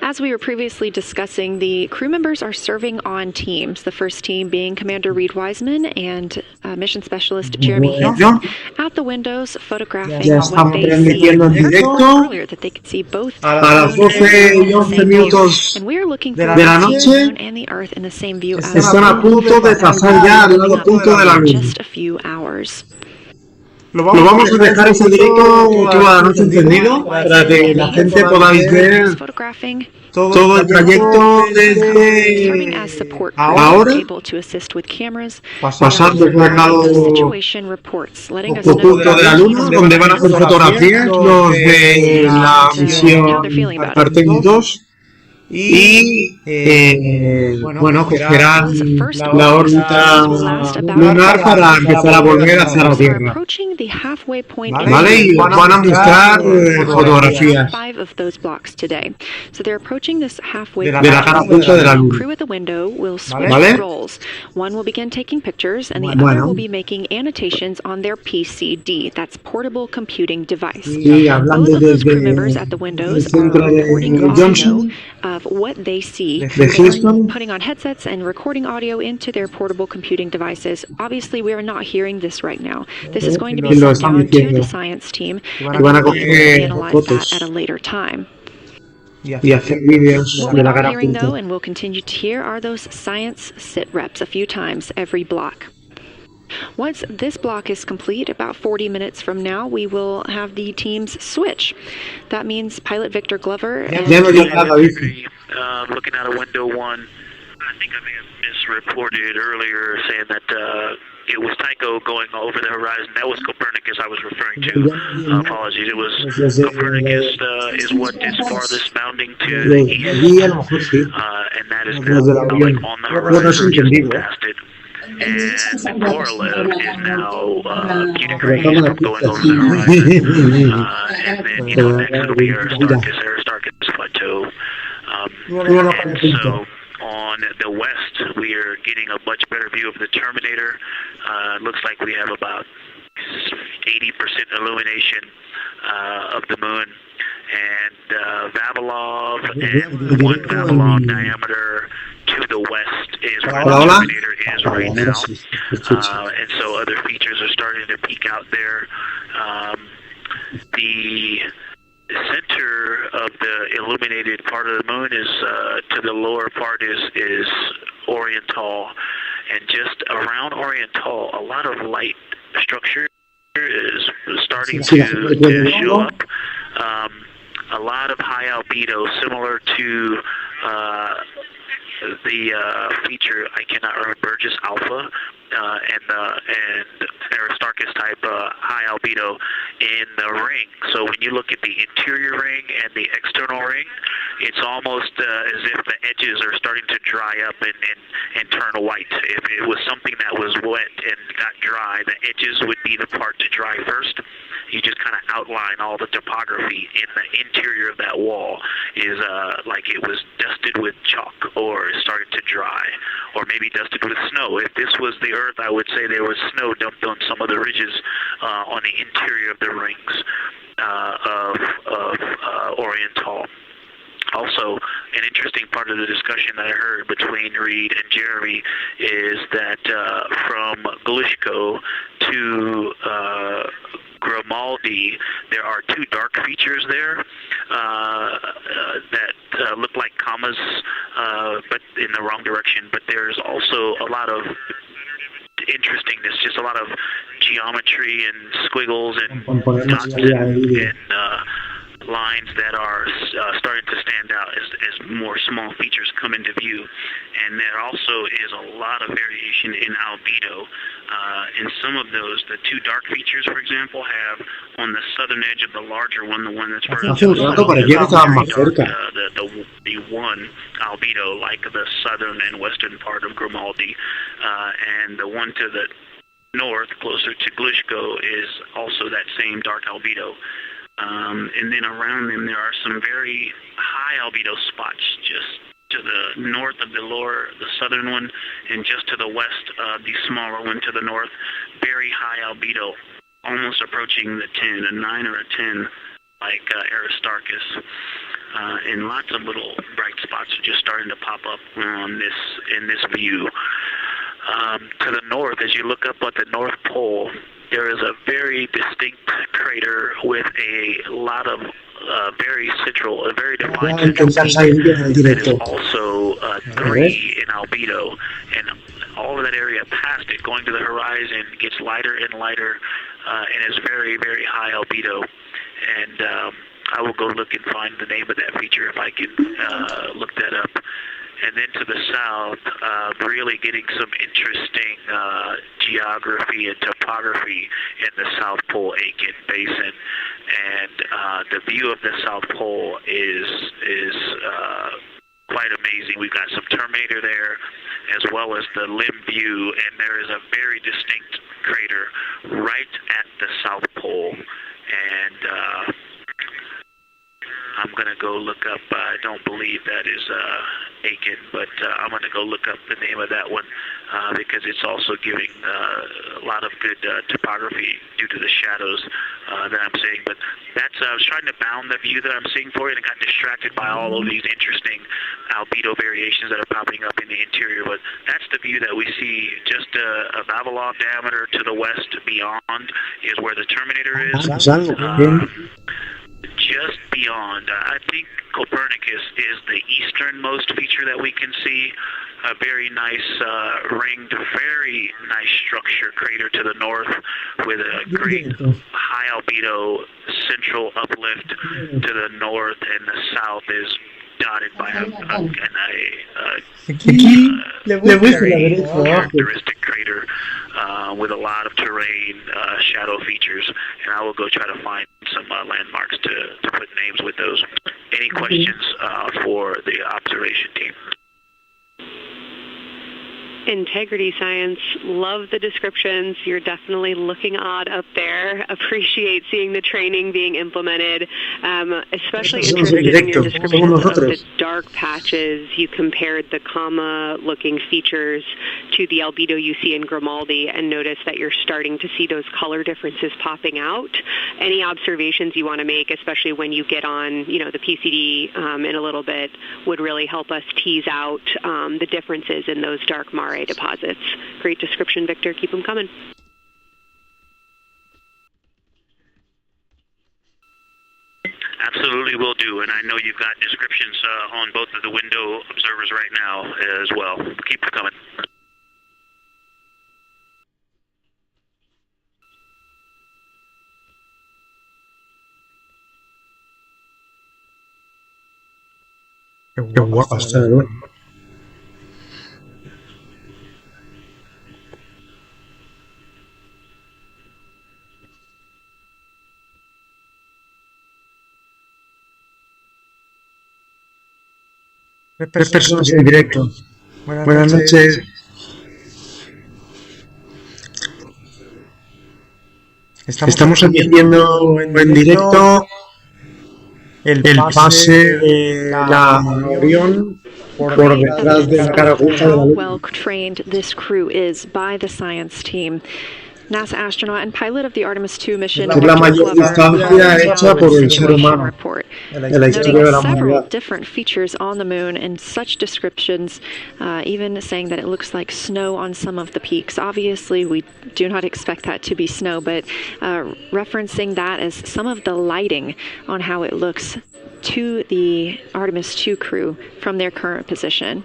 As we were previously discussing, the crew members are serving on teams. The first team being Commander Reed Wiseman and Mission Specialist Jeremy Hansen at the windows photographing what they see. Earlier that they could see both a las 12:11 and we are looking for de la the noche moon and the Earth in the same view as están a punto de pasar ya al lado punto de la luna. just a few hours. Lo vamos a dejar ese directo toda la noche encendido para que la gente podáis ver todo el trayecto desde ahora, pasando por el lado oculto de la luna, donde van a hacer fotografías los de la misión Artemis II. Y bueno, cogerán la órbita lunar para empezar a volver hacia la Tierra. ¿Vale? Y van a mostrar fotografías de la cara oculta de la Luna. ¿Vale? One will begin taking pictures and the other will be making annotations on their PCD, that's portable computing device. Sí, hablando both of those crew members at the windows are recording audio of what they see, putting on headsets and recording audio into their portable computing devices. Obviously, we are not hearing this right now. This is going to be sent down to the science team and they will analyze that at a later time. Y hacer vídeos What de we la are cara hearing, though, oculta. and we'll continue to hear, are those science sit reps a few times every block. Once this block is complete, about 40 minutes from now, we will have the teams switch. That means Pilot Victor Glover and Ya no digo nada, dice. Looking out of window one, I think I may have misreported earlier saying that it was Tycho going over the horizon. That was Copernicus I was referring to. Apologies. It was Copernicus is what is farthest bounding to the east, and that is now like on the horizon, just past it. And Korolev is now getting ready going over the horizon. And then, next it'll be Aristarchus Plateau. And so on the west, we are getting a much better view of the Terminator. Looks like we have about 80% illumination of the moon. And Vavilov and one Vavilov diameter to the west is where the Terminator is right now. And so other features are starting to peek out there. The center of the illuminated part of the moon is to the lower part is Oriental, and just around Oriental, a lot of light structure is starting to show up. A lot of high albedo, similar to the feature I cannot remember, Burgess Alpha and Aristarchus type high albedo in the ring. So when you look at the interior ring and the external ring, it's almost as if the edges are starting to dry up and turn white. If it was something that was wet and got dry, the edges would be the part to dry first. You just kind of outline all the topography in the interior of that wall is like it was dusted with chalk or started to dry, or maybe dusted with snow. If this was the Earth, I would say there was snow dumped on some of the ridges on the interior of the rings of Oriental. Also, an interesting part of the discussion that I heard between Reed and Jeremy is that from Glishko to Grimaldi, there are two dark features there that look like commas, but in the wrong direction. But there's also a lot of interestingness, just a lot of geometry and squiggles and dots and lines that are starting to stand out as more small features come into view. And there also is a lot of variation in albedo. In some of those, the two dark features, for example, have on the southern edge of the larger one, the one that's further to the the one albedo, like the southern and western part of Grimaldi, and the one to the north, closer to Glishko, is also that same dark albedo. And then around them there are some very high albedo spots just to the north of the southern one, and just to the west of the smaller one to the north. Very high albedo, almost approaching the 10, a 9 or a 10, like Aristarchus. and lots of little bright spots are just starting to pop up on in this view. To the north, as you look up at the North Pole, there is a very distinct crater with a lot of very defined central peak that is also 3 in albedo, and all of that area past it, going to the horizon, gets lighter and lighter, and is very, very high albedo. And I will go look and find the name of that feature if I can look that up. And then to the south, really getting some interesting geography and topography in the South Pole Aiken Basin. And the view of the South Pole is quite amazing. We've got some Terminator there, as well as the limb view, and there is a very distinct crater right at the South Pole. And I'm going to go look up, I don't believe that is Aiken, but I'm going to go look up the name of that one because it's also giving a lot of good topography due to the shadows that I'm seeing. But that's, I was trying to bound the view that I'm seeing for it and got distracted by all of these interesting albedo variations that are popping up in the interior. But that's the view that we see just a Vavilov diameter to the west beyond is where the Terminator is. Just beyond, I think Copernicus is the easternmost feature that we can see. A very nice ringed, very nice structure crater to the north with a great high albedo central uplift to the north, and the south is dotted by a very characteristic crater with a lot of terrain, shadow features, and I will go try to find some landmarks to put names with those. Any questions for the observation team? Integrity Science, love the descriptions. You're definitely looking odd up there. Appreciate seeing the training being implemented. Especially interested in your descriptions of the dark patches. You compared the comma-looking features to the albedo you see in Grimaldi and notice that you're starting to see those color differences popping out. Any observations you want to make, especially when you get on, the PCD in a little bit, would really help us tease out the differences in those dark Mare deposits. Great description, Victor. Keep them coming. Absolutely will do, and I know you've got descriptions on both of the window observers right now as well. Keep them coming. Qué guapa está la luna. Tres personas en directo. Buenas noches. Estamos emitiendo en directo el pase de la ORION por detrás de la cara oculta de la luna. Well trained this crew is by the science team. NASA astronaut and pilot of the Artemis II mission. Es la mayor distancia hecha por el ser humano en la historia de la several humanidad. different features on the moon and such descriptions, even saying that it looks like snow on some of the peaks. Obviously, we do not expect that to be snow, but referencing that as some of the lighting on how it looks to the Artemis II crew from their current position.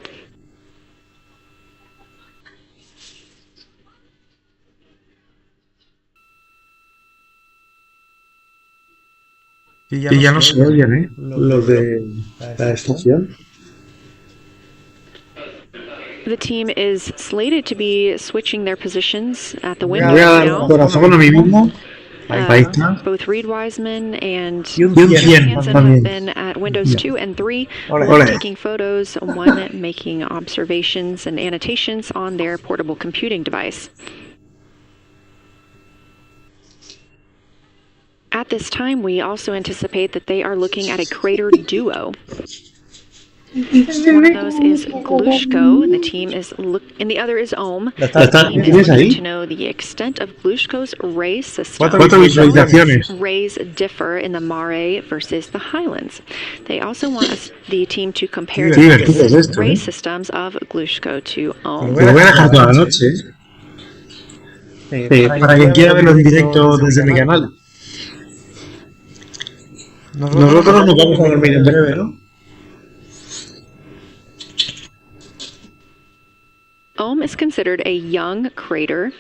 Y ya no se oyen, los de la estación. The team is slated to be switching their positions at the window Voy a dar now. un corazón a mí mismo. Ahí está. Both Reed Wiseman and Y un 100 Hansen have también. been at windows 2 and 3, Ole. one taking photos, one making observations and annotations on their portable computing device. At this time, we also anticipate that they are looking at a crater duo. One of those is Glushko, and the team is and the other is Ohm. The team is looking to know the extent of Glushko's ray system. Rays differ in the Mare versus the Highlands. They also want the team to compare the ray systems of Glushko to Ohm. Para quien quiera verlo en directo desde mi canal. Nosotros nos vamos a dormir en breve, ¿no? Ohm is considered a young crater.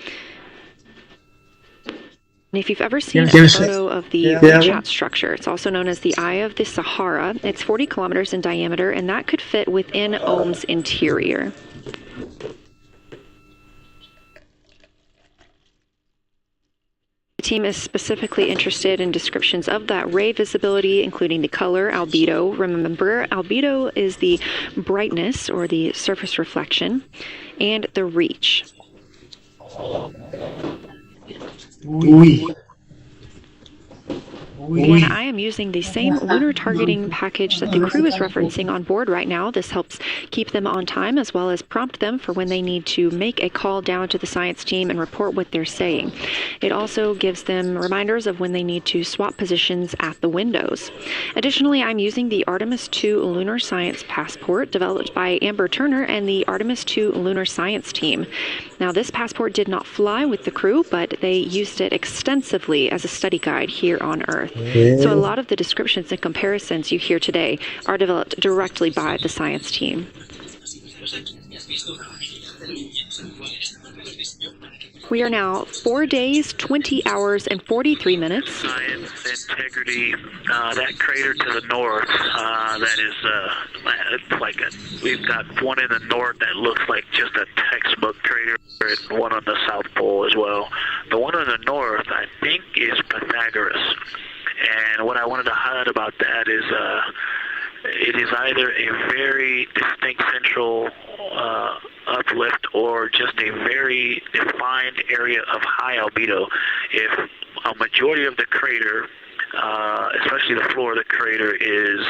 And if you've ever seen a photo of the chat structure, it's also known as the Eye of the Sahara. It's 40 kilometers in diameter, and that could fit within Ohm's interior. The team is specifically interested in descriptions of that ray visibility, including the color, albedo. Remember, albedo is the brightness or the surface reflection, and the reach. And I am using the same lunar targeting package that the crew is referencing on board right now. This helps keep them on time as well as prompt them for when they need to make a call down to the science team and report what they're saying. It also gives them reminders of when they need to swap positions at the windows. Additionally, I'm using the Artemis II Lunar Science Passport developed by Amber Turner and the Artemis II Lunar Science team. Now, this passport did not fly with the crew, but they used it extensively as a study guide here on Earth. So a lot of the descriptions and comparisons you hear today are developed directly by the science team. We are now 4 days, 20 hours, and 43 minutes. Science, integrity, that crater to the north, that is like we've got one in the north that looks like just a textbook crater, and one on the South Pole as well. The one on the north, I think, is Pythagoras. And what I wanted to highlight about that is it is either a very distinct central uplift or just a very defined area of high albedo. If a majority of the crater, especially the floor of the crater, is,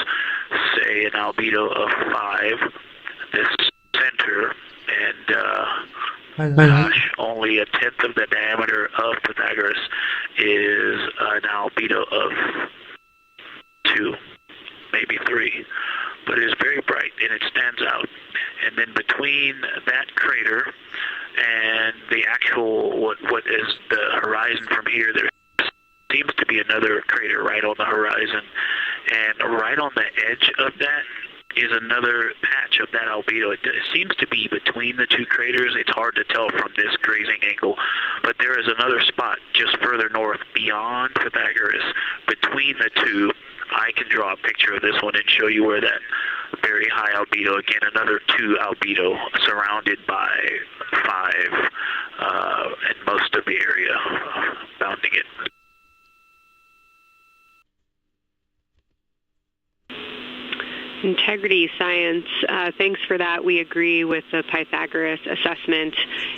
say, an albedo of 5, this center, and only a tenth of the diameter of Pythagoras is an albedo of 2, maybe 3, but it is very bright and it stands out. And then between that crater and the actual what is the horizon from here, there seems to be another crater right on the horizon, and right on the edge of that is another patch of that albedo. It seems to be between the two craters. It's hard to tell from this grazing angle, but there is another spot just further north beyond Pythagoras. Between the two, I can draw a picture of this one and show you where that very high albedo, again, another 2 albedo surrounded by 5, and most of the area bounding it. Integrity science, thanks for that. We agree with the Pythagoras assessment.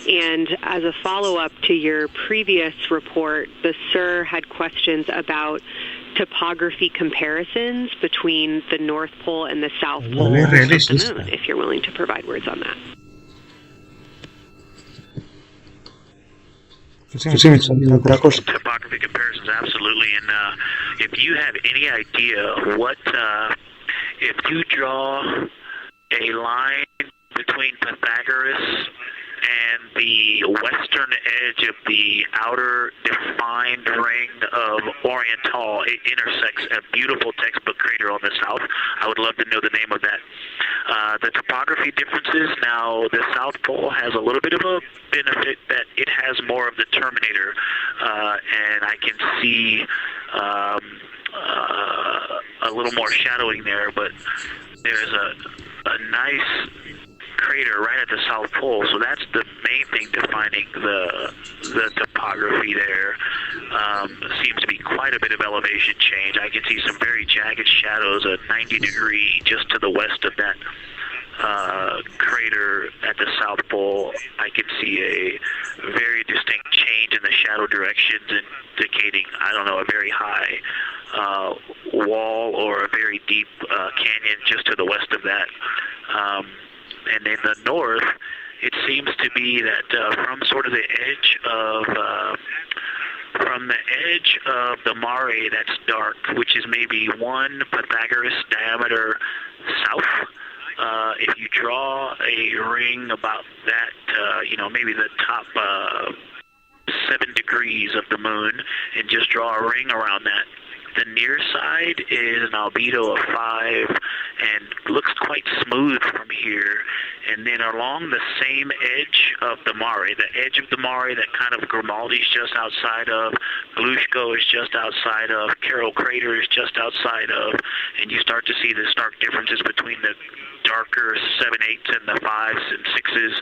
And as a follow-up to your previous report, the SIR had questions about topography comparisons between the North Pole and the South Pole of the Moon, if you're willing to provide words on that. Topography comparisons, absolutely. And if you have any idea what... if you draw a line between Pythagoras and the western edge of the outer defined ring of Orion, it intersects a beautiful textbook crater on the south. I would love to know the name of that. The topography differences, now the South Pole has a little bit of a benefit that it has more of the terminator, and I can see a little more shadowing there, but there's a nice crater right at the South Pole, so that's the main thing defining the topography there. Seems to be quite a bit of elevation change. I can see some very jagged shadows, a 90 degree just to the west of that crater at the South Pole, I can see a very distinct change in the shadow directions, indicating, I don't know, a very high wall or a very deep canyon just to the west of that. And in the north, it seems to be that from sort of the edge of the mare that's dark, which is maybe 1 Pythagoras diameter south, if you draw a ring about that, maybe the top 7 degrees of the moon, and just draw a ring around that, the near side is an albedo of 5 and looks quite smooth from here. And then along the same edge of the mare, the edge of the mare that kind of Grimaldi's just outside of, Glushko is just outside of, Carroll Crater is just outside of, and you start to see the stark differences between the darker 7/8 and the 5s and 6s,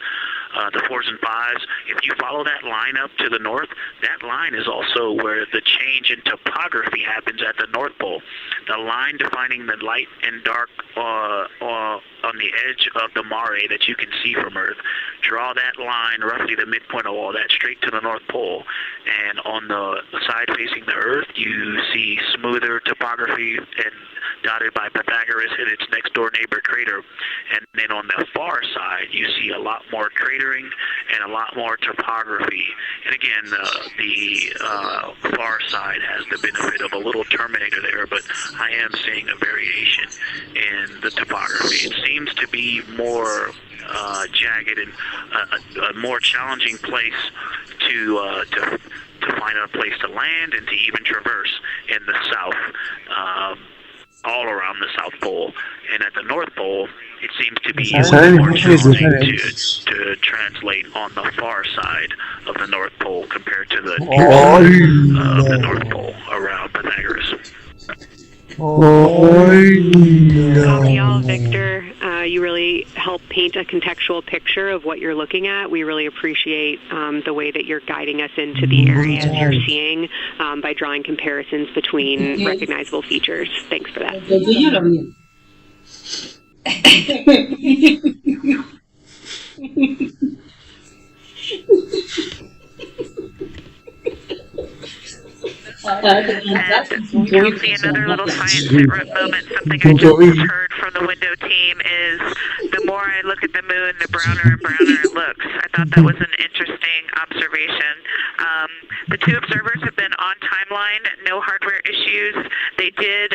the 4s and 5s. If you follow that line up to the north, that line is also where the change in topography happens at the North Pole. The line defining the light and dark on the edge of the mare that you can see from Earth. Draw that line, roughly the midpoint of all that, straight to the North Pole. And on the side facing the Earth, you see smoother topography and dotted by Pythagoras and its next door neighbor crater. And then on the far side, you see a lot more cratering and a lot more topography. And again, the far side has the benefit of a little terminator there, but I am seeing a variation in the topography. It seems to be more jagged and a more challenging place to find a place to land and to even traverse in the south, all around the South Pole. And at the North Pole, it seems to be more challenging to translate on the far side of the North Pole compared to the near side of the North Pole around Pythagoras. Y'all, Victor, you really help paint a contextual picture of what you're looking at. We really appreciate the way that you're guiding us into the areas you're seeing by drawing comparisons between recognizable features. Thanks for that. And you'll see another little science moment. Something I just heard from the window team is the more I look at the moon, the browner and browner it looks. I thought that was an interesting observation. The 2 observers have been on timeline, no hardware issues. They did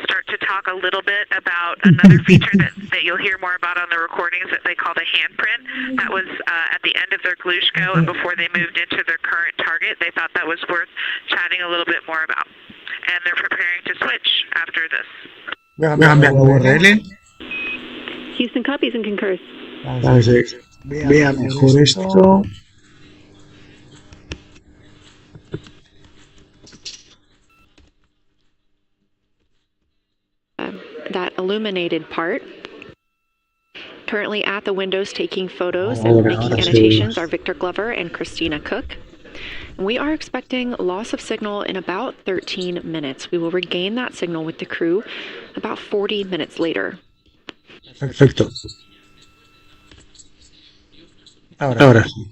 start to talk a little bit about another feature that you'll hear more about on the recordings that they call the handprint. That was at the end of their Glushko and before they moved into their current target. They thought that was worth chatting a little bit more about. And they're preparing to switch after this. Houston copies and concurs. Vea mejor esto. That illuminated part. Currently at the windows taking photos and making annotations are Victor Glover and Christina Cook. We are expecting loss of signal in about 13 minutes. We will regain that signal with the crew about 40 minutes later. Perfecto. Ahora sí.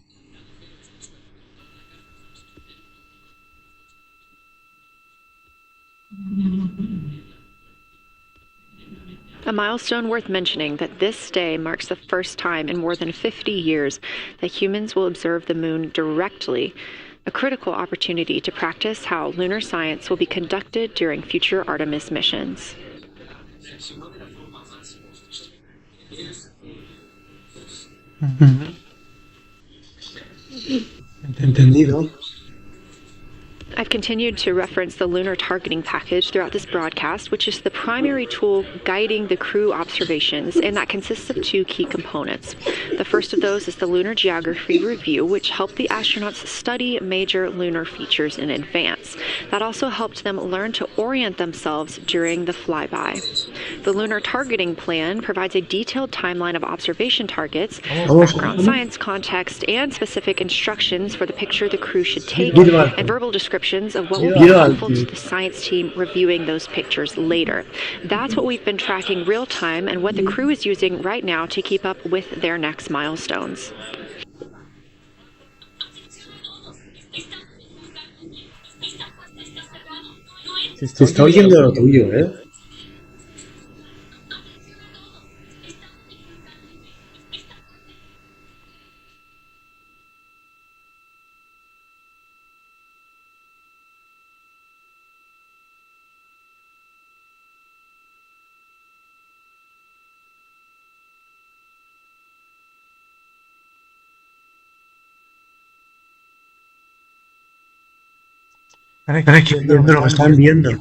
A milestone worth mentioning that this day marks the first time in more than 50 years that humans will observe the moon directly, a critical opportunity to practice how lunar science will be conducted during future Artemis missions. Entendido. I've continued to reference the lunar targeting package throughout this broadcast, which is the primary tool guiding the crew observations, and that consists of 2 key components. The first of those is the Lunar Geography Review, which helped the astronauts study major lunar features in advance. That also helped them learn to orient themselves during the flyby. The Lunar Targeting Plan provides a detailed timeline of observation targets, background science context, and specific instructions for the picture the crew should take, and verbal descriptions descriptions of what will be helpful to the science team reviewing those pictures later. That's what we've been tracking real time and what the crew is using right now to keep up with their next milestones. Se está oyendo lo tuyo, ¿eh? Están viendo lo que están viendo.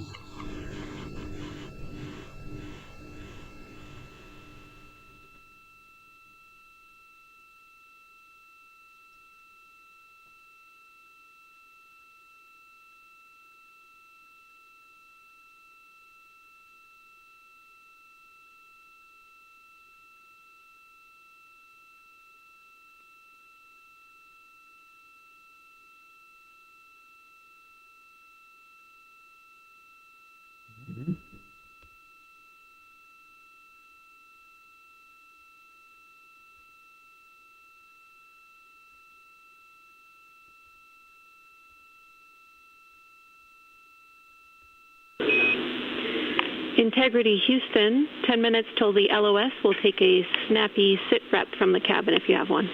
Integrity Houston, 10 minutes till the LOS. We'll take a snappy sit rep from the cabin if you have one.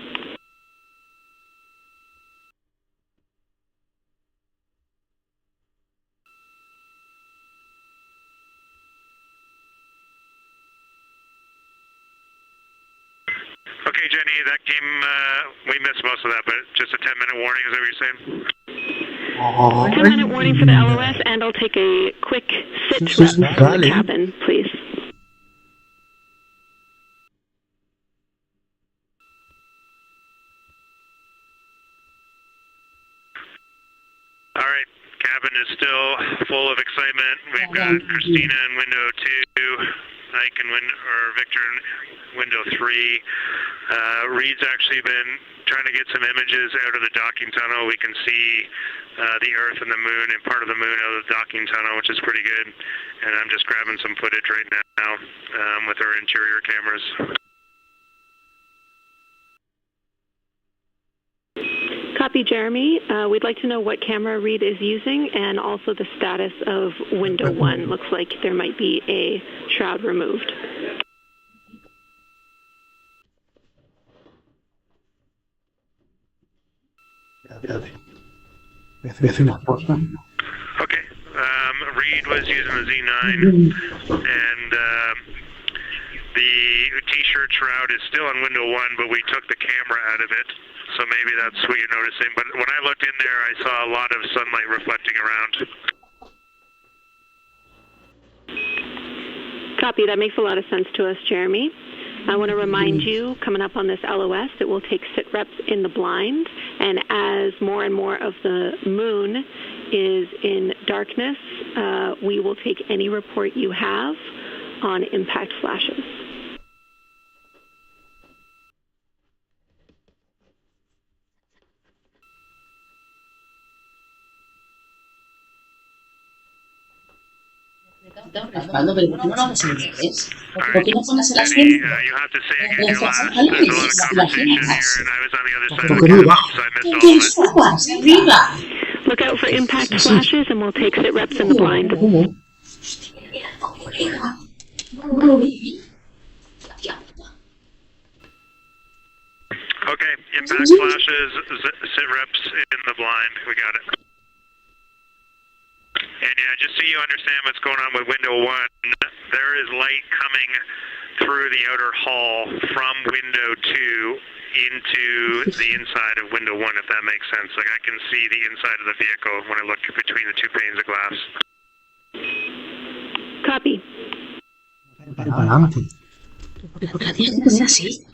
Okay, Jenny, that came, we missed most of that, but just a 10-minute warning, is that what you're saying? 10-minute warning for the LOS, and I'll take a quick sit rep from the cabin, please. All right, cabin is still full of excitement. We've got Christina in window 2, Ike and Victor in window 3. Reed's actually been trying to get some images out of the docking tunnel. We can see the Earth and the Moon and part of the Moon out of the docking tunnel, which is pretty good. And I'm just grabbing some footage right now with our interior cameras. Copy, Jeremy. We'd like to know what camera Reed is using and also the status of window 1. Looks like there might be a shroud removed. Okay. Reed was using the Z9, and the T-shirt shroud is still on window 1, but we took the camera out of it. So maybe that's what you're noticing. But when I looked in there, I saw a lot of sunlight reflecting around. Copy. That makes a lot of sense to us, Jeremy. I want to remind you, coming up on this LOS, that we'll take sit reps in the blind. And as more and more of the moon is in darkness, we will take any report you have on impact flashes. Respaldo, pero ¿por qué no lo haces en inglés? ¿Por qué no pones el asiento? ¡Arriba! Look out for impact flashes and we'll take sit reps in the blind. Okay, impact flashes, sit reps in the blind. We got it. And yeah, just so you understand what's going on with window 1, there is light coming through the outer hall from window 2 into the inside of window 1, if that makes sense. Like, I can see the inside of the vehicle when I look between the 2 panes of glass. Copy. ¿Por qué tienes que ser así?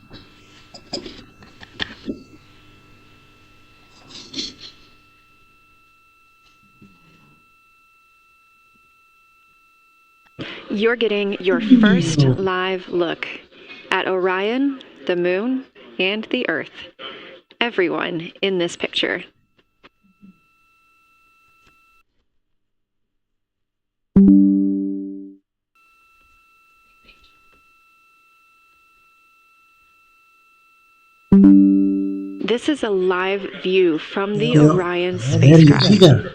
You're getting your first live look at Orion, the Moon, and the Earth. Everyone in this picture. This is a live view from the Orion spacecraft.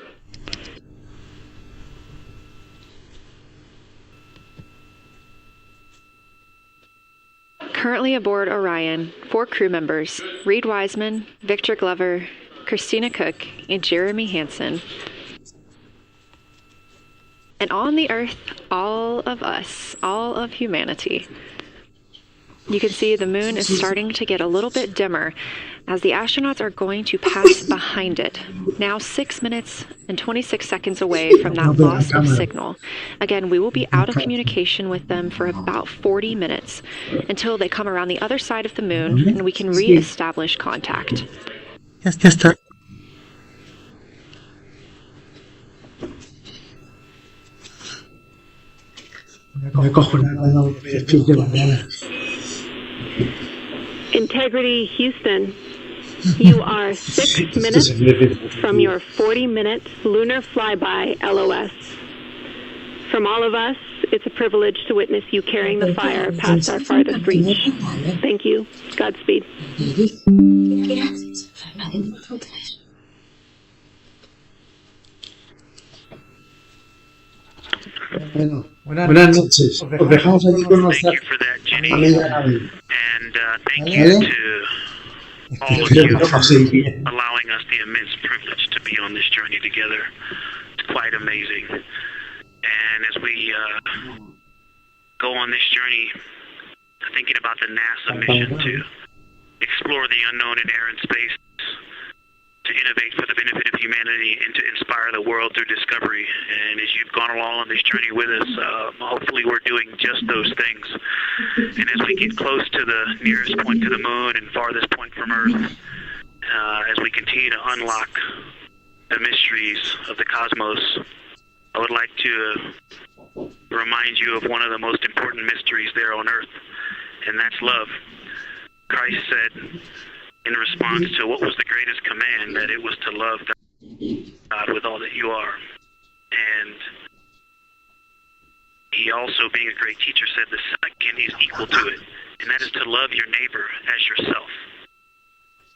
Currently aboard Orion, 4 crew members, Reed Wiseman, Victor Glover, Christina Cook, and Jeremy Hansen. And on the Earth, all of us, all of humanity. You can see the moon is starting to get a little bit dimmer as the astronauts are going to pass behind it. Now 6 minutes and 26 seconds away from that loss of signal. Again, we will be out of communication with them for about 40 minutes until they come around the other side of the moon and we can re-establish contact. Ya está. Me cojo una Integrity Houston, you are 6 minutes from your 40-minute lunar flyby LOS. From all of us, it's a privilege to witness you carrying the fire past our farthest reach. Thank you. Godspeed. Bueno, buenas noches. Os dejamos aquí con nuestra amiga Gaby. And thank you to all of you for allowing us the immense privilege to be on this journey together. It's quite amazing. And as we go on this journey, thinking about the NASA mission to explore the unknown in air and space, to innovate for the benefit of humanity, and to inspire the world through discovery. And as you've gone along on this journey with us, hopefully we're doing just those things. And as we get close to the nearest point to the moon and farthest point from Earth, as we continue to unlock the mysteries of the cosmos, I would like to remind you of one of the most important mysteries there on Earth, and that's love. Christ said, in response to what was the greatest command, that it was to love God with all that you are. And he also, being a great teacher, said the second is equal to it, and that is to love your neighbor as yourself.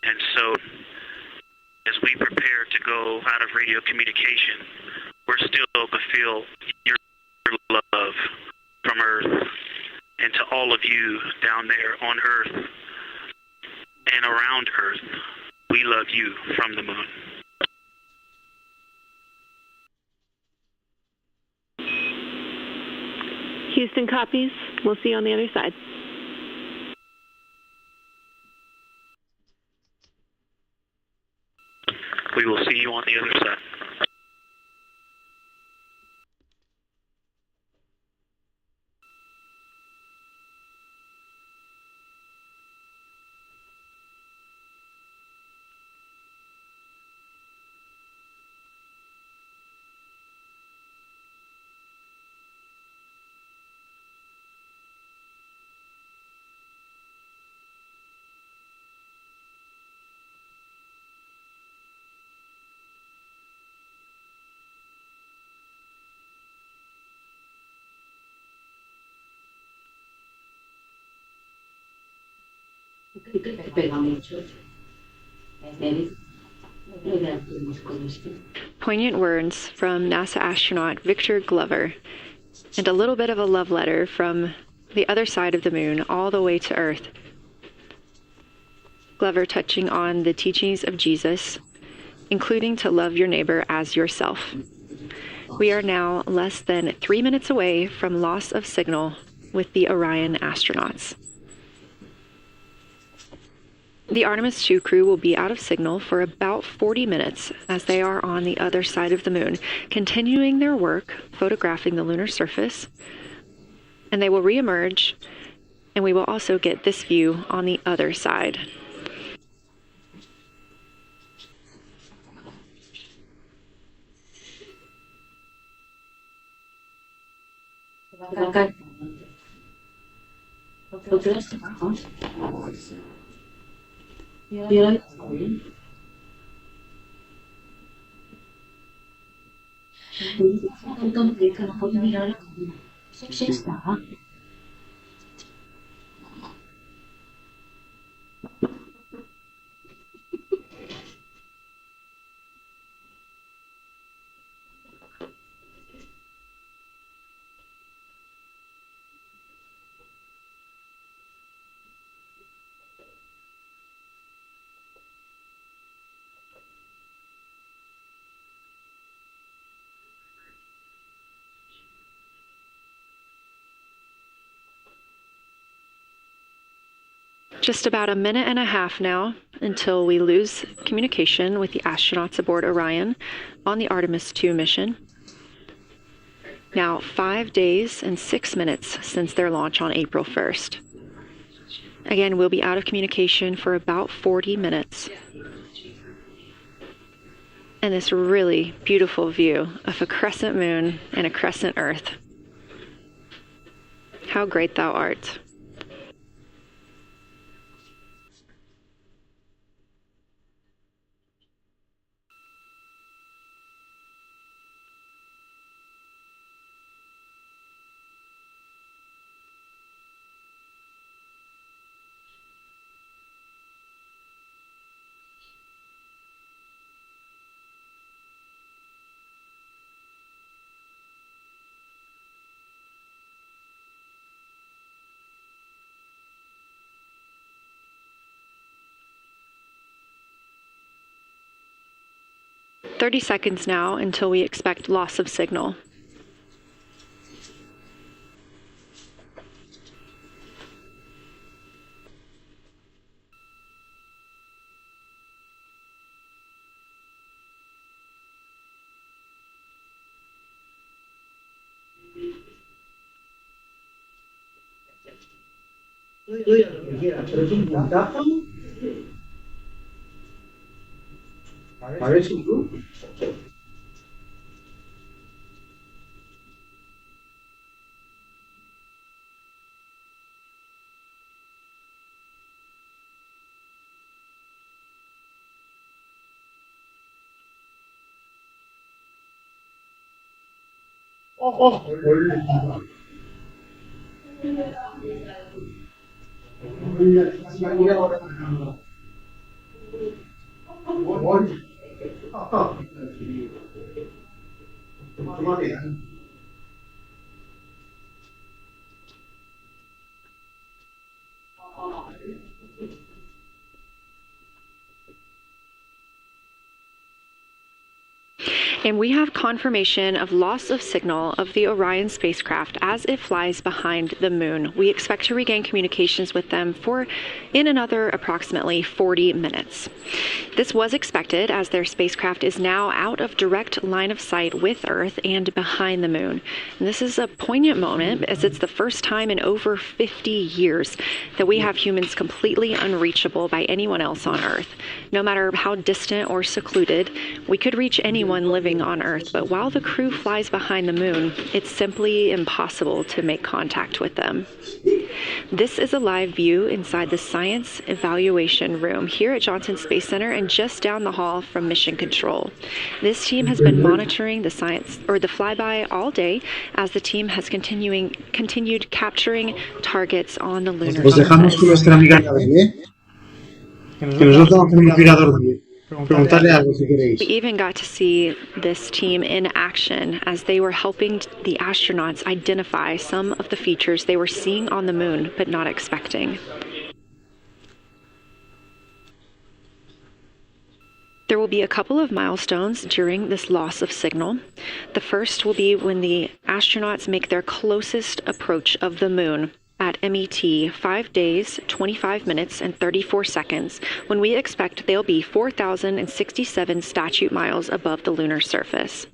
And so, as we prepare to go out of radio communication, we're still to feel your love from Earth, and to all of you down there on Earth and around Earth, we love you from the moon. Houston copies. We'll see you on the other side. We will see you on the other side. Poignant words from NASA astronaut Victor Glover, and a little bit of a love letter from the other side of the moon all the way to Earth. Glover touching on the teachings of Jesus, including to love your neighbor as yourself. We are now less than 3 minutes away from loss of signal with the Orion astronauts. The Artemis II crew will be out of signal for about 40 minutes as they are on the other side of the moon, continuing their work photographing the lunar surface, and they will reemerge, and we will also get this view on the other side. Just about a minute and a half now until we lose communication with the astronauts aboard Orion on the Artemis II mission. Now 5 days and 6 minutes since their launch on April 1st. Again, we'll be out of communication for about 40 minutes. And this really beautiful view of a crescent moon and a crescent Earth. How great thou art. "30 seconds now until we expect loss of signal. And we have confirmation of loss of signal of the Orion spacecraft as it flies behind the moon. We expect to regain communications with them in another approximately 40 minutes. This was expected as their spacecraft is now out of direct line of sight with Earth and behind the moon. And this is a poignant moment as it's the first time in over 50 years that we have humans completely unreachable by anyone else on Earth. No matter how distant or secluded, we could reach anyone living on Earth, but while the crew flies behind the moon, it's simply impossible to make contact with them. This is a live view inside the Science Evaluation Room here at Johnson Space Center and just down the hall from Mission Control. This team has been monitoring the flyby all day as the team has continued capturing targets on the lunar surface. Dejamos con nuestra amiga que nos vamos a ir a dormir. Preguntarle algo si queréis. We even got to see this team in action as they were helping the astronauts identify some of the features they were seeing on the moon but not expecting. There will be a couple of milestones during this loss of signal. The first will be when the astronauts make their closest approach of the moon at MET 5 days, 25 minutes, and 34 seconds, when we expect they'll be 4,067 statute miles above the lunar surface.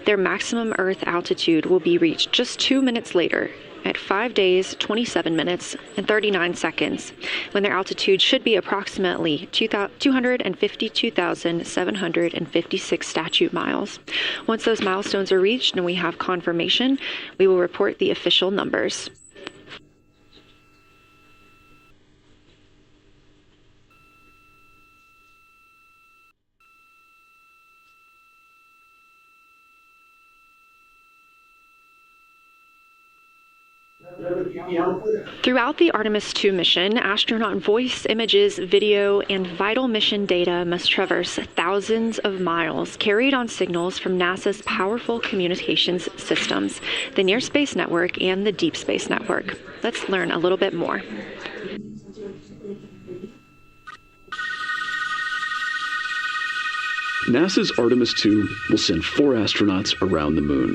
Their maximum Earth altitude will be reached just 2 minutes later, at 5 days, 27 minutes, and 39 seconds, when their altitude should be approximately 252,756 statute miles. Once those milestones are reached and we have confirmation, we will report the official numbers. Throughout the Artemis II mission, astronaut voice, images, video, and vital mission data must traverse thousands of miles, carried on signals from NASA's powerful communications systems, the Near Space Network and the Deep Space Network. Let's learn a little bit more. NASA's Artemis II will send 4 astronauts around the moon,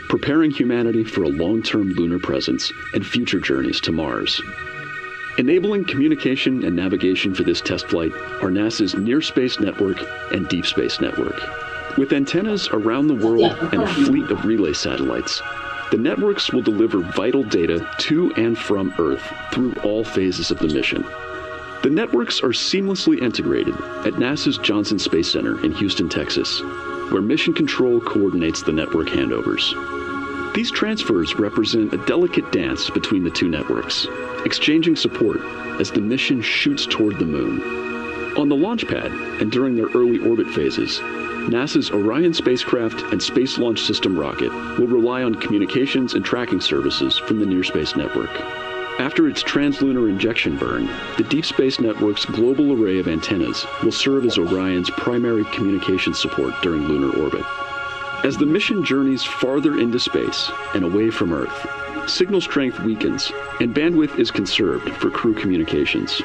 preparing humanity for a long-term lunar presence and future journeys to Mars. Enabling communication and navigation for this test flight are NASA's Near Space Network and Deep Space Network. With antennas around the world and a fleet of relay satellites, the networks will deliver vital data to and from Earth through all phases of the mission. The networks are seamlessly integrated at NASA's Johnson Space Center in Houston, Texas, where Mission Control coordinates the network handovers. These transfers represent a delicate dance between the two networks, exchanging support as the mission shoots toward the moon. On the launch pad and during their early orbit phases, NASA's Orion spacecraft and Space Launch System rocket will rely on communications and tracking services from the Near Space Network. After its translunar injection burn, the Deep Space Network's global array of antennas will serve as Orion's primary communication support during lunar orbit. As the mission journeys farther into space and away from Earth, signal strength weakens and bandwidth is conserved for crew communications.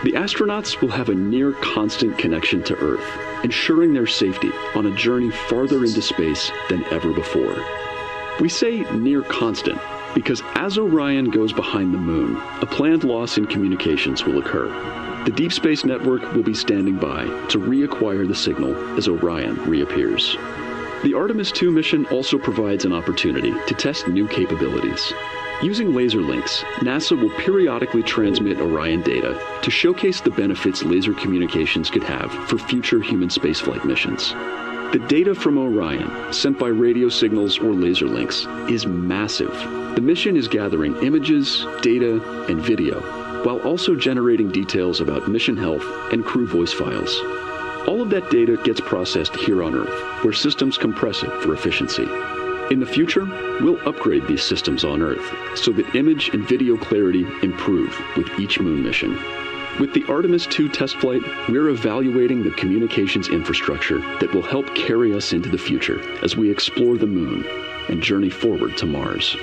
The astronauts will have a near constant connection to Earth, ensuring their safety on a journey farther into space than ever before. We say near constant because as Orion goes behind the moon, a planned loss in communications will occur. The Deep Space Network will be standing by to reacquire the signal as Orion reappears. The Artemis II mission also provides an opportunity to test new capabilities. Using laser links, NASA will periodically transmit Orion data to showcase the benefits laser communications could have for future human spaceflight missions. The data from Orion, sent by radio signals or laser links, is massive. The mission is gathering images, data, and video, while also generating details about mission health and crew voice files. All of that data gets processed here on Earth, where systems compress it for efficiency. In the future, we'll upgrade these systems on Earth so that image and video clarity improve with each moon mission. With the Artemis II test flight, we're evaluating the communications infrastructure that will help carry us into the future as we explore the moon and journey forward to Mars.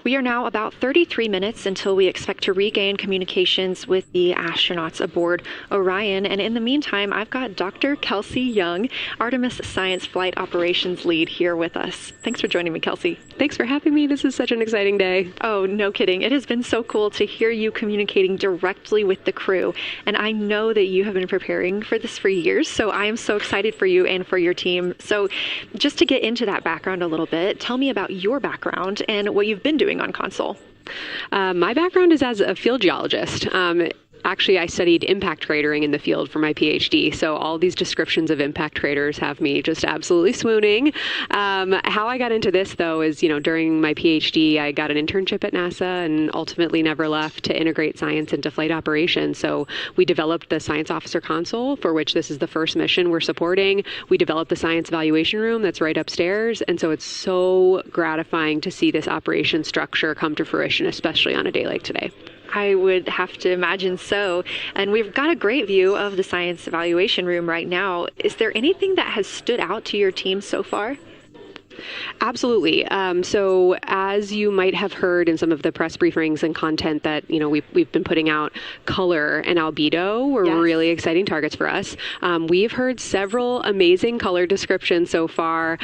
We are now about 33 minutes until we expect to regain communications with the astronauts aboard Orion. And in the meantime, I've got Dr. Kelsey Young, Artemis Science Flight Operations Lead, here with us. Thanks for joining me, Kelsey. Thanks for having me. This is such an exciting day. Oh, no kidding. It has been so cool to hear you communicating directly with the crew. And I know that you have been preparing for this for years, so I am so excited for you and for your team. So just to get into that background a little bit, tell me about your background and what you've been doing on console. My background is as a field geologist. Actually, I studied impact cratering in the field for my PhD, so all these descriptions of impact craters have me just absolutely swooning. How I got into this, though, is, during my PhD, I got an internship at NASA and ultimately never left to integrate science into flight operations. So we developed the Science Officer Console, for which this is the first mission we're supporting. We developed the Science Evaluation Room that's right upstairs, and so it's so gratifying to see this operation structure come to fruition, especially on a day like today. I would have to imagine so. And we've got a great view of the Science Evaluation Room right now. Is there anything that has stood out to your team so far? Absolutely. So as you might have heard in some of the press briefings and content that, we've been putting out, color and albedo were really exciting targets for us. We've heard several amazing color descriptions so far.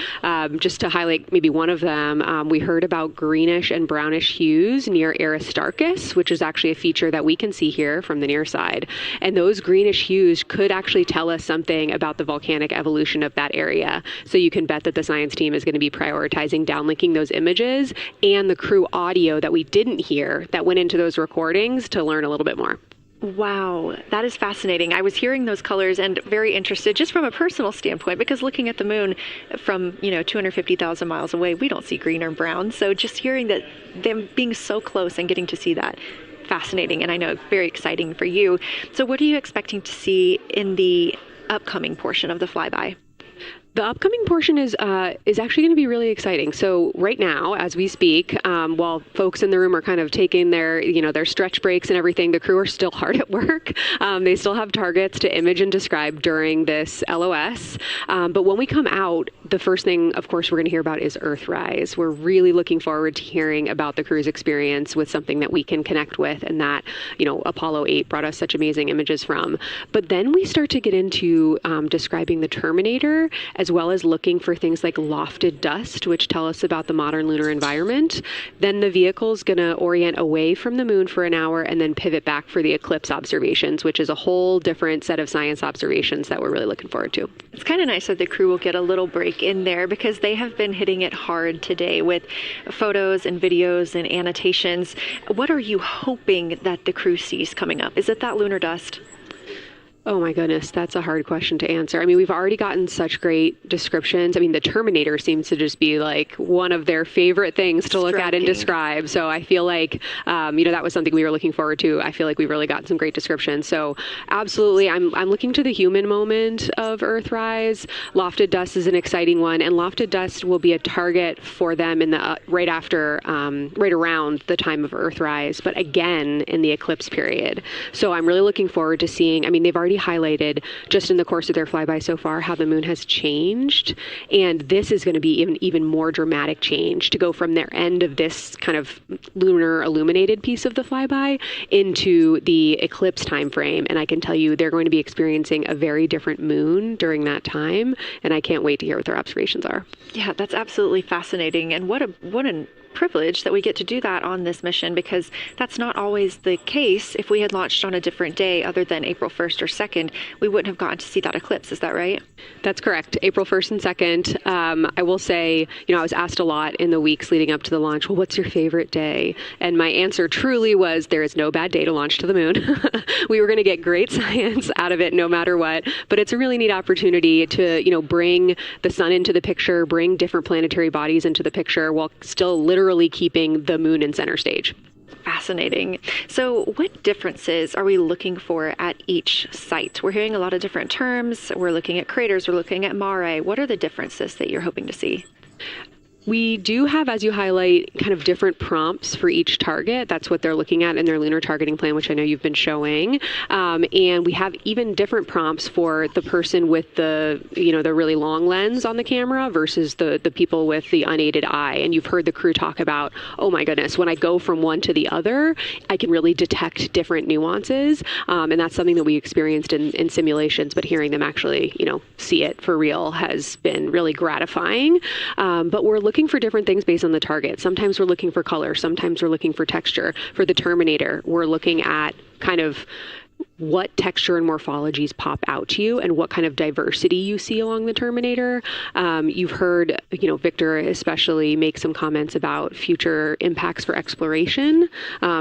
Just to highlight maybe one of them, we heard about greenish and brownish hues near Aristarchus, which is actually a feature that we can see here from the near side. And those greenish hues could actually tell us something about the volcanic evolution of that area. So you can bet that the science team is going to be prioritizing downlinking those images and the crew audio that we didn't hear that went into those recordings to learn a little bit more. Wow, that is fascinating. I was hearing those colors and very interested just from a personal standpoint, because looking at the moon from, 250,000 miles away, we don't see green or brown. So just hearing that, them being so close and getting to see that, fascinating. And I know very exciting for you. So what are you expecting to see in the upcoming portion of the flyby? The upcoming portion is actually going to be really exciting. So right now, as we speak, while folks in the room are kind of taking their stretch breaks and everything, the crew are still hard at work. They still have targets to image and describe during this LOS. But when we come out, the first thing, of course, we're going to hear about is Earthrise. We're really looking forward to hearing about the crew's experience with something that we can connect with, and that, Apollo 8 brought us such amazing images from. But then we start to get into describing the Terminator, as well as looking for things like lofted dust, which tell us about the modern lunar environment. Then the vehicle's going to orient away from the moon for an hour and then pivot back for the eclipse observations, which is a whole different set of science observations that we're really looking forward to. It's kind of nice that the crew will get a little break in there, because they have been hitting it hard today with photos and videos and annotations. What are you hoping that the crew sees coming up? Is it that lunar dust? Oh my goodness, that's a hard question to answer. I mean, we've already gotten such great descriptions. I mean, the Terminator seems to just be like one of their favorite things to look at and describe. So I feel like, that was something we were looking forward to. I feel like we've really gotten some great descriptions. So absolutely, I'm looking to the human moment of Earthrise. Lofted dust is an exciting one, and lofted dust will be a target for them in the right around the time of Earthrise, but again in the eclipse period. So I'm really looking forward to seeing. I mean, they've already highlighted just in the course of their flyby so far how the moon has changed, and this is going to be even more dramatic change to go from their end of this kind of lunar illuminated piece of the flyby into the eclipse time frame. And I can tell you they're going to be experiencing a very different moon during that time, and I can't wait to hear what their observations are. Yeah, that's absolutely fascinating, and what a privilege that we get to do that on this mission, because that's not always the case. If we had launched on a different day other than April 1st or 2nd, we wouldn't have gotten to see that eclipse. Is that right? That's correct. April 1st and 2nd. I will say, I was asked a lot in the weeks leading up to the launch, well, what's your favorite day? And my answer truly was, there is no bad day to launch to the moon. We were going to get great science out of it no matter what, but it's a really neat opportunity to, bring the sun into the picture, bring different planetary bodies into the picture while still literally keeping the moon in center stage. Fascinating. So what differences are we looking for at each site? We're hearing a lot of different terms. We're looking at craters. We're looking at mare. What are the differences that you're hoping to see? We do have, as you highlight, kind of different prompts for each target. That's what they're looking at in their lunar targeting plan, which I know you've been showing. And we have even different prompts for the person with the really long lens on the camera versus the people with the unaided eye. And you've heard the crew talk about, oh my goodness, when I go from one to the other, I can really detect different nuances. And that's something that we experienced in simulations, but hearing them actually, see it for real has been really gratifying. But we're looking for different things based on the target. Sometimes we're looking for color. Sometimes we're looking for texture. For the Terminator, we're looking at kind of what texture and morphologies pop out to you and what kind of diversity you see along the Terminator. You've heard, Victor especially make some comments about future impacts for exploration.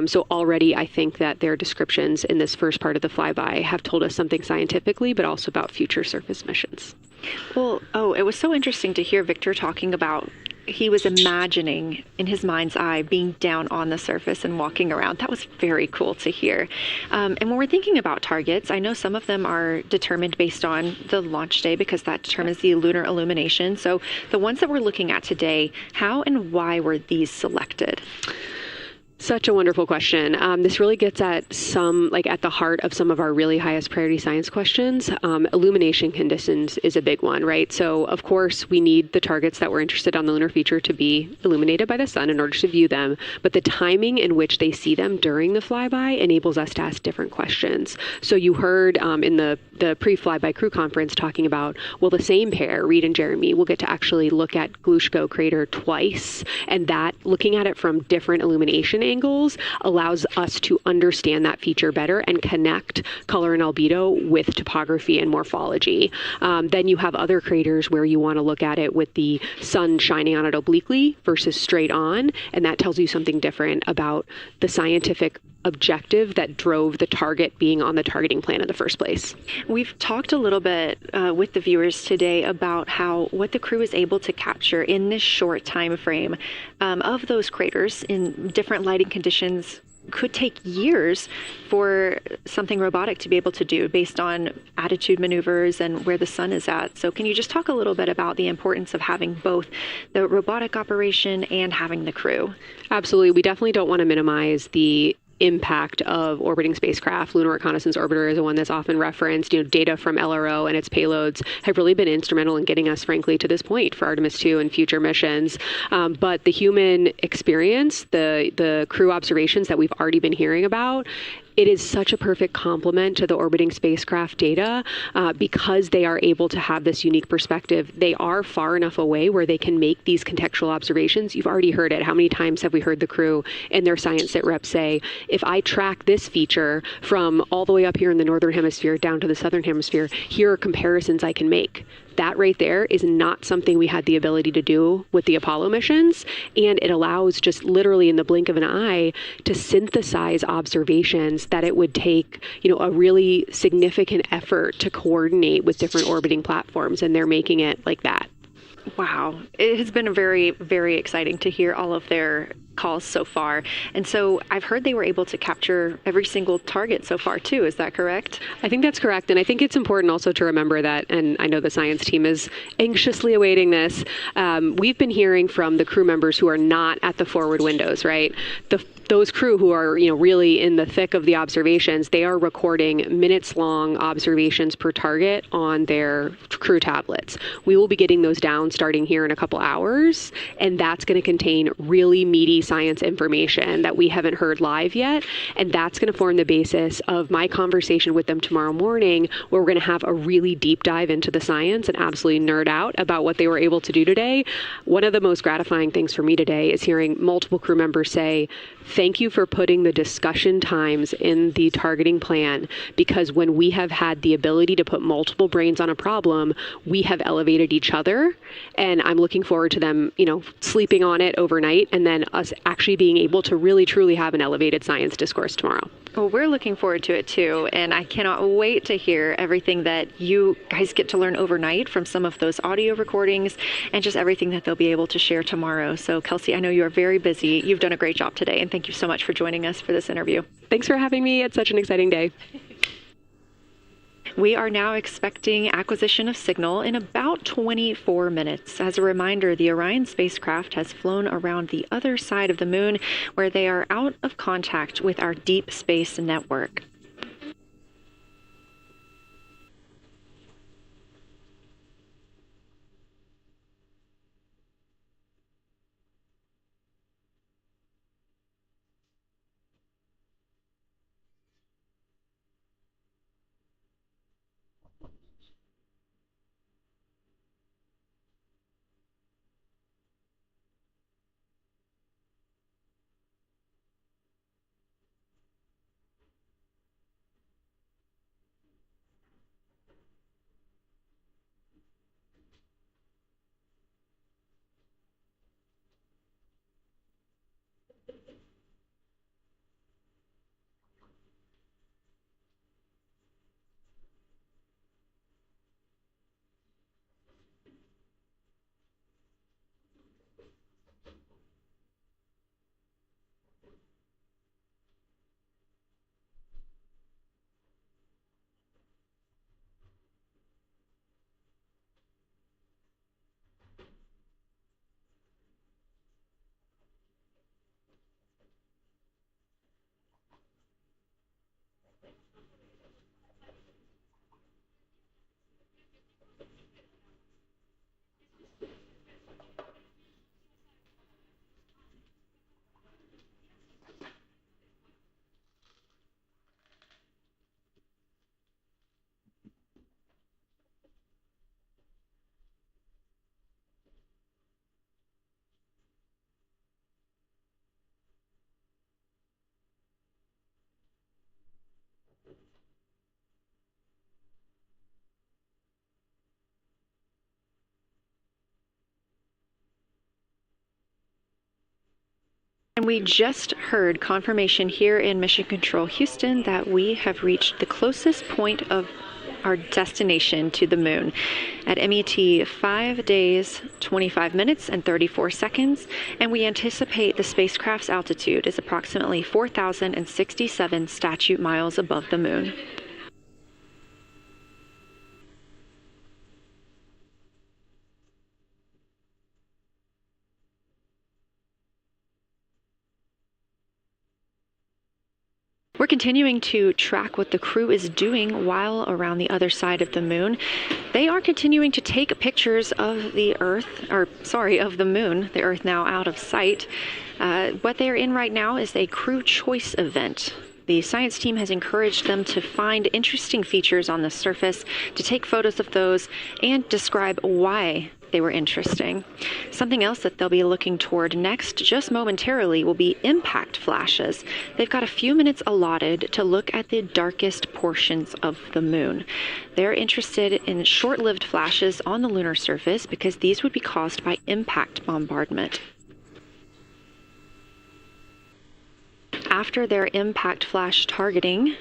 So already I think that their descriptions in this first part of the flyby have told us something scientifically, but also about future surface missions. Well, it was so interesting to hear Victor talking about he was imagining in his mind's eye being down on the surface and walking around. That was very cool to hear. And when we're thinking about targets, I know some of them are determined based on the launch day because that determines the lunar illumination. So the ones that we're looking at today, how and why were these selected? Such a wonderful question. This really gets at at the heart of some of our really highest priority science questions. Illumination conditions is a big one, right? So of course we need the targets that we're interested on the lunar feature to be illuminated by the sun in order to view them. But the timing in which they see them during the flyby enables us to ask different questions. So you heard in the pre-flyby crew conference talking about, well, the same pair, Reed and Jeremy, will get to actually look at Glushko crater twice, and that looking at it from different illumination angles allows us to understand that feature better and connect color and albedo with topography and morphology. Then you have other craters where you want to look at it with the sun shining on it obliquely versus straight on, and that tells you something different about the scientific objective that drove the target being on the targeting plan in the first place. We've talked a little bit with the viewers today about what the crew is able to capture in this short time frame of those craters in different lighting conditions. Could take years for something robotic to be able to do based on attitude maneuvers and where the sun is at. So can you just talk a little bit about the importance of having both the robotic operation and having the crew? Absolutely. We definitely don't want to minimize the impact of orbiting spacecraft. Lunar Reconnaissance Orbiter is the one that's often referenced. Data from LRO and its payloads have really been instrumental in getting us, frankly, to this point for Artemis II and future missions. But the human experience, the crew observations that we've already been hearing about, it is such a perfect complement to the orbiting spacecraft data because they are able to have this unique perspective. They are far enough away where they can make these contextual observations. You've already heard it. How many times have we heard the crew and their science sit reps say, if I track this feature from all the way up here in the northern hemisphere down to the southern hemisphere, here are comparisons I can make. That right there is not something we had the ability to do with the Apollo missions, and it allows just literally in the blink of an eye to synthesize observations that it would take, a really significant effort to coordinate with different orbiting platforms, and they're making it like that. Wow. It has been very, very exciting to hear all of their calls so far. And so I've heard they were able to capture every single target so far too. Is that correct? I think that's correct. And I think it's important also to remember that, and I know the science team is anxiously awaiting this, we've been hearing from the crew members who are not at the forward windows, right? Those crew who are, really in the thick of the observations, they are recording minutes-long observations per target on their crew tablets. We will be getting those down starting here in a couple hours, and that's going to contain really meaty science information that we haven't heard live yet, and that's going to form the basis of my conversation with them tomorrow morning, where we're going to have a really deep dive into the science and absolutely nerd out about what they were able to do today. One of the most gratifying things for me today is hearing multiple crew members say, thank you for putting the discussion times in the targeting plan, because when we have had the ability to put multiple brains on a problem, we have elevated each other. And I'm looking forward to them, sleeping on it overnight and then us actually being able to really, truly have an elevated science discourse tomorrow. Well, we're looking forward to it too, and I cannot wait to hear everything that you guys get to learn overnight from some of those audio recordings and just everything that they'll be able to share tomorrow. So, Kelsey, I know you are very busy. You've done a great job today, and thank you so much for joining us for this interview. Thanks for having me. It's such an exciting day. We are now expecting acquisition of signal in about 24 minutes. As a reminder, the Orion spacecraft has flown around the other side of the moon, where they are out of contact with our deep space network. And we just heard confirmation here in Mission Control Houston that we have reached the closest point of our destination to the moon at MET 5 days, 25 minutes, and 34 seconds, and we anticipate the spacecraft's altitude is approximately 4,067 statute miles above the moon. We're continuing to track what the crew is doing while around the other side of the moon. They are continuing to take pictures of the moon, the Earth now out of sight. What they're in right now is a crew choice event. The science team has encouraged them to find interesting features on the surface, to take photos of those, and describe why they were interesting. Something else that they'll be looking toward next, just momentarily, will be impact flashes. They've got a few minutes allotted to look at the darkest portions of the moon. They're interested in short-lived flashes on the lunar surface because these would be caused by impact bombardment. After their impact flash targeting,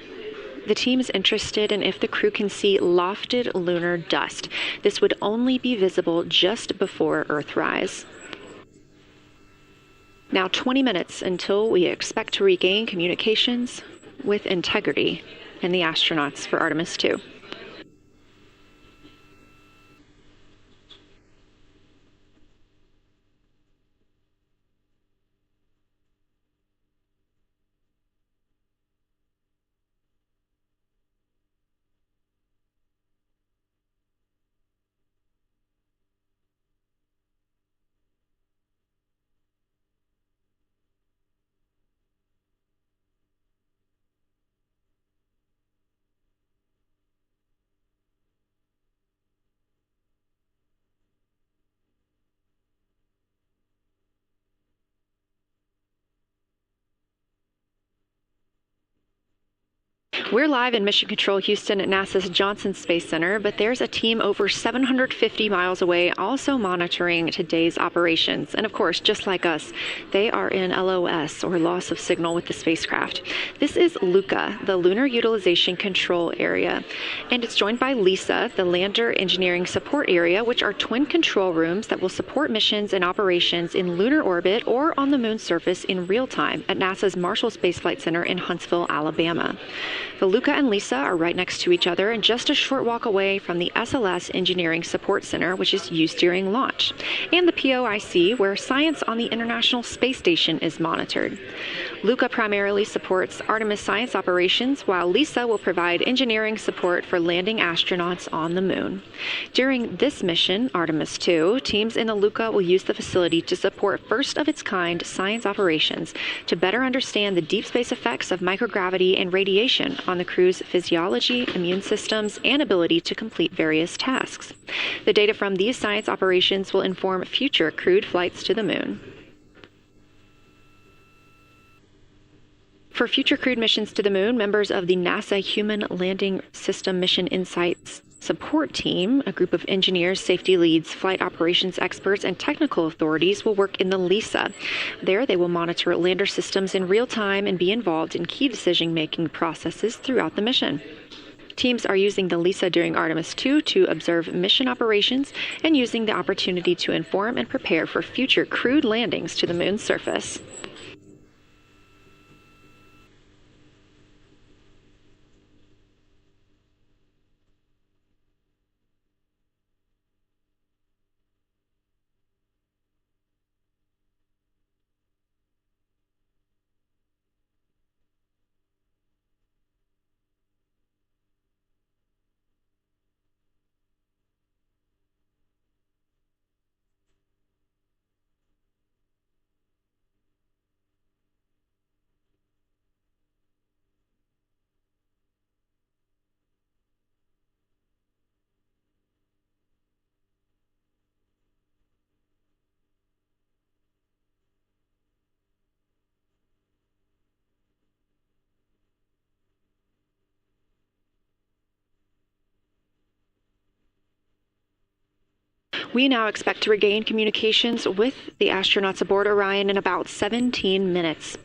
the team is interested in if the crew can see lofted lunar dust. This would only be visible just before Earthrise. Now 20 minutes until we expect to regain communications with integrity and the astronauts for Artemis II. We're live in Mission Control Houston at NASA's Johnson Space Center, but there's a team over 750 miles away also monitoring today's operations. And of course, just like us, they are in LOS, or loss of signal, with the spacecraft. This is LUCA, the Lunar Utilization Control Area, and it's joined by LISA, the Lander Engineering Support Area, which are twin control rooms that will support missions and operations in lunar orbit or on the moon's surface in real time at NASA's Marshall Space Flight Center in Huntsville, Alabama. The LUCA and LISA are right next to each other and just a short walk away from the SLS Engineering Support Center, which is used during launch, and the POIC, where science on the International Space Station is monitored. LUCA primarily supports Artemis science operations, while LISA will provide engineering support for landing astronauts on the moon. During this mission, Artemis II, teams in the LUCA will use the facility to support first-of-its-kind science operations to better understand the deep space effects of microgravity and radiation on the crew's physiology, immune systems, and ability to complete various tasks. The data from these science operations will inform future crewed flights to the moon. For future crewed missions to the moon, members of the NASA Human Landing System Mission Insights Support Team, a group of engineers, safety leads, flight operations experts, and technical authorities, will work in the LISA. There, they will monitor lander systems in real time and be involved in key decision-making processes throughout the mission. Teams are using the LISA during Artemis II to observe mission operations and using the opportunity to inform and prepare for future crewed landings to the moon's surface. We now expect to regain communications with the astronauts aboard Orion in about 17 minutes.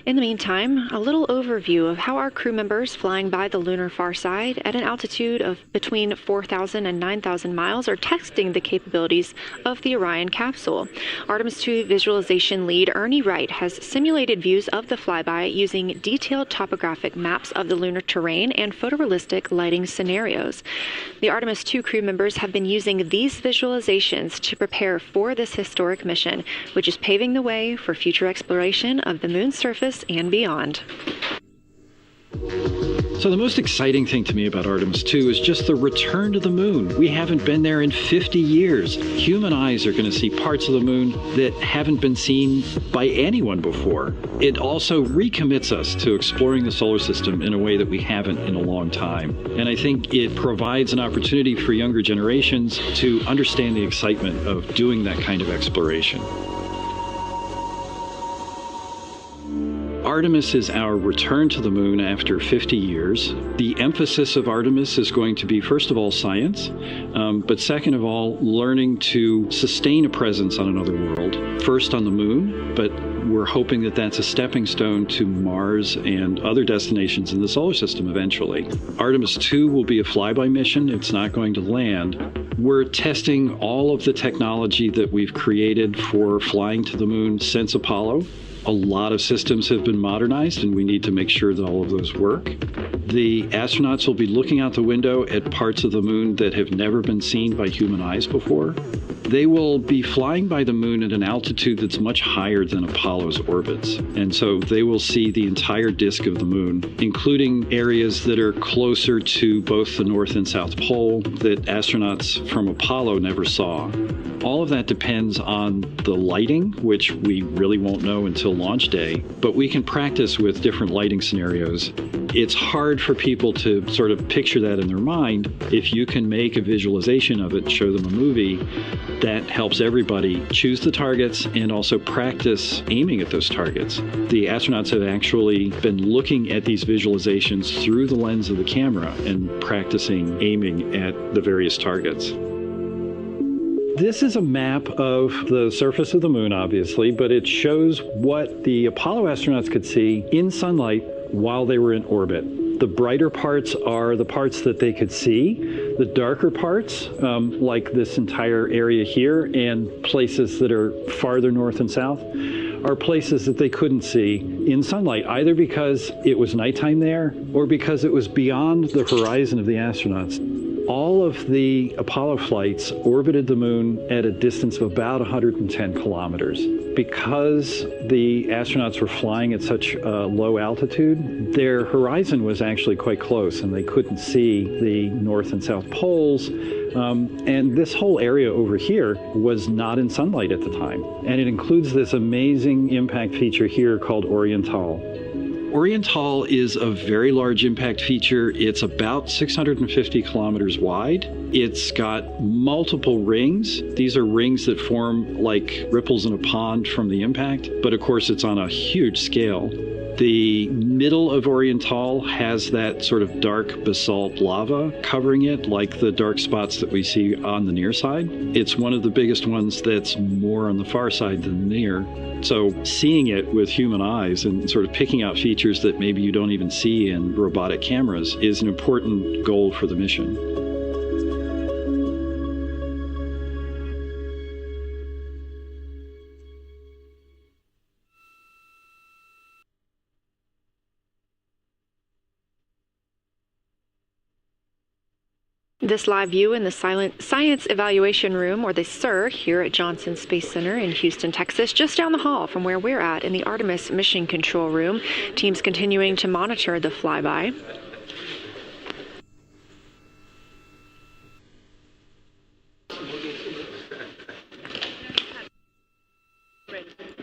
In the meantime, a little overview of how our crew members flying by the lunar far side at an altitude of between 4,000 and 9,000 miles are testing the capabilities of the Orion capsule. Artemis II visualization lead Ernie Wright has simulated views of the flyby using detailed topographic maps of the lunar terrain and photorealistic lighting scenarios. The Artemis II crew members have been using these visualizations to prepare for this historic mission, which is paving the way for future exploration of the moon's surface and beyond. So the most exciting thing to me about Artemis II is just the return to the moon. We haven't been there in 50 years. Human eyes are going to see parts of the moon that haven't been seen by anyone before. It also recommits us to exploring the solar system in a way that we haven't in a long time. And I think it provides an opportunity for younger generations to understand the excitement of doing that kind of exploration. Artemis is our return to the moon after 50 years. The emphasis of Artemis is going to be, first of all, science, but second of all, learning to sustain a presence on another world. First on the moon, but we're hoping that that's a stepping stone to Mars and other destinations in the solar system eventually. Artemis II will be a flyby mission. It's not going to land. We're testing all of the technology that we've created for flying to the moon since Apollo. A lot of systems have been modernized, and we need to make sure that all of those work. The astronauts will be looking out the window at parts of the moon that have never been seen by human eyes before. They will be flying by the moon at an altitude that's much higher than Apollo's orbits. And so they will see the entire disk of the moon, including areas that are closer to both the North and South Pole that astronauts from Apollo never saw. All of that depends on the lighting, which we really won't know until launch day, but we can practice with different lighting scenarios. It's hard for people to sort of picture that in their mind. If you can make a visualization of it, show them a movie, that helps everybody choose the targets and also practice aiming at those targets. The astronauts have actually been looking at these visualizations through the lens of the camera and practicing aiming at the various targets. This is a map of the surface of the moon, obviously, but it shows what the Apollo astronauts could see in sunlight while they were in orbit. The brighter parts are the parts that they could see. The darker parts, like this entire area here and places that are farther north and south, are places that they couldn't see in sunlight, either because it was nighttime there or because it was beyond the horizon of the astronauts. All of the Apollo flights orbited the moon at a distance of about 110 kilometers. Because the astronauts were flying at such a low altitude, their horizon was actually quite close and they couldn't see the North and South poles. And this whole area over here was not in sunlight at the time. And it includes this amazing impact feature here called Oriental. Oriental is a very large impact feature. It's about 650 kilometers wide. It's got multiple rings. These are rings that form like ripples in a pond from the impact, but of course it's on a huge scale. The middle of Oriental has that sort of dark basalt lava covering it, like the dark spots that we see on the near side. It's one of the biggest ones that's more on the far side than near. So seeing it with human eyes and sort of picking out features that maybe you don't even see in robotic cameras is an important goal for the mission. This live view in the Science Evaluation Room, or the SIR, here at Johnson Space Center in Houston, Texas, just down the hall from where we're at in the Artemis Mission Control Room. Teams continuing to monitor the flyby.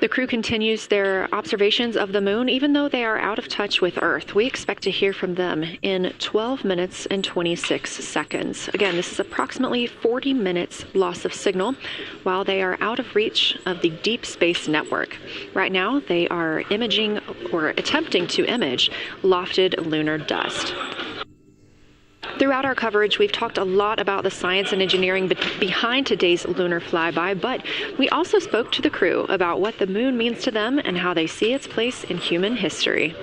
The crew continues their observations of the moon, even though they are out of touch with Earth. We expect to hear from them in 12 minutes and 26 seconds. Again, this is approximately 40 minutes loss of signal while they are out of reach of the deep space network. Right now, they are imaging or attempting to image lofted lunar dust. Throughout our coverage, we've talked a lot about the science and engineering behind today's lunar flyby, but we also spoke to the crew about what the moon means to them and how they see its place in human history.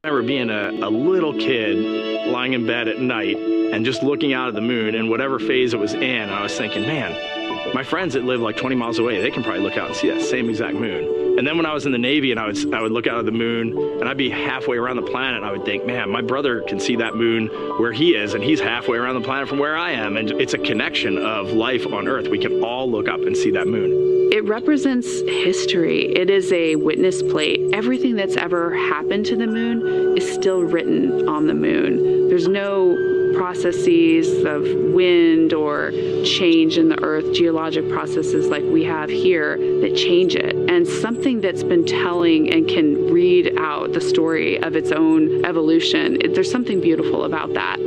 I remember being a little kid lying in bed at night and just looking out at the moon in whatever phase it was in, and I was thinking, man, my friends that live like 20 miles away, they can probably look out and see that same exact moon. And then when I was in the Navy and I would look out at the moon and I'd be halfway around the planet, and I would think, man, my brother can see that moon where he is, and he's halfway around the planet from where I am. And it's a connection of life on Earth. We can all look up and see that moon. It represents history. It is a witness plate. Everything that's ever happened to the moon is still written on the moon. There's no processes of wind or change in the Earth, geologic processes like we have here that change it. And something that's been telling and can read out the story of its own evolution, there's something beautiful about that.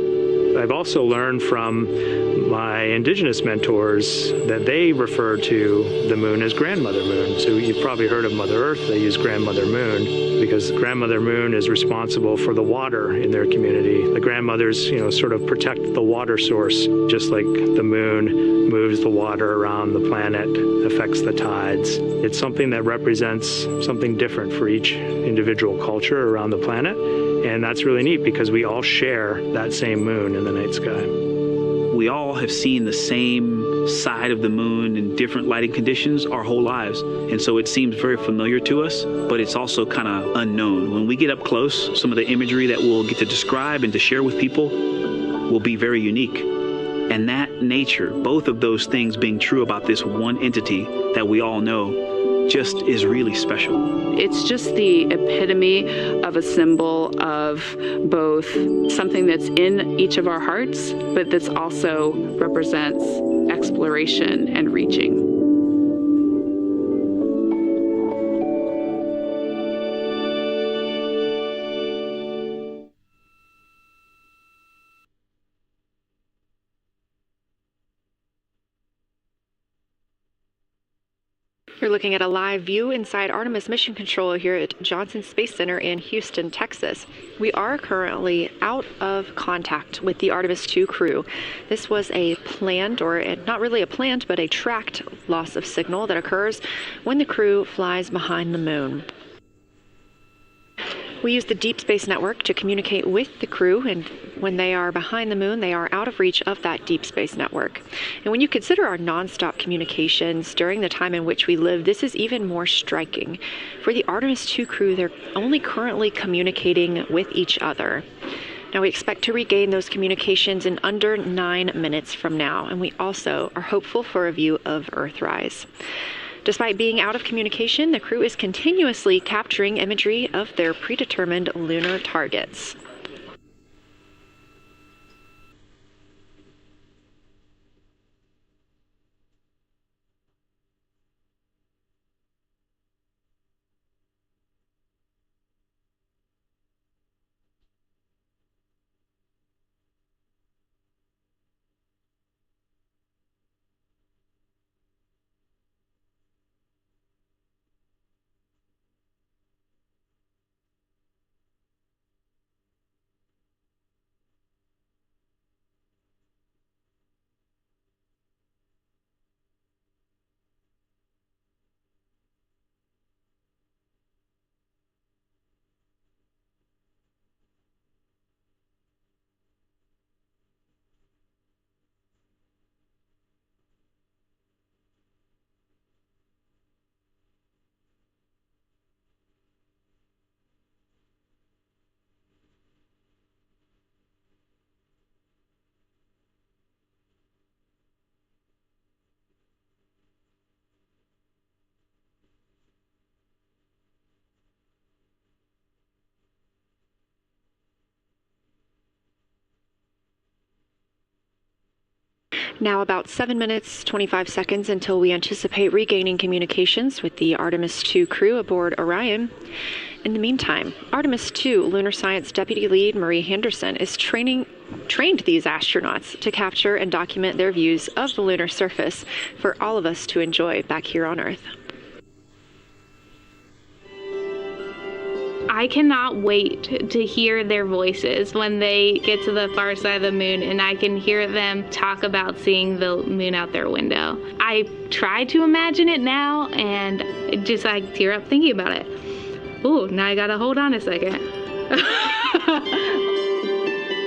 I've also learned from my indigenous mentors that they refer to the moon as Grandmother Moon. So you've probably heard of Mother Earth. They use Grandmother Moon because Grandmother Moon is responsible for the water in their community. The grandmothers, sort of protect the water source, just like the moon moves the water around the planet, affects the tides. It's something that represents something different for each individual culture around the planet. And that's really neat because we all share that same moon in the night sky. We all have seen the same side of the moon in different lighting conditions our whole lives. And so it seems very familiar to us, but it's also kind of unknown. When we get up close, some of the imagery that we'll get to describe and to share with people will be very unique. And that nature, both of those things being true about this one entity that we all know, just is really special. It's just the epitome of a symbol of both something that's in each of our hearts, but that's also represents exploration and reaching. You're looking at a live view inside Artemis Mission Control here at Johnson Space Center in Houston, Texas. We are currently out of contact with the Artemis II crew. This was a planned, or not really a planned, but a tracked loss of signal that occurs when the crew flies behind the moon. We use the Deep Space Network to communicate with the crew, and when they are behind the moon, they are out of reach of that Deep Space Network. And when you consider our nonstop communications during the time in which we live, this is even more striking. For the Artemis II crew, they're only currently communicating with each other. Now, we expect to regain those communications in under 9 minutes from now, and we also are hopeful for a view of Earthrise. Despite being out of communication, the crew is continuously capturing imagery of their predetermined lunar targets. Now about 7 minutes, 25 seconds until we anticipate regaining communications with the Artemis II crew aboard Orion. In the meantime, Artemis II Lunar Science Deputy Lead Marie Henderson is training trained these astronauts to capture and document their views of the lunar surface for all of us to enjoy back here on Earth. I cannot wait to hear their voices when they get to the far side of the moon and I can hear them talk about seeing the moon out their window. I try to imagine it now and I tear up thinking about it. Ooh, now I gotta hold on a second.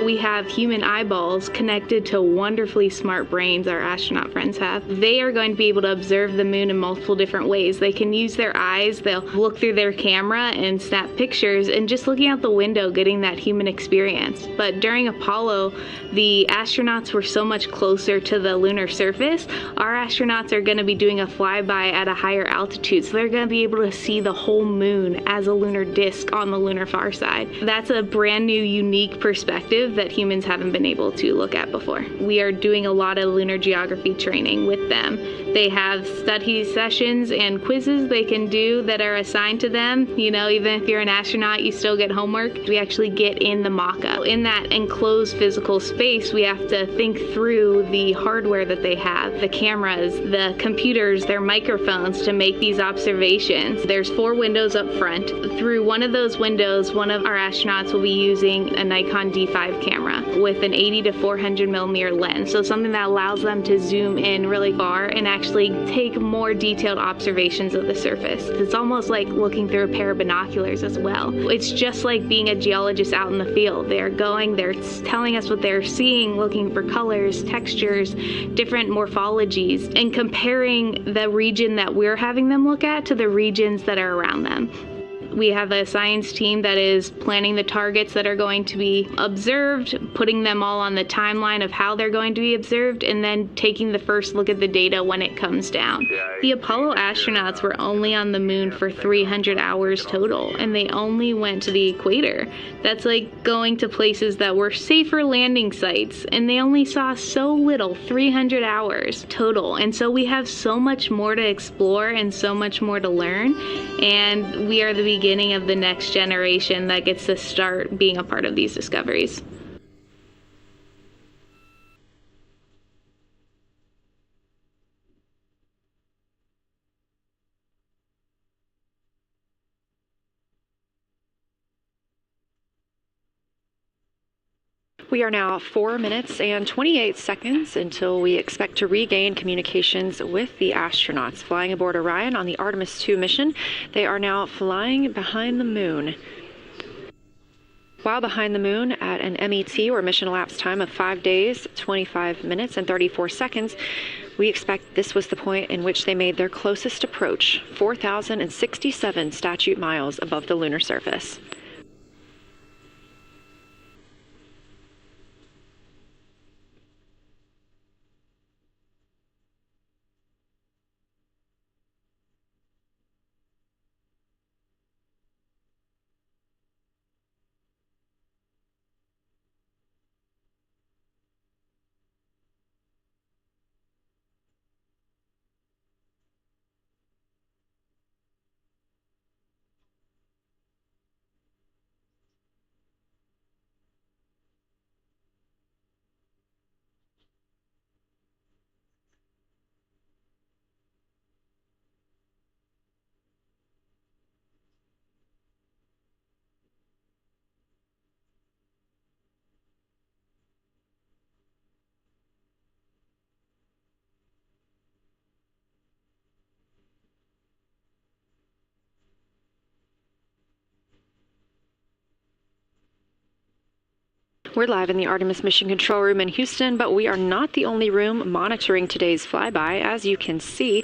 We have human eyeballs connected to wonderfully smart brains our astronaut friends have. They are going to be able to observe the moon in multiple different ways. They can use their eyes, they'll look through their camera and snap pictures, and just looking out the window getting that human experience. But during Apollo, the astronauts were so much closer to the lunar surface. Our astronauts are going to be doing a flyby at a higher altitude, so they're going to be able to see the whole moon as a lunar disk on the lunar far side. That's a brand new, unique perspective that humans haven't been able to look at before. We are doing a lot of lunar geography training with them. They have study sessions and quizzes they can do that are assigned to them. You know, even if you're an astronaut, you still get homework. We actually get in the mock-up. In that enclosed physical space, we have to think through the hardware that they have, the cameras, the computers, their microphones to make these observations. There's 4 windows up front. Through one of those windows, one of our astronauts will be using a Nikon D5 camera with an 80 to 400 millimeter lens. So something that allows them to zoom in really far and actually take more detailed observations of the surface. It's almost like looking through a pair of binoculars as well. It's just like being a geologist out in the field. They're telling us what they're seeing, looking for colors, textures, different morphologies, and comparing the region that we're having them look at to the regions that are around them. We have a science team that is planning the targets that are going to be observed, putting them all on the timeline of how they're going to be observed, and then taking the first look at the data when it comes down. The Apollo astronauts were only on the moon for 300 hours total, and they only went to the equator. That's like going to places that were safer landing sites, and they only saw so little, 300 hours total. And so we have so much more to explore and so much more to learn, and we are the beginning of the next generation that gets to start being a part of these discoveries. We are now 4 minutes and 28 seconds until we expect to regain communications with the astronauts flying aboard Orion on the Artemis II mission. They are now flying behind the moon. While behind the moon at an MET, or mission elapsed time, of 5 days, 25 minutes, and 34 seconds, we expect this was the point in which they made their closest approach, 4,067 statute miles above the lunar surface. We're live in the Artemis Mission Control Room in Houston, but we are not the only room monitoring today's flyby. As you can see,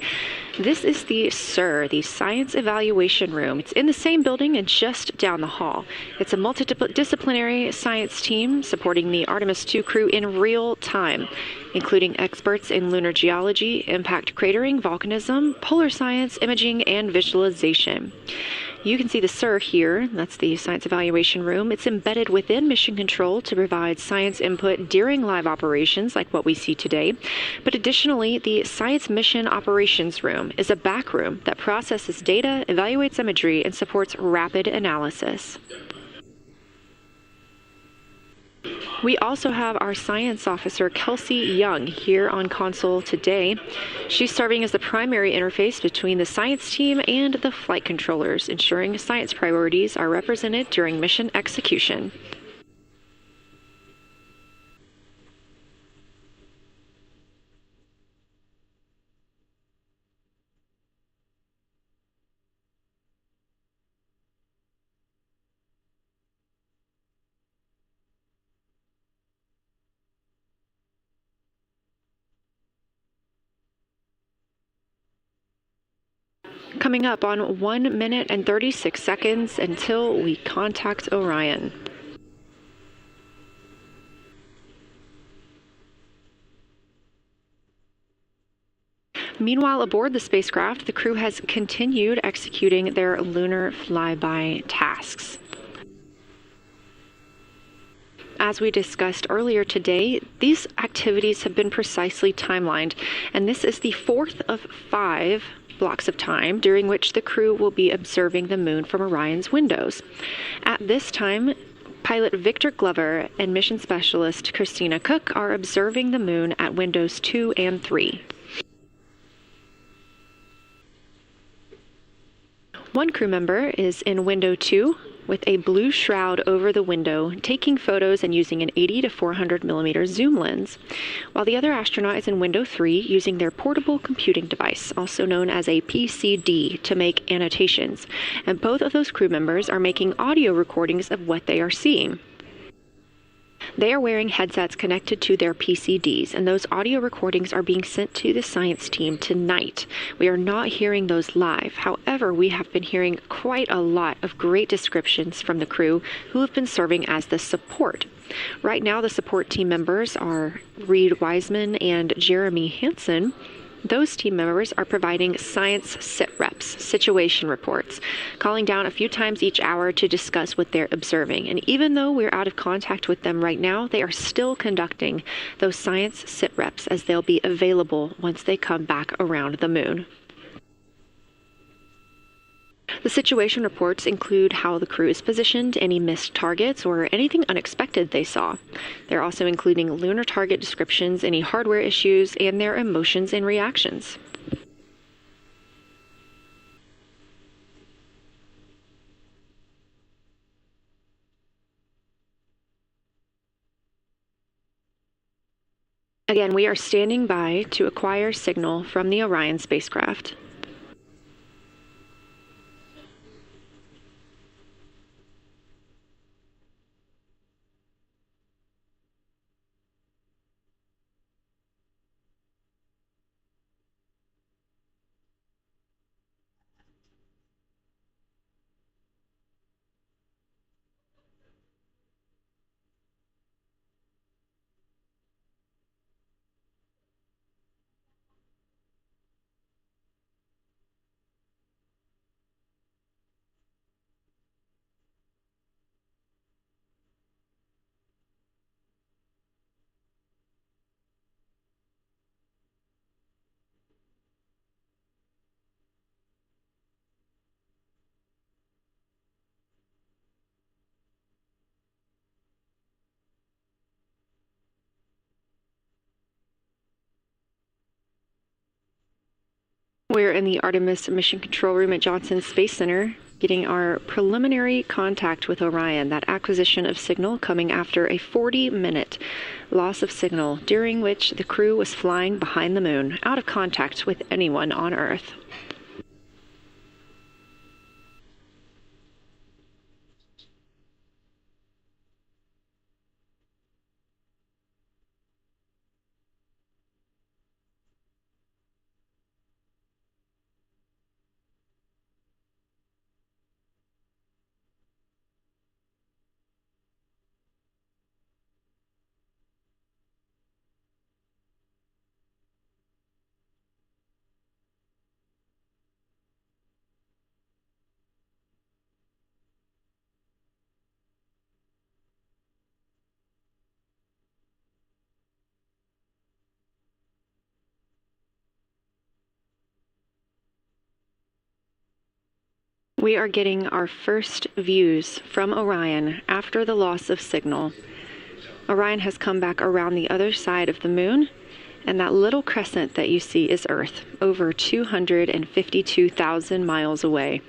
this is the SIR, the Science Evaluation Room. It's in the same building and just down the hall. It's a multidisciplinary science team supporting the Artemis II crew in real time, including experts in lunar geology, impact cratering, volcanism, polar science, imaging, and visualization. You can see the SIR here. That's the Science Evaluation Room. It's embedded within Mission Control to provide science input during live operations like what we see today. But additionally, the Science Mission Operations Room is a back room that processes data, evaluates imagery, and supports rapid analysis. We also have our science officer, Kelsey Young, here on console today. She's serving as the primary interface between the science team and the flight controllers, ensuring science priorities are represented during mission execution. Coming up on 1 minute and 36 seconds until we contact Orion. Meanwhile, aboard the spacecraft, the crew has continued executing their lunar flyby tasks. As we discussed earlier today, these activities have been precisely timelined, and this is the fourth of 5 blocks of time during which the crew will be observing the moon from Orion's windows. At this time, pilot Victor Glover and mission specialist Christina Cook are observing the moon at windows 2 and 3. One crew member is in window 2 with a blue shroud over the window, taking photos and using an 80 to 400 millimeter zoom lens, while the other astronaut is in window 3 using their portable computing device, also known as a PCD, to make annotations. And both of those crew members are making audio recordings of what they are seeing. They are wearing headsets connected to their PCDs, and those audio recordings are being sent to the science team tonight. We are not hearing those live. However, we have been hearing quite a lot of great descriptions from the crew who have been serving as the support. Right now, the support team members are Reed Wiseman and Jeremy Hansen. Those team members are providing science sit-reps, situation reports, calling down a few times each hour to discuss what they're observing. And even though we're out of contact with them right now, they are still conducting those science sit-reps as they'll be available once they come back around the moon. The situation reports include how the crew is positioned, any missed targets, or anything unexpected they saw. They're also including lunar target descriptions, any hardware issues, and their emotions and reactions. Again, we are standing by to acquire signal from the Orion spacecraft. We're in the Artemis Mission Control Room at Johnson Space Center, getting our preliminary contact with Orion, that acquisition of signal coming after a 40-minute loss of signal, during which the crew was flying behind the moon, out of contact with anyone on Earth. We are getting our first views from Orion after the loss of signal. Orion has come back around the other side of the moon, and that little crescent that you see is Earth, over 252,000 miles away.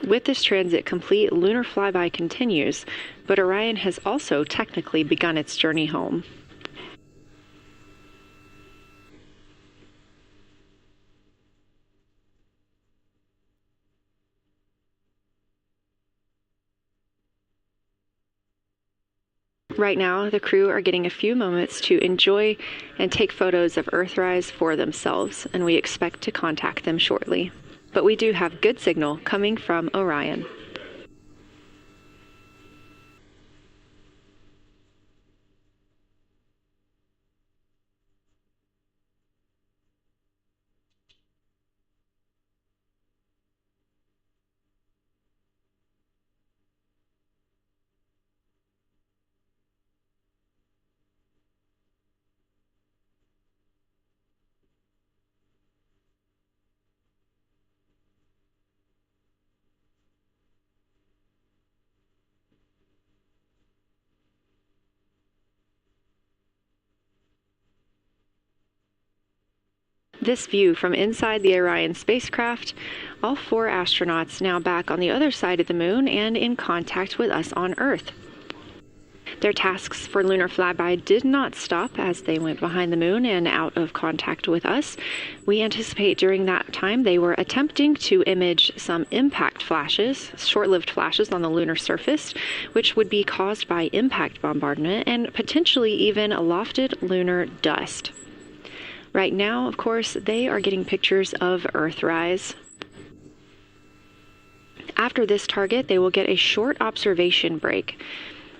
With this transit complete, lunar flyby continues, but Orion has also technically begun its journey home. Right now, the crew are getting a few moments to enjoy and take photos of Earthrise for themselves, and we expect to contact them shortly. But we do have good signal coming from Orion. This view from inside the Orion spacecraft, all 4 astronauts now back on the other side of the moon and in contact with us on Earth. Their tasks for lunar flyby did not stop as they went behind the moon and out of contact with us. We anticipate during that time they were attempting to image some impact flashes, short-lived flashes on the lunar surface, which would be caused by impact bombardment and potentially even lofted lunar dust. Right now, of course, they are getting pictures of Earthrise. After this target, they will get a short observation break.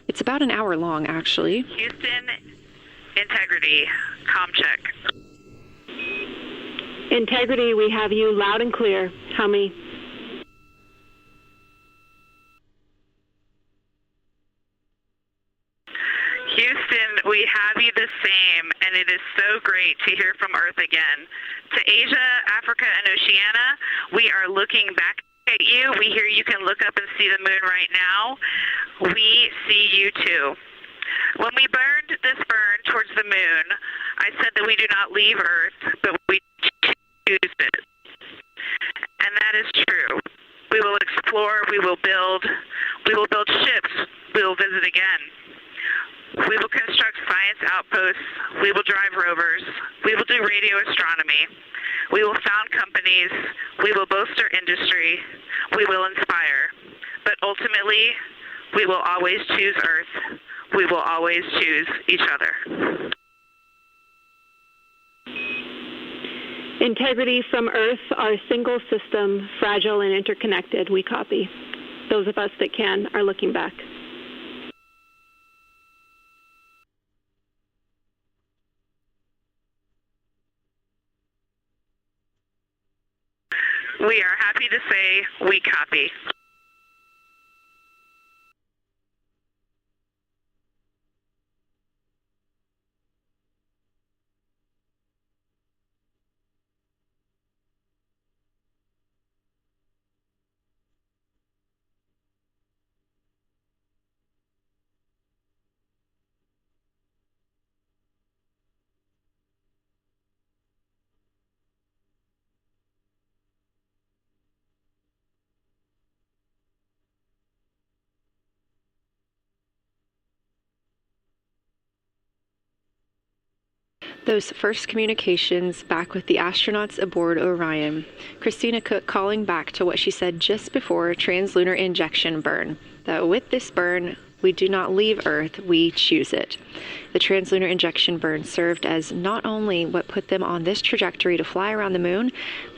It's about an hour long, actually. Houston, integrity, comm check. Integrity, we have you loud and clear. How many? Houston, we have you the same, and it is so great to hear from Earth again. To Asia, Africa, and Oceania, we are looking back at you. We hear you can look up and see the moon right now. We see you too. When we burned this burn towards the moon, I said that we do not leave Earth, but we choose it. And that is true. We will explore, we will build ships, we will visit again. We will construct science outposts, we will drive rovers, we will do radio astronomy, we will found companies, we will bolster industry, we will inspire. But ultimately, we will always choose Earth. We will always choose each other. Integrity from Earth, our single system, fragile and interconnected. We copy. Those of us that can are looking back. We are happy to say we copy. Those first communications back with the astronauts aboard Orion. Christina Cook calling back to what she said just before translunar injection burn, that with this burn, we do not leave Earth, we choose it. The translunar injection burn served as not only what put them on this trajectory to fly around the moon,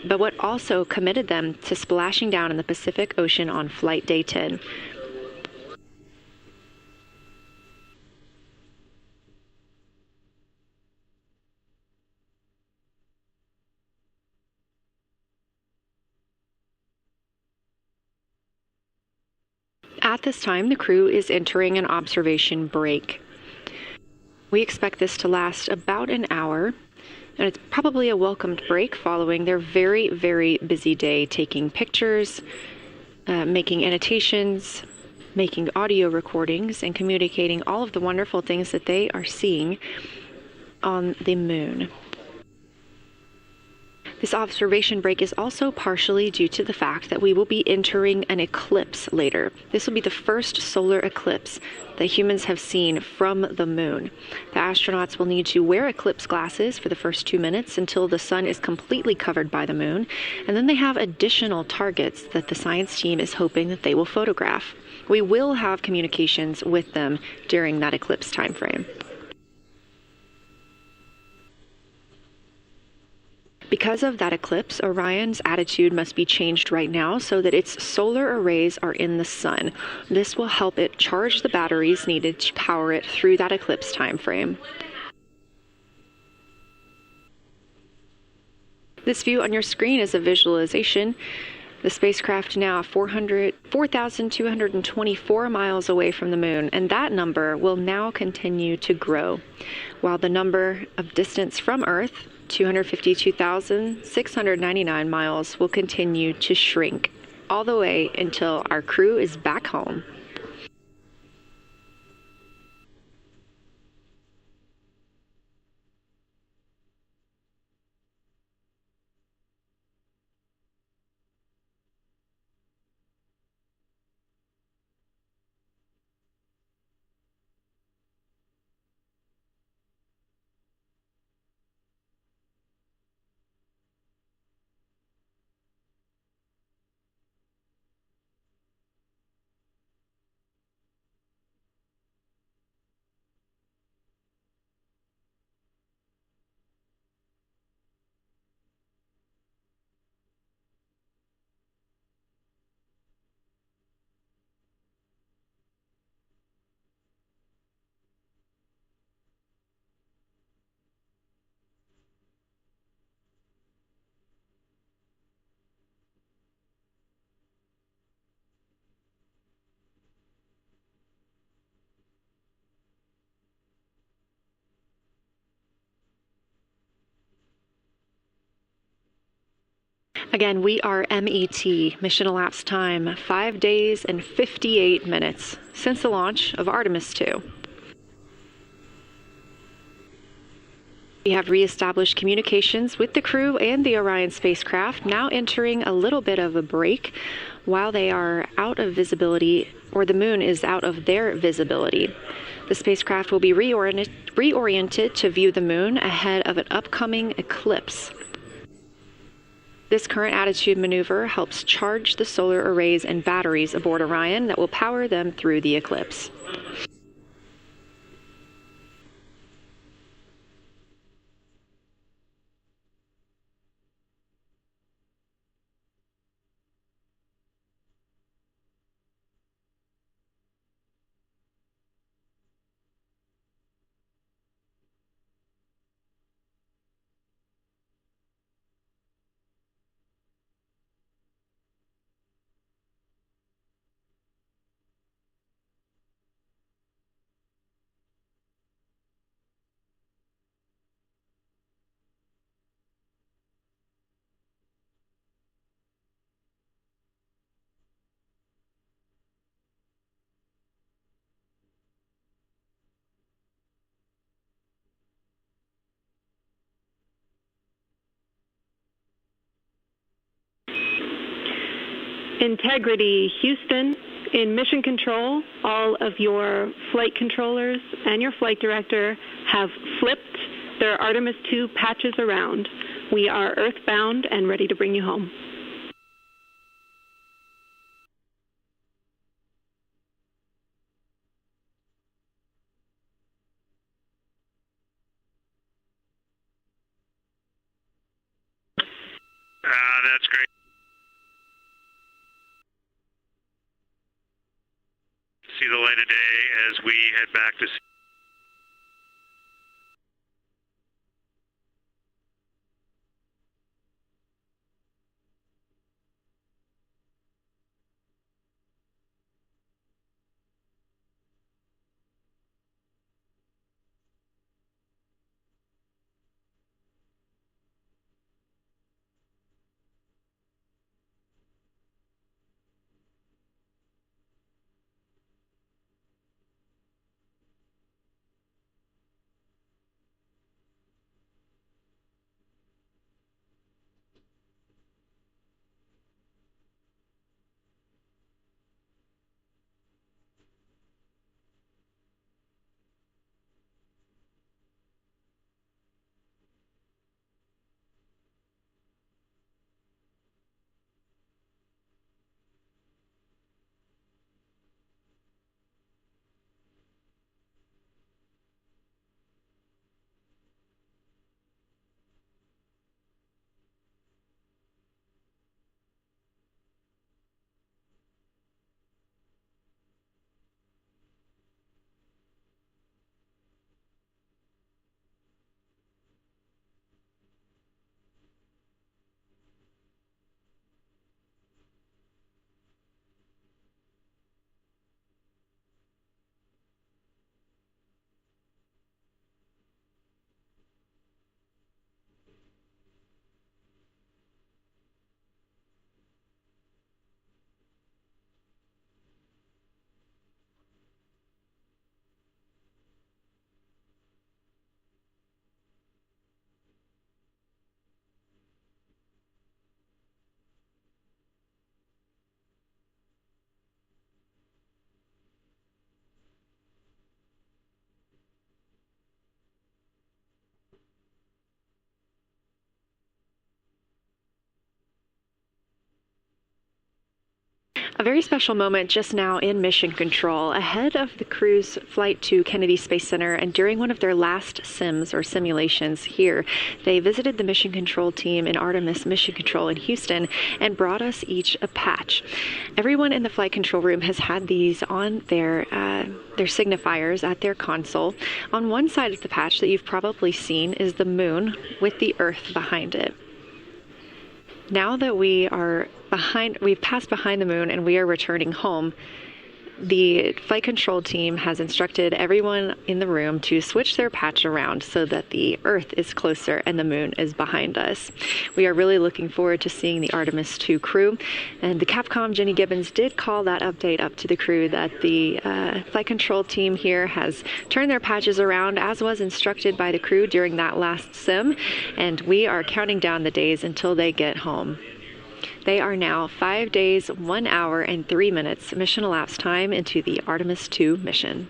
but what also committed them to splashing down in the Pacific Ocean on flight day 10. At this time, the crew is entering an observation break. We expect this to last about an hour, and it's probably a welcomed break following their very, very busy day taking pictures, making annotations, making audio recordings, and communicating all of the wonderful things that they are seeing on the moon. This observation break is also partially due to the fact that we will be entering an eclipse later. This will be the first solar eclipse that humans have seen from the moon. The astronauts will need to wear eclipse glasses for the first 2 minutes until the sun is completely covered by the moon, and then they have additional targets that the science team is hoping that they will photograph. We will have communications with them during that eclipse time frame. Because of that eclipse, Orion's attitude must be changed right now so that its solar arrays are in the sun. This will help it charge the batteries needed to power it through that eclipse time frame. This view on your screen is a visualization. The spacecraft now 4,224 miles away from the moon, and that number will now continue to grow, while the number of distance from Earth, 252,699 miles, will continue to shrink all the way until our crew is back home. Again, we are MET, mission elapsed time, 5 days and 58 minutes since the launch of Artemis II. We have reestablished communications with the crew and the Orion spacecraft, now entering a little bit of a break while they are out of visibility, or the moon is out of their visibility. The spacecraft will be reoriented to view the moon ahead of an upcoming eclipse. This current attitude maneuver helps charge the solar arrays and batteries aboard Orion that will power them through the eclipse. Integrity, Houston. In mission control, all of your flight controllers and your flight director have flipped their Artemis II patches around. We are earthbound and ready to bring you home. That's great. See the light of day as we head back to A very special moment just now in Mission Control. Ahead of the crew's flight to Kennedy Space Center and during one of their last sims or simulations here, they visited the Mission Control team in Artemis Mission Control in Houston and brought us each a patch. Everyone in the flight control room has had these on their signifiers at their console. On one side of the patch that you've probably seen is the moon with the Earth behind it. Now that we've passed behind the moon and we are returning home, the flight control team has instructed everyone in the room to switch their patch around so that the Earth is closer and the moon is behind us. We are really looking forward to seeing the Artemis II crew, and the Capcom Jenny Gibbons did call that update up to the crew that the flight control team here has turned their patches around as was instructed by the crew during that last sim, and we are counting down the days until they get home. They are now 5 days, 1 hour, and 3 minutes mission elapsed time into the Artemis II mission.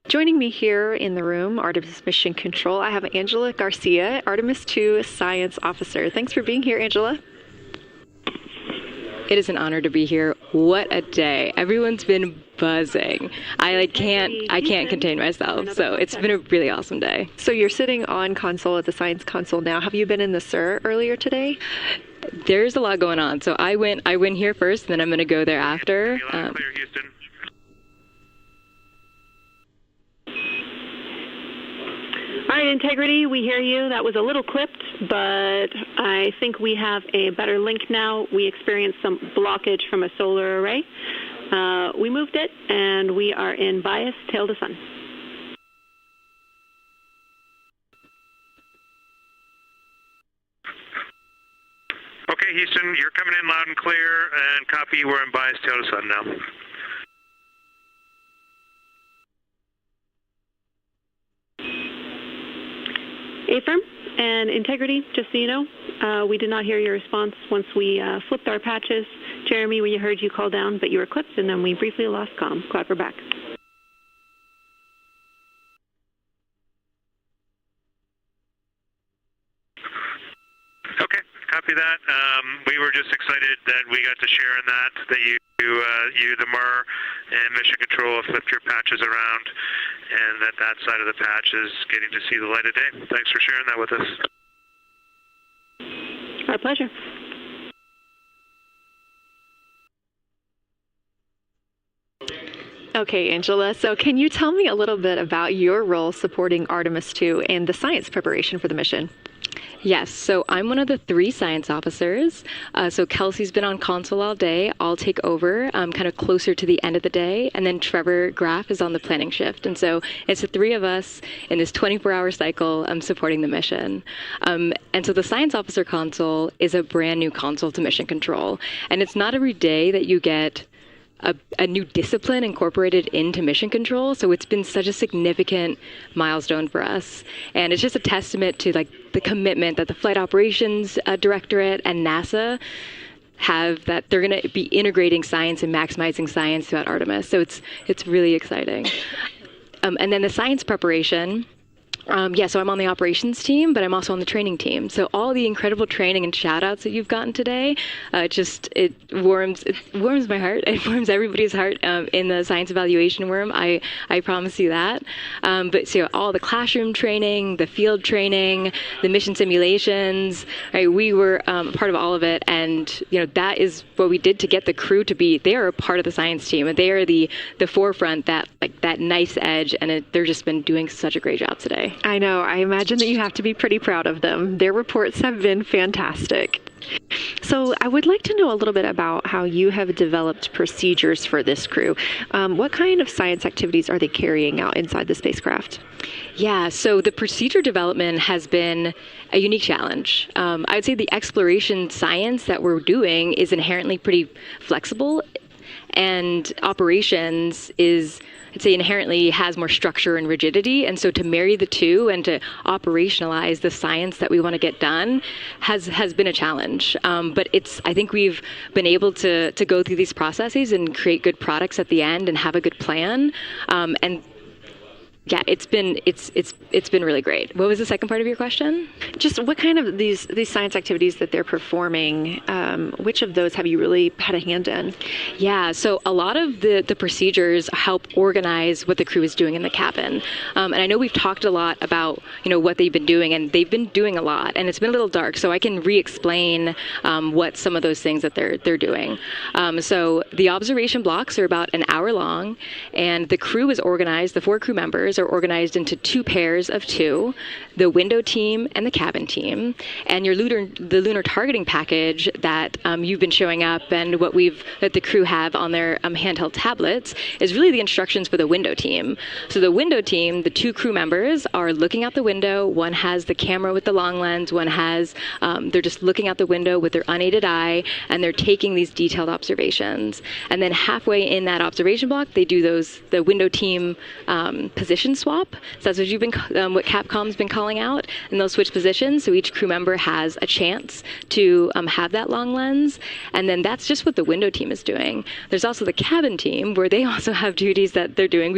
Joining me here in the room, Artemis Mission Control, I have Angela Garcia, Artemis II Science Officer. Thanks for being here, Angela. It is an honor to be here. What a day. Everyone's been buzzing. I can't contain myself. So it's been a really awesome day. So you're sitting on console at the science console now. Have you been in the SIR earlier today? There's a lot going on. So I went here first, and then I'm going to go there after. Clear, Houston. All right, Integrity, we hear you. That was a little clipped, but I think we have a better link now. We experienced some blockage from a solar array. We moved it, and we are in bias tail to sun. Okay, Houston, you're coming in loud and clear, and copy, we're in bias tail to sun now. Affirm and Integrity, just so you know, we did not hear your response once we flipped our patches. Jeremy, we heard you call down, but you were clipped, and then we briefly lost comm. Glad we're back. Okay, copy that. We were just excited that we got to share in that you, the MER, and Mission Control flipped your patches around, and that side of the patch is getting to see the light of day. Thanks for sharing that with us. Our pleasure. Okay, Angela, so can you tell me a little bit about your role supporting Artemis II and the science preparation for the mission? Yes, so I'm one of the 3 science officers. So Kelsey's been on console all day. I'll take over kind of closer to the end of the day. And then Trevor Graff is on the planning shift. And so it's the 3 of us in this 24-hour cycle supporting the mission. And so the science officer console is a brand new console to Mission Control. And it's not every day that you get a new discipline incorporated into mission control. So it's been such a significant milestone for us. And it's just a testament to like the commitment that the Flight Operations Directorate and NASA have, that they're going to be integrating science and maximizing science throughout Artemis. So it's really exciting. And then the science preparation. So I'm on the operations team, but I'm also on the training team. So all the incredible training and shout outs that you've gotten today, it warms my heart. It warms everybody's heart in the science evaluation worm. I promise you that. But so all the classroom training, the field training, the mission simulations, right? We were part of all of it. And, that is what we did to get the crew to be, they are a part of the science team. And they are the forefront, that nice edge. And they're just been doing such a great job today. I know. I imagine that you have to be pretty proud of them. Their reports have been fantastic. So I would like to know a little bit about how you have developed procedures for this crew. What kind of science activities are they carrying out inside the spacecraft? Yeah, so the procedure development has been a unique challenge. I would say the exploration science that we're doing is inherently pretty flexible, and operations is, I'd say, inherently has more structure and rigidity. And so to marry the two and to operationalize the science that we want to get done has been a challenge. But I think we've been able to go through these processes and create good products at the end and have a good plan. And yeah, it's been really great. What was the second part of your question? Just what kind of these science activities that they're performing, which of those have you really had a hand in? Yeah, so a lot of the procedures help organize what the crew is doing in the cabin. And I know we've talked a lot about, what they've been doing, and they've been doing a lot, and it's been a little dark, so I can re-explain what some of those things that they're doing. So the observation blocks are about an hour long, and the crew is organized, the 4 crew members are organized into 2 pairs of 2, the window team and the cabin team. And the lunar targeting package that you've been showing up and that the crew have on their handheld tablets is really the instructions for the window team. So the window team, the 2 crew members are looking out the window. One has the camera with the long lens. One has, they're just looking out the window with their unaided eye, and they're taking these detailed observations. And then halfway in that observation block, they do the window team position swap. So that's what Capcom's been calling out, and they'll switch positions. So each crew member has a chance to have that long lens. And then that's just what the window team is doing. There's also the cabin team, where they also have duties that they're doing.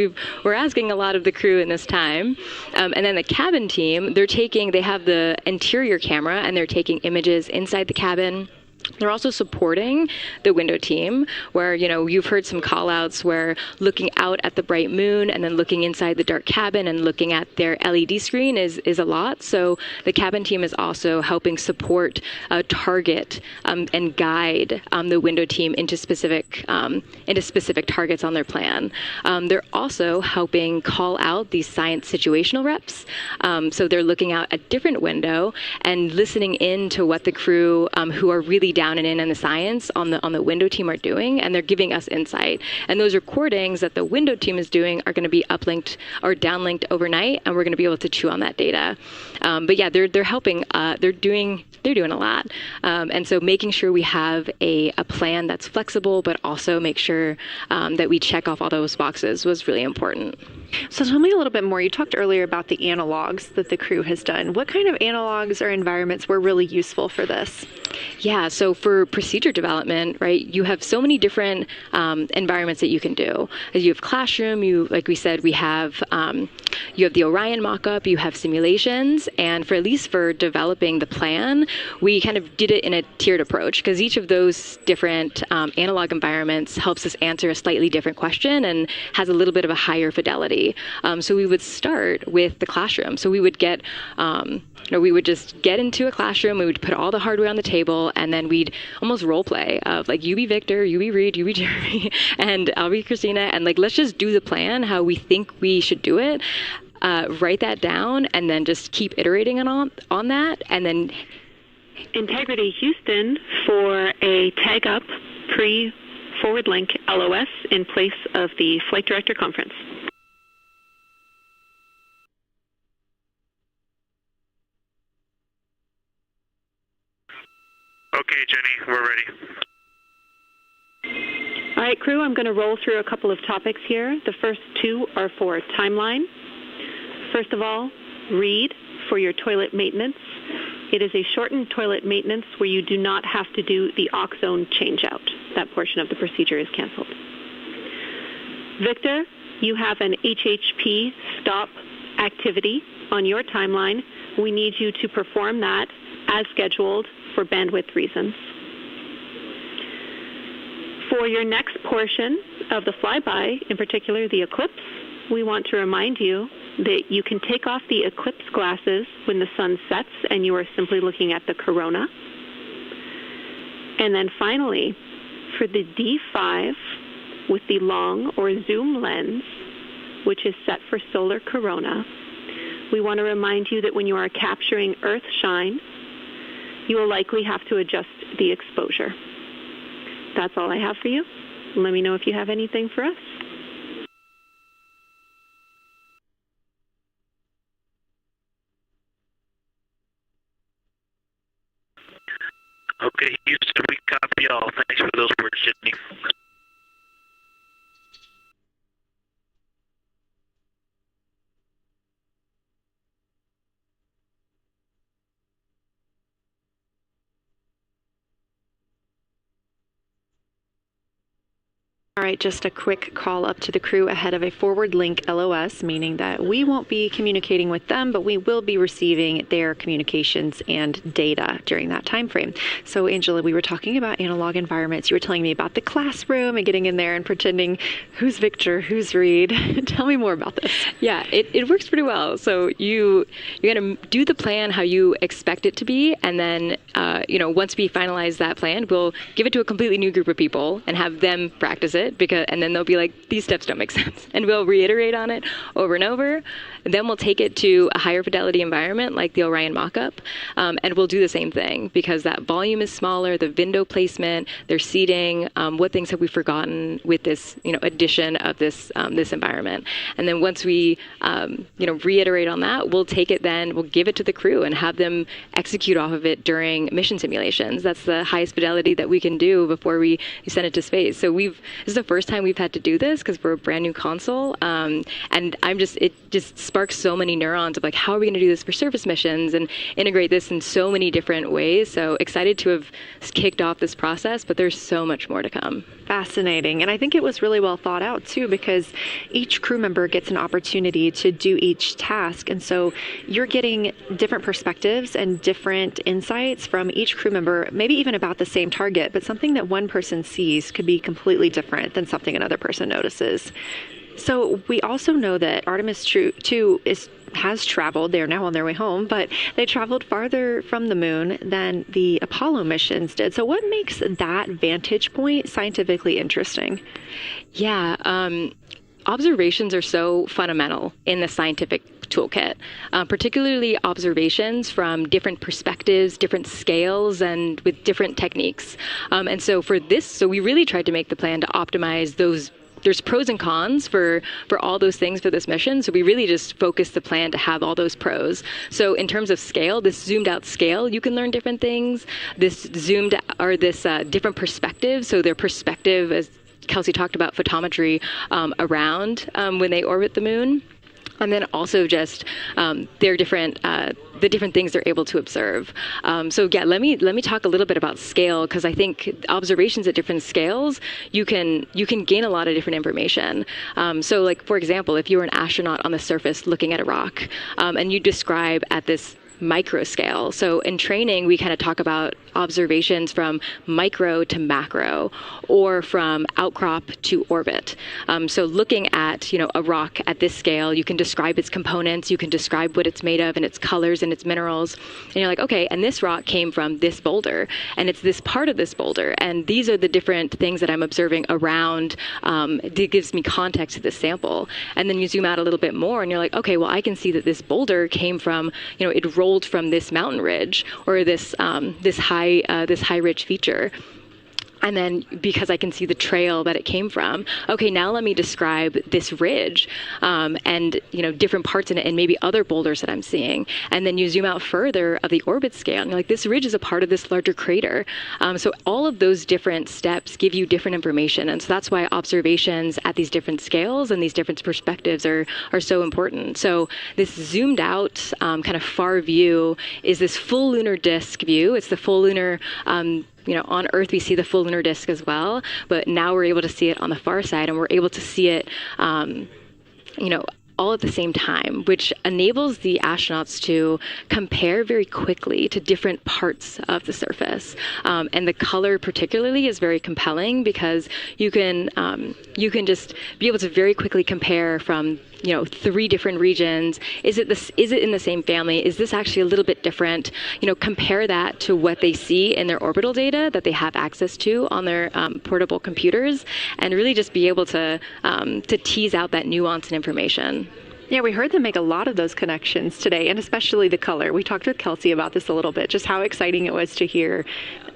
We're asking a lot of the crew in this time. And then the cabin team, they have the interior camera, and they're taking images inside the cabin. They're also supporting the window team, where, you've heard some call outs where looking out at the bright moon and then looking inside the dark cabin and looking at their LED screen is a lot. So the cabin team is also helping support, target, and guide the window team into specific targets on their plan. They're also helping call out these science situational reps. So they're looking out a different window and listening in to what the crew who are really down and in the science on the window team are doing, and they're giving us insight. And those recordings that the window team is doing are going to be uplinked or downlinked overnight, and we're going to be able to chew on that data. But yeah, they're helping. They're doing a lot. And so making sure we have a plan that's flexible, but also make sure that we check off all those boxes was really important. So tell me a little bit more. You talked earlier about the analogs that the crew has done. What kind of analogs or environments were really useful for this? Yeah, so for procedure development, right, you have so many different environments that you can do. You have classroom, like we said, you have the Orion mock-up, you have simulations, and at least for developing the plan, we kind of did it in a tiered approach, because each of those different analog environments helps us answer a slightly different question and has a little bit of a higher fidelity. So we would start with the classroom. So we would we would just get into a classroom, we would put all the hardware on the table, and then we'd almost role play of like, you be Victor, you be Reed, you be Jeremy, and I'll be Christina, and like, let's just do the plan how we think we should do it. Write that down, and then just keep iterating on that, and then Integrity Houston for a tag up pre-forward link LOS in place of the Flight Director Conference. Okay, Jenny, we're ready. All right, crew, I'm going to roll through a couple of topics here. The first two are for timeline. First of all, read for your toilet maintenance. It is a shortened toilet maintenance where you do not have to do the oxone changeout. That portion of the procedure is canceled. Victor, you have an HHP stop activity on your timeline. We need you to perform that as scheduled for bandwidth reasons. For your next portion of the flyby, in particular the eclipse, we want to remind you that you can take off the eclipse glasses when the sun sets and you are simply looking at the corona. And then finally, for the D5 with the long or zoom lens, which is set for solar corona, we want to remind you that when you are capturing Earth shine, you will likely have to adjust the exposure. That's all I have for you. Let me know if you have anything for us. Okay, Houston, we copy y'all. Thanks for those words, Sydney. All right, just a quick call up to the crew ahead of a forward link LOS, meaning that we won't be communicating with them, but we will be receiving their communications and data during that time frame. So, Angela, we were talking about analog environments. You were telling me about the classroom and getting in there and pretending who's Victor, who's Reed. Tell me more about this. Yeah, it works pretty well. So you're going to do the plan how you expect it to be, and then once we finalize that plan, we'll give it to a completely new group of people and have them practice it. And then they'll be like, these steps don't make sense. And we'll reiterate on it over and over. And then we'll take it to a higher fidelity environment like the Orion mock-up. And we'll do the same thing because that volume is smaller, the window placement, their seating, what things have we forgotten with this, addition of this environment. And then once we, reiterate on that, we'll take it then, we'll give it to the crew and have them execute off of it during mission simulations. That's the highest fidelity that we can do before we send it to space. So this is the first time we've had to do this because we're a brand new console. And it just sparks so many neurons of like, how are we going to do this for surface missions and integrate this in so many different ways. So excited to have kicked off this process, but there's so much more to come. Fascinating. And I think it was really well thought out too, because each crew member gets an opportunity to do each task. And so you're getting different perspectives and different insights from each crew member, maybe even about the same target, but something that one person sees could be completely different than something another person notices. So we also know that Artemis II has traveled. They're now on their way home, but they traveled farther from the moon than the Apollo missions did. So what makes that vantage point scientifically interesting? Yeah, observations are so fundamental in the scientific toolkit, particularly observations from different perspectives, different scales, and with different techniques. And so for this, so we really tried to make the plan to optimize those. There's pros and cons for all those things for this mission. So we really just focused the plan to have all those pros. So in terms of scale, this zoomed out scale, you can learn different things. This different perspective. So their perspective, as Kelsey talked about, photometry around when they orbit the moon. And then also just their different the different things they're able to observe. So yeah, let me talk a little bit about scale, because I think observations at different scales, you can gain a lot of different information. So like, for example, if you were an astronaut on the surface looking at a rock, and you describe at this micro scale. So in training, we kind of talk about observations from micro to macro, or from outcrop to orbit. So looking at, a rock at this scale, you can describe its components, you can describe what it's made of and its colors and its minerals. And you're like, okay, and this rock came from this boulder, and it's this part of this boulder, and these are the different things that I'm observing around. It gives me context to this sample. And then you zoom out a little bit more, and you're like, okay, well, I can see that this boulder came from, it rolled from this mountain ridge, or this high ridge feature. And then because I can see the trail that it came from, okay, now let me describe this ridge and, different parts in it and maybe other boulders that I'm seeing. And then you zoom out further of the orbit scale and you're like, this ridge is a part of this larger crater. So all of those different steps give you different information. And so that's why observations at these different scales and these different perspectives are so important. So this zoomed out kind of far view is this full lunar disk view. It's the full lunar on Earth, we see the full lunar disk as well, but now we're able to see it on the far side, and we're able to see it, all at the same time, which enables the astronauts to compare very quickly to different parts of the surface. And the color particularly is very compelling because you can just be able to very quickly compare from 3 different regions. Is it in the same family? Is this actually a little bit different? Compare that to what they see in their orbital data that they have access to on their portable computers, and really just be able to tease out that nuance and information. Yeah, we heard them make a lot of those connections today, and especially the color. We talked with Kelsey about this a little bit, just how exciting it was to hear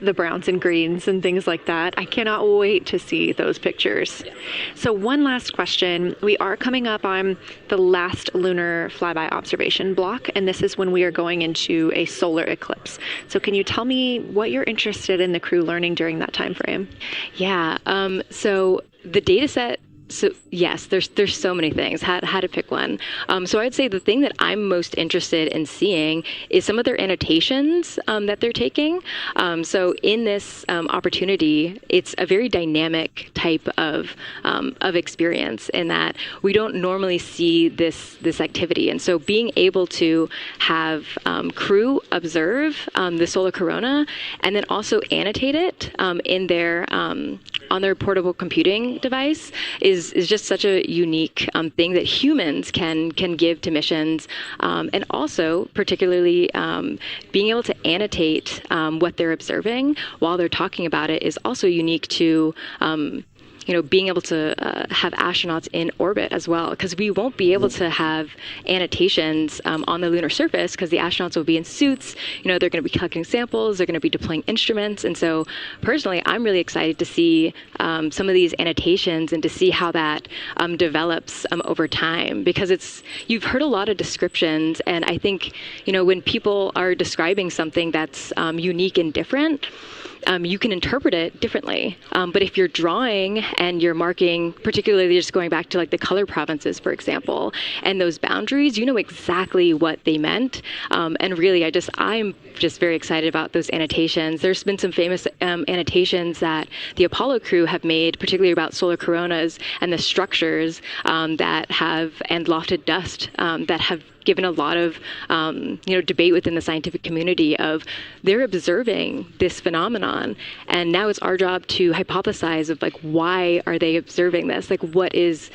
the browns and greens and things like that. I cannot wait to see those pictures. So one last question. We are coming up on the last lunar flyby observation block, and this is when we are going into a solar eclipse. So can you tell me what you're interested in the crew learning during that time frame? Yeah, so the data set. So yes, there's so many things. How to pick one. So I'd say the thing that I'm most interested in seeing is some of their annotations that they're taking. So in this opportunity, it's a very dynamic type of experience in that we don't normally see this activity. And so being able to have crew observe the solar corona and then also annotate it in their on their portable computing device is just such a unique thing that humans can give to missions, and also particularly being able to annotate what they're observing while they're talking about it is also unique to being able to have astronauts in orbit as well, because we won't be able to have annotations on the lunar surface because the astronauts will be in suits. They're going to be collecting samples, they're going to be deploying instruments. And so personally, I'm really excited to see some of these annotations and to see how that develops over time, because you've heard a lot of descriptions. And I think, when people are describing something that's unique and different, you can interpret it differently. But if you're drawing and you're marking, particularly just going back to like the color provinces, for example, and those boundaries, you know exactly what they meant. And really, I'm just very excited about those annotations. There's been some famous annotations that the Apollo crew have made, particularly about solar coronas and the structures that have, and lofted dust that have given a lot of debate within the scientific community of they're observing this phenomenon, and now it's our job to hypothesize of like, why are they observing this? Like, what is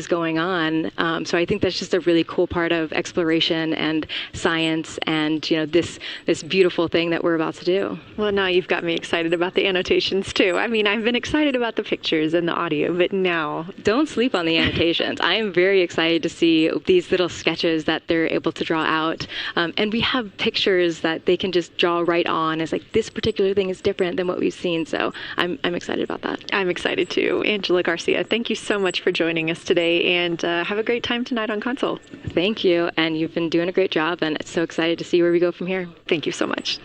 going on? So I think that's just a really cool part of exploration and science and, this beautiful thing that we're about to do. Well, now you've got me excited about the annotations too. I mean, I've been excited about the pictures and the audio, but now... Don't sleep on the annotations. I am very excited to see these little sketches that they're able to draw out. And we have pictures that they can just draw right on. It's like, this particular thing is different than what we've seen. So I'm excited about that. I'm excited too. Angela Garcia, thank you so much for joining us today, and have a great time tonight on Console. Thank you, and you've been doing a great job, and it's so excited to see where we go from here. Thank you so much.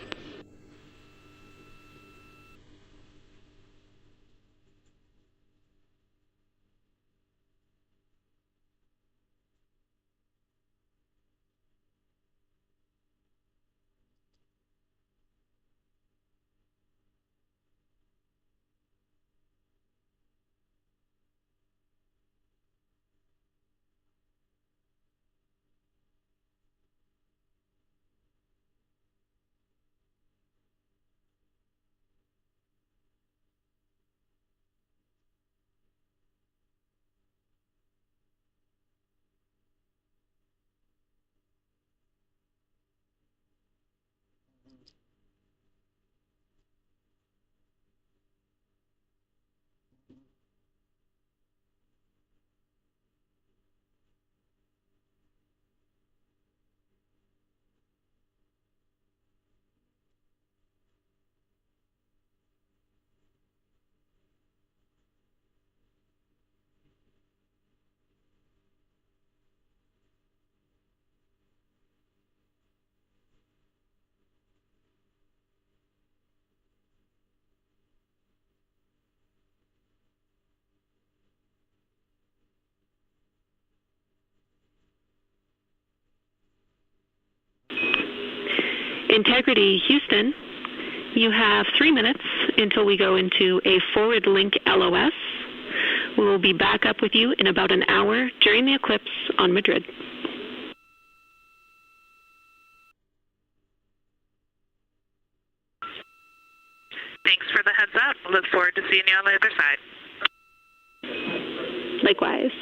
Integrity Houston, you have 3 minutes until we go into a forward link LOS. We will be back up with you in about an hour during the eclipse on Madrid. Thanks for the heads up. Look forward to seeing you on the other side. Likewise.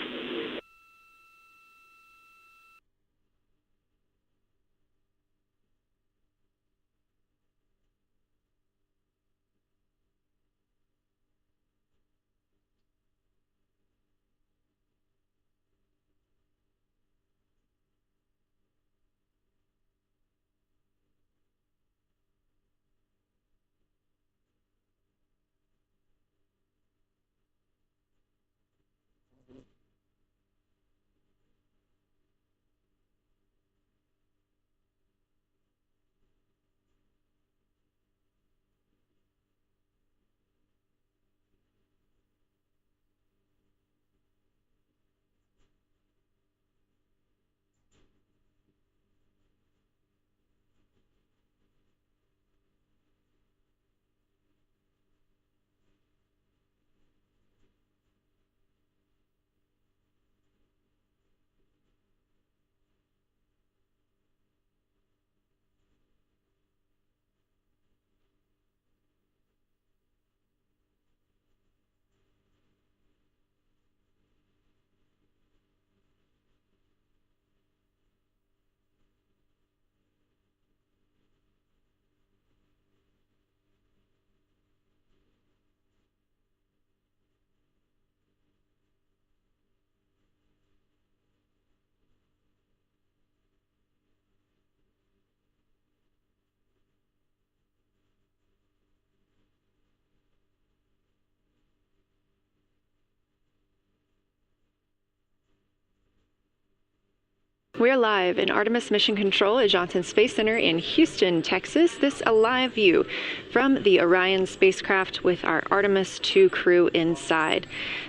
We're live in Artemis Mission Control at Johnson Space Center in Houston, Texas. This a live view from the Orion spacecraft with our Artemis II crew inside.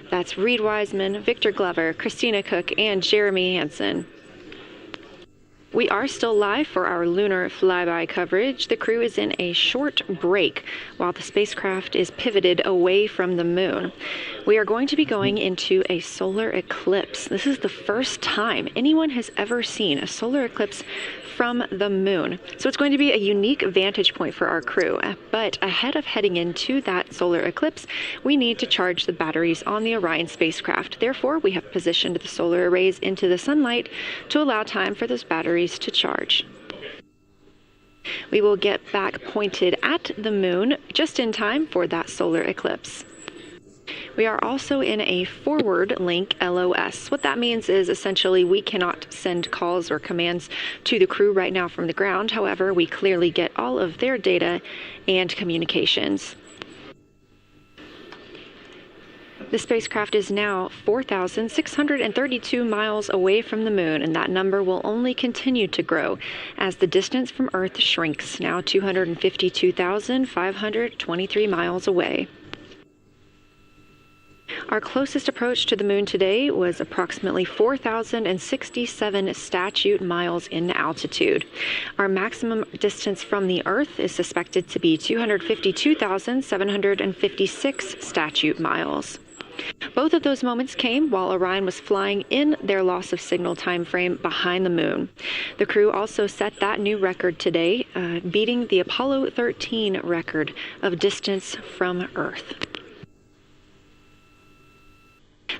That's Reed Wiseman, Victor Glover, Christina Cook, and Jeremy Hansen. We are still live for our lunar flyby coverage. The crew is in a short break while the spacecraft is pivoted away from the moon. We are going to be going into a solar eclipse. This is the first time anyone has ever seen a solar eclipse from the moon. So it's going to be a unique vantage point for our crew. But ahead of heading into that solar eclipse, we need to charge the batteries on the Orion spacecraft. Therefore, we have positioned the solar arrays into the sunlight to allow time for those batteries to charge. We will get back pointed at the moon just in time for that solar eclipse. We are also in a forward link LOS. What that means is essentially we cannot send calls or commands to the crew right now from the ground. However, we clearly get all of their data and communications. The spacecraft is now 4,632 miles away from the moon, and that number will only continue to grow as the distance from Earth shrinks, now 252,523 miles away. Our closest approach to the moon today was approximately 4,067 statute miles in altitude. Our maximum distance from the Earth is suspected to be 252,756 statute miles. Both of those moments came while Orion was flying in their loss of signal time frame behind the moon. The crew also set that new record today, beating the Apollo 13 record of distance from Earth.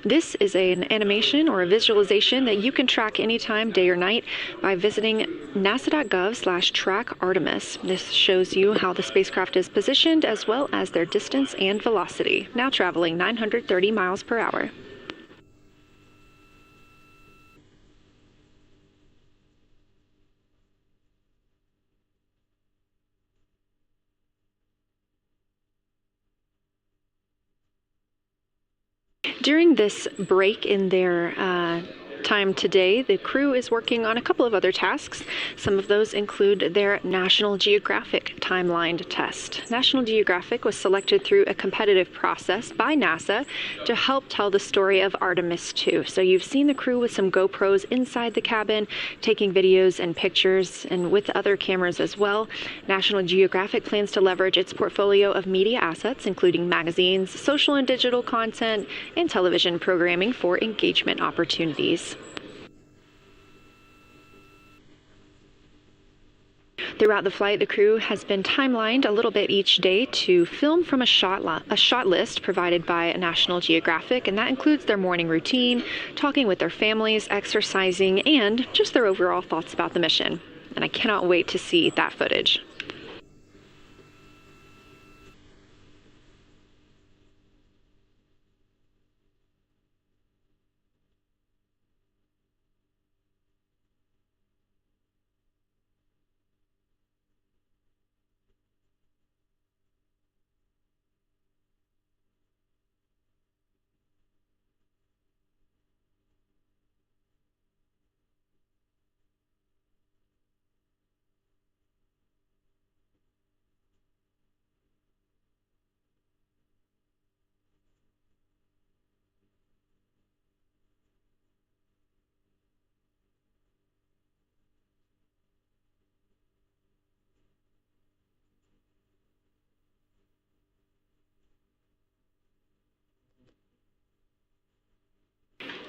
This is an animation or a visualization that you can track anytime, day or night, by visiting nasa.gov/track-Artemis. This shows you how the spacecraft is positioned as well as their distance and velocity, now traveling 930 miles per hour. During this break in their time today, the crew is working on a couple of other tasks. Some of those include their National Geographic timeline test. National Geographic was selected through a competitive process by NASA to help tell the story of Artemis II. So you've seen the crew with some GoPros inside the cabin, taking videos and pictures, and with other cameras as well. National Geographic plans to leverage its portfolio of media assets, including magazines, social and digital content, and television programming for engagement opportunities. Throughout the flight, the crew has been timelined a little bit each day to film from a shot list provided by National Geographic, and that includes their morning routine, talking with their families, exercising, and just their overall thoughts about the mission. And I cannot wait to see that footage.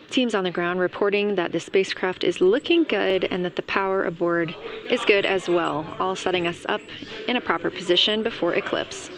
Teams on the ground reporting that the spacecraft is looking good and that the power aboard is good as well, all setting us up in a proper position before eclipse.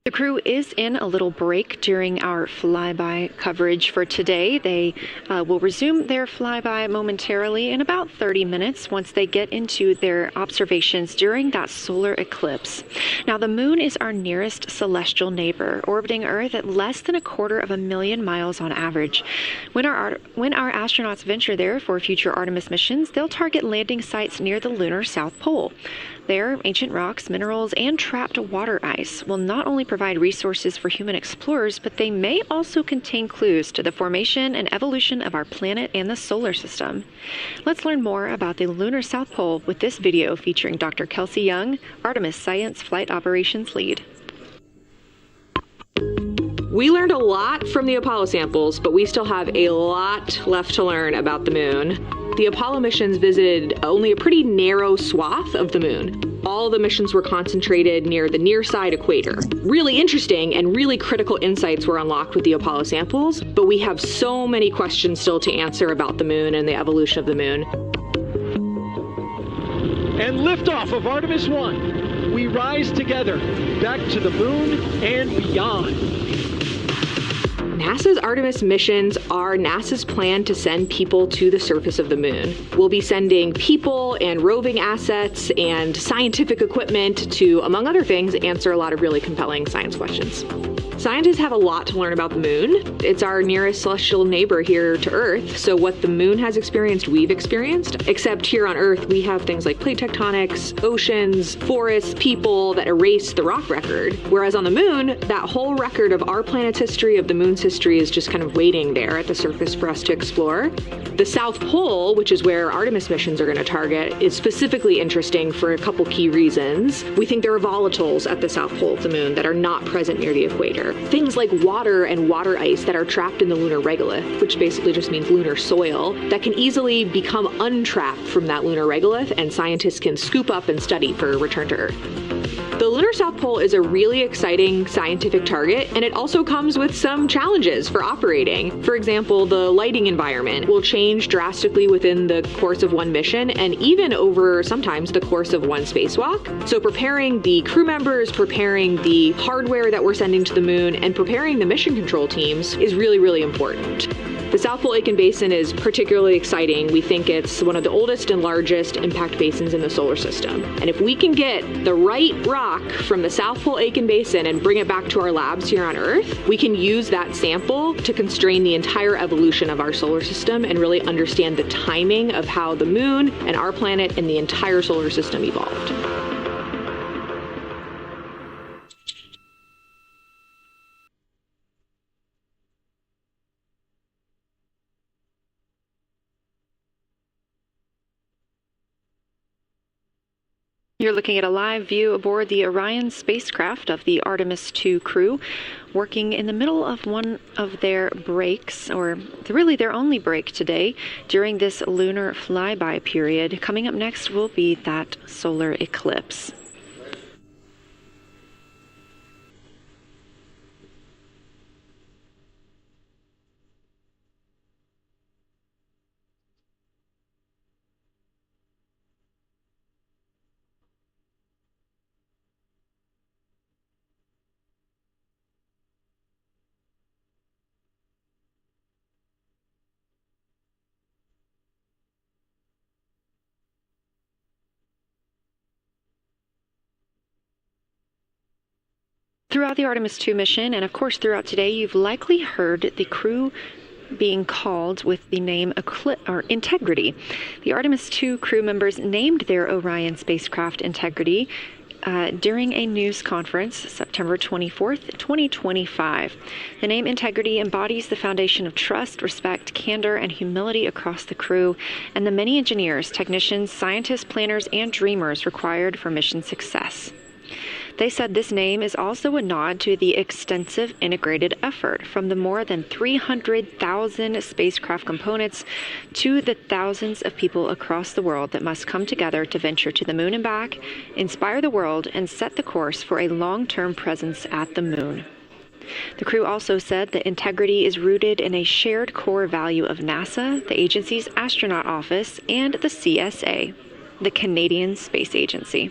The crew is in a little break during our flyby coverage for today. They will resume their flyby momentarily in about 30 minutes once they get into their observations during that solar eclipse. Now, the moon is our nearest celestial neighbor, orbiting Earth at less than 250,000 miles on average. When our astronauts venture there for future Artemis missions, they'll target landing sites near the lunar South Pole. There, ancient rocks, minerals, and trapped water ice will not only provide resources for human explorers, but they may also contain clues to the formation and evolution of our planet and the solar system. Let's learn more about the lunar South Pole with this video featuring Dr. Kelsey Young, Artemis Science Flight Operations Lead. We learned a lot from the Apollo samples, but we still have a lot left to learn about the moon. The Apollo missions visited only a pretty narrow swath of the moon. All the missions were concentrated near the near-side equator. Really interesting and really critical insights were unlocked with the Apollo samples, but we have so many questions still to answer about the moon and the evolution of the moon. And liftoff of Artemis I. We rise together, back to the moon and beyond. NASA's Artemis missions are NASA's plan to send people to the surface of the moon. We'll be sending people and roving assets and scientific equipment to, among other things, answer a lot of really compelling science questions. Scientists have a lot to learn about the moon. It's our nearest celestial neighbor here to Earth, so what the moon has experienced, we've experienced. Except here on Earth, we have things like plate tectonics, oceans, forests, people that erase the rock record. Whereas on the moon, that whole record of our planet's history, of the moon's history, is just kind of waiting there at the surface for us to explore. The South Pole, which is where Artemis missions are going to target, is specifically interesting for a couple key reasons. We think there are volatiles at the South Pole of the moon that are not present near the equator. Things like water and water ice that are trapped in the lunar regolith, which basically just means lunar soil, that can easily become untrapped from that lunar regolith, and scientists can scoop up and study for return to Earth. The lunar South Pole is a really exciting scientific target, and it also comes with some challenges for operating. For example, the lighting environment will change drastically within the course of one mission, and even over sometimes the course of one spacewalk. So preparing the crew members, preparing the hardware that we're sending to the moon, and preparing the mission control teams is really, really important. The South Pole Aitken Basin is particularly exciting. We think it's one of the oldest and largest impact basins in the solar system. And if we can get the right rock from the South Pole Aitken Basin and bring it back to our labs here on Earth, we can use that sample to constrain the entire evolution of our solar system and really understand the timing of how the moon and our planet and the entire solar system evolved. You're looking at a live view aboard the Orion spacecraft of the Artemis II crew, working in the middle of one of their breaks, or really their only break today, during this lunar flyby period. Coming up next will be that solar eclipse. Throughout the Artemis II mission, and of course throughout today, you've likely heard the crew being called with the name Integrity. The Artemis II crew members named their Orion spacecraft Integrity during a news conference September 24th, 2025. The name Integrity embodies the foundation of trust, respect, candor, and humility across the crew and the many engineers, technicians, scientists, planners, and dreamers required for mission success. They said this name is also a nod to the extensive integrated effort from the more than 300,000 spacecraft components to the thousands of people across the world that must come together to venture to the moon and back, inspire the world, and set the course for a long-term presence at the moon. The crew also said that integrity is rooted in a shared core value of NASA, the agency's astronaut office, and the CSA, the Canadian Space Agency.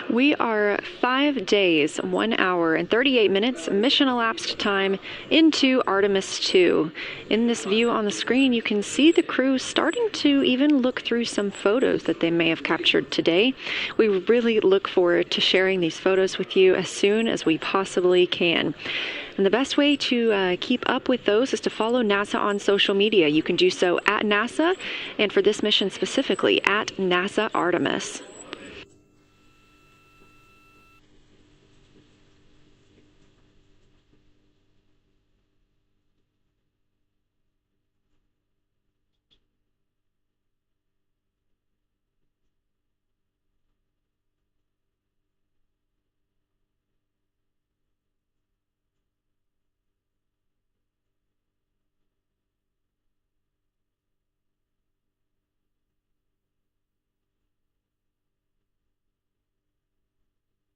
We are 5 days, 1 hour, and 38 minutes mission elapsed time into Artemis II. In this view on the screen, you can see the crew starting to even look through some photos that they may have captured today. We really look forward to sharing these photos with you as soon as we possibly can. And the best way to keep up with those is to follow NASA on social media. You can do so at NASA, and for this mission specifically, at NASA Artemis.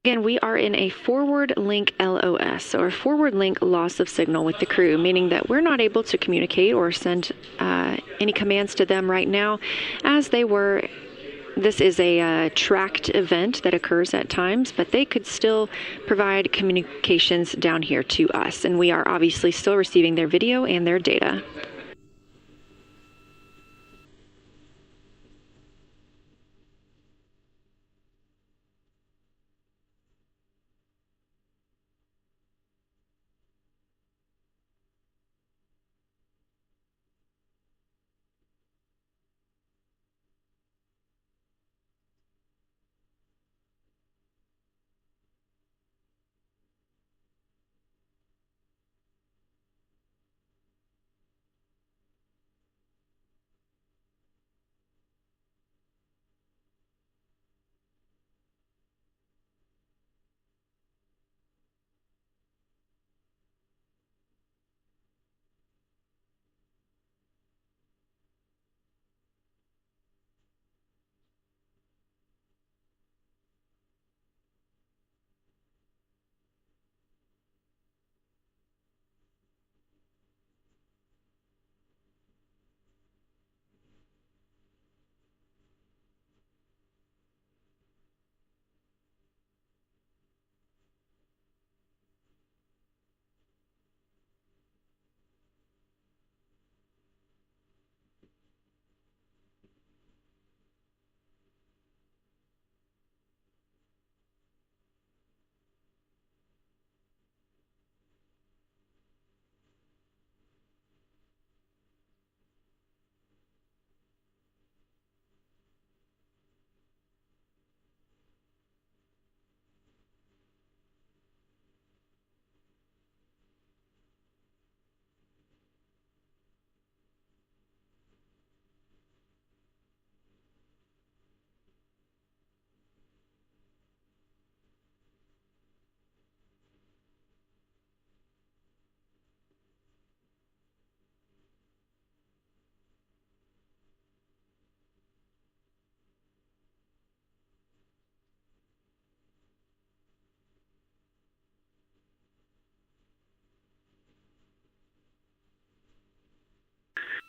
Again, we are in a forward link LOS, or forward link loss of signal with the crew, meaning that we're not able to communicate or send any commands to them right now as they were. This is a tracked event that occurs at times, but they could still provide communications down here to us, and we are obviously still receiving their video and their data.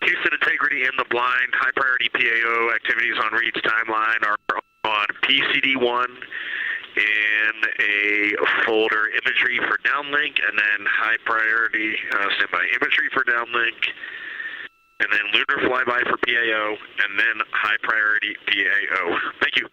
Houston integrity in the blind. High priority PAO activities on Reed's timeline are on PCD1 in a folder imagery for downlink, and then high priority standby imagery for downlink, and then lunar flyby for PAO, and then high priority PAO. Thank you.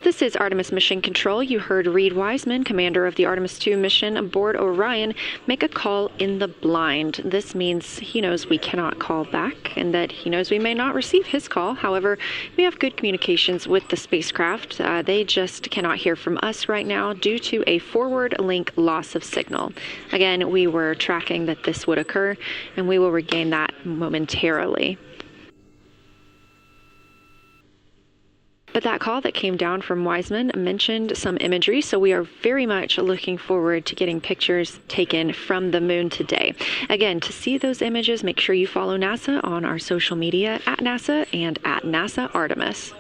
This is Artemis Mission Control. You heard Reed Wiseman, commander of the Artemis II mission aboard Orion, make a call in the blind. This means he knows we cannot call back and that he knows we may not receive his call. However, we have good communications with the spacecraft. They just cannot hear from us right now due to a forward link loss of signal. Again, we were tracking that this would occur, and we will regain that momentarily. But that call that came down from Wiseman mentioned some imagery, so we are very much looking forward to getting pictures taken from the moon today. Again, to see those images, make sure you follow NASA on our social media at NASA and at NASA Artemis.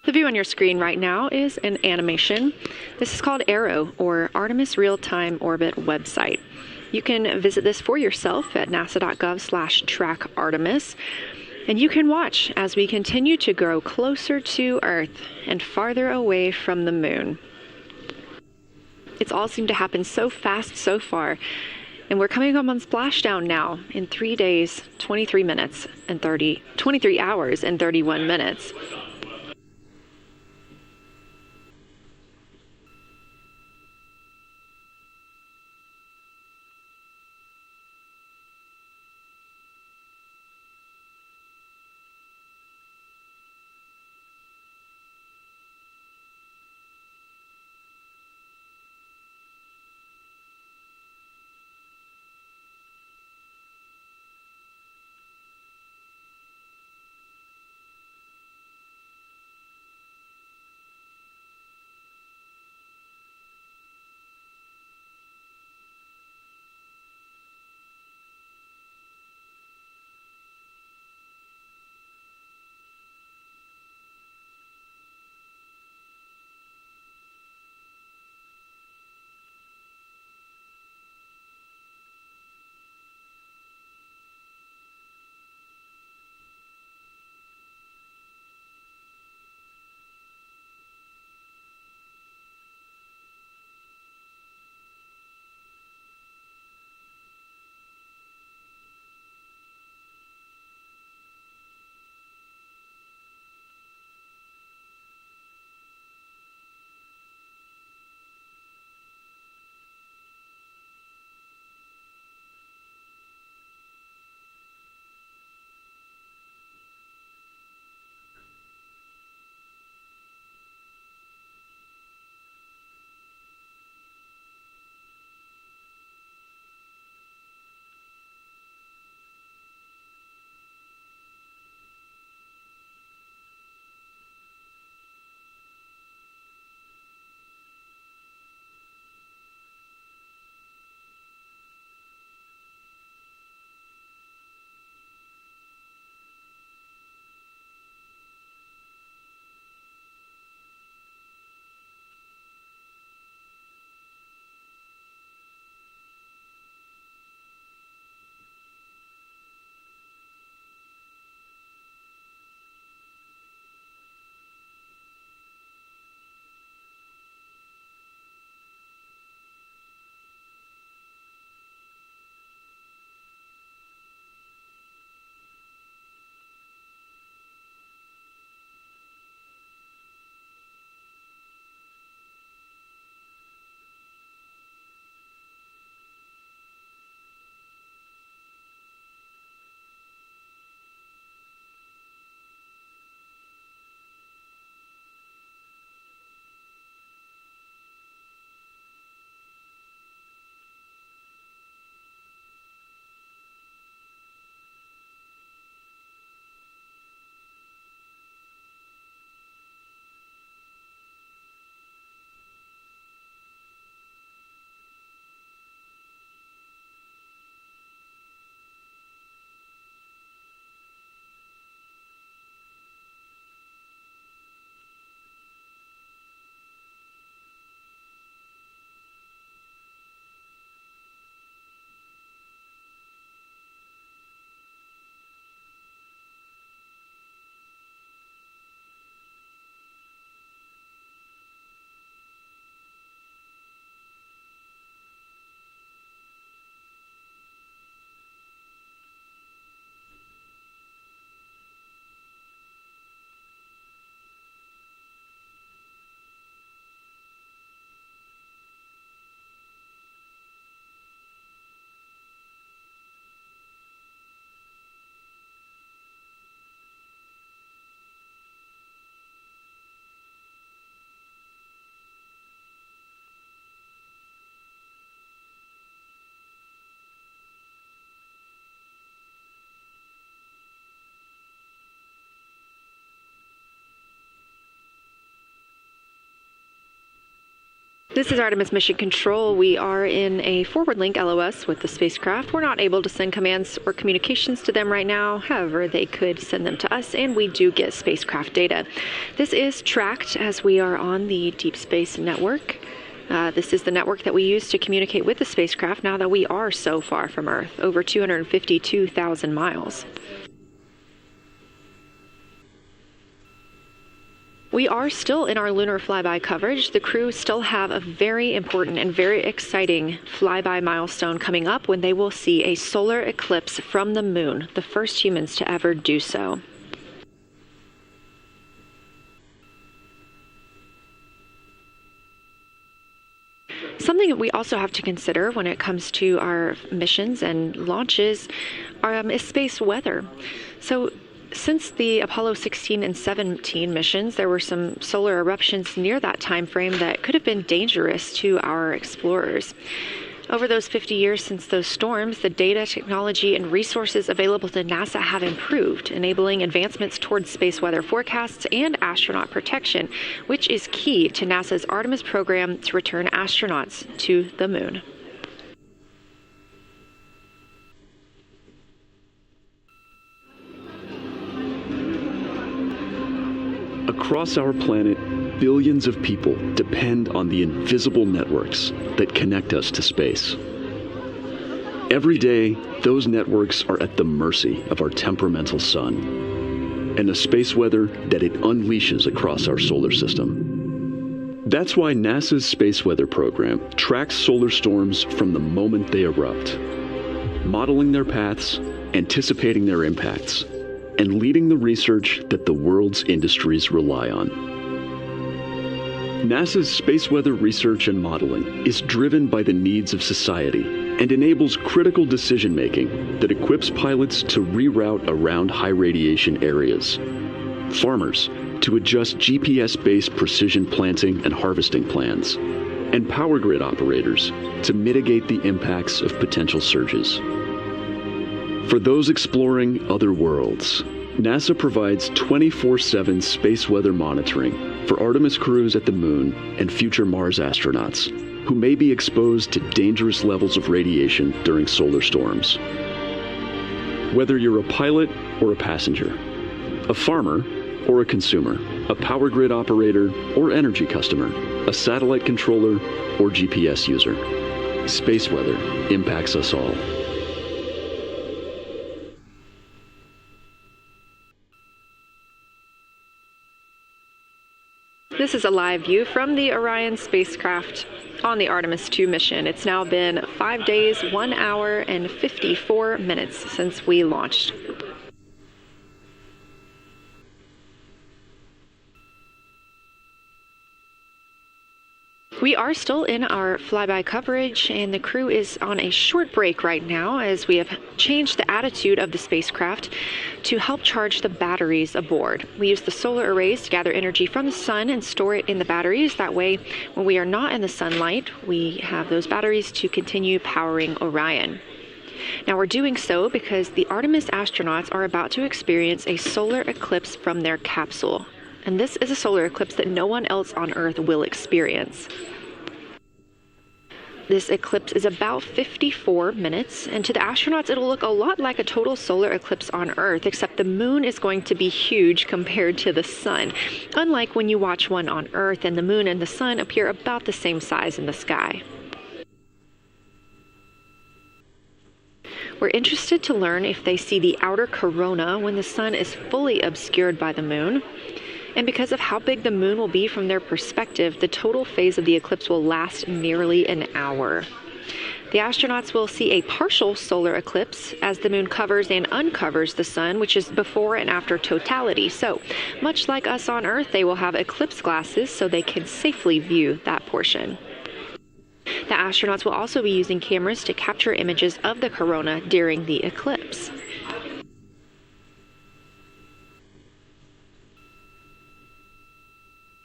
The view on your screen right now is an animation. This is called ARROW, or Artemis Real-Time Orbit website. You can visit this for yourself at nasa.gov/trackartemis, and you can watch as we continue to grow closer to Earth and farther away from the moon. It's all seemed to happen so fast so far, and we're coming up on splashdown now in 3 days, 23 hours and 31 minutes. This is Artemis Mission Control. We are in a forward link LOS with the spacecraft. We're not able to send commands or communications to them right now. However, they could send them to us, and we do get spacecraft data. This is tracked as we are on the Deep Space Network. This is the network that we use to communicate with the spacecraft now that we are so far from Earth, over 252,000 miles. We are still in our lunar flyby coverage. The crew still have a very important and very exciting flyby milestone coming up when they will see a solar eclipse from the moon, the first humans to ever do so. Something that we also have to consider when it comes to our missions and launches is space weather. So since the Apollo 16 and 17 missions, there were some solar eruptions near that time frame that could have been dangerous to our explorers. Over those 50 years since those storms, the data, technology, and resources available to NASA have improved, enabling advancements towards space weather forecasts and astronaut protection, which is key to NASA's Artemis program to return astronauts to the moon. Across our planet, billions of people depend on the invisible networks that connect us to space. Every day, those networks are at the mercy of our temperamental sun and the space weather that it unleashes across our solar system. That's why NASA's space weather program tracks solar storms from the moment they erupt, modeling their paths, anticipating their impacts, and leading the research that the world's industries rely on. NASA's space weather research and modeling is driven by the needs of society and enables critical decision-making that equips pilots to reroute around high radiation areas, farmers to adjust GPS-based precision planting and harvesting plans, and power grid operators to mitigate the impacts of potential surges. For those exploring other worlds, NASA provides 24/7 space weather monitoring for Artemis crews at the moon and future Mars astronauts who may be exposed to dangerous levels of radiation during solar storms. Whether you're a pilot or a passenger, a farmer or a consumer, a power grid operator or energy customer, a satellite controller or GPS user, space weather impacts us all. This is a live view from the Orion spacecraft on the Artemis II mission. It's now been 5 days, 1 hour, and 54 minutes since we launched. We are still in our flyby coverage, and the crew is on a short break right now as we have changed the attitude of the spacecraft to help charge the batteries aboard. We use the solar arrays to gather energy from the sun and store it in the batteries. That way, when we are not in the sunlight, we have those batteries to continue powering Orion. Now we're doing so because the Artemis astronauts are about to experience a solar eclipse from their capsule. And this is a solar eclipse that no one else on Earth will experience. This eclipse is about 54 minutes, and to the astronauts it'll look a lot like a total solar eclipse on Earth, except the moon is going to be huge compared to the sun, unlike when you watch one on Earth and the moon and the sun appear about the same size in the sky. We're interested to learn if they see the outer corona when the sun is fully obscured by the moon. And because of how big the moon will be from their perspective, the total phase of the eclipse will last nearly an hour. The astronauts will see a partial solar eclipse as the moon covers and uncovers the sun, which is before and after totality. So, much like us on Earth, they will have eclipse glasses so they can safely view that portion. The astronauts will also be using cameras to capture images of the corona during the eclipse.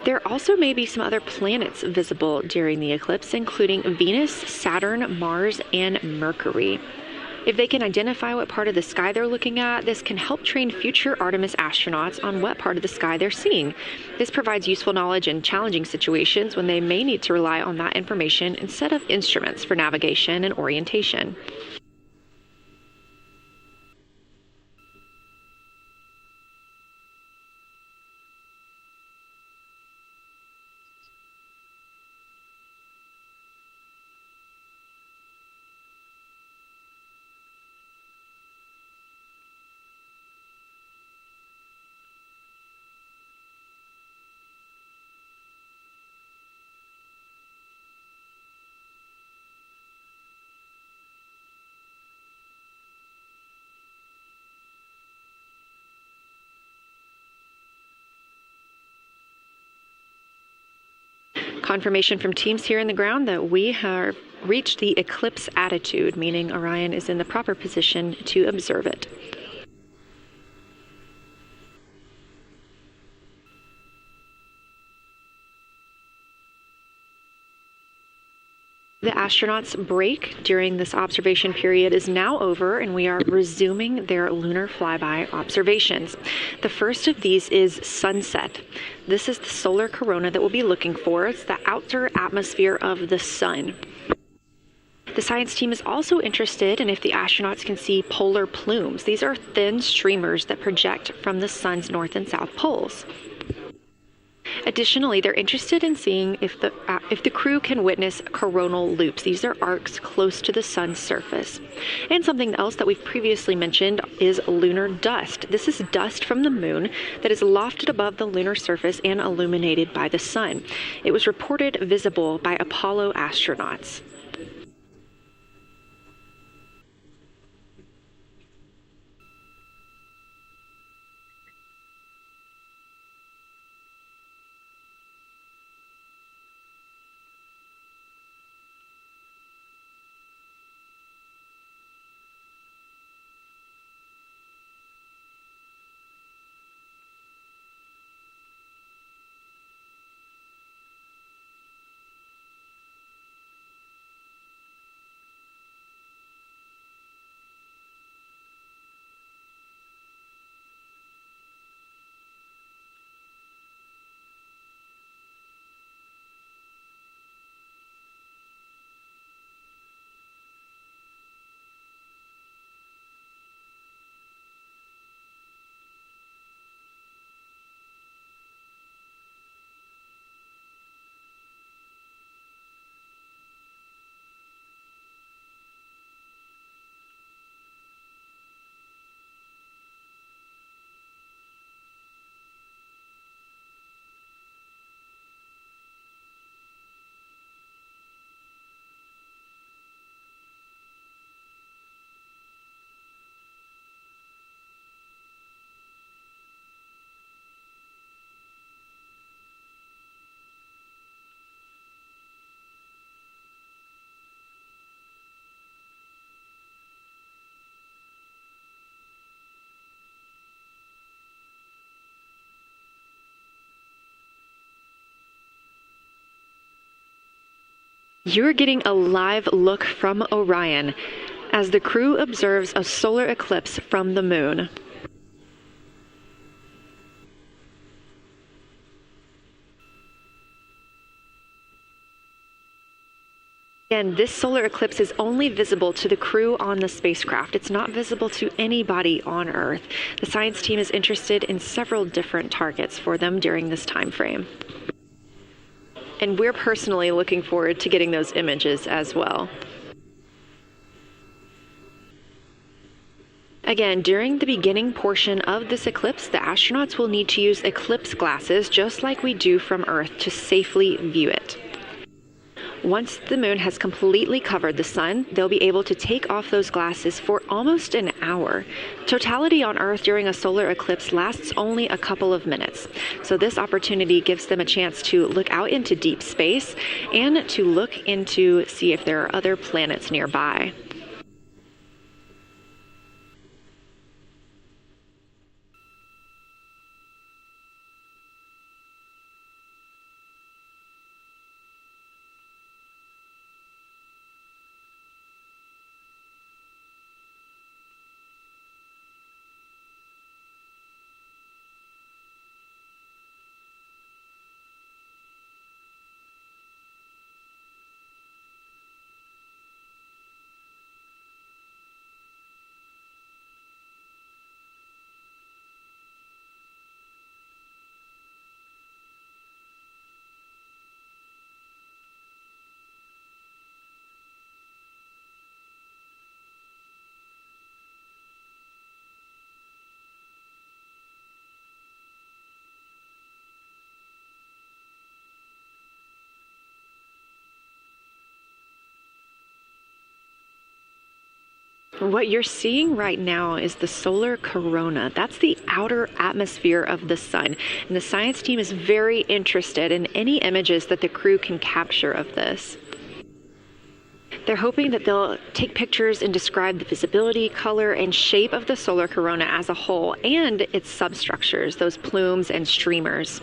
There also may be some other planets visible during the eclipse, including Venus, Saturn, Mars, and Mercury. If they can identify what part of the sky they're looking at, this can help train future Artemis astronauts on what part of the sky they're seeing. This provides useful knowledge in challenging situations when they may need to rely on that information instead of instruments for navigation and orientation. Confirmation from teams here in the ground that we have reached the eclipse attitude, meaning Orion is in the proper position to observe it. The astronauts' break during this observation period is now over, and we are resuming their lunar flyby observations. The first of these is sunset. This is the solar corona that we'll be looking for. It's the outer atmosphere of the sun. The science team is also interested in if the astronauts can see polar plumes. These are thin streamers that project from the sun's north and south poles. Additionally, they're interested in seeing if the crew can witness coronal loops. These are arcs close to the sun's surface. And something else that we've previously mentioned is lunar dust. This is dust from the moon that is lofted above the lunar surface and illuminated by the sun. It was reported visible by Apollo astronauts. You're getting a live look from Orion as the crew observes a solar eclipse from the moon. Again, this solar eclipse is only visible to the crew on the spacecraft. It's not visible to anybody on Earth. The science team is interested in several different targets for them during this time frame. And we're personally looking forward to getting those images as well. Again, during the beginning portion of this eclipse, the astronauts will need to use eclipse glasses just like we do from Earth to safely view it. Once the moon has completely covered the sun, they'll be able to take off those glasses for almost an hour. Totality on Earth during a solar eclipse lasts only a couple of minutes. So this opportunity gives them a chance to look out into deep space and to look into see if there are other planets nearby. What you're seeing right now is the solar corona. That's the outer atmosphere of the sun. And the science team is very interested in any images that the crew can capture of this. They're hoping that they'll take pictures and describe the visibility, color, and shape of the solar corona as a whole and its substructures, those plumes and streamers.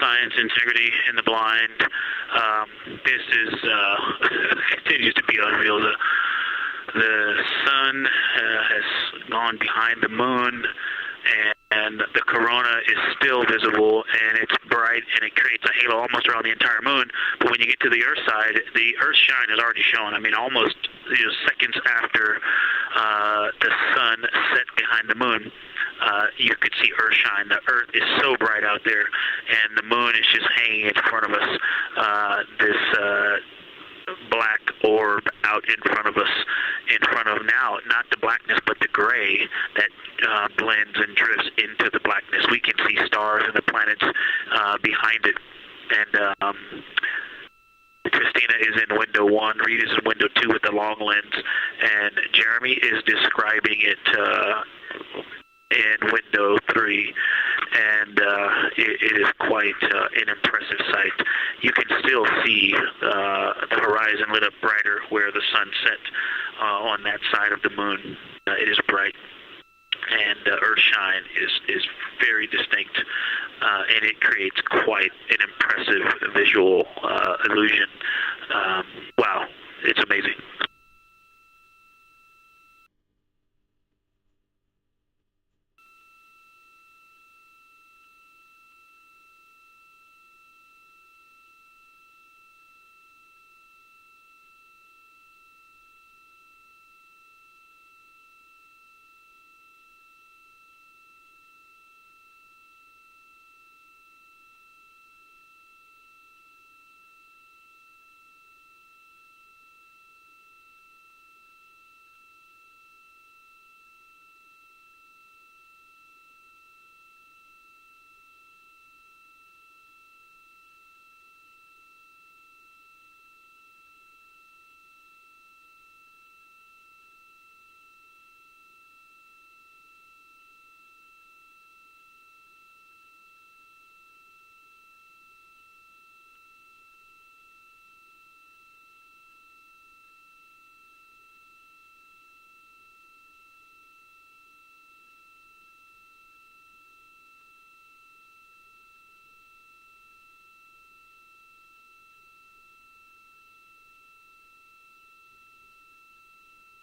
Science, integrity in the blind. This is continues to be unreal. The sun has gone behind the moon, and the corona is still visible, and it's bright, and it creates a halo almost around the entire moon. But when you get to the Earth side, the Earth shine is already shown. I mean, almost seconds after the sun set behind the moon. You could see Earth shine. The Earth is so bright out there, and the moon is just hanging in front of us. This black orb out in front of us, now, not the blackness, but the gray that blends and drifts into the blackness. We can see stars and the planets behind it. And Christina is in window 1, Reed is in window 2 with the long lens, and Jeremy is describing it in window 3, and it is quite an impressive sight. You can still see the horizon lit up brighter where the sun set on that side of the moon. It is bright, and Earthshine is very distinct, and it creates quite an impressive visual illusion. Wow, it's amazing.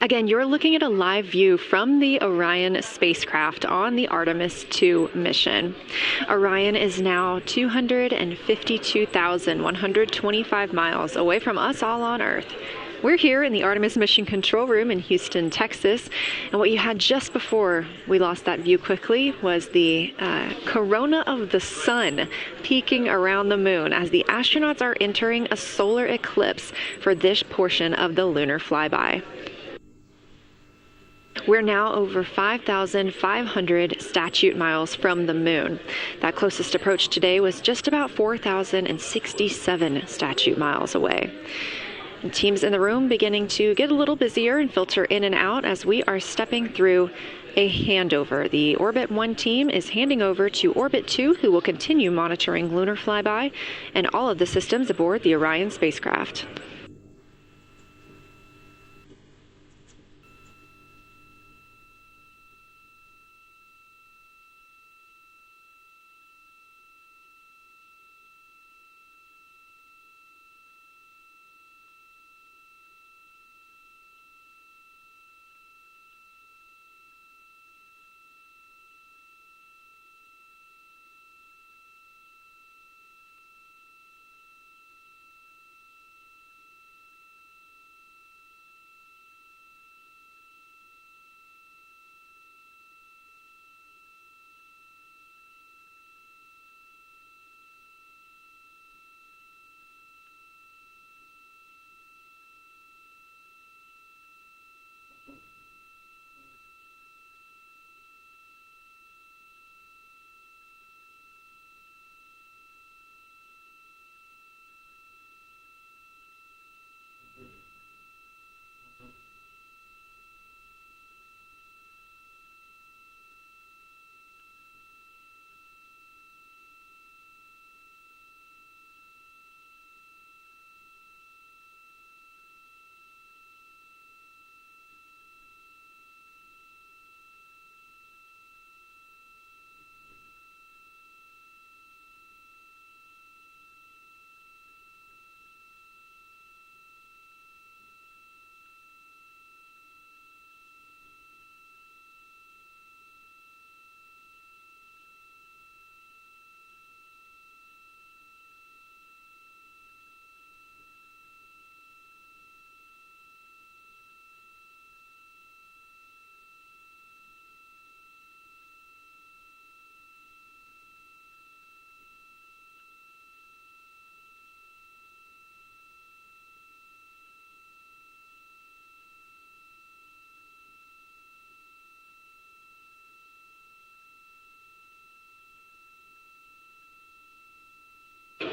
Again, you're looking at a live view from the Orion spacecraft on the Artemis II mission. Orion is now 252,125 miles away from us all on Earth. We're here in the Artemis Mission Control Room in Houston, Texas, and what you had just before we lost that view quickly was the corona of the sun peeking around the moon as the astronauts are entering a solar eclipse for this portion of the lunar flyby. We're now over 5,500 statute miles from the moon. That closest approach today was just about 4,067 statute miles away. And teams in the room beginning to get a little busier and filter in and out as we are stepping through a handover. The Orbit 1 team is handing over to Orbit 2, who will continue monitoring lunar flyby and all of the systems aboard the Orion spacecraft.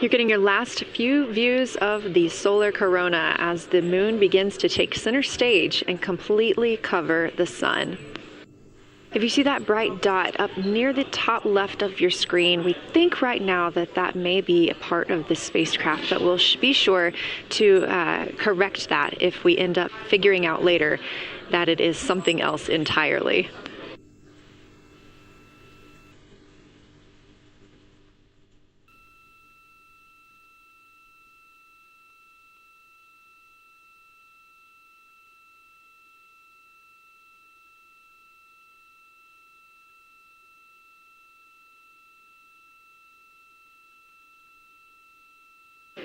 You're getting your last few views of the solar corona as the moon begins to take center stage and completely cover the sun. If you see that bright dot up near the top left of your screen, we think right now that may be a part of the spacecraft, but we'll be sure to correct that if we end up figuring out later that it is something else entirely.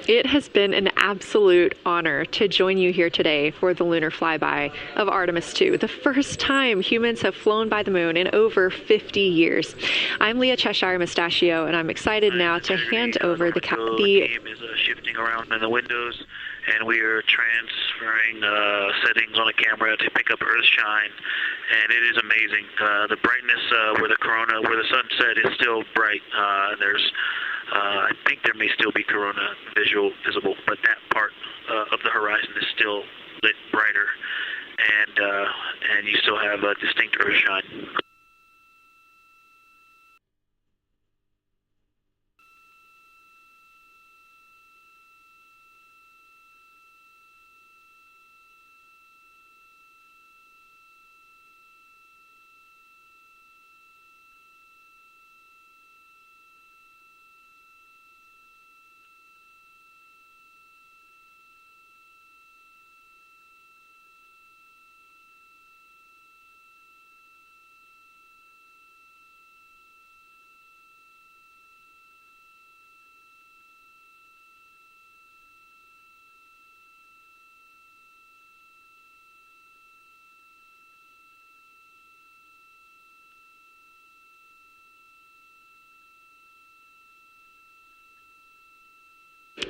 It has been an absolute honor to join you here today for the lunar flyby of Artemis II, the first time humans have flown by the moon in over 50 years. I'm Leah Cheshire Mustachio, and I'm excited now to hand over the team is shifting around in the windows, and we are transferring settings on the camera to pick up Earth shine, and it is amazing. The brightness where the corona, where the sunset is still bright. I think there may still be corona visible, but that part of the horizon is still lit brighter, and you still have a distinct Earth shine.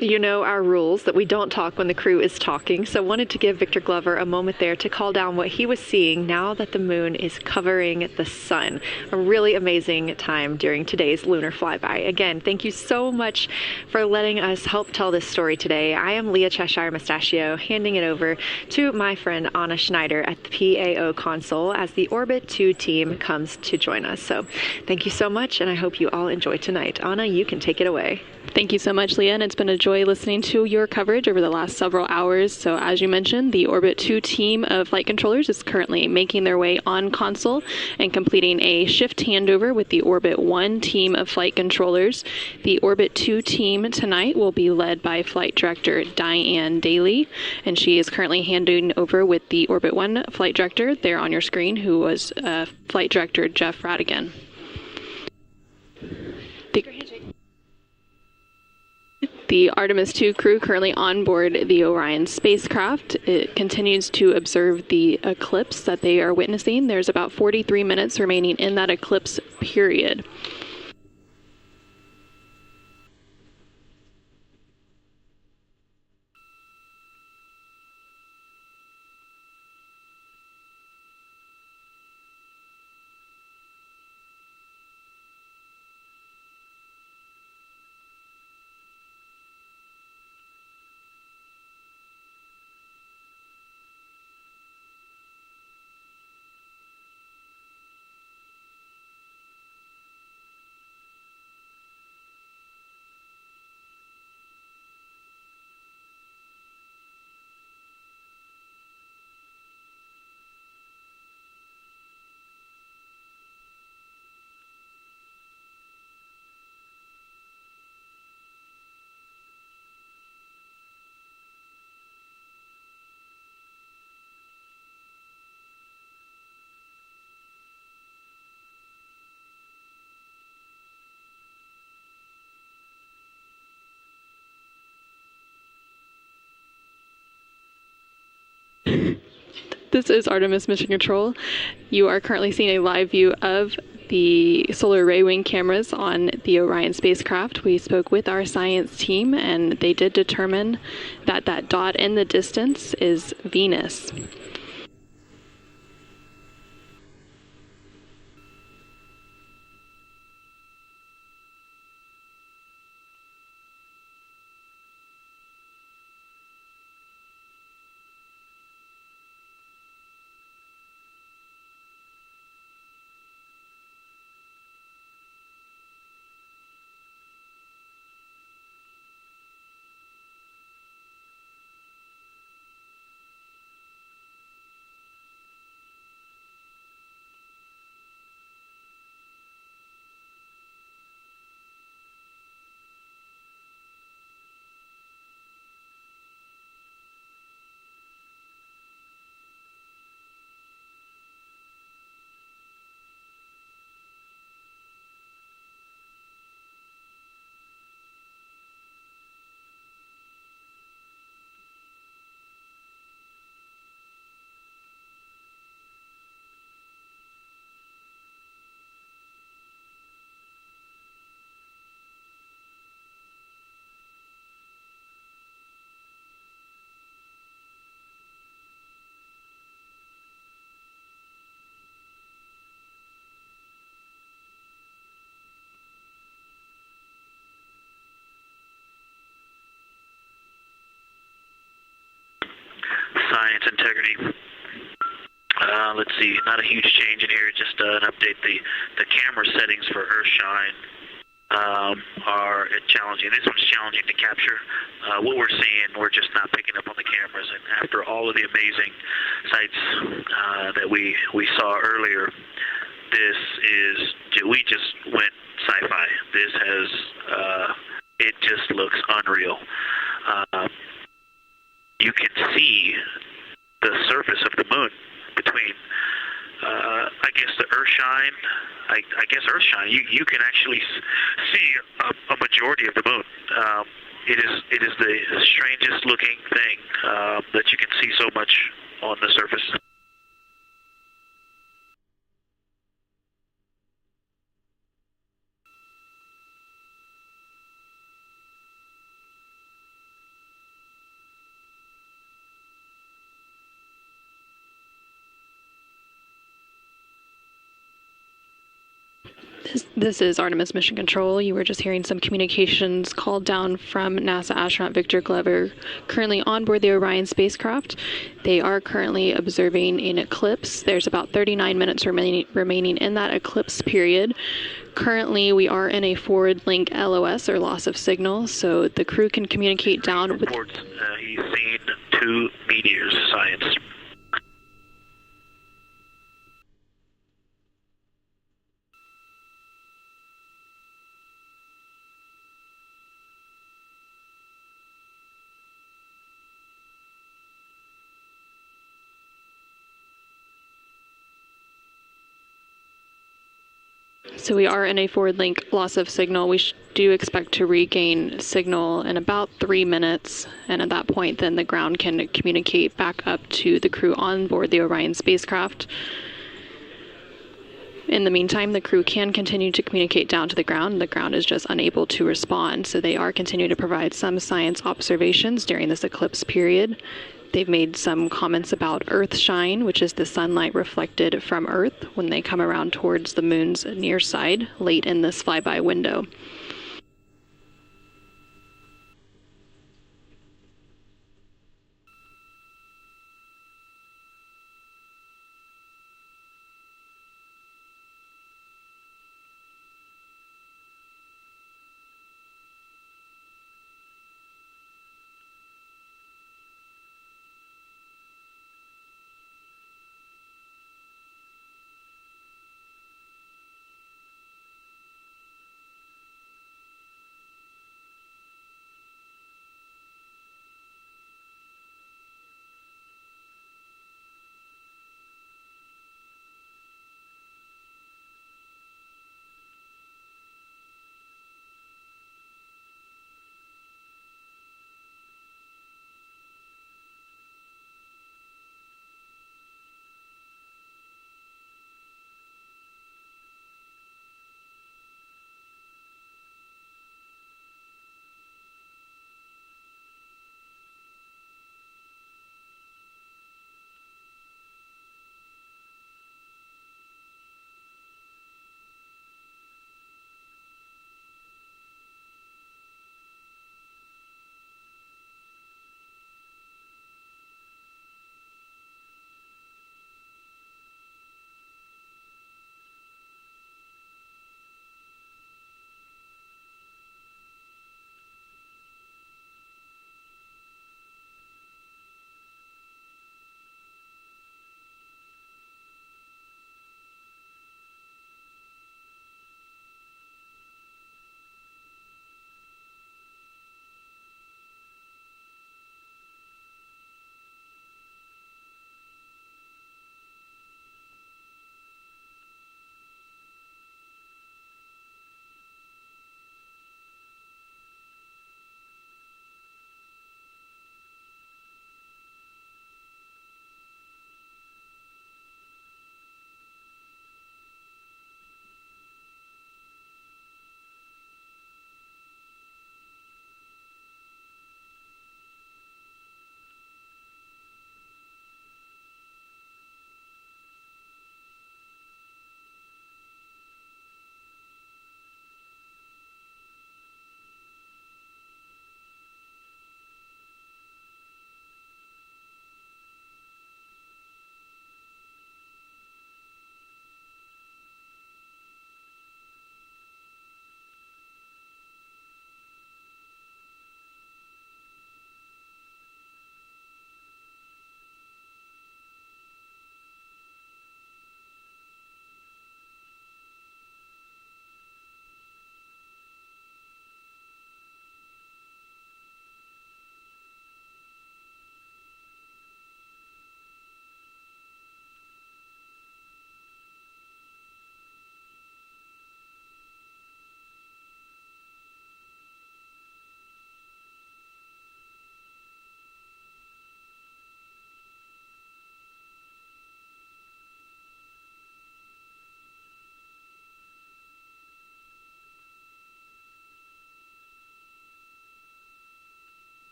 You know our rules that we don't talk when the crew is talking, so wanted to give Victor Glover a moment there to call down what he was seeing now that the moon is covering the sun. A really amazing time during today's lunar flyby. Again, thank you so much for letting us help tell this story today. I am Leah Cheshire Mustachio, handing it over to my friend Anna Schneider at the PAO console as the Orbit 2 team comes to join us. So thank you so much, and I hope you all enjoy tonight. Anna, you can take it away. Thank you so much, Leah, and it's been a joy listening to your coverage over the last several hours. So as you mentioned, the Orbit 2 team of flight controllers is currently making their way on console and completing a shift handover with the Orbit 1 team of flight controllers. The Orbit 2 team tonight will be led by Flight Director Diane Daly, and she is currently handing over with the Orbit 1 flight director there on your screen, who was Flight Director Jeff Radigan. The Artemis II crew currently on board the Orion spacecraft. It continues to observe the eclipse that they are witnessing. There's about 43 minutes remaining in that eclipse period. This is Artemis Mission Control. You are currently seeing a live view of the solar array wing cameras on the Orion spacecraft. We spoke with our science team, and they did determine that that dot in the distance is Venus. science integrity. Let's see, not a huge change in here, just an update. The camera settings for Earthshine are challenging. This one's challenging to capture. What we're seeing, we're just not picking up on the cameras. And after all of the amazing sights that we saw earlier, we just went sci-fi. This has, it just looks unreal. You can see the surface of the moon between, I guess, the Earthshine. I guess Earthshine. You can actually see a majority of the moon. It is the strangest looking thing that you can see so much on the surface. This is Artemis Mission Control. You were just hearing some communications called down from NASA astronaut Victor Glover, currently on board the Orion spacecraft. They are currently observing an eclipse. There's about 39 minutes remaining in that eclipse period. Currently, we are in a forward link LOS, or loss of signal, so the crew can communicate down with... He's seen 2 meteors, science. So we are in a forward link loss of signal. We do expect to regain signal in about 3 minutes, and at that point then the ground can communicate back up to the crew on board the Orion spacecraft. In the meantime, the crew can continue to communicate down to the ground. The ground is just unable to respond, so they are continuing to provide some science observations during this eclipse period. They've made some comments about Earthshine, which is the sunlight reflected from Earth when they come around towards the moon's near side late in this flyby window.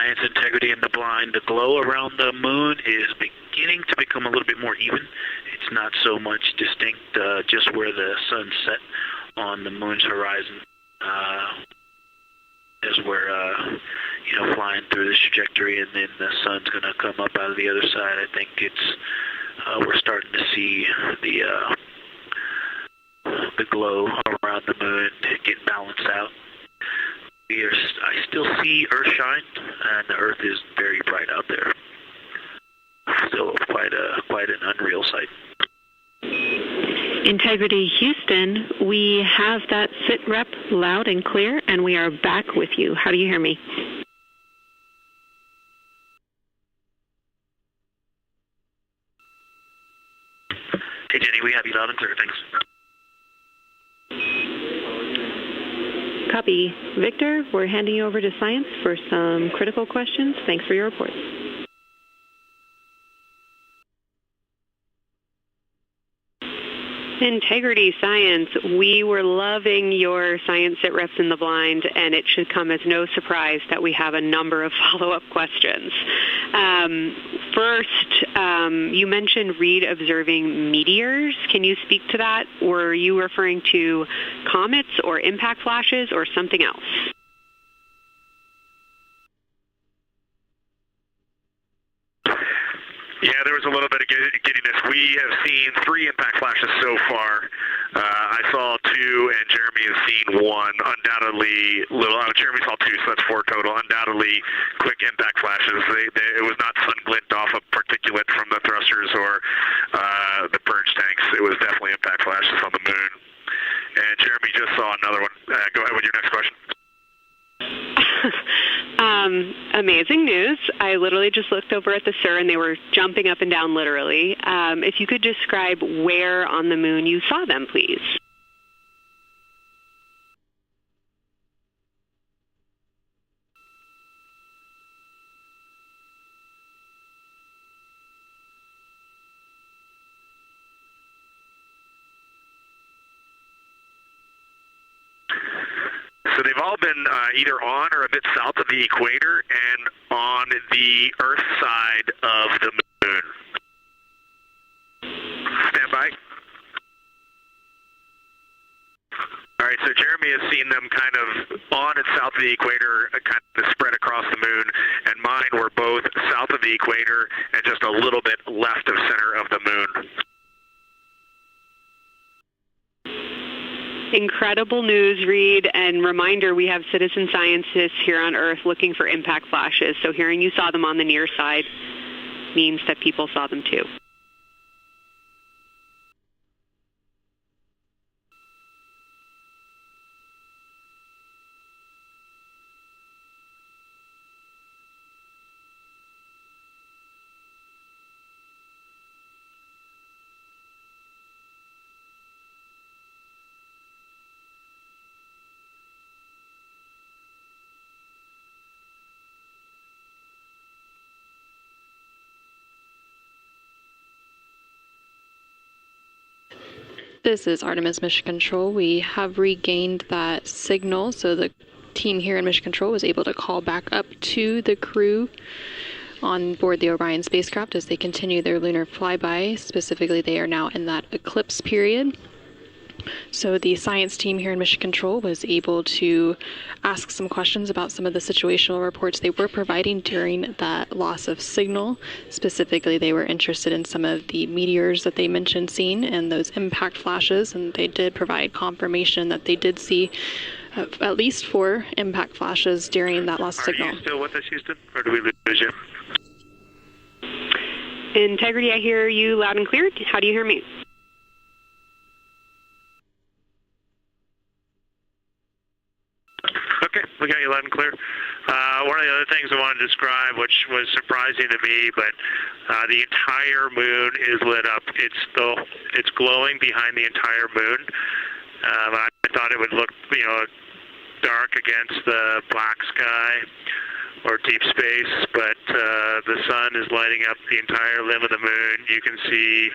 Science, Integrity, and the Blind, the glow around the moon is beginning to become a little bit more even. It's not so much distinct just where the sun set on the moon's horizon as we're flying through this trajectory, and then the sun's going to come up out of the other side. I think it's we're starting to see the glow around the moon get balanced out. I still see Earthshine, and the Earth is very bright out there. Still quite an unreal sight. Integrity Houston, we have that sit rep loud and clear, and we are back with you. How do you hear me? Hey, Jenny, we have you loud and clear. Thanks. Copy. Victor, we're handing you over to Science for some critical questions. Thanks for your report. Integrity Science, we were loving your science sit reps in the blind, and it should come as no surprise that we have a number of follow-up questions. First, you mentioned Reed observing meteors. Can you speak to that? Were you referring to comets or impact flashes or something else? Yeah, there was a little bit of giddiness. We have seen 3 impact flashes so far. I saw 2, and Jeremy has seen 1. Undoubtedly, Jeremy saw 2, so that's 4 total. Undoubtedly, quick impact flashes. It was not sun glint off of particulate from the thrusters or the purge tanks. It was definitely impact flashes on the moon. And Jeremy just saw another one. Go ahead with your next question. Amazing news. I literally just looked over at the SIR and they were jumping up and down literally. If you could describe where on the moon you saw them, please. So they've all been either on or a bit south of the equator and on the Earth side of the moon. Stand by. All right, so Jeremy has seen them kind of on and south of the equator, kind of spread across the moon, and mine were both south of the equator and just a little bit left of center of the moon. Incredible news, Reed, and reminder, we have citizen scientists here on Earth looking for impact flashes, so hearing you saw them on the near side means that people saw them too. This is Artemis Mission Control. We have regained that signal, so the team here in Mission Control was able to call back up to the crew on board the Orion spacecraft as they continue their lunar flyby. Specifically, they are now in that eclipse period. So the science team here in Mission Control was able to ask some questions about some of the situational reports they were providing during that loss of signal. Specifically, they were interested in some of the meteors that they mentioned seeing and those impact flashes, and they did provide confirmation that they did see at least 4 impact flashes during that lost signal. Are you still with us, Houston, or do we lose you? Integrity, I hear you loud and clear. How do you hear me? Okay, we got you loud and clear. One of the other things I wanted to describe, which was surprising to me, but the entire moon is lit up. It's glowing behind the entire moon. I thought it would look, dark against the black sky or deep space, but the sun is lighting up the entire limb of the moon. You can see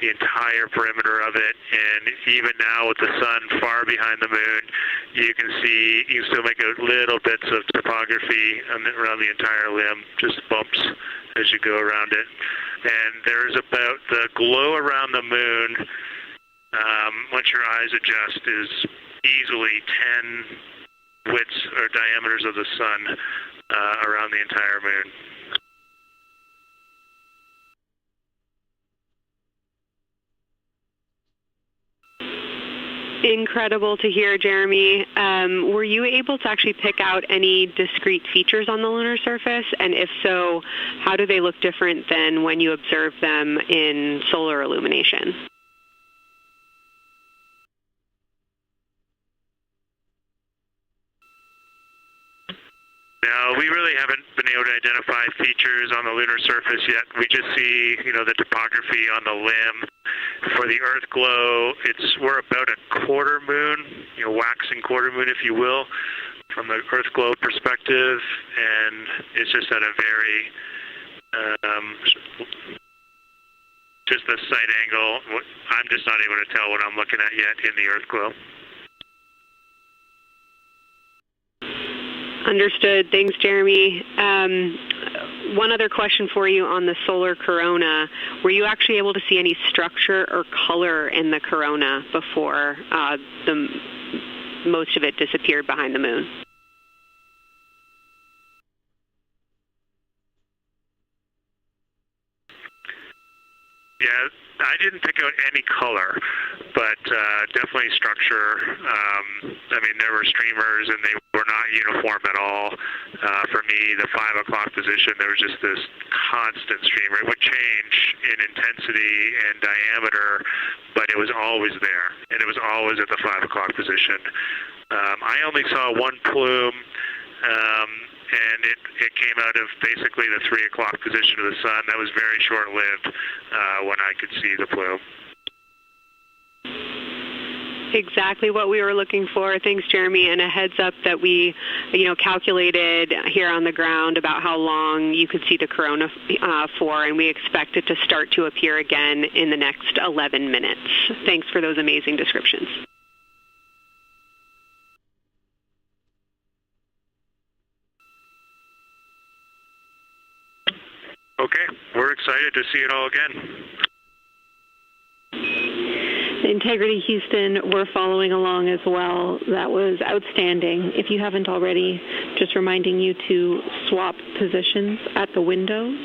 the entire perimeter of it, and even now with the sun far behind the moon, you can still make out little bits of topography around the entire limb, just bumps as you go around it. And there's about the glow around the moon, once your eyes adjust, is easily 10 widths or diameters of the sun around the entire moon. Incredible to hear, Jeremy. Were you able to actually pick out any discrete features on the lunar surface? And if so, how do they look different than when you observe them in solar illumination? No, we really haven't been able to identify features on the lunar surface yet. We just see, the topography on the limb. For the Earth glow, we're about a quarter moon, waxing quarter moon, if you will, from the Earth glow perspective, and it's just at a very, just the sight angle. I'm just not able to tell what I'm looking at yet in the Earth glow. Understood. Thanks, Jeremy. One other question for you on the solar corona. Were you actually able to see any structure or color in the corona before most of it disappeared behind the moon? Yeah, I didn't pick out any color, but definitely structure. There were streamers, and they were not uniform at all. For me, the 5 o'clock position, there was just this constant streamer. It would change in intensity and diameter, but it was always there, and it was always at the 5 o'clock position. I only saw one plume, and it came out of basically the 3 o'clock position of the sun. That was very short-lived when I could see the plume. Exactly what we were looking for. Thanks, Jeremy. And a heads up that we, calculated here on the ground about how long you could see the corona for, and we expect it to start to appear again in the next 11 minutes. Thanks for those amazing descriptions. Okay, we're excited to see it all again. Integrity Houston, we're following along as well. That was outstanding. If you haven't already, just reminding you to swap positions at the windows.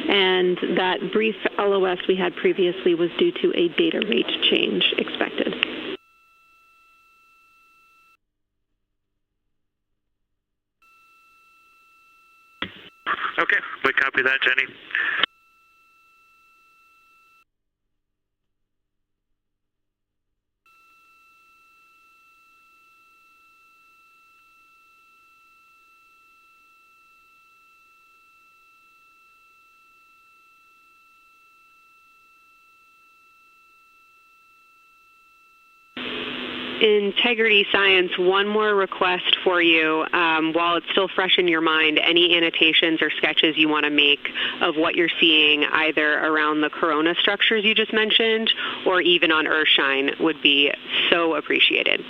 And that brief LOS we had previously was due to a data rate change expected. Okay, we copy that, Jenny. Integrity Science, one more request for you. While it's still fresh in your mind, any annotations or sketches you want to make of what you're seeing either around the corona structures you just mentioned or even on Earthshine would be so appreciated.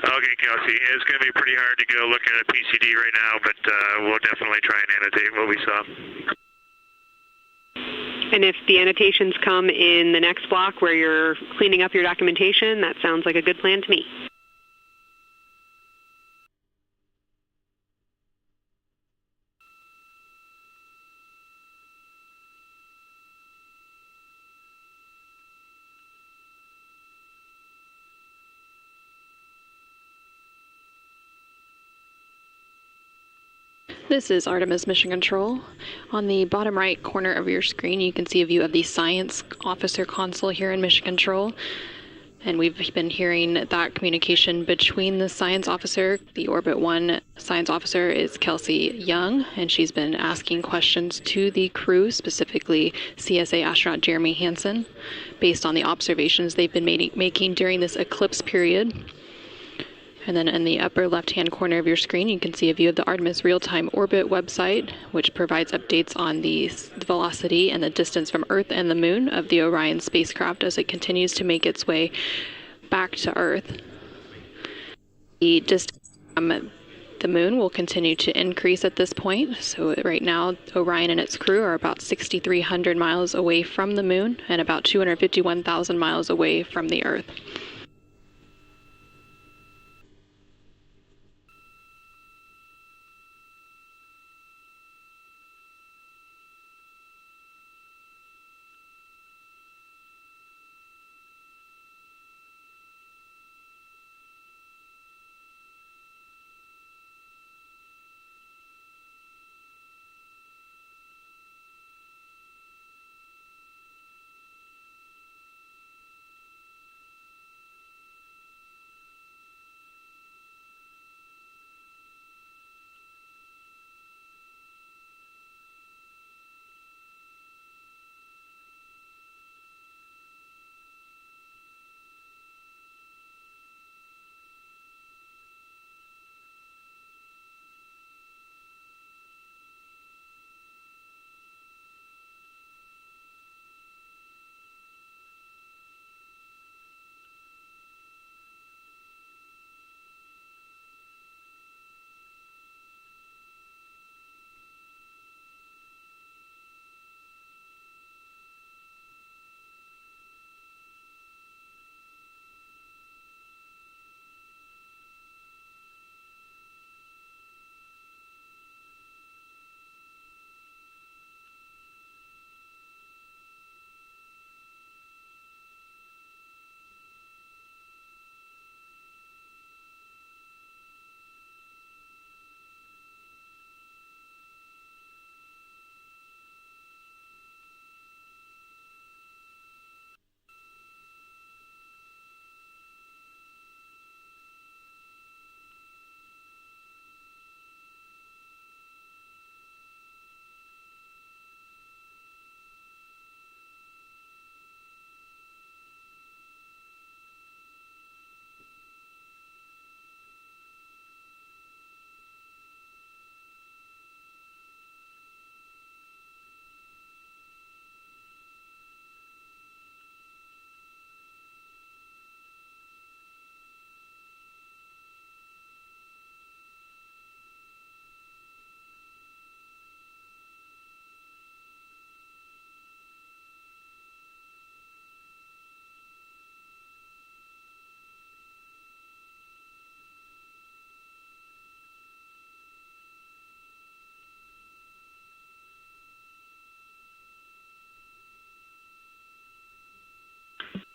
Okay, Kelsey, it's going to be pretty hard to go look at a PCD right now, but we'll definitely try and annotate what we saw. And if the annotations come in the next block where you're cleaning up your documentation, that sounds like a good plan to me. This is Artemis Mission Control. On the bottom right corner of your screen, you can see a view of the Science Officer Console here in Mission Control. And we've been hearing that communication between the science officer. The Orbit 1 science officer is Kelsey Young, and she's been asking questions to the crew, specifically CSA astronaut Jeremy Hansen, based on the observations they've been making during this eclipse period. And then in the upper left-hand corner of your screen, you can see a view of the Artemis Real-Time Orbit website, which provides updates on the velocity and the distance from Earth and the Moon of the Orion spacecraft as it continues to make its way back to Earth. The distance from the Moon will continue to increase at this point. So right now, Orion and its crew are about 6,300 miles away from the Moon and about 251,000 miles away from the Earth.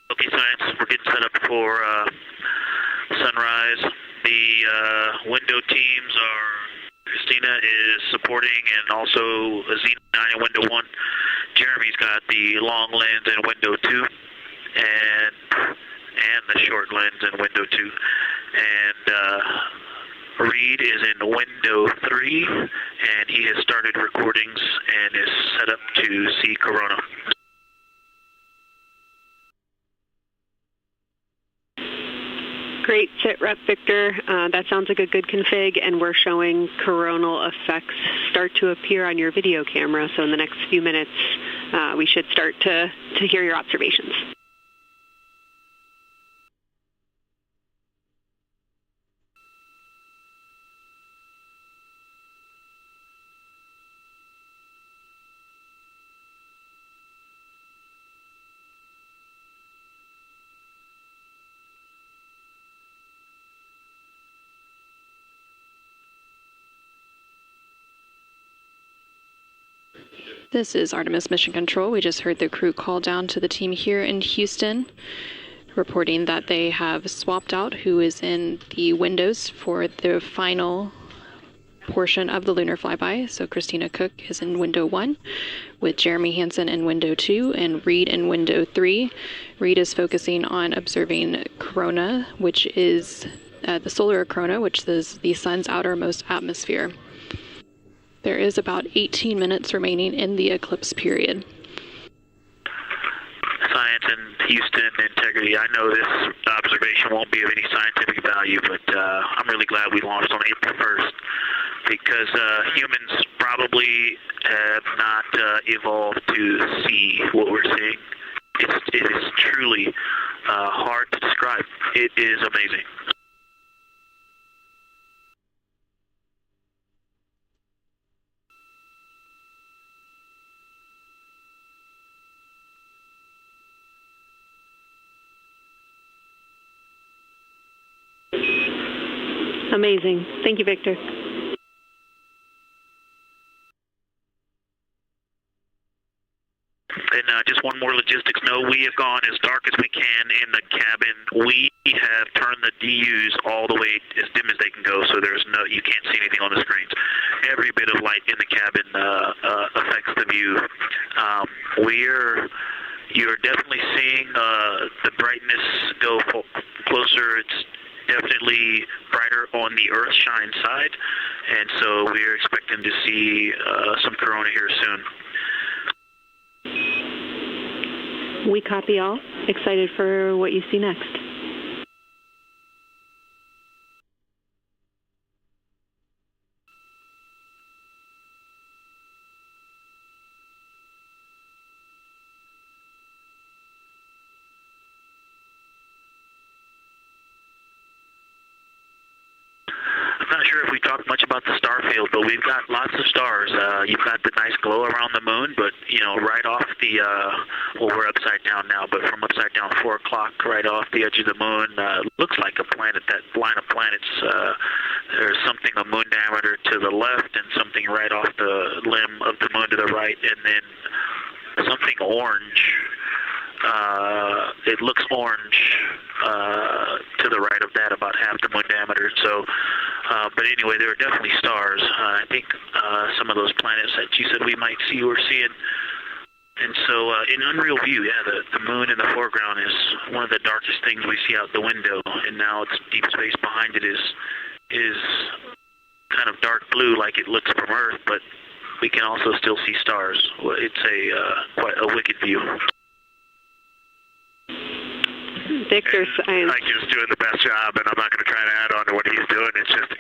Okay, science, we're getting set up for sunrise. The window teams are, Christina is supporting, and also Xena 9 in window 1. Jeremy's got the long lens in window 2, and the short lens in window 2. And Reed is in window 3, and he has started recordings and is set up to see Corona. Great sit rep, Victor. That sounds like a good config, and we're showing coronal effects start to appear on your video camera. So in the next few minutes, we should start to hear your observations. This is Artemis Mission Control. We just heard the crew call down to the team here in Houston, reporting that they have swapped out who is in the windows for the final portion of the lunar flyby. So Christina Cook is in window 1, with Jeremy Hansen in window 2 and Reed in window 3. Reed is focusing on observing corona, which is the solar corona, which is the sun's outermost atmosphere. There is about 18 minutes remaining in the eclipse period. Science and Houston integrity. I know this observation won't be of any scientific value, but I'm really glad we launched on April 1st, because humans probably have not evolved to see what we're seeing. It is truly hard to describe. It is amazing. Amazing. Thank you, Victor. And just one more logistics note, we have gone as dark as we can in the cabin. We have turned the DUs all the way as dim as they can go, so you can't see anything on the screens. Every bit of light in the cabin affects the view. You're definitely seeing the brightness go closer. It's definitely brighter on the Earth-shine side, and so we're expecting to see some corona here soon. We copy all. Excited for what you see next. I'm not sure if we talked much about the star field, but we've got lots of stars. You've got the nice glow around the moon, but right off the we're upside down now, but from upside down 4 o'clock, right off the edge of the moon, looks like a planet. That line of planets, there's something a moon diameter to the left, and something right off the limb of the moon to the right, and then something orange. It looks orange to the right of that, about half the moon diameter. So, but anyway, there are definitely stars. I think some of those planets that you said we might see, we're seeing. And so, in unreal view, yeah, the moon in the foreground is one of the darkest things we see out the window, and now it's deep space behind it is kind of dark blue, like it looks from Earth, but we can also still see stars. It's quite a wicked view. Victor Science. Mike is doing the best job, and I'm not going to try to add on to what he's doing.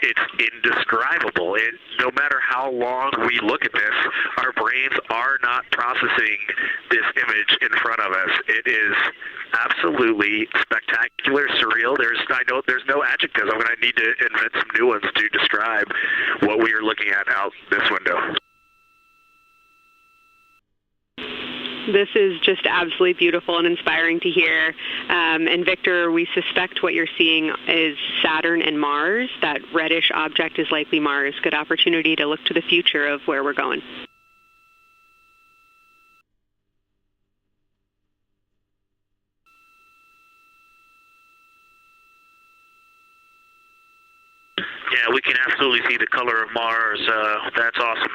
It's indescribable. No matter how long we look at this, our brains are not processing this image in front of us. It is absolutely spectacular, surreal. There's no adjectives. I'm going to need to invent some new ones to describe what we are looking at out this window. This is just absolutely beautiful and inspiring to hear. And Victor, we suspect what you're seeing is Saturn and Mars. That reddish object is likely Mars. Good opportunity to look to the future of where we're going. Yeah, we can absolutely see the color of Mars. That's awesome.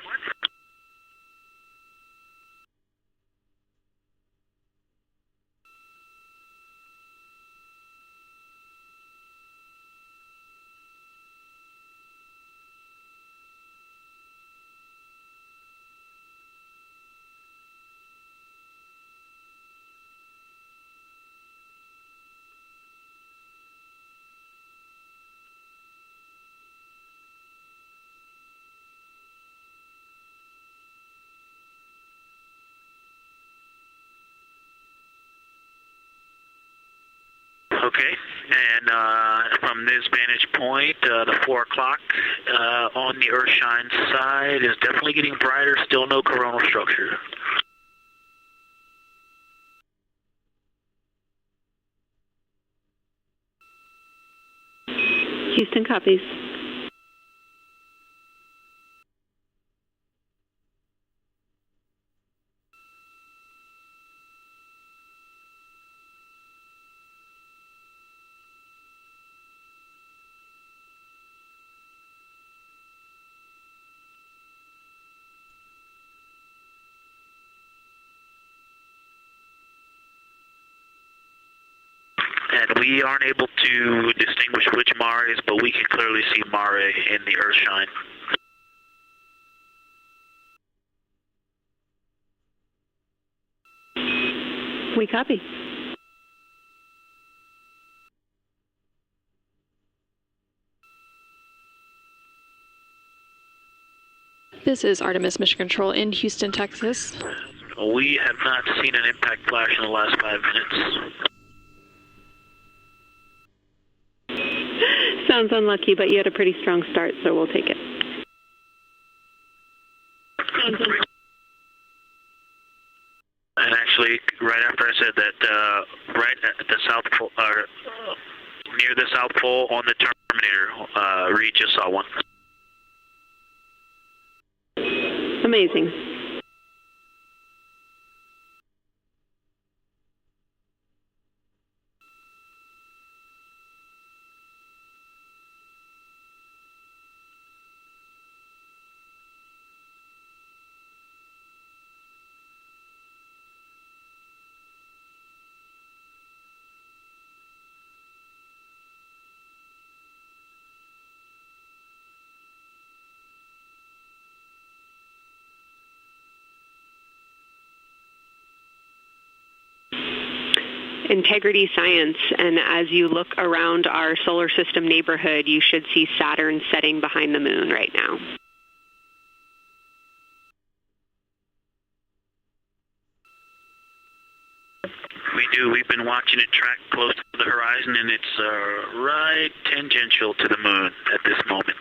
Okay, and from this vantage point, the 4 o'clock on the Earthshine side is definitely getting brighter, still no coronal structure. Houston copies. And we aren't able to distinguish which Mare is, but we can clearly see Mare in the Earthshine. We copy. This is Artemis Mission Control in Houston, Texas. We have not seen an impact flash in the last 5 minutes. Sounds unlucky, but you had a pretty strong start, so we'll take it. And actually, right after I said that, right at the South Pole, near the South Pole on the Terminator, Reed just saw one. Amazing. Integrity Science, and as you look around our solar system neighborhood, you should see Saturn setting behind the moon right now. We do. We've been watching it track close to the horizon, and it's right tangential to the moon at this moment.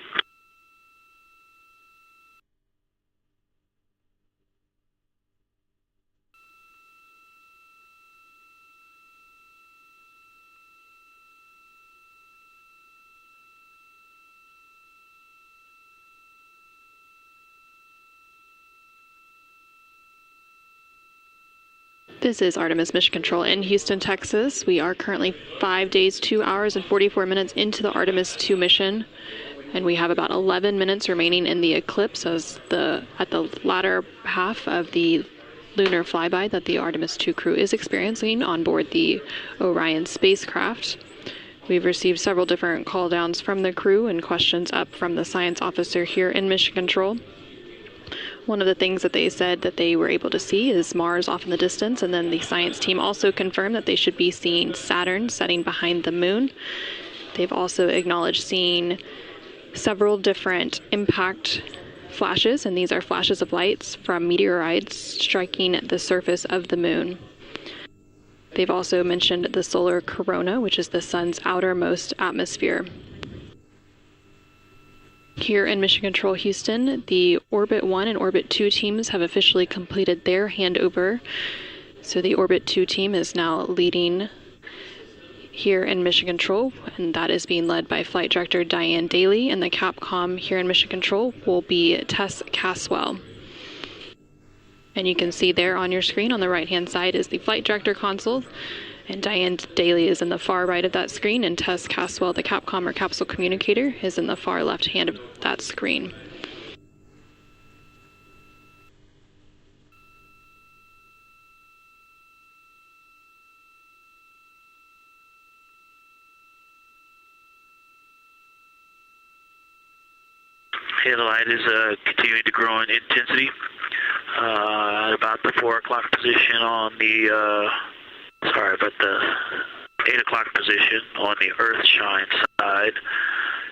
This is Artemis Mission Control in Houston, Texas. We are currently 5 days, 2 hours, and 44 minutes into the Artemis II mission, and we have about 11 minutes remaining in the eclipse as at the latter half of the lunar flyby that the Artemis II crew is experiencing on board the Orion spacecraft. We've received several different call downs from the crew and questions up from the science officer here in Mission Control. One of the things that they said that they were able to see is Mars off in the distance, and then the science team also confirmed that they should be seeing Saturn setting behind the moon. They've also acknowledged seeing several different impact flashes, and these are flashes of lights from meteorites striking the surface of the moon. They've also mentioned the solar corona, which is the sun's outermost atmosphere. Here in Mission Control Houston, the Orbit 1 and Orbit 2 teams have officially completed their handover. So the Orbit 2 team is now leading here in Mission Control, and that is being led by Flight Director Diane Daly, and the Capcom here in Mission Control will be Tess Caswell. And you can see there on your screen on the right-hand side is the Flight Director console, and Diane Daly is in the far right of that screen, and Tess Caswell, the Capcom or capsule communicator, is in the far left hand of that screen. Okay, the light is continuing to grow in intensity. At about the 4 o'clock position on the about the 8 o'clock position on the Earthshine side.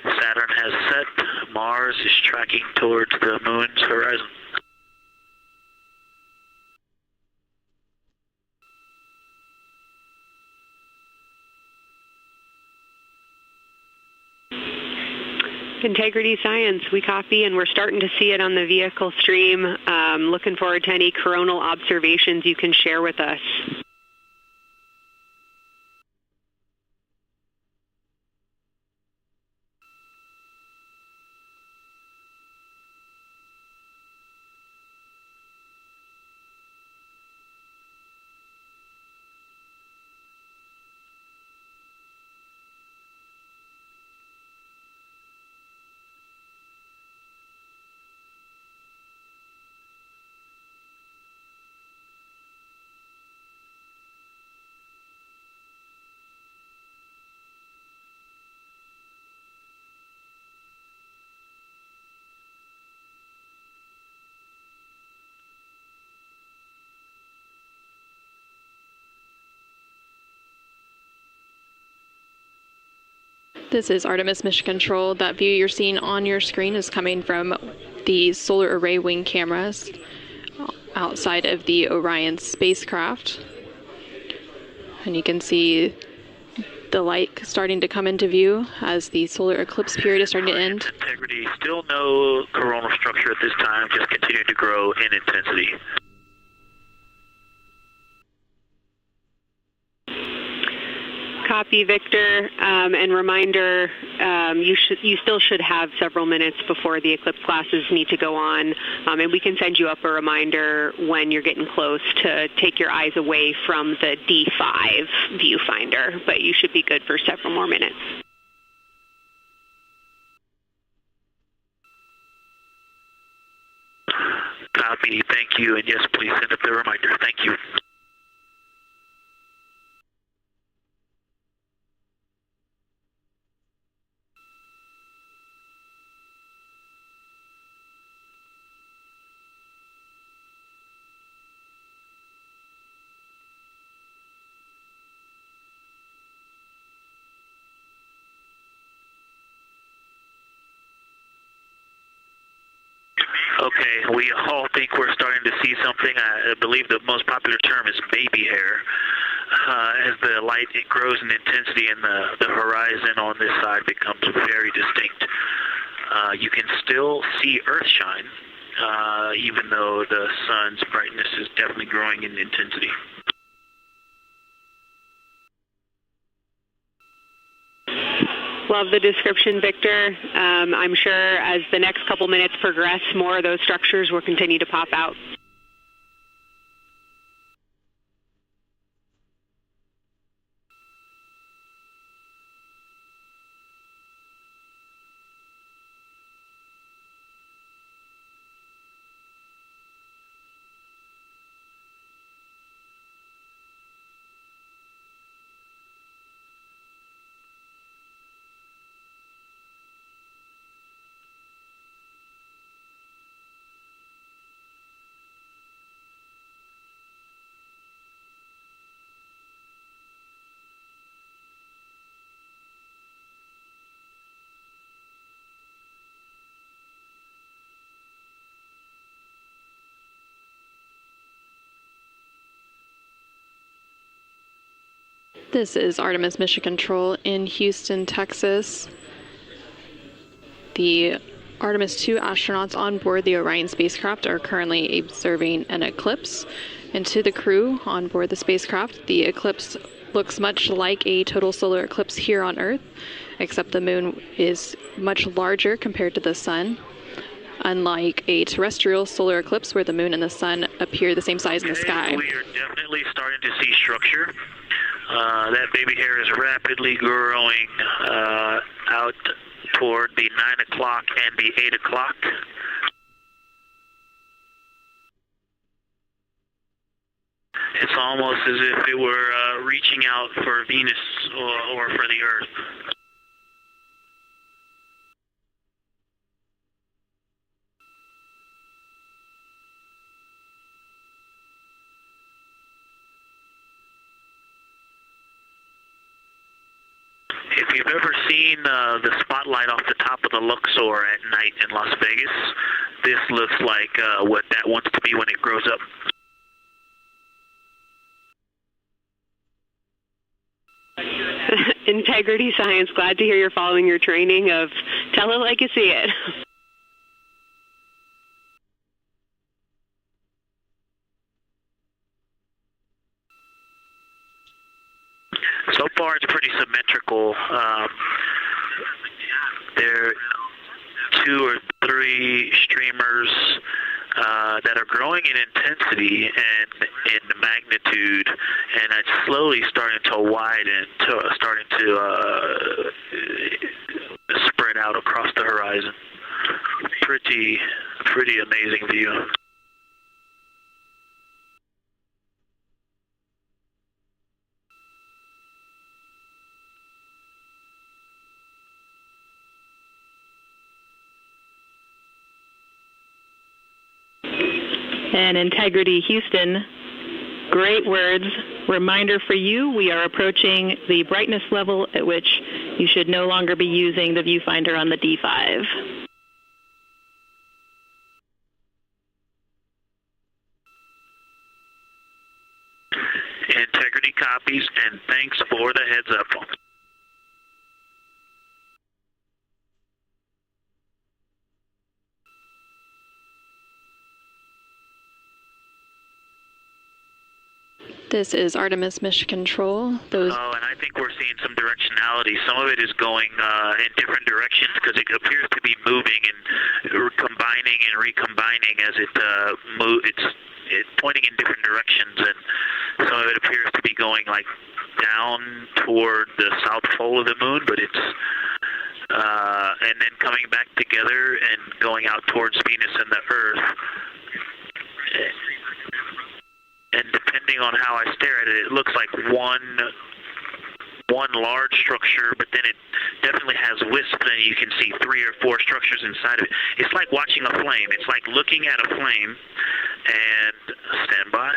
Saturn has set. Mars is tracking towards the moon's horizon. Integrity Science, we copy, and we're starting to see it on the vehicle stream. Looking forward to any coronal observations you can share with us. This is Artemis Mission Control. That view you're seeing on your screen is coming from the solar array wing cameras outside of the Orion spacecraft. And you can see the light starting to come into view as the solar eclipse period is starting to end. Integrity, still no coronal structure at this time, just continuing to grow in intensity. Copy, Victor, and reminder, you still should have several minutes before the eclipse classes need to go on, and we can send you up a reminder when you're getting close to take your eyes away from the D5 viewfinder, but you should be good for several more minutes. Copy, thank you, and yes, please send up the reminder. Thank you. Okay, we all think we're starting to see something. I believe the most popular term is baby hair. As the light grows in intensity and the horizon on this side becomes very distinct. You can still see Earthshine, even though the sun's brightness is definitely growing in intensity. Love the description, Victor. I'm sure as the next couple minutes progress, more of those structures will continue to pop out. This is Artemis Mission Control in Houston, Texas. The Artemis II astronauts on board the Orion spacecraft are currently observing an eclipse. And to the crew on board the spacecraft, the eclipse looks much like a total solar eclipse here on Earth, except the moon is much larger compared to the sun, unlike a terrestrial solar eclipse where the moon and the sun appear the same size in the sky. We are definitely starting to see structure. That baby hair is rapidly growing out toward the 9 o'clock and the 8 o'clock. It's almost as if it were reaching out for Venus or for the Earth. If you've ever seen the spotlight off the top of the Luxor at night in Las Vegas, this looks like what that wants to be when it grows up. Integrity Science, glad to hear you're following your training of tell it like you see it. So far, it's pretty symmetrical. There are 2 or 3 streamers that are growing in intensity and in magnitude, and it's slowly starting to widen, starting to spread out across the horizon. Pretty amazing view. And Integrity Houston, great words. Reminder for you, we are approaching the brightness level at which You should no longer be using the viewfinder on the D5. Integrity copies, and thanks for the heads up. This is Artemis Mission Control. And I think we're seeing some directionality. Some of it is going in different directions because it appears to be moving and combining and recombining as it moves. It's pointing in different directions, and some of it appears to be going like down toward the south pole of the moon, but it's and then coming back together and going out towards Venus and the Earth. And depending on how I stare at it, it looks like one large structure, but then it definitely has wisps, and you can see 3 or 4 structures inside of it. It's like watching a flame. It's like looking at a flame, and stand by.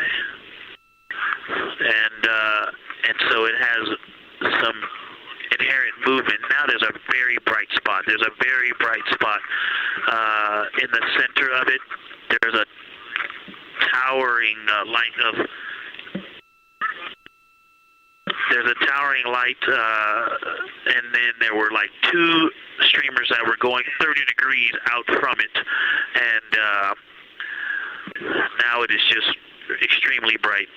And so it has some inherent movement. Now there's a very bright spot. There's a very bright spot in the center of it. There's a towering light of. There's a towering light, and then there were like 2 streamers that were going 30 degrees out from it, and now it is just extremely bright.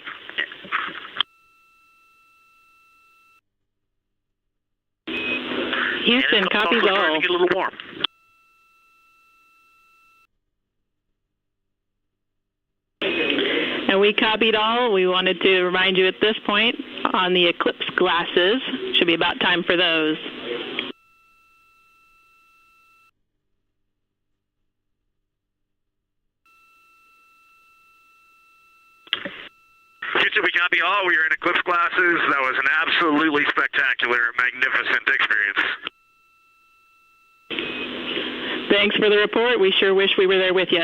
Houston, copies all. Starting to get a little warm. And we copied all. We wanted to remind you at this point on the eclipse glasses. Should be about time for those. Houston, we copy all. We are in eclipse glasses. That was an absolutely spectacular, magnificent experience. Thanks for the report. We sure wish we were there with you.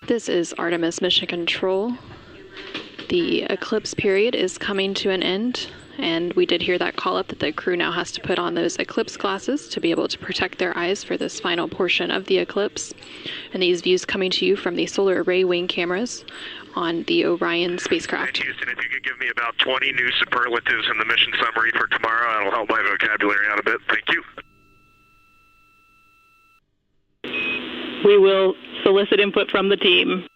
This is Artemis Mission Control. The eclipse period is coming to an end, and we did hear that call up that the crew now has to put on those eclipse glasses to be able to protect their eyes for this final portion of the eclipse. And these views coming to you from the solar array wing cameras on the Orion spacecraft. And Houston, if you could give me about 20 new superlatives in the mission summary for tomorrow, that'll help my vocabulary out a bit. Thank you. We will solicit input from the team.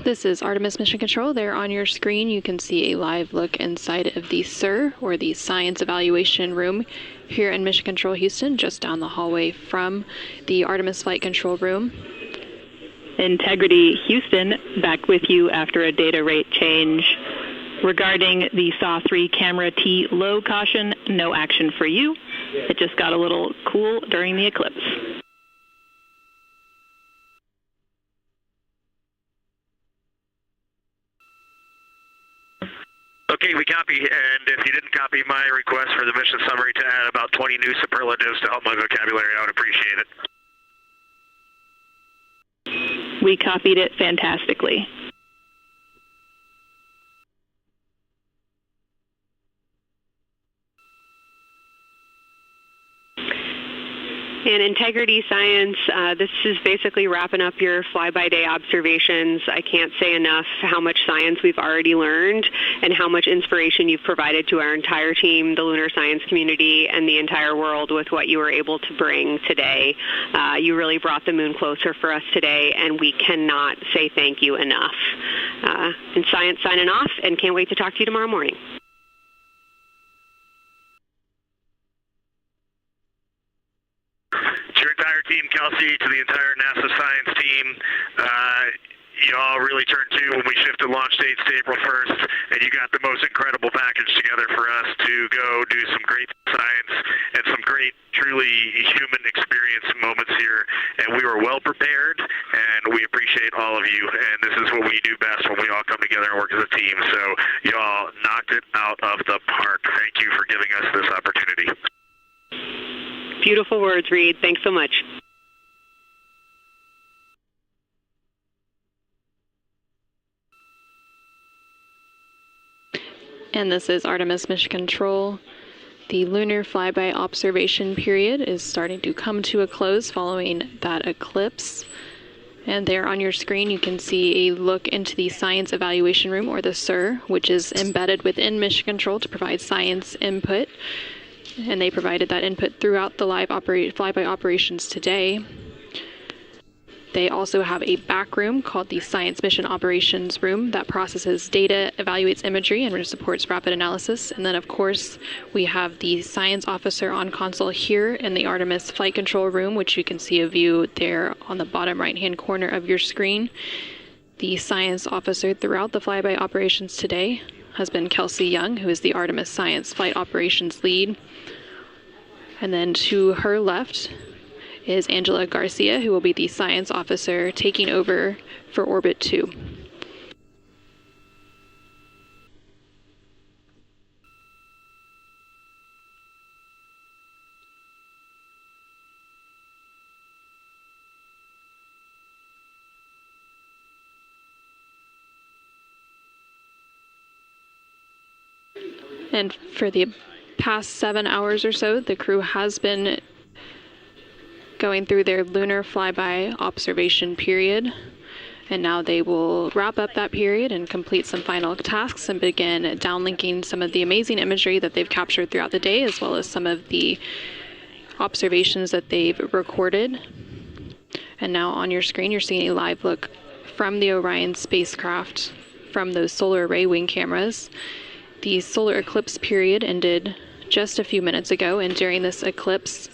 This is Artemis Mission Control. There on your screen you can see a live look inside of the SIR, or the Science Evaluation Room, here in Mission Control Houston, just down the hallway from the Artemis Flight Control Room. Integrity Houston, back with you after a data rate change. Regarding the SAW-3 camera T low caution, no action for you. It just got a little cool during the eclipse. Okay, we copy, and if you didn't copy my request for the mission summary to add about 20 new superlatives to help my vocabulary, I would appreciate it. We copied it fantastically. And integrity science, this is basically wrapping up your fly-by-day observations. I can't say enough how much science we've already learned and how much inspiration you've provided to our entire team, the lunar science community, and the entire world with what you were able to bring today. You really brought the moon closer for us today, and we cannot say thank you enough. And science signing off, and can't wait to talk to you tomorrow morning. To your entire team, Kelsey, to the entire NASA science team, you all really turned to when we shifted launch dates to April 1st, and you got the most incredible package together for us to go do some great science and some great, truly human experience moments here. And we were well prepared, and we appreciate all of you. And this is what we do best when we all come together and work as a team. So y'all knocked it out of the park. Thank you for giving us this opportunity. Beautiful words, Reed. Thanks so much. And this is Artemis Mission Control. The lunar flyby observation period is starting to come to a close following that eclipse. And there on your screen you can see a look into the Science Evaluation Room, or the SIR, which is embedded within Mission Control to provide science input. And they provided that input throughout the live flyby operations today. They also have a back room called the Science Mission Operations Room that processes data, evaluates imagery, and supports rapid analysis. And then, of course, we have the science officer on console here in the Artemis Flight Control Room, which you can see a view there on the bottom right-hand corner of your screen. The science officer throughout the flyby operations today has been Kelsey Young, who is the Artemis Science Flight Operations Lead. And then to her left is Angela Garcia, who will be the science officer taking over for Orbit 2. And for the past 7 hours or so, the crew has been going through their lunar flyby observation period. And now they will wrap up that period and complete some final tasks and begin downlinking some of the amazing imagery that they've captured throughout the day, as well as some of the observations that they've recorded. And now on your screen, you're seeing a live look from the Orion spacecraft from those solar array wing cameras. The solar eclipse period ended just a few minutes ago, and during this eclipse,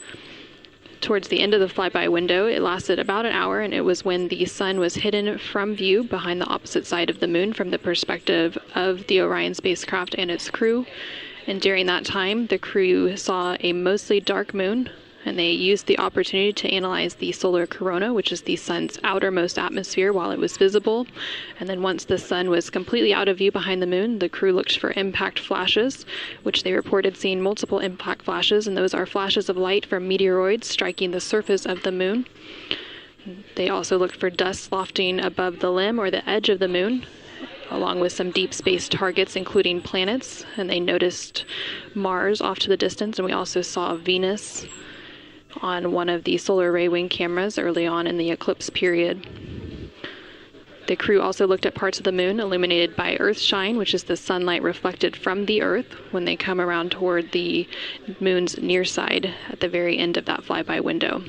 towards the end of the flyby window, it lasted about an hour, and it was when the sun was hidden from view behind the opposite side of the moon from the perspective of the Orion spacecraft and its crew. And during that time, the crew saw a mostly dark moon, and they used the opportunity to analyze the solar corona, which is the sun's outermost atmosphere, while it was visible. And then once the sun was completely out of view behind the moon, the crew looked for impact flashes, which they reported seeing multiple impact flashes, and those are flashes of light from meteoroids striking the surface of the moon. They also looked for dust lofting above the limb or the edge of the moon, along with some deep space targets, including planets, and they noticed Mars off to the distance, and we also saw Venus on one of the solar array wing cameras early on in the eclipse period. The crew also looked at parts of the moon illuminated by Earthshine, which is the sunlight reflected from the Earth when they come around toward the moon's near side at the very end of that flyby window.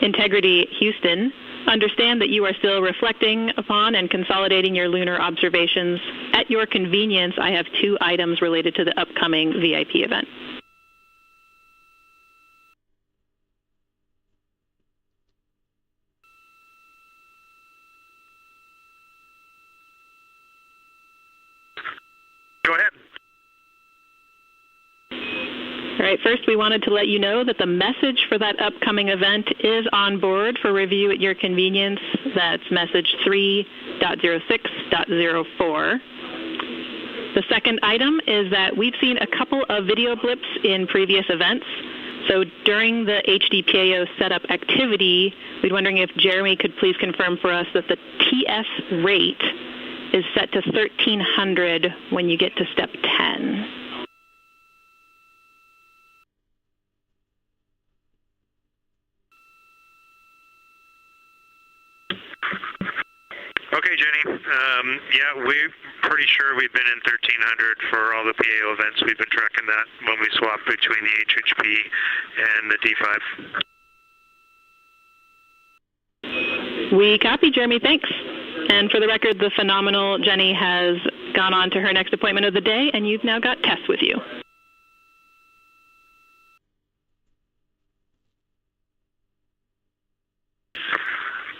Integrity Houston, understand that you are still reflecting upon and consolidating your lunar observations. At your convenience, I have 2 items related to the upcoming VIP event. Go ahead. All right, first we wanted to let you know that the message for that upcoming event is on board for review at your convenience. That's message 3.06.04. The second item is that we've seen a couple of video blips in previous events. So during the HDPAO setup activity, we're wondering if Jeremy could please confirm for us that the TS rate is set to 1300 when you get to step 10. Okay, Jenny. Yeah, we're pretty sure we've been in 1300 for all the PAO events. We've been tracking that when we swap between the HHP and the D5. We copy, Jeremy. Thanks. And for the record, the phenomenal Jenny has gone on to her next appointment of the day, and you've now got Tess with you.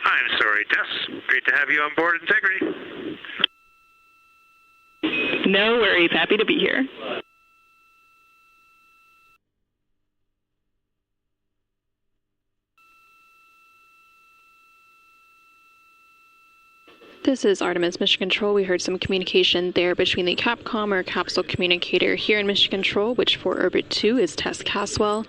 I'm sorry, Tess. Great to have you on board Integrity. No worries. Happy to be here. This is Artemis Mission Control. We heard some communication there between the Capcom or capsule communicator here in Mission Control, which for Orbit 2 is Tess Caswell,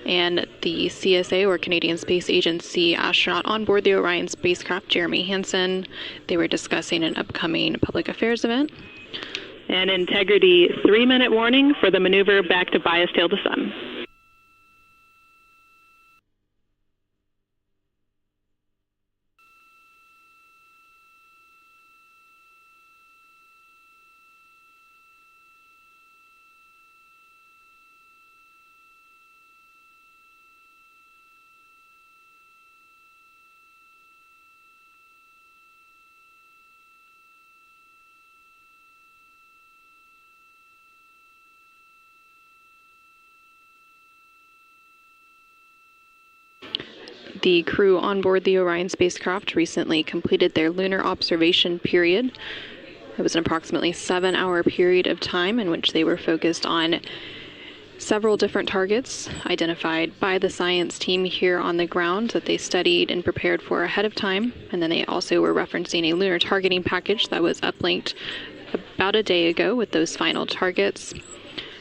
and the CSA or Canadian Space Agency astronaut on board the Orion spacecraft, Jeremy Hansen. They were discussing an upcoming public affairs event. And Integrity, 3-minute warning for the maneuver back to bias tail to sun. The crew on board the Orion spacecraft recently completed their lunar observation period. It was an approximately 7-hour period of time in which they were focused on several different targets identified by the science team here on the ground that they studied and prepared for ahead of time. And then they also were referencing a lunar targeting package that was uplinked about a day ago with those final targets.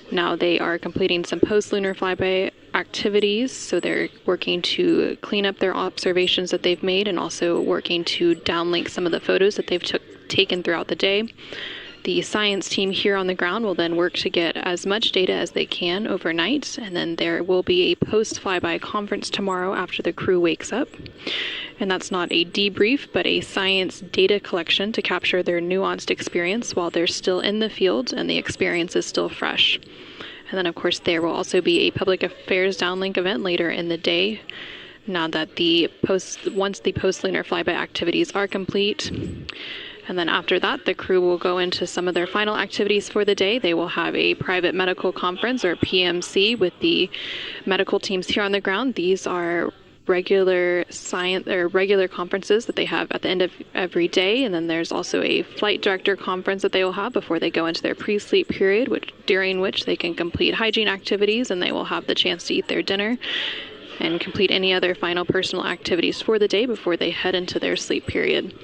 Now they are completing some post-lunar flyby activities, so they're working to clean up their observations that they've made and also working to downlink some of the photos that they've taken throughout the day. The science team here on the ground will then work to get as much data as they can overnight, and then there will be a post-flyby conference tomorrow after the crew wakes up. And that's not a debrief, but a science data collection to capture their nuanced experience while they're still in the field and the experience is still fresh. And then, of course, there will also be a public affairs downlink event later in the day. Now that once the post-lunar flyby activities are complete. And then after that, the crew will go into some of their final activities for the day. They will have a private medical conference, or PMC, with the medical teams here on the ground. These are regular conferences that they have at the end of every day, and then there's also a flight director conference that they will have before they go into their pre-sleep period, during which they can complete hygiene activities, and they will have the chance to eat their dinner and complete any other final personal activities for the day before they head into their sleep period.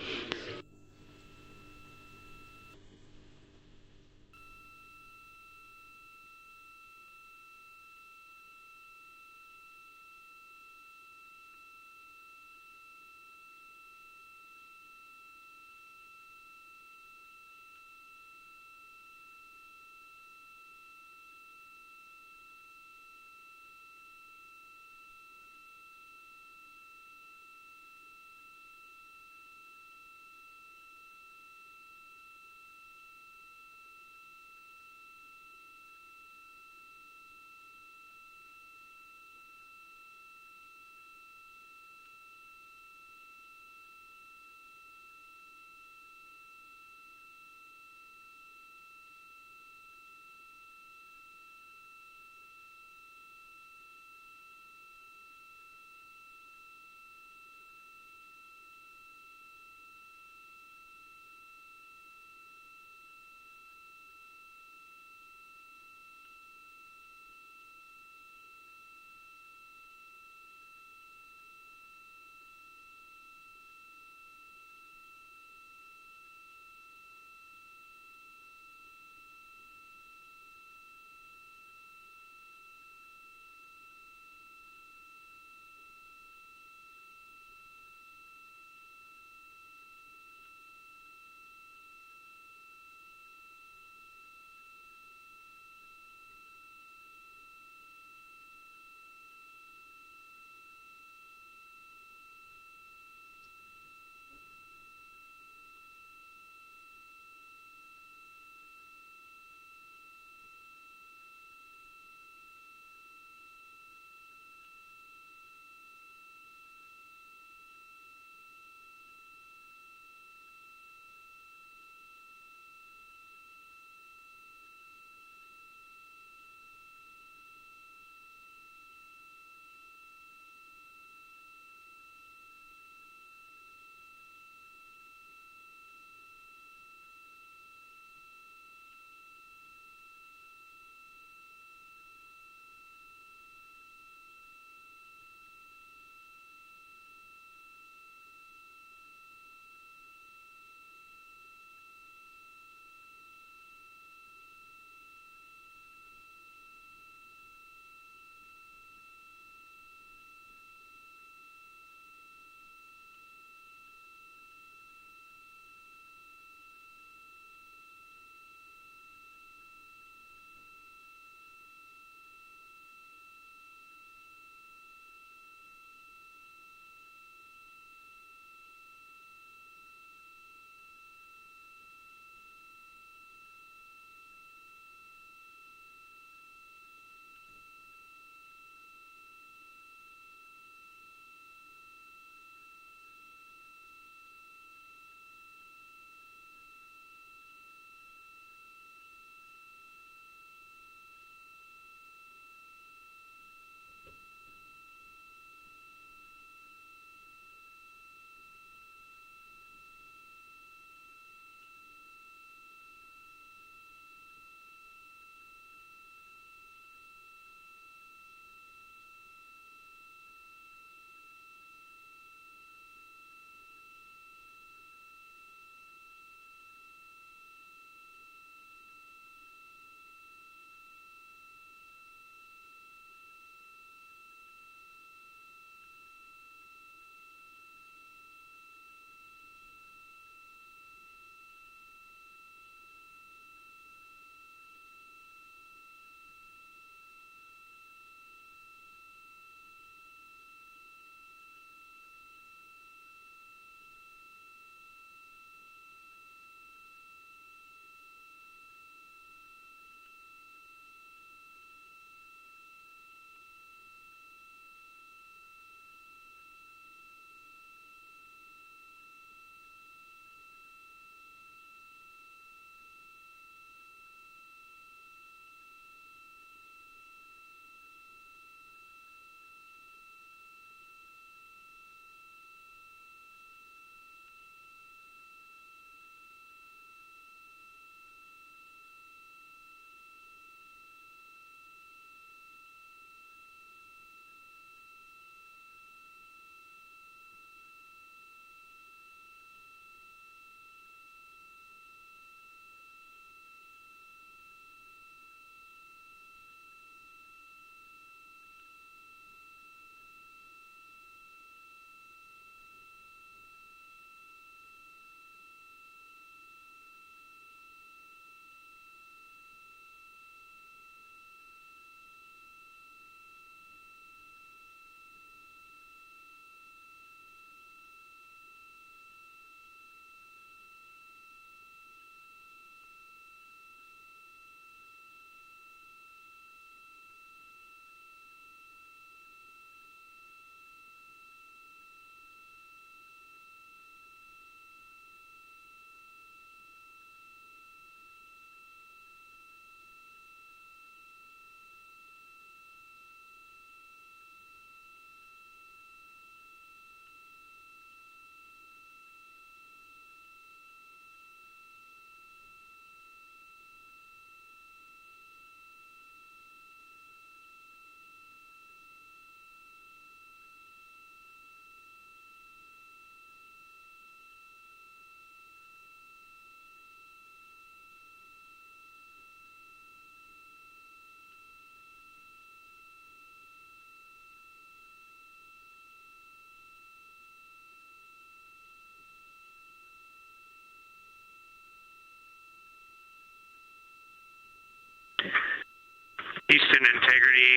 Houston Integrity,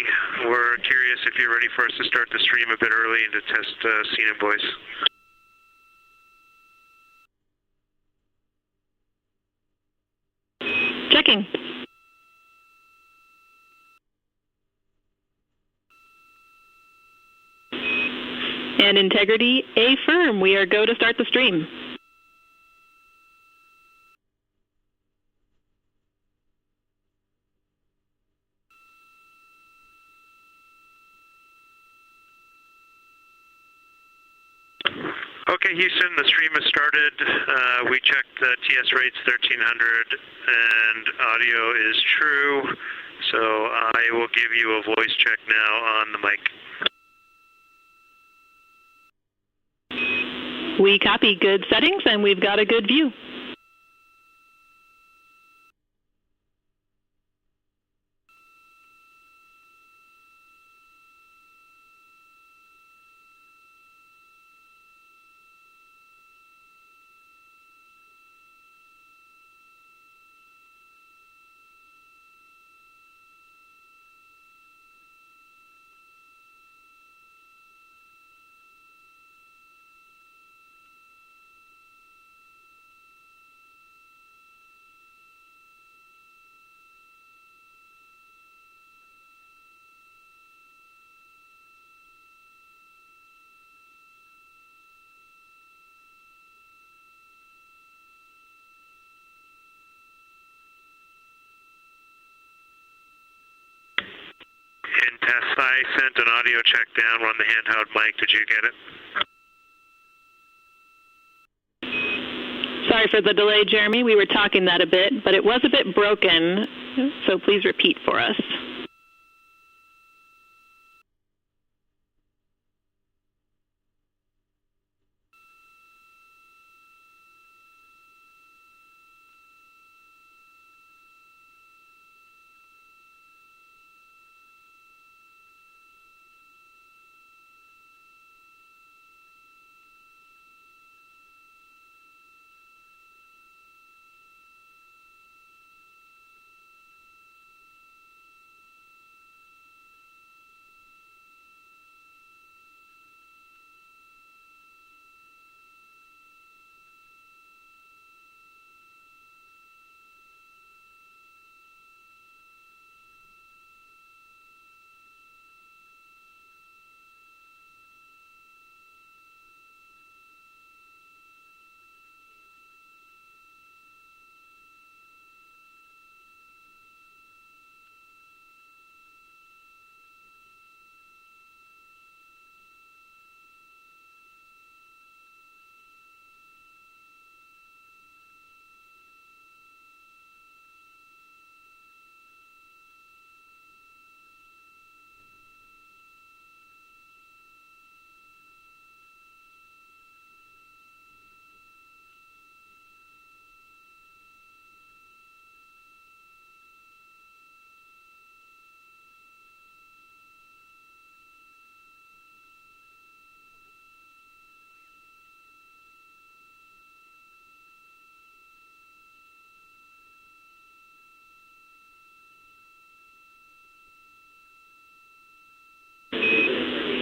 we're curious if you're ready for us to start the stream a bit early and to test scene and voice. Checking. And Integrity, affirm. We are go to start the stream. Okay, Houston, the stream has started. We checked the TS rates 1300 and audio is true. So I will give you a voice check now on the mic. We copy good settings and we've got a good view. In test, I sent an audio check down on the handheld mic. Did you get it? Sorry for the delay, Jeremy. We were talking that a bit, but it was a bit broken, so please repeat for us.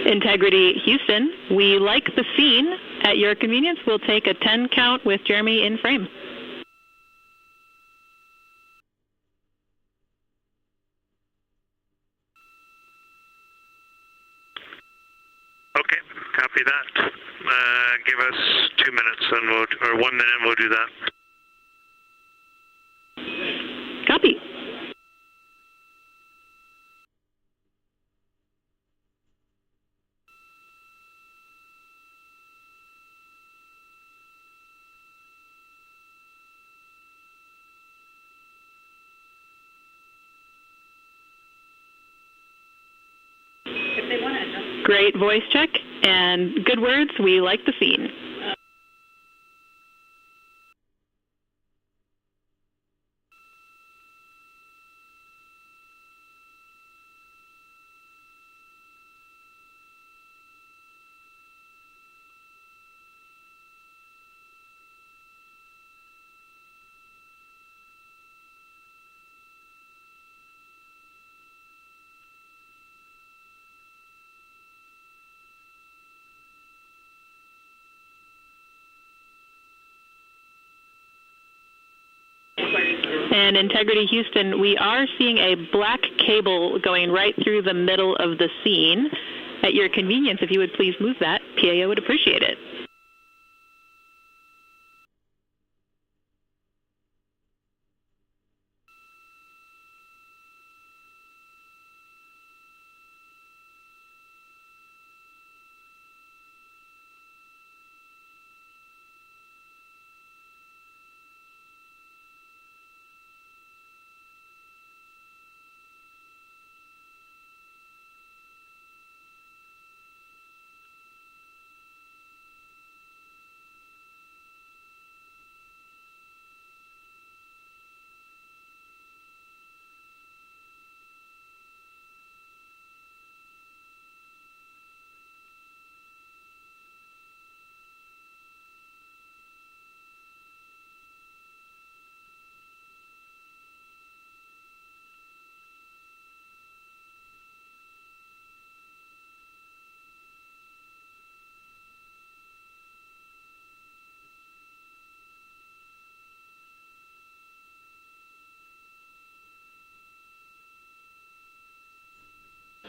Integrity Houston, we like the scene. At your convenience, we'll take a 10 count with Jeremy in frame. Okay, copy that. Give us 2 minutes and or 1 minute and we'll do that. Copy. Great voice check and good words. We like the scene. And Integrity Houston, we are seeing a black cable going right through the middle of the scene. At your convenience, if you would please move that, PAO would appreciate it.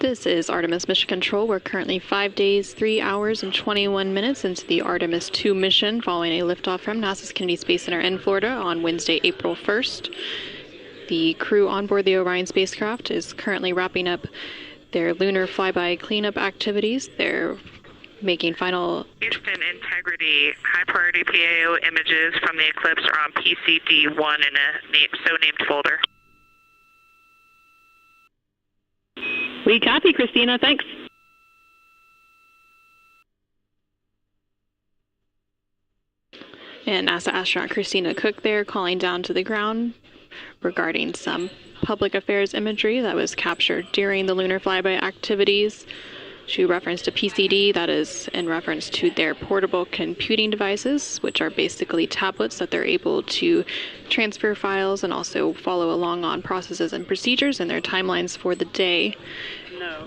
This is Artemis Mission Control. We're currently 5 days, 3 hours, and 21 minutes into the Artemis II mission following a liftoff from NASA's Kennedy Space Center in Florida on Wednesday, April 1st. The crew on board the Orion spacecraft is currently wrapping up their lunar flyby cleanup activities. They're making final... Houston Integrity, high priority PAO images from the eclipse are on PCD1 in a so-named folder. We copy, Christina. Thanks. And NASA astronaut Christina Cook there calling down to the ground regarding some public affairs imagery that was captured during the lunar flyby activities. She referenced a PCD, that is in reference to their portable computing devices, which are basically tablets that they're able to transfer files and also follow along on processes and procedures and their timelines for the day. No.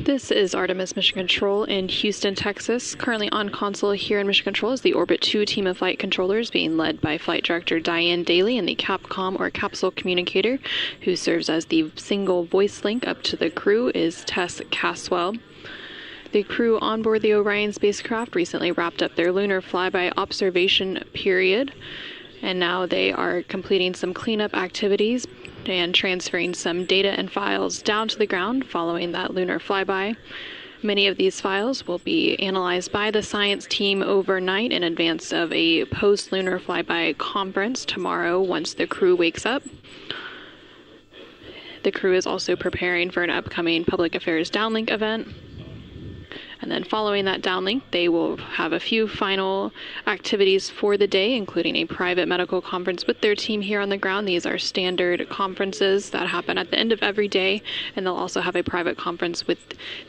This is Artemis Mission Control in Houston, Texas. Currently on console here in Mission Control is the Orbit 2 team of flight controllers being led by Flight Director Diane Daly and the Capcom or Capsule Communicator, who serves as the single voice link up to the crew, is Tess Caswell. The crew on board the Orion spacecraft recently wrapped up their lunar flyby observation period, and now they are completing some cleanup activities and transferring some data and files down to the ground following that lunar flyby. Many of these files will be analyzed by the science team overnight in advance of a post-lunar flyby conference tomorrow once the crew wakes up. The crew is also preparing for an upcoming public affairs downlink event. And then following that downlink, they will have a few final activities for the day, including a private medical conference with their team here on the ground. These are standard conferences that happen at the end of every day, and they'll also have a private conference with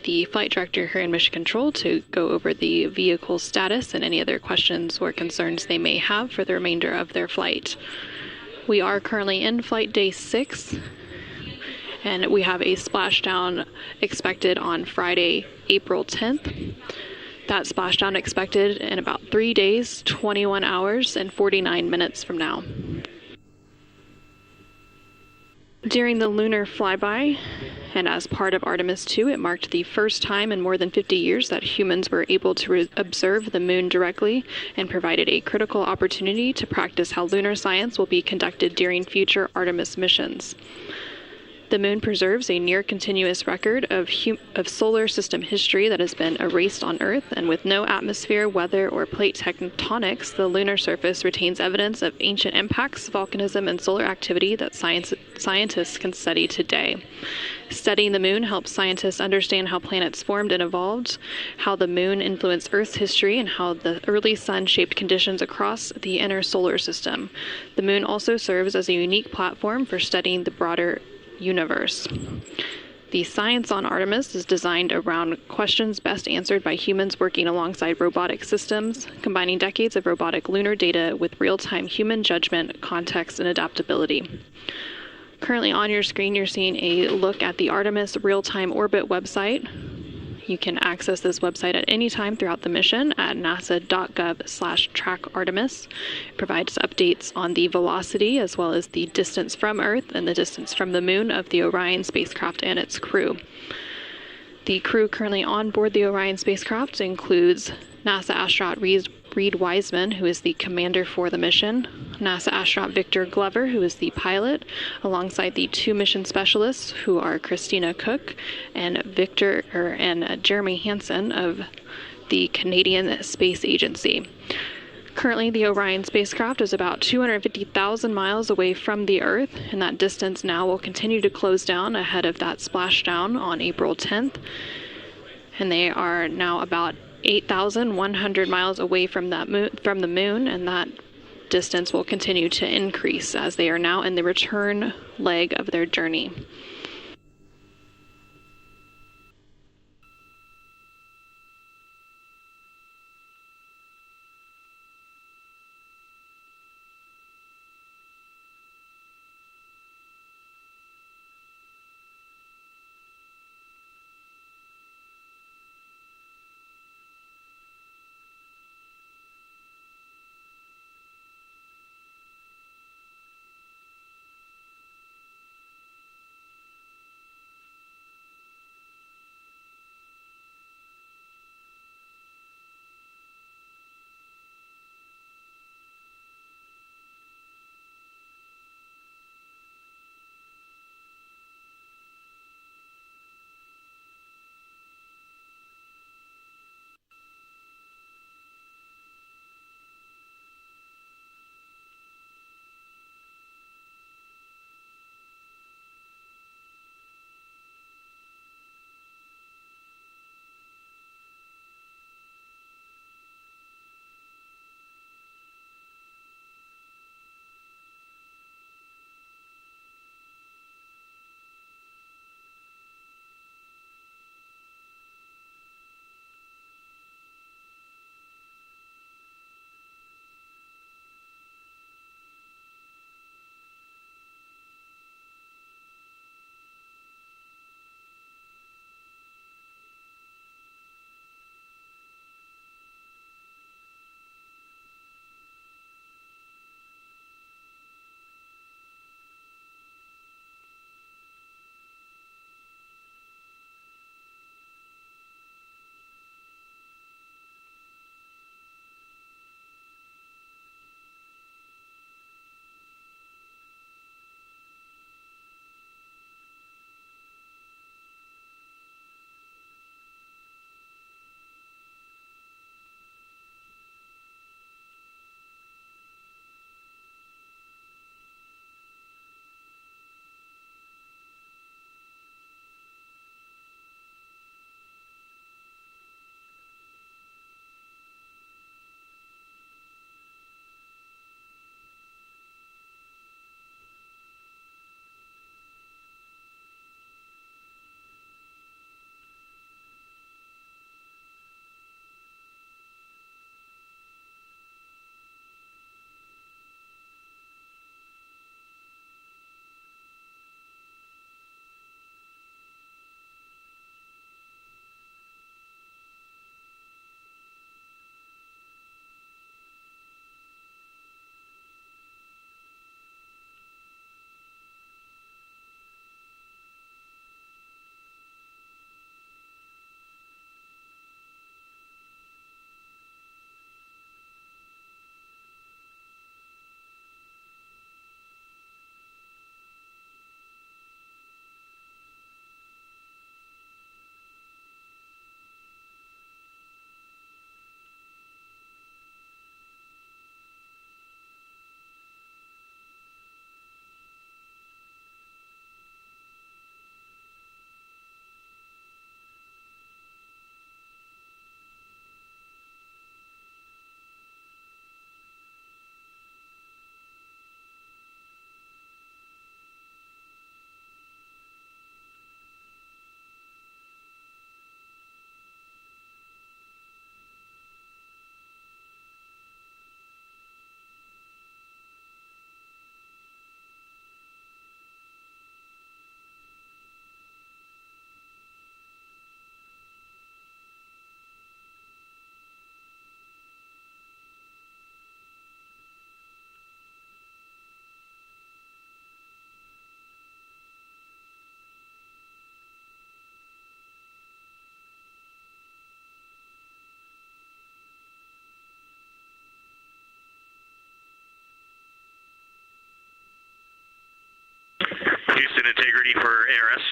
the flight director here in Mission Control to go over the vehicle status and any other questions or concerns they may have for the remainder of their flight. We are currently in flight day 6. And we have a splashdown expected on Friday, April 10th. That splashdown expected in about 3 days, 21 hours, and 49 minutes from now. During the lunar flyby, and as part of Artemis II, it marked the first time in more than 50 years that humans were able to observe the moon directly and provided a critical opportunity to practice how lunar science will be conducted during future Artemis missions. The moon preserves a near-continuous record of solar system history that has been erased on Earth, and with no atmosphere, weather, or plate tectonics, the lunar surface retains evidence of ancient impacts, volcanism, and solar activity that scientists can study today. Studying the moon helps scientists understand how planets formed and evolved, how the moon influenced Earth's history, and how the early sun shaped conditions across the inner solar system. The moon also serves as a unique platform for studying the broader universe. The science on Artemis is designed around questions best answered by humans working alongside robotic systems, combining decades of robotic lunar data with real-time human judgment, context, and adaptability. Currently on your screen, you're seeing a look at the Artemis real-time orbit website. You can access this website at any time throughout the mission at nasa.gov/trackartemis. It provides updates on the velocity as well as the distance from Earth and the distance from the moon of the Orion spacecraft and its crew. The crew currently on board the Orion spacecraft includes NASA astronaut Reed Wiseman, who is the commander for the mission, NASA astronaut Victor Glover, who is the pilot, alongside the 2 mission specialists, who are Christina Cook and Jeremy Hansen of the Canadian Space Agency. Currently, the Orion spacecraft is about 250,000 miles away from the Earth, and that distance now will continue to close down ahead of that splashdown on April 10th. And they are now about 8,100 miles away from the moon, and that distance will continue to increase as they are now in the return leg of their journey. integrity for ARS.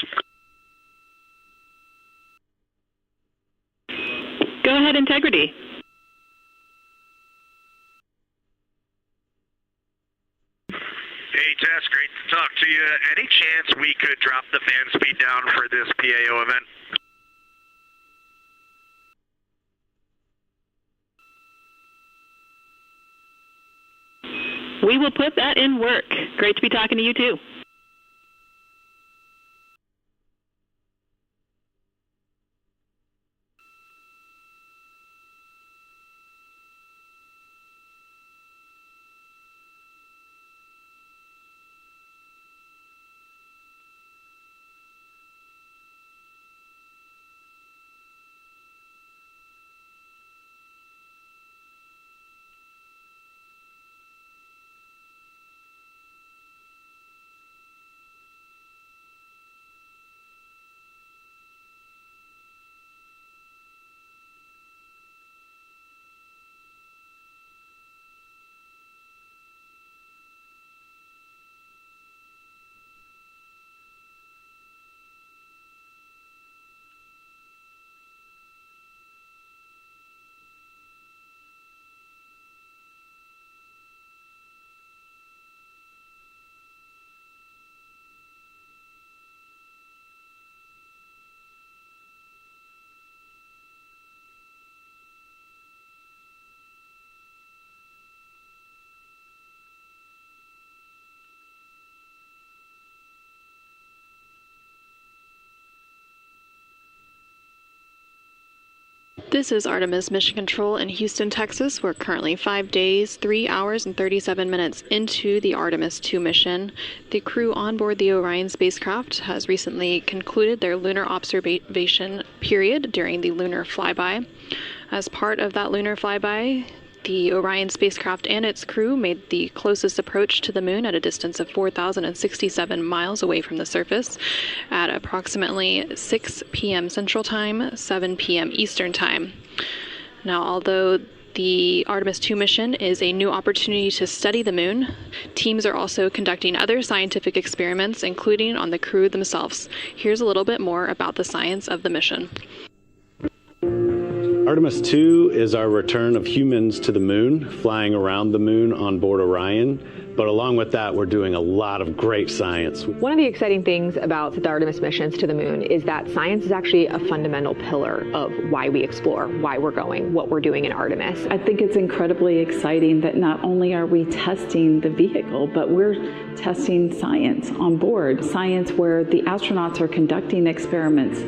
Go ahead, integrity. Hey, Tess, great to talk to you. Any chance we could drop the fan speed down for this PAO event? We will put that in work. Great to be talking to you, too. This is Artemis Mission Control in Houston, Texas. We're currently 5 days, 3 hours, and 37 minutes into the Artemis II mission. The crew on board the Orion spacecraft has recently concluded their lunar observation period during the lunar flyby. As part of that lunar flyby, the Orion spacecraft and its crew made the closest approach to the moon at a distance of 4,067 miles away from the surface at approximately 6 p.m. Central Time, 7 p.m. Eastern Time. Now, although the Artemis II mission is a new opportunity to study the moon, teams are also conducting other scientific experiments, including on the crew themselves. Here's a little bit more about the science of the mission. Artemis II is our return of humans to the moon, flying around the moon on board Orion. But along with that, we're doing a lot of great science. One of the exciting things about the Artemis missions to the moon is that science is actually a fundamental pillar of why we explore, why we're going, what we're doing in Artemis. I think it's incredibly exciting that not only are we testing the vehicle, but we're testing science on board. Science where the astronauts are conducting experiments,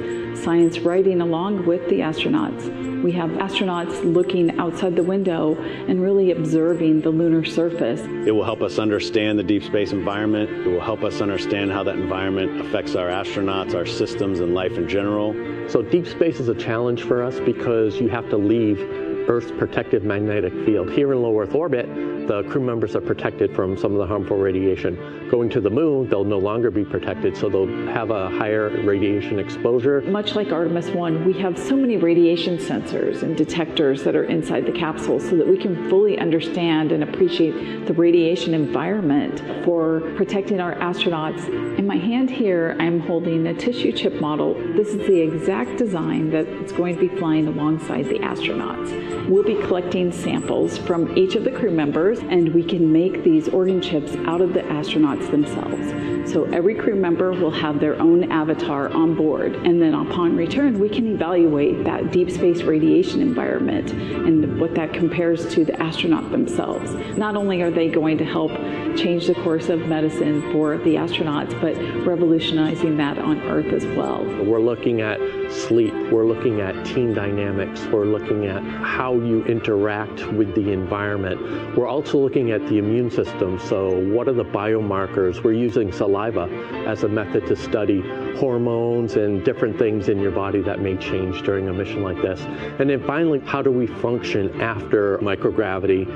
science riding along with the astronauts. We have astronauts looking outside the window and really observing the lunar surface. It will help us understand the deep space environment. It will help us understand how that environment affects our astronauts, our systems, and life in general. So deep space is a challenge for us because you have to leave Earth's protective magnetic field. Here in low Earth orbit, the crew members are protected from some of the harmful radiation. Going to the moon, they'll no longer be protected, so they'll have a higher radiation exposure. Much like Artemis I, we have so many radiation sensors and detectors that are inside the capsule so that we can fully understand and appreciate the radiation environment for protecting our astronauts. In my hand here, I'm holding a tissue chip model. This is the exact design that's going to be flying alongside the astronauts. We'll be collecting samples from each of the crew members, and we can make these organ chips out of the astronauts themselves. So every crew member will have their own avatar on board, and then upon return, we can evaluate that deep space radiation environment and what that compares to the astronaut themselves. Not only are they going to help change the course of medicine for the astronauts, but revolutionizing that on Earth as well. We're looking at sleep, we're looking at team dynamics, we're looking at how you interact with the environment. We're also looking at the immune system, so what are the biomarkers? We're using saliva as a method to study hormones and different things in your body that may change during a mission like this. And then finally, how do we function after microgravity,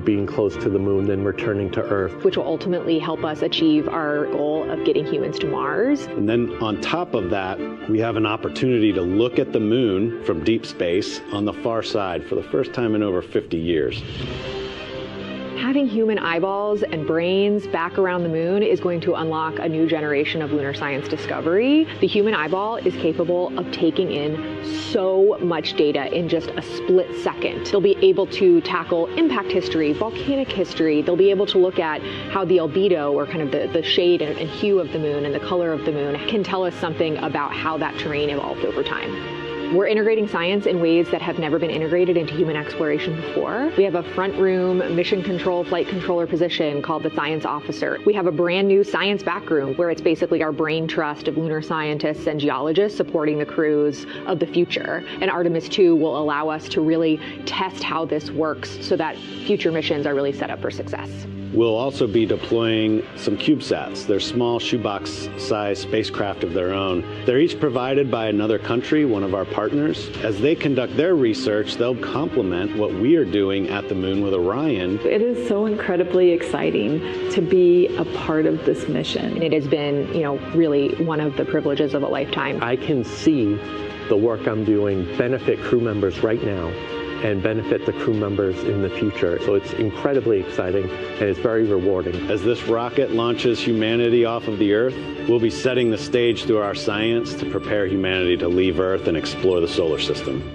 being close to the moon, then returning to Earth? Which will ultimately help us achieve our goal of getting humans to Mars. And then on top of that, we have an opportunity to look at the moon from deep space on the far side for the first time in over 50 years. Having human eyeballs and brains back around the moon is going to unlock a new generation of lunar science discovery. The human eyeball is capable of taking in so much data in just a split second. They'll be able to tackle impact history, volcanic history. They'll be able to look at how the albedo, or kind of the shade and hue of the moon and the color of the moon, can tell us something about how that terrain evolved over time. We're integrating science in ways that have never been integrated into human exploration before. We have a front room mission control flight controller position called the science officer. We have a brand new science back room where it's basically our brain trust of lunar scientists and geologists supporting the crews of the future. And Artemis II will allow us to really test how this works so that future missions are really set up for success. We'll also be deploying some CubeSats. They're small shoebox-sized spacecraft of their own. They're each provided by another country, one of our partners. As they conduct their research, they'll complement what we are doing at the moon with Orion. It is so incredibly exciting to be a part of this mission. It has been, really one of the privileges of a lifetime. I can see the work I'm doing benefit crew members right now and benefit the crew members in the future. So it's incredibly exciting and it's very rewarding. As this rocket launches humanity off of the Earth, we'll be setting the stage through our science to prepare humanity to leave Earth and explore the solar system.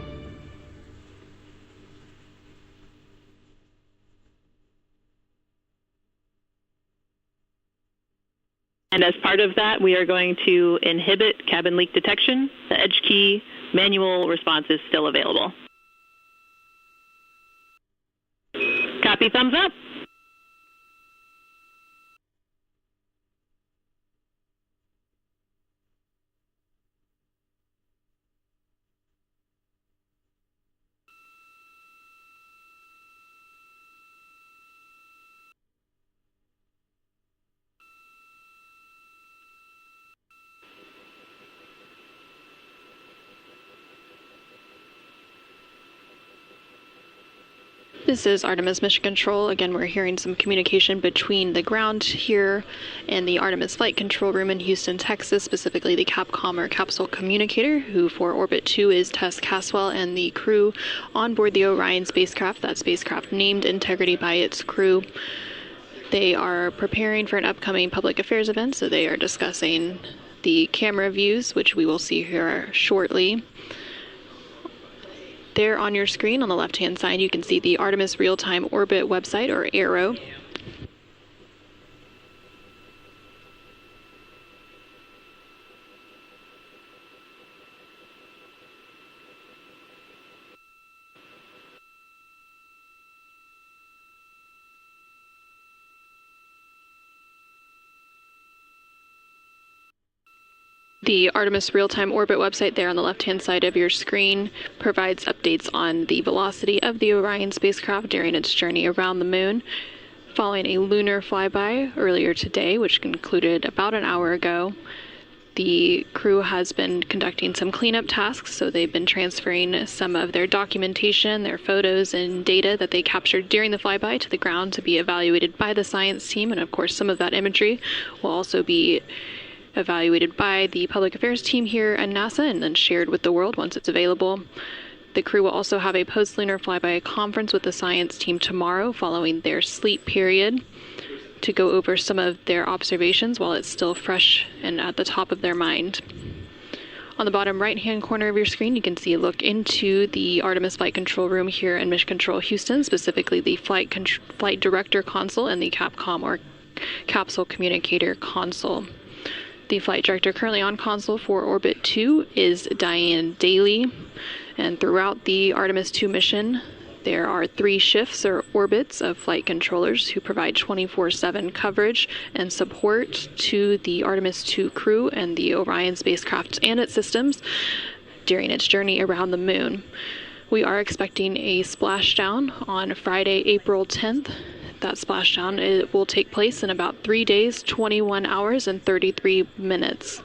And as part of that, we are going to inhibit cabin leak detection. The edge key manual response is still available. Copy, thumbs up. This is Artemis Mission Control. Again, we're hearing some communication between the ground here and the Artemis Flight Control Room in Houston, Texas, specifically the Capcom or Capsule Communicator, who for Orbit 2 is Tess Caswell, and the crew on board the Orion spacecraft, that spacecraft named Integrity by its crew. They are preparing for an upcoming public affairs event, so they are discussing the camera views, which we will see here shortly. There on your screen on the left-hand side, you can see the Artemis Real-Time Orbit website, or ARO. The Artemis Real-Time Orbit website there on the left-hand side of your screen provides updates on the velocity of the Orion spacecraft during its journey around the moon. Following a lunar flyby earlier today, which concluded about an hour ago, the crew has been conducting some cleanup tasks, so they've been transferring some of their documentation, their photos and data that they captured during the flyby to the ground to be evaluated by the science team, and of course some of that imagery will also be evaluated by the public affairs team here at NASA and then shared with the world once it's available. The crew will also have a post-lunar flyby conference with the science team tomorrow following their sleep period to go over some of their observations while it's still fresh and at the top of their mind. On the bottom right-hand corner of your screen, you can see a look into the Artemis Flight Control Room here in Mission Control Houston, specifically the Flight Director Console and the Capcom or Capsule Communicator Console. The flight director currently on console for Orbit 2 is Diane Daly, and throughout the Artemis II mission, there are 3 shifts or orbits of flight controllers who provide 24/7 coverage and support to the Artemis II crew and the Orion spacecraft and its systems during its journey around the moon. We are expecting a splashdown on Friday, April 10th. That splashdown, it will take place in about 3 days, 21 hours, and 33 minutes.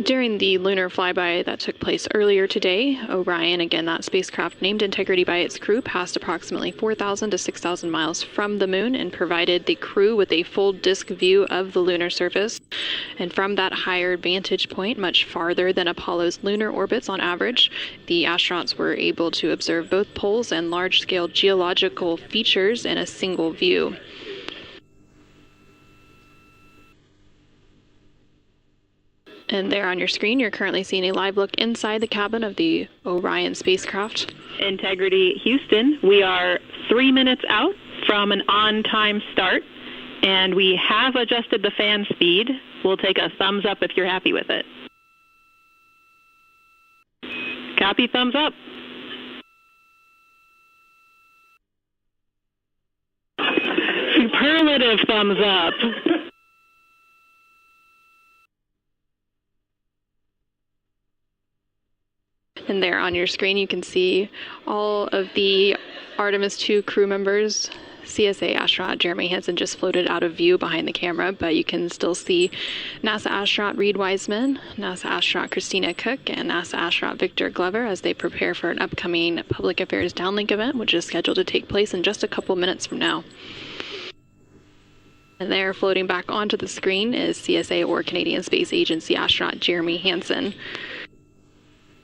During the lunar flyby that took place earlier today, Orion, again that spacecraft named Integrity by its crew, passed approximately 4,000 to 6,000 miles from the moon and provided the crew with a full disk view of the lunar surface. And from that higher vantage point, much farther than Apollo's lunar orbits on average, the astronauts were able to observe both poles and large-scale geological features in a single view. And there on your screen, you're currently seeing a live look inside the cabin of the Orion spacecraft. Integrity Houston, we are 3 minutes out from an on-time start, and we have adjusted the fan speed. We'll take a thumbs up if you're happy with it. Copy, thumbs up. Superlative thumbs up. And there on your screen, you can see all of the Artemis II crew members. CSA astronaut Jeremy Hansen just floated out of view behind the camera, but you can still see NASA astronaut Reed Wiseman, NASA astronaut Christina Cook, and NASA astronaut Victor Glover as they prepare for an upcoming Public Affairs Downlink event, which is scheduled to take place in just a couple minutes from now. And there, floating back onto the screen, is CSA or Canadian Space Agency astronaut Jeremy Hansen.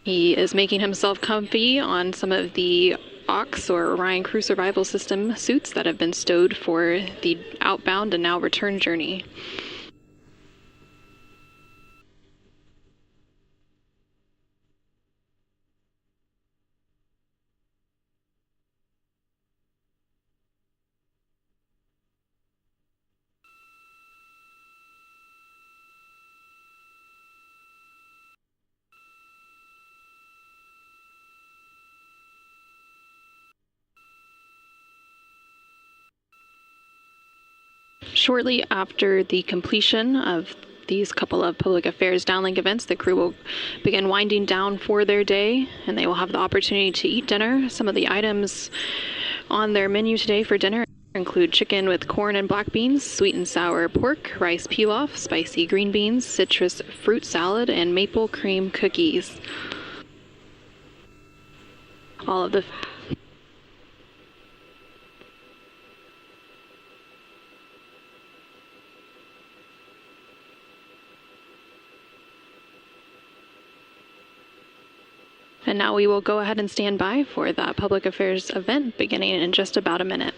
He is making himself comfy on some of the OX or Orion Crew Survival System suits that have been stowed for the outbound and now return journey. Shortly after the completion of these couple of public affairs downlink events, the crew will begin winding down for their day, and they will have the opportunity to eat dinner. Some of the items on their menu today for dinner include chicken with corn and black beans, sweet and sour pork, rice pilaf, spicy green beans, citrus fruit salad, and maple cream cookies. All of the And now we will go ahead and stand by for that public affairs event beginning in just about a minute.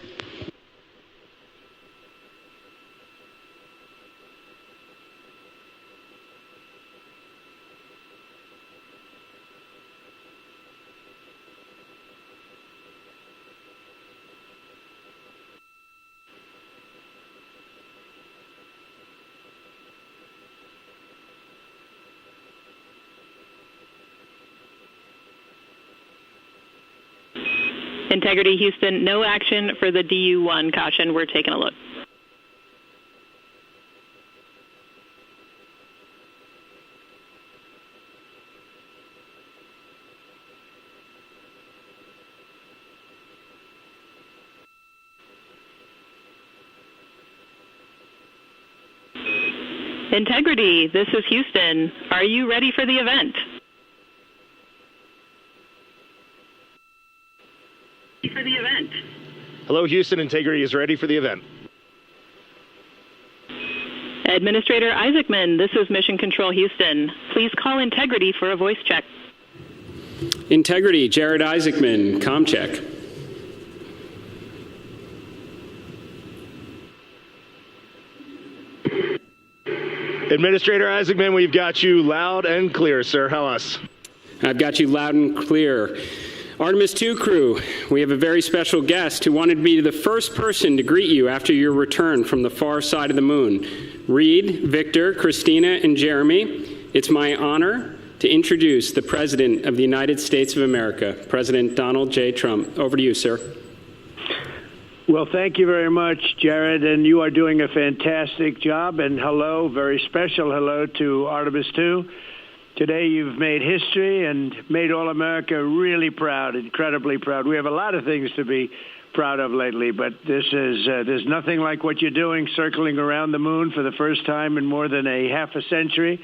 Integrity Houston, no action for the DU-1. Caution, we're taking a look. Integrity, this is Houston. Are you ready for the event? Hello, Houston. Integrity is ready for the event. Administrator Isaacman, this is Mission Control Houston. Please call Integrity for a voice check. Integrity, Jared Isaacman, comm check. Administrator Isaacman, we've got you loud and clear, sir. How us? I've got you loud and clear. Artemis II crew, we have a very special guest who wanted to be the first person to greet you after your return from the far side of the moon. Reed, Victor, Christina, and Jeremy, it's my honor to introduce the President of the United States of America, President Donald J. Trump. Over to you, sir. Well, thank you very much, Jared, and you are doing a fantastic job. And hello, very special hello to Artemis II. Today you've made history and made all America really proud, incredibly proud. We have a lot of things to be proud of lately, but this is there's nothing like what you're doing, circling around the moon for the first time in more than a half a century.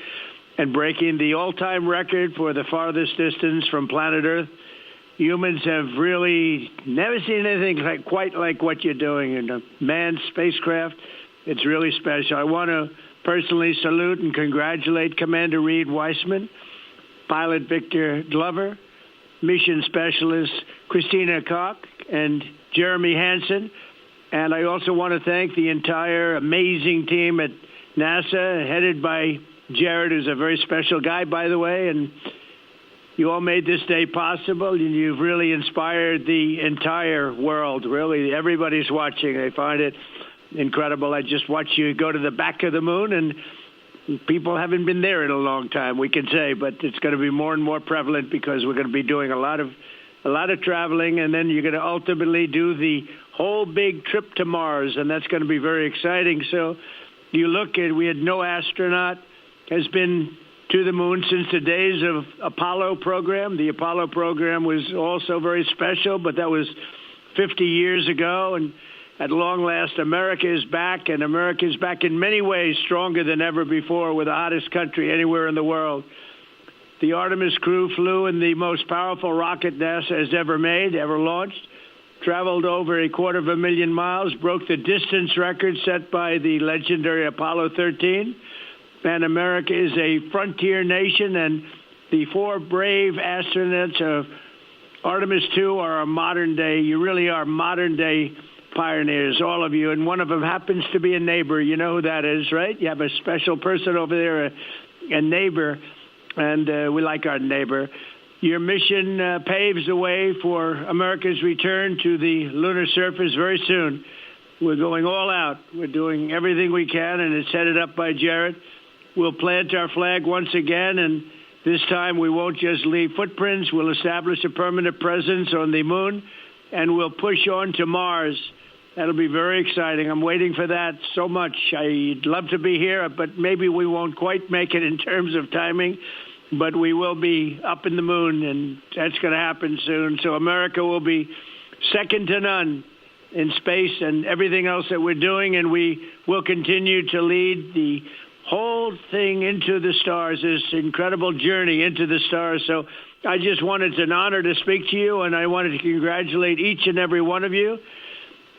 and breaking the all-time record for the farthest distance from planet Earth. Humans have really never seen anything quite like what you're doing in a manned spacecraft. It's really special. I want to personally salute and congratulate Commander Reed Weissman, Pilot Victor Glover, Mission Specialist Christina Koch, and Jeremy Hansen. And I also want to thank the entire amazing team at NASA, headed by Jared, who's a very special guy, by the way, and you all made this day possible, and you've really inspired the entire world. Really, everybody's watching. They find it incredible. I just watched you go to the back of the moon, and people haven't been there in a long time, we can say, but it's going to be more and more prevalent because we're going to be doing a lot of traveling, and then you're going to ultimately do the whole big trip to Mars, and that's going to be very exciting. So you look at, we had no astronaut has been to the moon since the days of Apollo program. The Apollo program was also very special, but that was 50 years ago, and at long last, America is back, and America is back in many ways stronger than ever before. We're the hottest country anywhere in the world. The Artemis crew flew in the most powerful rocket NASA has ever made, ever launched, traveled over 250,000 miles, broke the distance record set by the legendary Apollo 13. And America is a frontier nation, and the 4 brave astronauts of Artemis II are a modern day, you really are modern day pioneers, all of you. And one of them happens to be a neighbor. You know who that is, right? You have a special person over there, a neighbor, and we like our neighbor. Your mission paves the way for America's return to the lunar surface very soon. We're going all out. We're doing everything we can, and it's headed up by Jared. We'll plant our flag once again, and this time we won't just leave footprints. We'll establish a permanent presence on the moon, and we'll push on to Mars. That'll be very exciting. I'm waiting for that so much. I'd love to be here, but maybe we won't quite make it in terms of timing, but we will be up in the moon, and that's going to happen soon. So America will be second to none in space and everything else that we're doing, and we will continue to lead the whole thing into the stars, this incredible journey into the stars. So I just wanted, it's an honor to speak to you, and I wanted to congratulate each and every one of you.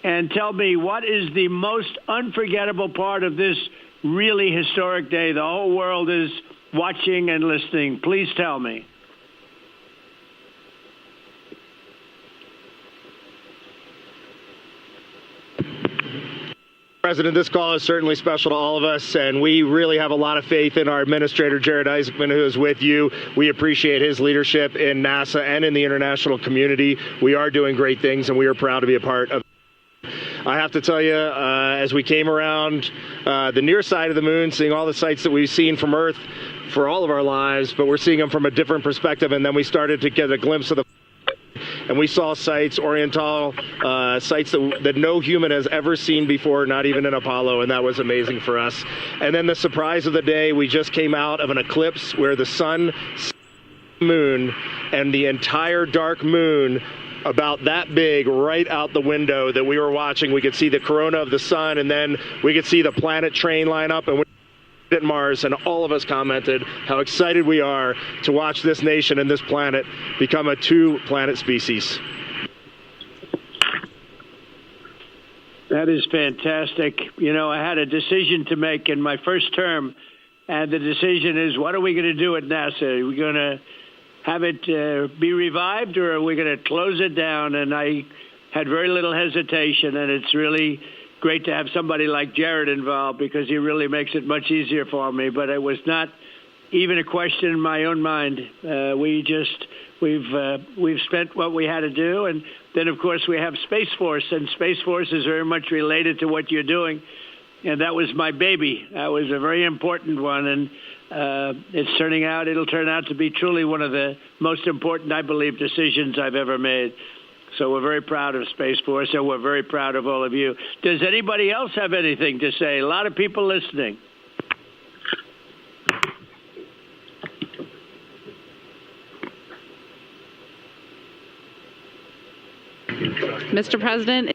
And tell me, what is the most unforgettable part of this really historic day? The whole world is watching and listening. Please tell me. President, this call is certainly special to all of us, and we really have a lot of faith in our administrator, Jared Isaacman, who is with you. We appreciate his leadership in NASA and in the international community. We are doing great things, and we are proud to be a part of it. I have to tell you, as we came around the near side of the moon, seeing all the sights that we've seen from Earth for all of our lives, but we're seeing them from a different perspective, and then we started to get a glimpse of the and we saw sites, Oriental sites that no human has ever seen before, not even in Apollo, and that was amazing for us. And then the surprise of the day, we just came out of an eclipse where the sun, moon, and the entire dark moon about that big right out the window that we were watching. We could see the corona of the sun, and then we could see the planet train line up, and we at Mars, and all of us commented how excited we are to watch this nation and this planet become a 2-planet species. That is fantastic. You know, I had a decision to make in my first term, and the decision is, what are we going to do at NASA? Are we going to have it be revived, or are we going to close it down? And I had very little hesitation, and it's really great to have somebody like Jared involved, because he really makes it much easier for me. But it was not even a question in my own mind. We've spent what we had to do, and then of course we have Space Force, and Space Force is very much related to what you're doing, and that was my baby. That was a very important one, and it'll turn out to be truly one of the most important, I believe, decisions I've ever made. So we're very proud of Space Force, and we're very proud of all of you. Does anybody else have anything to say? A lot of people listening. Mr. President,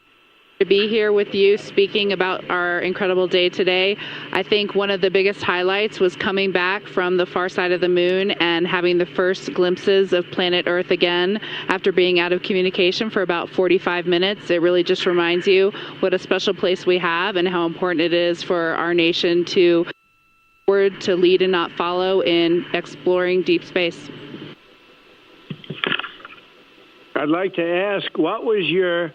be here with you speaking about our incredible day today. I think one of the biggest highlights was coming back from the far side of the moon and having the first glimpses of planet Earth again after being out of communication for about 45 minutes. It really just reminds you what a special place we have and how important it is for our nation to lead and not follow in exploring deep space. I'd like to ask, what was your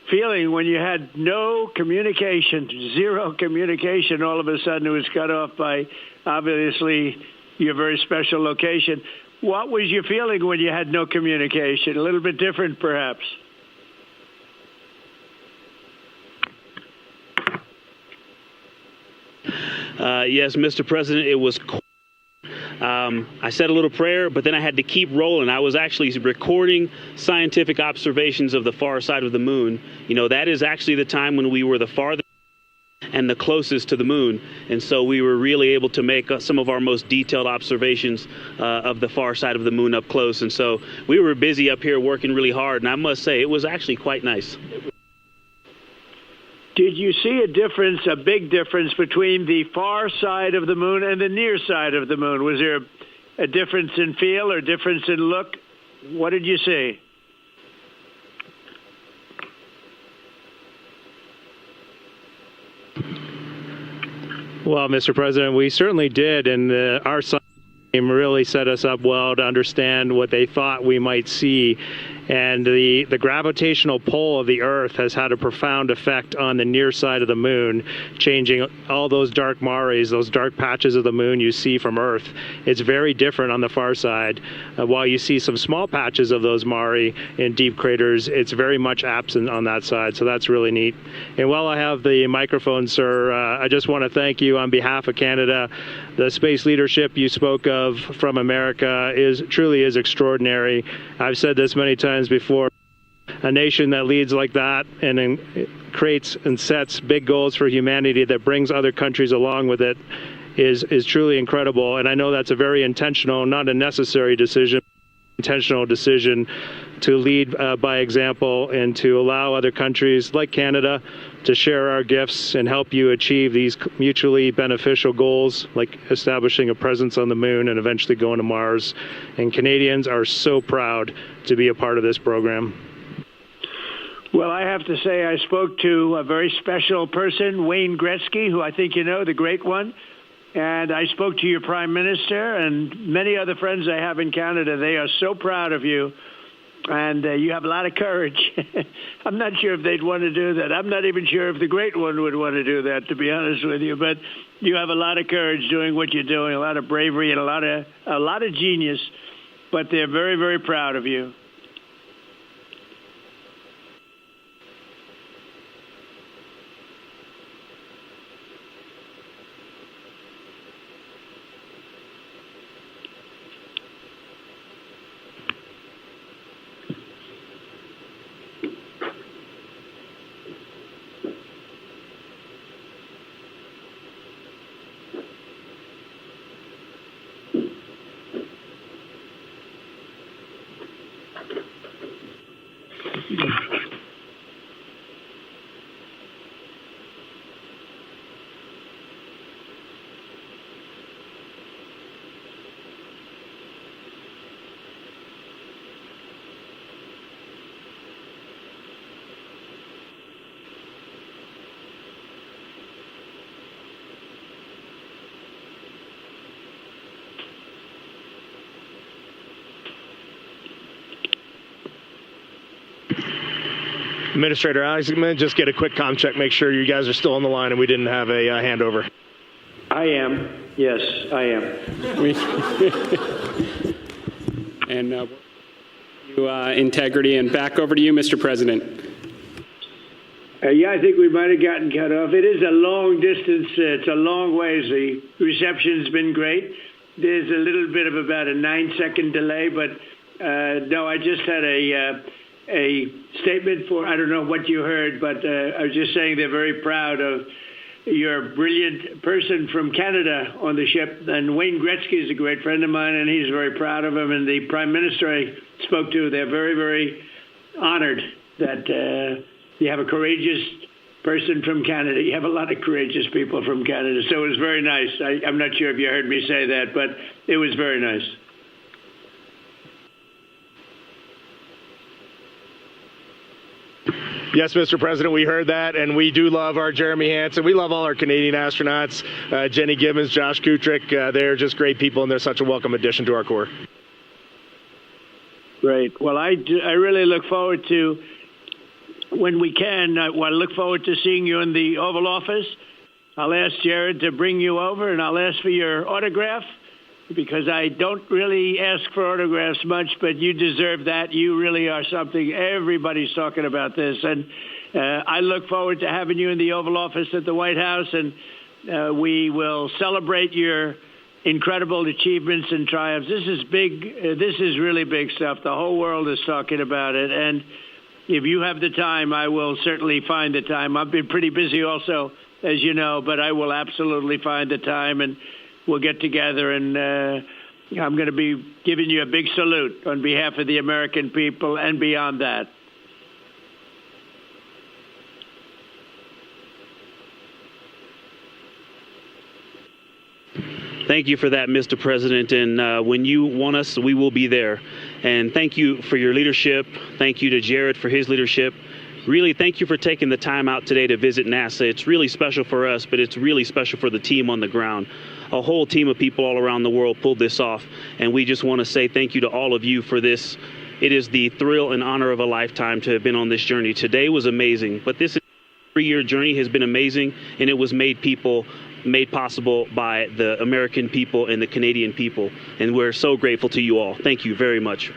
feeling when you had no communication, zero communication? All of a sudden it was cut off by, obviously, your very special location. What was your feeling when you had no communication? A little bit different, perhaps. Yes, Mr. President, it was I said a little prayer, but then I had to keep rolling. I was actually recording scientific observations of the far side of the moon. You know, that is actually the time when we were the farthest and the closest to the moon. And so we were really able to make some of our most detailed observations of the far side of the moon up close. And so we were busy up here working really hard. And I must say, it was actually quite nice. Did you see a difference, a big difference, between the far side of the moon and the near side of the moon? Was there a difference in feel or difference in look? What did you see? Well, Mr. President, we certainly did, and our science team really set us up well to understand what they thought we might see. And the gravitational pull of the Earth has had a profound effect on the near side of the moon, changing all those dark mares, those dark patches of the moon you see from Earth. It's very different on the far side. While you see some small patches of those mare in deep craters, it's very much absent on that side, so that's really neat. And while I have the microphone, sir, I just want to thank you on behalf of Canada. The space leadership you spoke of from America truly is extraordinary. I've said this many times before. A nation that leads like that and creates and sets big goals for humanity that brings other countries along with it is truly incredible. And I know that's a very intentional, not a necessary decision, intentional decision to lead by example and to allow other countries like Canada to share our gifts and help you achieve these mutually beneficial goals, like establishing a presence on the moon and eventually going to Mars. And Canadians are so proud to be a part of this program. Well, I have to say I spoke to a very special person, Wayne Gretzky, who I think you know, the great one. And I spoke to your Prime Minister and many other friends I have in Canada. They are so proud of you. And you have a lot of courage. I'm not sure if they'd want to do that. I'm not even sure if the great one would want to do that, to be honest with you. But you have a lot of courage doing what you're doing, a lot of bravery and a lot of genius. But they're very, very proud of you. Administrator Alex, I'm going to just get a quick comm check, make sure you guys are still on the line and we didn't have a handover. I am. Yes, I am. And integrity, and back over to you, Mr. President. Yeah, I think we might have gotten cut off. It is a long distance. It's a long ways. The reception's been great. There's a little bit of about a 9-second delay, but no, I just had a statement for, I don't know what you heard, but I was just saying they're very proud of your brilliant person from Canada on the ship. And Wayne Gretzky is a great friend of mine, and he's very proud of him. And the Prime Minister I spoke to, they're very, very honored that you have a courageous person from Canada. You have a lot of courageous people from Canada, so it was very nice. I'm not sure if you heard me say that, but it was very nice. Yes, Mr. President, we heard that, and we do love our Jeremy Hansen. We love all our Canadian astronauts, Jenny Gibbons, Josh Kutrick. They're just great people, and they're such a welcome addition to our Corps. Great. Well, I really look forward to, when we can, I look forward to seeing you in the Oval Office. I'll ask Jared to bring you over, and I'll ask for your autograph, because I don't really ask for autographs much, but you deserve that. You really are something. Everybody's talking about this. And I look forward to having you in the Oval Office at the White House, and we will celebrate your incredible achievements and triumphs. This is big. This is really big stuff. The whole world is talking about it. And if you have the time, I will certainly find the time. I've been pretty busy also, as you know, but I will absolutely find the time, and we'll get together, and I'm going to be giving you a big salute on behalf of the American people and beyond that. Thank you for that, Mr. President. And when you want us, we will be there. And thank you for your leadership. Thank you to Jared for his leadership. Really, thank you for taking the time out today to visit NASA. It's really special for us, but it's really special for the team on the ground. A whole team of people all around the world pulled this off, and we just want to say thank you to all of you for this. It is the thrill and honor of a lifetime to have been on this journey. Today was amazing, but this 3-year journey has been amazing, and it was made possible by the American people and the Canadian people, and we're so grateful to you all. Thank you very much.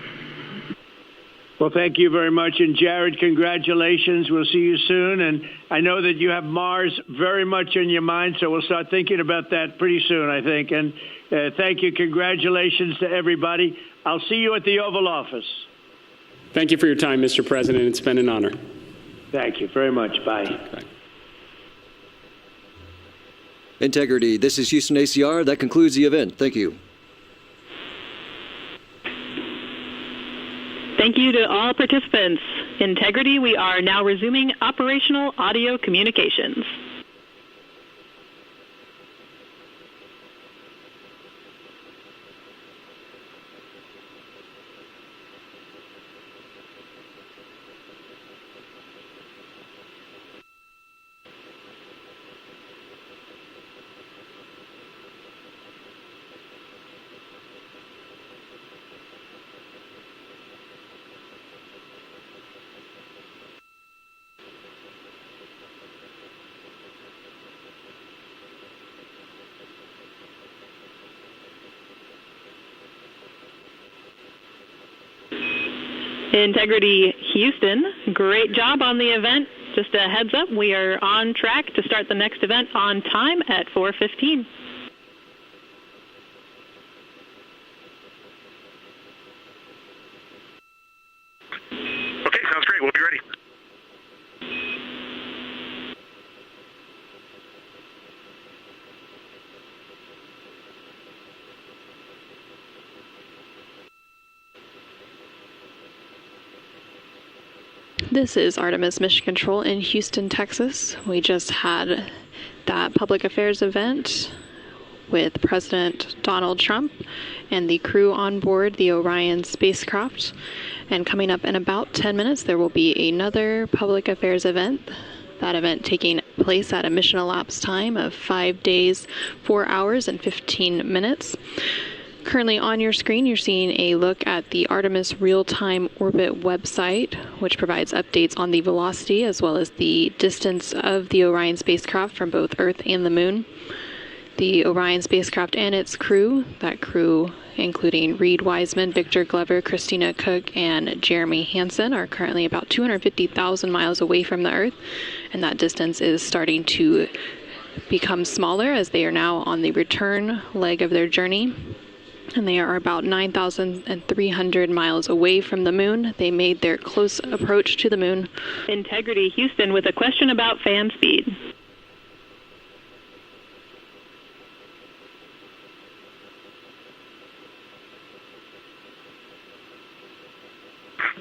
Well, thank you very much. And Jared, congratulations. We'll see you soon. And I know that you have Mars very much in your mind, so we'll start thinking about that pretty soon, I think. And thank you. Congratulations to everybody. I'll see you at the Oval Office. Thank you for your time, Mr. President. It's been an honor. Thank you very much. Bye. Bye. Integrity. This is Houston ACR. That concludes the event. Thank you. Thank you to all participants. Integrity, we are now resuming operational audio communications. Integrity Houston, great job on the event. Just a heads up, we are on track to start the next event on time at 4:15. Okay, sounds great. We'll be ready. This is Artemis Mission Control in Houston, Texas. We just had that public affairs event with President Donald Trump and the crew on board the Orion spacecraft. And coming up in about 10 minutes, there will be another public affairs event. That event taking place at a mission elapsed time of 5 days, 4 hours, and 15 minutes. Currently on your screen, you're seeing a look at the Artemis Real-Time Orbit website, which provides updates on the velocity as well as the distance of the Orion spacecraft from both Earth and the Moon. The Orion spacecraft and its crew, that crew including Reed Wiseman, Victor Glover, Christina Cook, and Jeremy Hansen, are currently about 250,000 miles away from the Earth, and that distance is starting to become smaller as they are now on the return leg of their journey. And they are about 9,300 miles away from the Moon. They made their close approach to the Moon. Integrity Houston with a question about fan speed.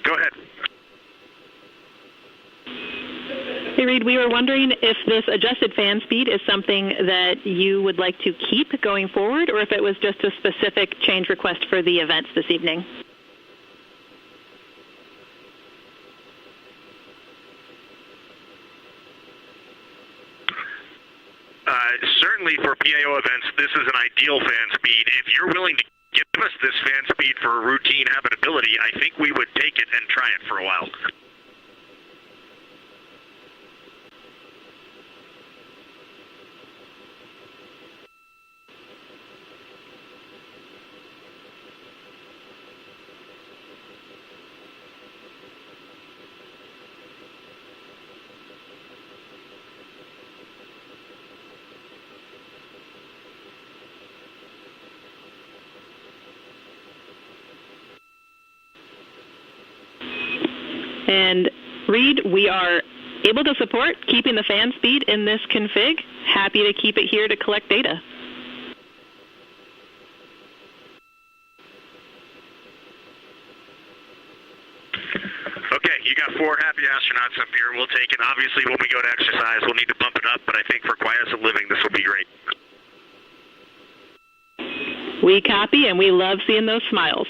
Go ahead. Hey, Reed, we were wondering if this adjusted fan speed is something that you would like to keep going forward, or if it was just a specific change request for the events this evening. Certainly for PAO events, this is an ideal fan speed. If you're willing to give us this fan speed for routine habitability, I think we would take it and try it for a while. And Reed, we are able to support keeping the fan speed in this config. Happy to keep it here to collect data. Okay, you got 4 happy astronauts up here. We'll take it. Obviously, when we go to exercise, we'll need to bump it up, but I think for quiescent living, this will be great. We copy, and we love seeing those smiles.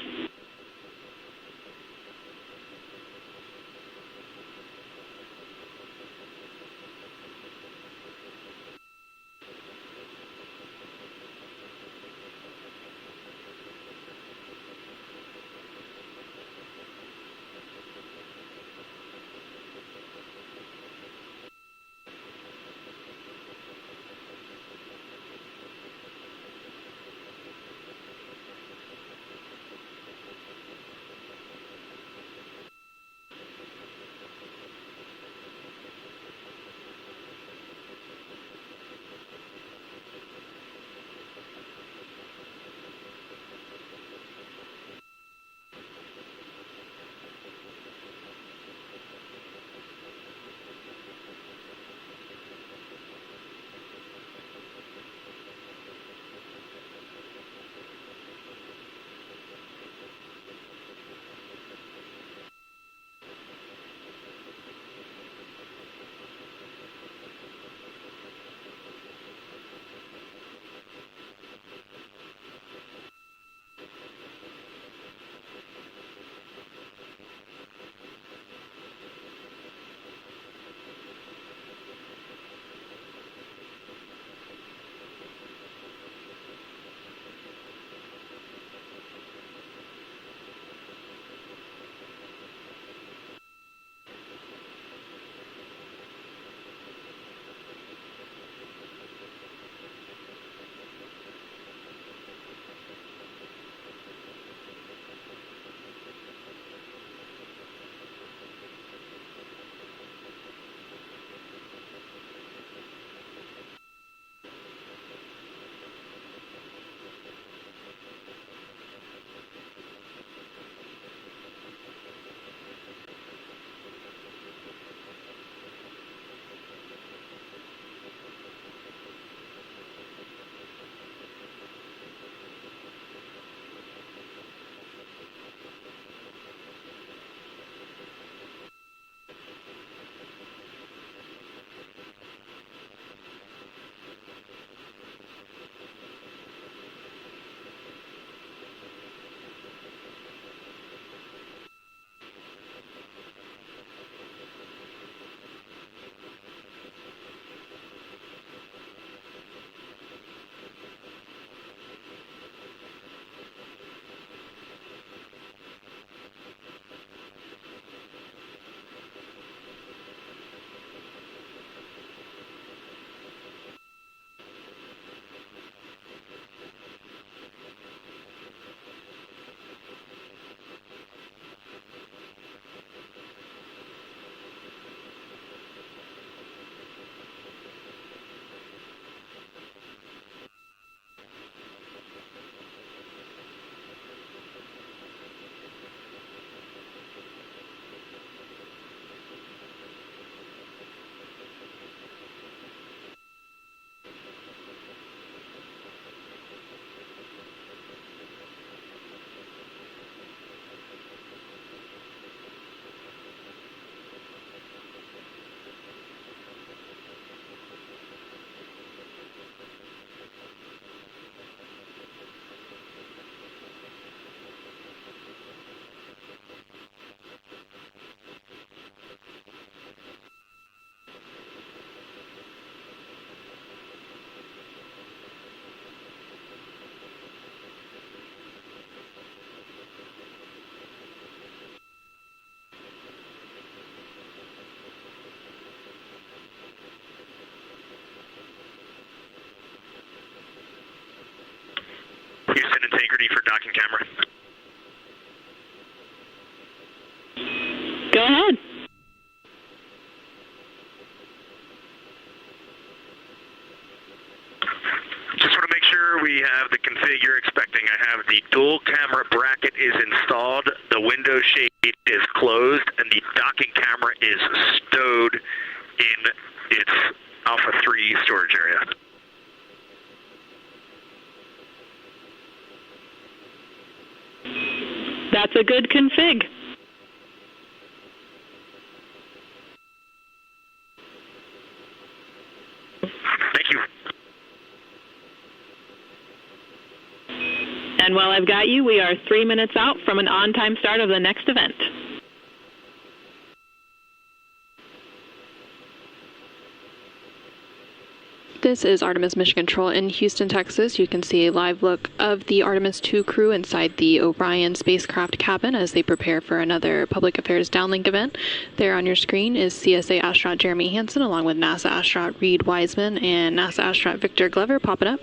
Houston integrity for docking camera. Go ahead. Just want to make sure we have the config you're expecting. I have the dual camera bracket is installed, the window shade is closed, and the docking camera is stowed in its Alpha 3 storage area. That's a good config. Thank you. And while I've got you, we are 3 minutes out from an on-time start of the next event. This is Artemis Mission Control in Houston, Texas. You can see a live look of the Artemis II crew inside the Orion spacecraft cabin as they prepare for another public affairs downlink event. There on your screen is CSA astronaut Jeremy Hansen along with NASA astronaut Reed Wiseman and NASA astronaut Victor Glover popping up.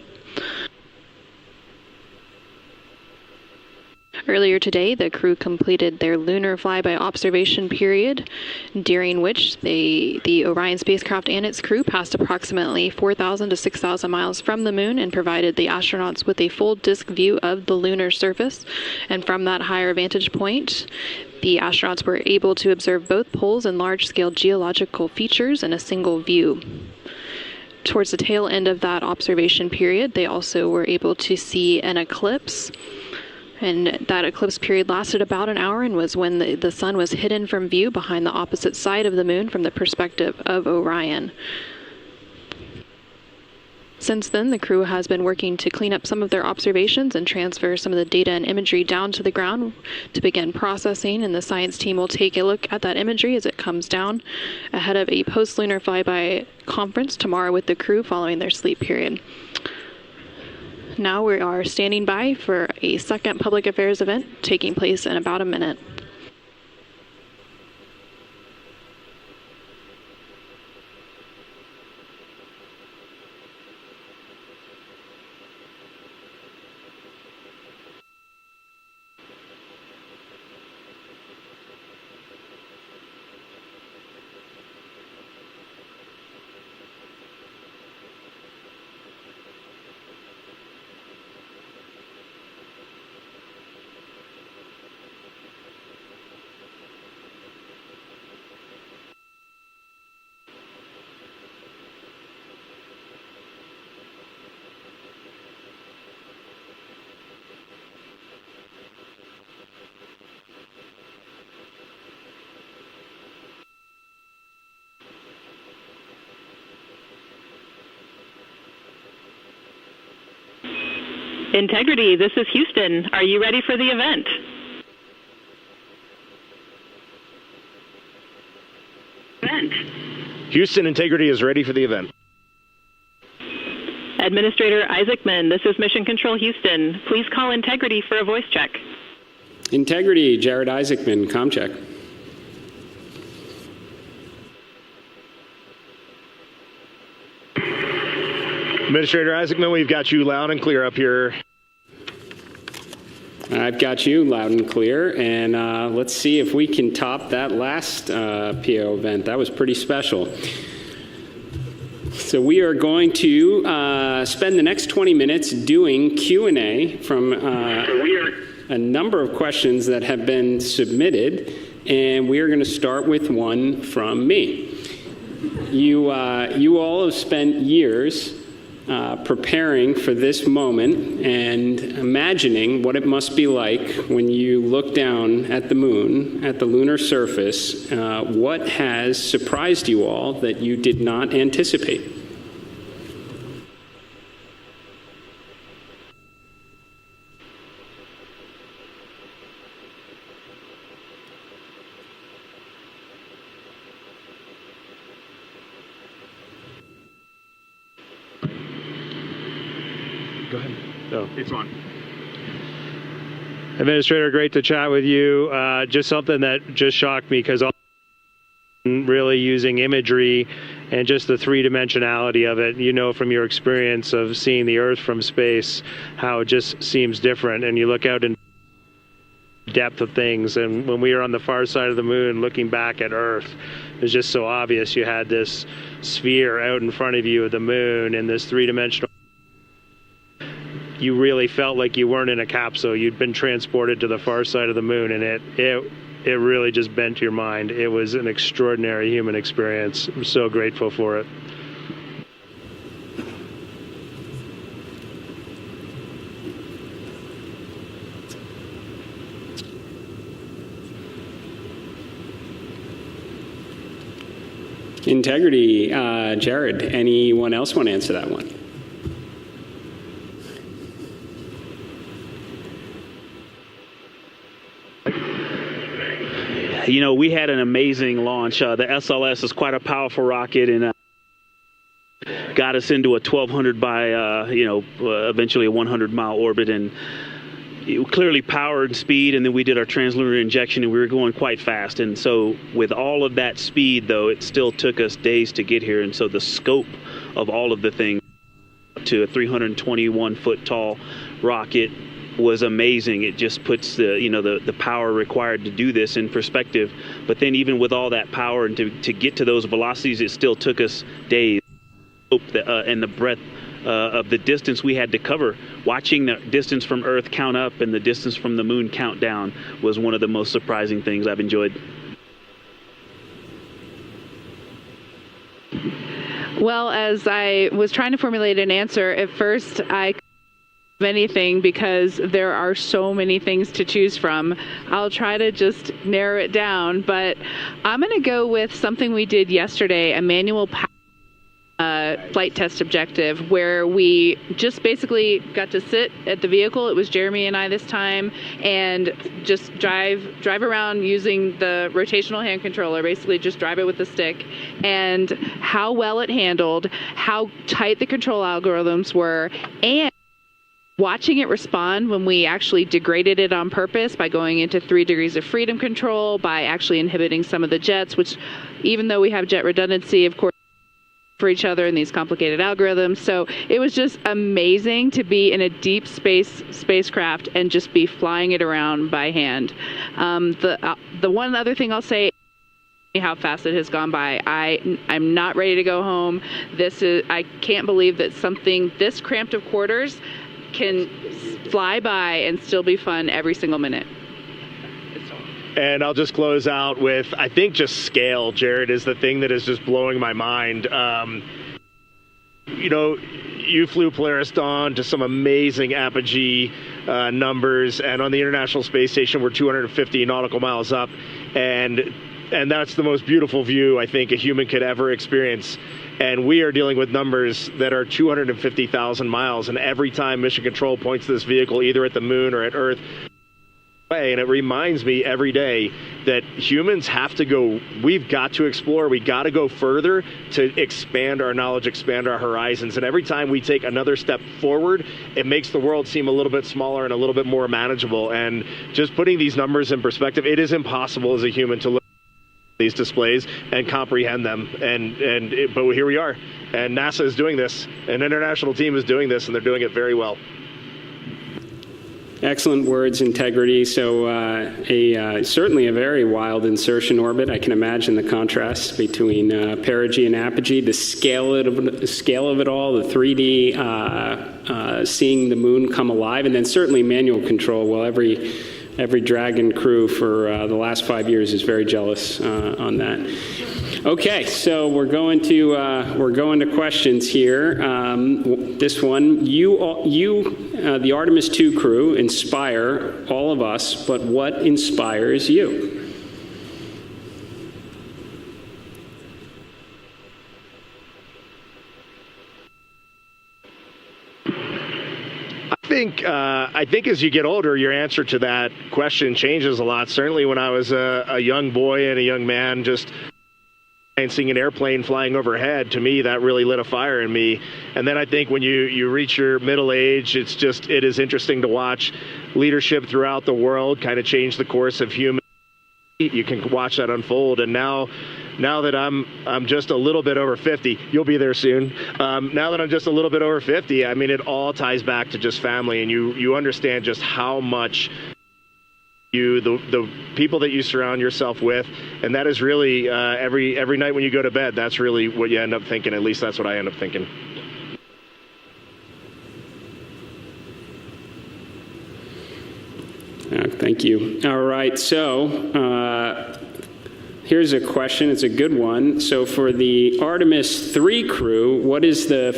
Earlier today, the crew completed their lunar flyby observation period, during which the Orion spacecraft and its crew passed approximately 4,000 to 6,000 miles from the moon and provided the astronauts with a full disk view of the lunar surface. And from that higher vantage point, the astronauts were able to observe both poles and large-scale geological features in a single view. Towards the tail end of that observation period, they also were able to see an eclipse. And that eclipse period lasted about an hour and was when the sun was hidden from view behind the opposite side of the moon from the perspective of Orion. Since then, the crew has been working to clean up some of their observations and transfer some of the data and imagery down to the ground to begin processing, and the science team will take a look at that imagery as it comes down ahead of a post-lunar flyby conference tomorrow with the crew following their sleep period. Now we are standing by for a second public affairs event taking place in about a minute. Integrity, this is Houston. Are you ready for the event? Houston Integrity is ready for the event. Administrator Isaacman, this is Mission Control Houston. Please call Integrity for a voice check. Integrity, Jared Isaacman, comm check. Administrator Isaacman, we've got you loud and clear up here. I've got you loud and clear, and let's see if we can top that last PO event. That was pretty special. So we are going to spend the next 20 minutes doing Q&A from a number of questions that have been submitted, and we are going to start with one from me. You all have spent years preparing for this moment and imagining what it must be like when you look down at the moon, at the lunar surface. What has surprised you all that you did not anticipate? Go ahead. No, it's on. Administrator, great to chat with you. Just something that just shocked me because really using imagery and just the three-dimensionality of it. You know from your experience of seeing the Earth from space how it just seems different, and you look out in depth of things. And when we were on the far side of the moon looking back at Earth, it was just so obvious. You had this sphere out in front of you of the moon and this three-dimensional. You really felt like you weren't in a capsule. You'd been transported to the far side of the moon, and it really just bent your mind. It was an extraordinary human experience. I'm so grateful for it. Integrity, Jared, anyone else want to answer that one? You know, we had an amazing launch. The SLS is quite a powerful rocket, and got us into a 1,200 by, eventually a 100-mile orbit, and it clearly power and speed, and then we did our translunar injection, and we were going quite fast. And so with all of that speed, though, it still took us days to get here. And so the scope of all of the things to a 321-foot tall rocket was amazing. It just puts the power required to do this in perspective. But then even with all that power and to get to those velocities, it still took us days. And the breadth of the distance we had to cover, watching the distance from Earth count up and the distance from the moon count down was one of the most surprising things I've enjoyed. Well, as I was trying to formulate an answer, at first I couldn't think of anything because there are so many things to choose from. I'll try to just narrow it down, but I'm going to go with something we did yesterday, a manual flight test objective, where we just basically got to sit at the vehicle. It was Jeremy and I this time, and just drive around using the rotational hand controller, basically just drive it with the stick, and how well it handled, how tight the control algorithms were, and watching it respond when we actually degraded it on purpose by going into 3 degrees of freedom control, by actually inhibiting some of the jets, which even though we have jet redundancy, of course, for each other in these complicated algorithms. So it was just amazing to be in a deep spacecraft and just be flying it around by hand. The one other thing I'll say, how fast it has gone by. I'm not ready to go home. I can't believe that something this cramped of quarters can fly by and still be fun every single minute. And I'll just close out with, I think just scale, Jared, is the thing that is just blowing my mind. You flew Polaris Dawn to some amazing apogee numbers, and on the International Space Station, we're 250 nautical miles up, and that's the most beautiful view I think a human could ever experience. And we are dealing with numbers that are 250,000 miles, and every time Mission Control points to this vehicle, either at the moon or at Earth, and it reminds me every day that humans have to go, we've got to explore, we got to go further to expand our knowledge, expand our horizons. And every time we take another step forward, it makes the world seem a little bit smaller and a little bit more manageable. And just putting these numbers in perspective, it is impossible as a human to look at these displays and comprehend them. But here we are. And NASA is doing this, an international team is doing this, and they're doing it very well. Excellent words, Integrity. So certainly a very wild insertion orbit. I can imagine the contrast between perigee and apogee, the scale of it all, the 3D, seeing the moon come alive, and then certainly manual control. Well, every Dragon crew for the last 5 years is very jealous on that. Okay, so we're going to questions here. This one, the Artemis II crew, inspire all of us, but what inspires you? I think as you get older, your answer to that question changes a lot. Certainly when I was a young boy and a young man, just seeing an airplane flying overhead, to me, that really lit a fire in me. And then I think when you reach your middle age, it is interesting to watch leadership throughout the world kind of change the course of human. You can watch that unfold. And now now that I'm just a little bit over 50, you'll be there soon. Now that I'm just a little bit over 50, I mean, it all ties back to just family, and you understand just how much the people that you surround yourself with, and that is really every night when you go to bed, that's really what you end up thinking. At least that's what I end up thinking. Thank you. All right, so here's a question. It's a good one. So for the Artemis II crew, what is the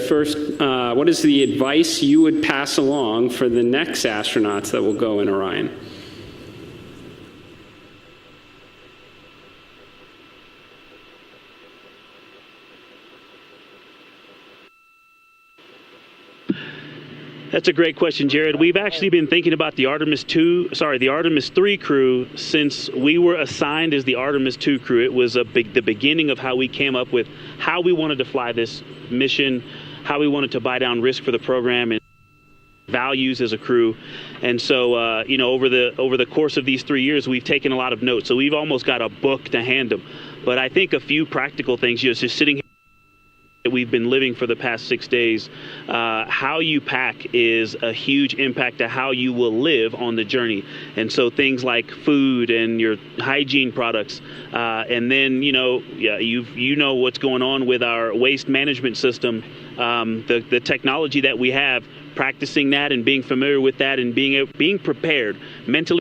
advice you would pass along for the next astronauts that will go in Orion? That's a great question, Jared. We've actually been thinking about the Artemis III crew since we were assigned as the Artemis II crew. It was the beginning of how we came up with how we wanted to fly this mission, how we wanted to buy down risk for the program, and values as a crew. And so, over the course of these 3 years, we've taken a lot of notes. So we've almost got a book to hand them. But I think a few practical things, just sitting here that we've been living for the past 6 days, how you pack is a huge impact to how you will live on the journey. And so things like food and your hygiene products, and then you know what's going on with our waste management system, the technology that we have, practicing that and being familiar with that and being prepared mentally.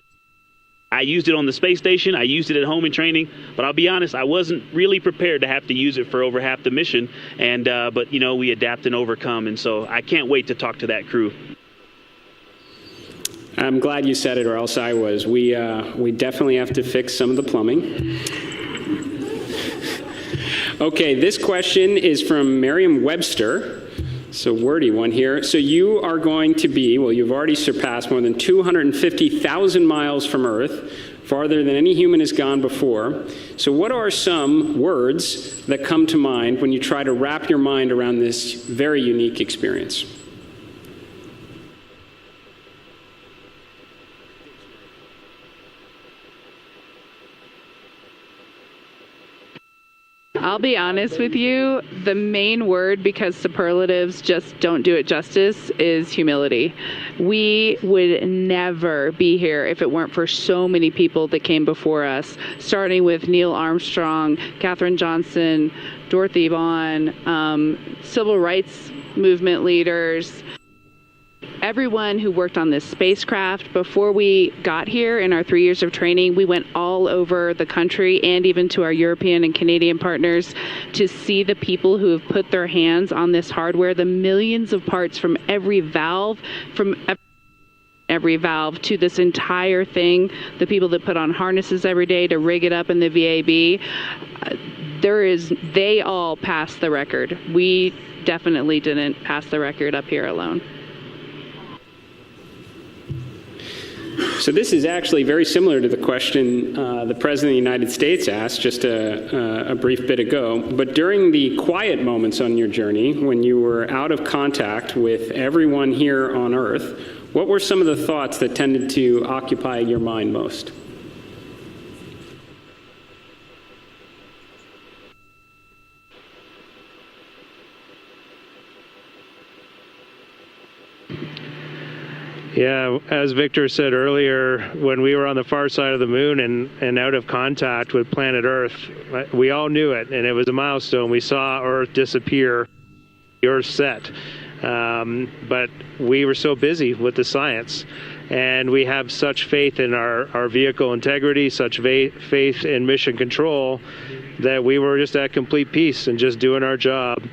I used it on the space station. I used it at home in training, but I'll be honest, I wasn't really prepared to have to use it for over half the mission. And but we adapt and overcome, and so I can't wait to talk to that crew. I'm glad you said it, or else I was. We definitely have to fix some of the plumbing. Okay, this question is from Merriam-Webster. So wordy one here. So you are going to be, you've already surpassed more than 250,000 miles from Earth, farther than any human has gone before. So what are some words that come to mind when you try to wrap your mind around this very unique experience? I'll be honest with you, the main word, because superlatives just don't do it justice, is humility. We would never be here if it weren't for so many people that came before us, starting with Neil Armstrong, Katherine Johnson, Dorothy Vaughan, civil rights movement leaders, everyone who worked on this spacecraft. Before we got here in our 3 years of training, we went all over the country and even to our European and Canadian partners to see the people who have put their hands on this hardware, the millions of parts from every valve, to this entire thing, the people that put on harnesses every day to rig it up in the VAB. They all passed the record. We definitely didn't pass the record up here alone. So this is actually very similar to the question the President of the United States asked just a brief bit ago. But during the quiet moments on your journey, when you were out of contact with everyone here on Earth, what were some of the thoughts that tended to occupy your mind most? Yeah, as Victor said earlier, when we were on the far side of the moon and out of contact with planet Earth, we all knew it, and it was a milestone. We saw Earth disappear, the Earth set. But we were so busy with the science, and we have such faith in our vehicle integrity, such faith in mission control, that we were just at complete peace and just doing our job.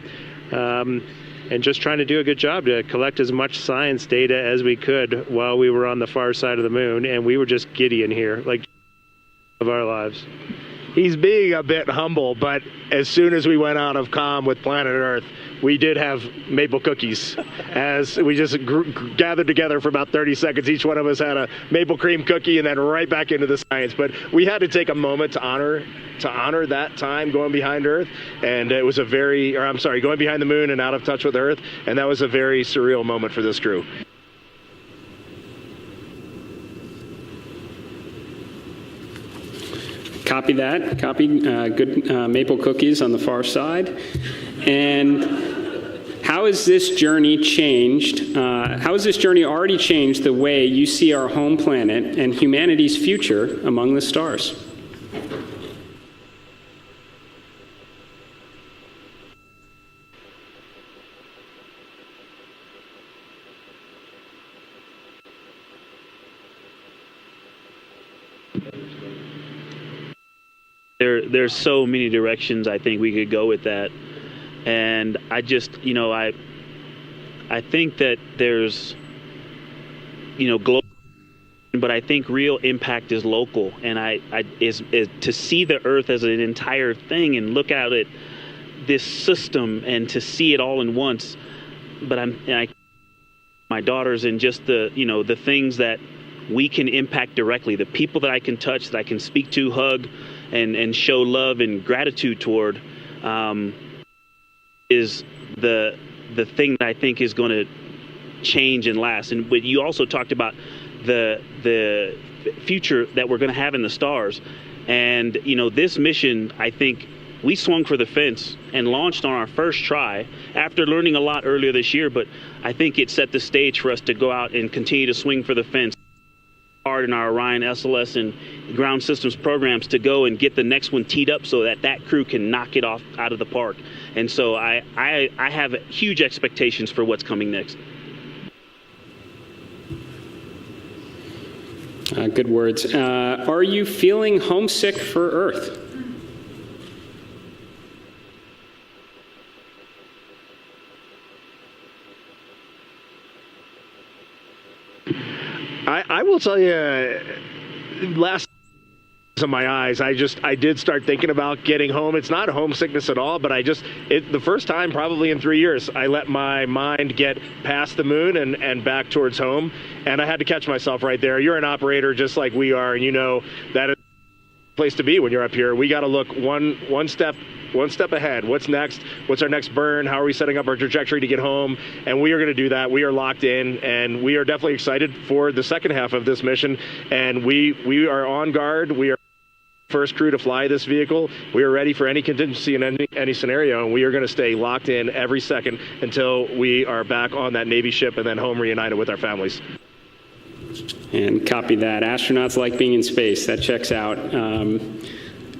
And just trying to do a good job to collect as much science data as we could while we were on the far side of the moon. And we were just giddy in here, like of our lives. He's being a bit humble, but as soon as we went out of comm with planet Earth, we did have maple cookies. As we just gathered together for about 30 seconds, each one of us had a maple cream cookie, and then right back into the science. But we had to take a moment to honor that time going behind Earth, and it was going behind the moon and out of touch with Earth, and that was a very surreal moment for this crew. Copy that. Copy good maple cookies on the far side. And how has this journey changed? How has this journey already changed the way you see our home planet and humanity's future among the stars? There's so many directions I think we could go with that, and I just, I think that there's, global, but I think real impact is local, and is to see the Earth as an entire thing and look at it, this system, and to see it all in once. But my daughters, and just the things that we can impact directly, the people that I can touch, that I can speak to, hug, and show love and gratitude toward, is the thing that I think is going to change and last. And but you also talked about the future that we're going to have in the stars, and this mission, I think we swung for the fence and launched on our first try after learning a lot earlier this year. But I think it set the stage for us to go out and continue to swing for the fence hard in our Orion SLS and ground systems programs to go and get the next one teed up so that crew can knock it off out of the park. And so I have huge expectations for what's coming next. Good words. Are you feeling homesick for Earth? I will tell you, last in my eyes, I did start thinking about getting home. It's not homesickness at all, but the first time probably in 3 years, I let my mind get past the moon and back towards home, and I had to catch myself right there. You're an operator just like we are, and that is the place to be when you're up here. We got to look one step ahead. What's next? What's our next burn? How are we setting up our trajectory to get home? And we are going to do that. We are locked in, and we are definitely excited for the second half of this mission. And we are on guard. We are first crew to fly this vehicle. We are ready for any contingency in any scenario, and we are going to stay locked in every second until we are back on that Navy ship and then home reunited with our families. And copy that. Astronauts like being in space. That checks out.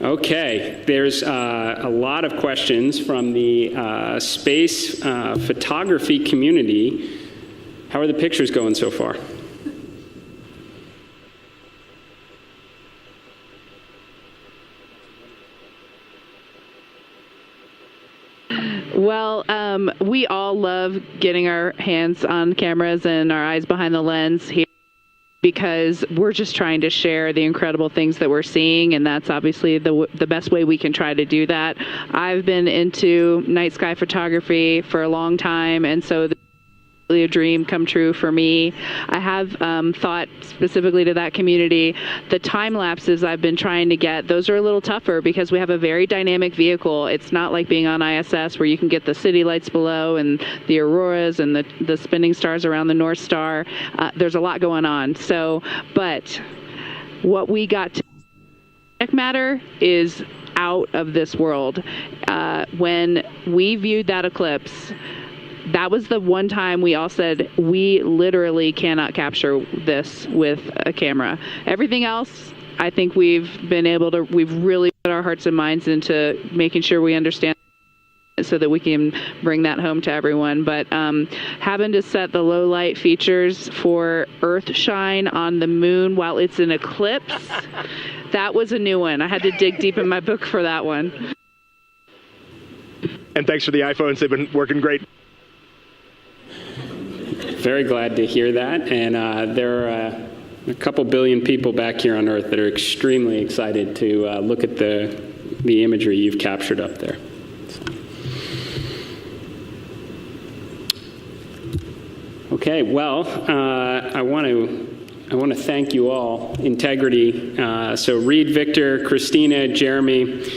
Okay, there's a lot of questions from the space photography community. How are the pictures going so far? Well, we all love getting our hands on cameras and our eyes behind the lens here, because we're just trying to share the incredible things that we're seeing, and that's obviously the best way we can try to do that. I've been into night sky photography for a long time, and so a dream come true for me. I have thought specifically to that community, the time lapses I've been trying to get, those are a little tougher because we have a very dynamic vehicle. It's not like being on ISS where you can get the city lights below and the auroras and the spinning stars around the North Star. There's a lot going on. But what we got to matter is out of this world. When we viewed that eclipse, that was the one time we all said, we literally cannot capture this with a camera. Everything else, I think we've really put our hearts and minds into making sure we understand so that we can bring that home to everyone. But having to set the low light features for Earth shine on the moon while it's in eclipse, that was a new one. I had to dig deep in my book for that one. And thanks for the iPhones. They've been working great. Very glad to hear that. And there are a couple billion people back here on Earth that are extremely excited to look at the imagery you've captured up there. Okay, well, I want to thank you all. Integrity. So Reed, Victor, Christina, Jeremy,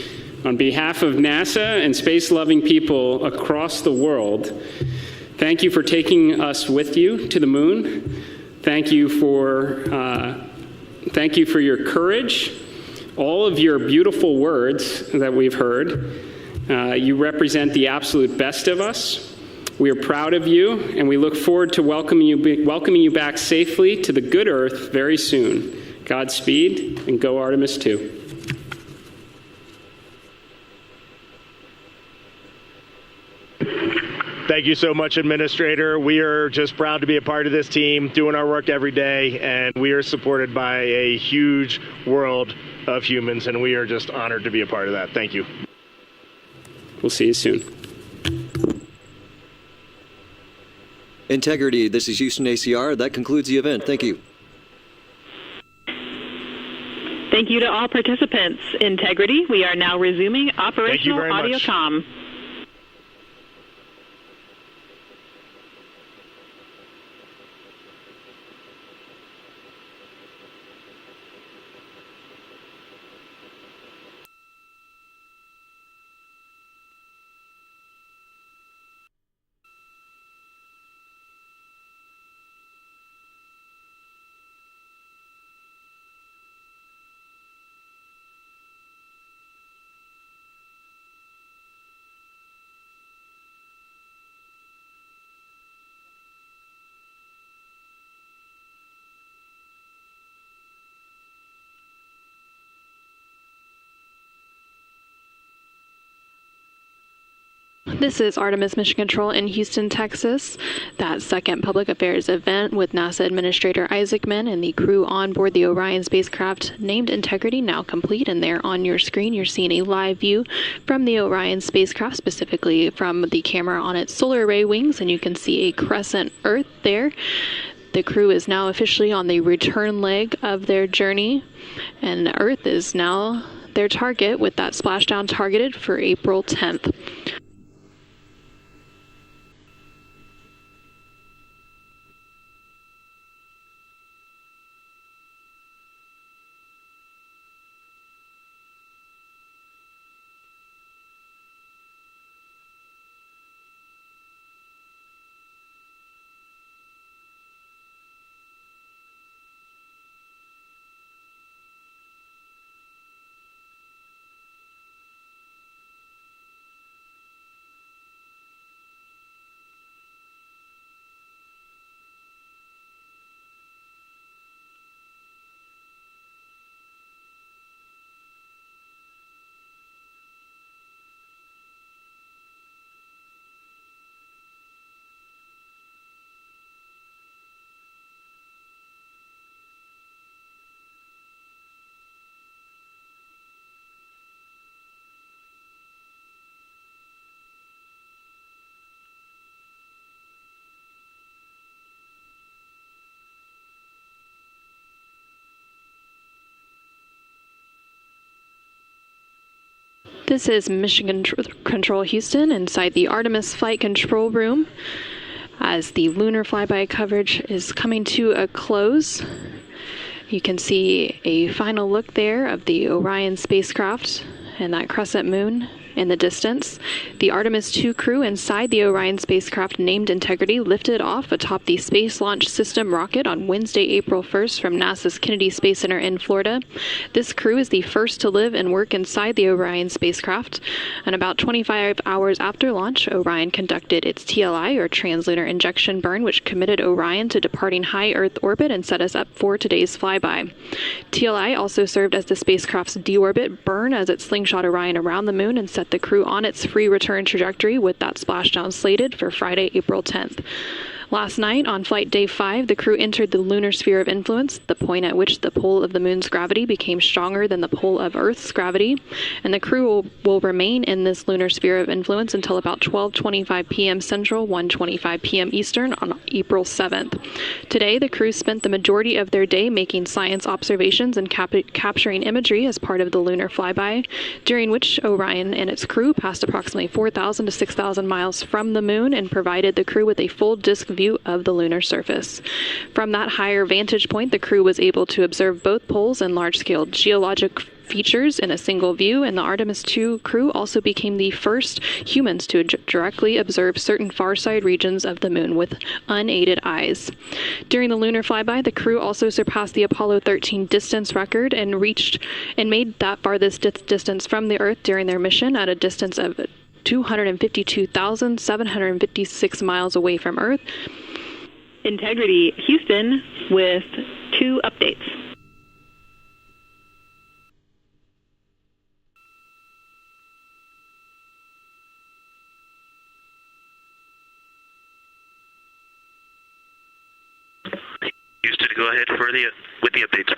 on behalf of NASA and space-loving people across the world, thank you for taking us with you to the moon. Thank you for your courage. all of your beautiful words that we've heard. You represent the absolute best of us. We are proud of you, and we look forward to welcoming you back safely to the good earth very soon. Godspeed, and go Artemis II. Thank you so much, Administrator. We are just proud to be a part of this team, doing our work every day, and we are supported by a huge world of humans, and we are just honored to be a part of that. Thank you. We'll see you soon. Integrity, this is Houston ACR. That concludes the event. Thank you. Thank you to all participants. Integrity, we are now resuming operational audio comm. This is Artemis Mission Control in Houston, Texas. That second public affairs event with NASA Administrator Isaacman and the crew on board the Orion spacecraft named Integrity now complete, and there on your screen you're seeing a live view from the Orion spacecraft, specifically from the camera on its solar array wings, and you can see a crescent Earth there. The crew is now officially on the return leg of their journey, and Earth is now their target, with that splashdown targeted for April 10th. This is Mission Control Houston inside the Artemis Flight Control Room as the lunar flyby coverage is coming to a close. You can see a final look there of the Orion spacecraft and that crescent moon in the distance. The Artemis II crew inside the Orion spacecraft named Integrity lifted off atop the Space Launch System rocket on Wednesday, April 1st from NASA's Kennedy Space Center in Florida. This crew is the first to live and work inside the Orion spacecraft, and about 25 hours after launch, Orion conducted its TLI, or translunar injection burn, which committed Orion to departing high Earth orbit and set us up for today's flyby. TLI also served as the spacecraft's deorbit burn as it slingshot Orion around the moon and set the crew on its free return trajectory, with that splashdown slated for Friday, April 10th. Last night, on flight day 5, the crew entered the lunar sphere of influence, the point at which the pull of the moon's gravity became stronger than the pull of Earth's gravity, and the crew will remain in this lunar sphere of influence until about 12:25 p.m. Central, 1:25 p.m. Eastern on April 7th. Today, the crew spent the majority of their day making science observations and capturing imagery as part of the lunar flyby, during which Orion and its crew passed approximately 4,000 to 6,000 miles from the moon and provided the crew with a full disk view of the lunar surface. From that higher vantage point, the crew was able to observe both poles and large-scale geologic features in a single view, and the Artemis II crew also became the first humans to directly observe certain far-side regions of the moon with unaided eyes. During the lunar flyby, the crew also surpassed the Apollo 13 distance record and made that farthest distance from the Earth during their mission at a distance of 252,756 miles away from Earth. Integrity Houston with 2 updates. Houston, go ahead with the updates.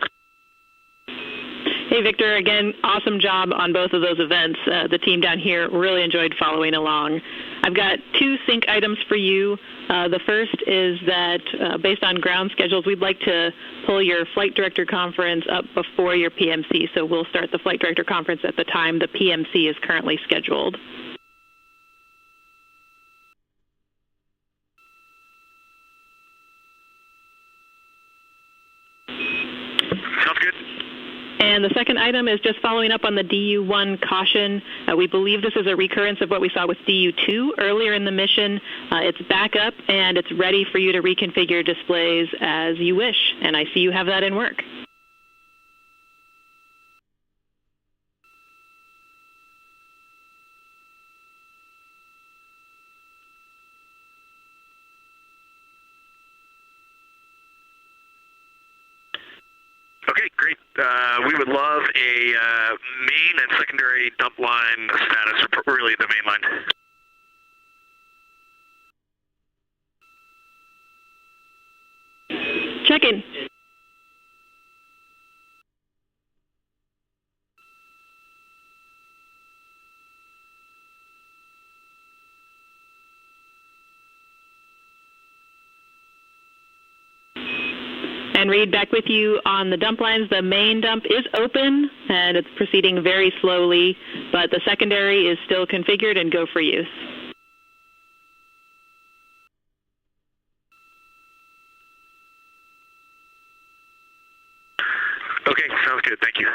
Hey, Victor, again, awesome job on both of those events. The team down here really enjoyed following along. I've got 2 sync items for you. The first is that based on ground schedules, we'd like to pull your flight director conference up before your PMC, so we'll start the flight director conference at the time the PMC is currently scheduled. Sounds good. And the second item is just following up on the DU-1 caution. We believe this is a recurrence of what we saw with DU-2 earlier in the mission. It's back up, and it's ready for you to reconfigure displays as you wish. And I see you have that in work. Okay, great. We would love a main and secondary dump line status, or really the main line. Check in. And Reed, back with you on the dump lines. The main dump is open, and it's proceeding very slowly, but the secondary is still configured and go for use. Okay, sounds good. Thank you.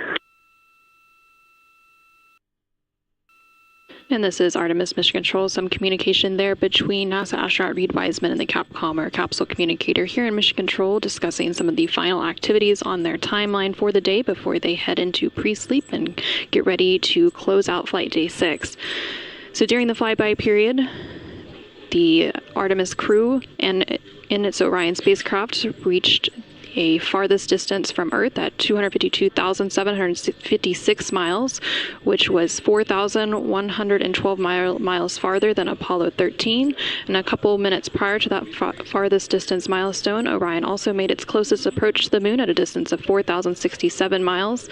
And this is Artemis Mission Control. Some communication there between NASA astronaut Reed Wiseman and the Capcom, or capsule communicator, here in Mission Control, discussing some of the final activities on their timeline for the day before they head into pre-sleep and get ready to close out Flight Day 6. So during the flyby period, the Artemis crew and in its Orion spacecraft reached a farthest distance from Earth at 252,756 miles, which was 4,112 miles farther than Apollo 13. And a couple minutes prior to that farthest distance milestone, Orion also made its closest approach to the moon at a distance of 4,067 miles.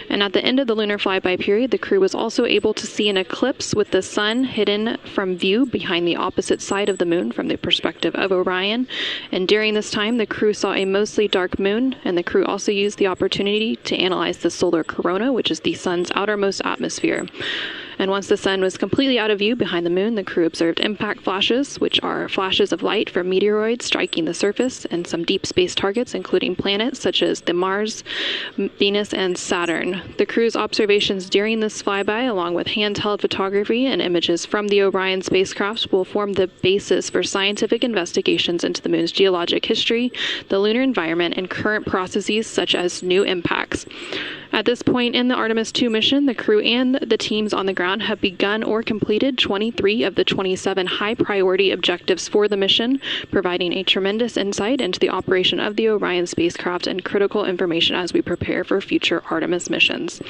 And at the end of the lunar flyby period, the crew was also able to see an eclipse with the sun hidden from view behind the opposite side of the moon from the perspective of Orion. And during this time, the crew saw a mostly dark moon, and the crew also used the opportunity to analyze the solar corona, which is the sun's outermost atmosphere. And once the sun was completely out of view behind the moon, the crew observed impact flashes, which are flashes of light from meteoroids striking the surface, and some deep space targets, including planets such as the Mars, Venus, and Saturn. The crew's observations during this flyby, along with handheld photography and images from the Orion spacecraft, will form the basis for scientific investigations into the moon's geologic history, the lunar environment, and current processes such as new impacts. At this point in the Artemis II mission, the crew and the teams on the ground have begun or completed 23 of the 27 high-priority objectives for the mission, providing a tremendous insight into the operation of the Orion spacecraft and critical information as we prepare for future Artemis missions.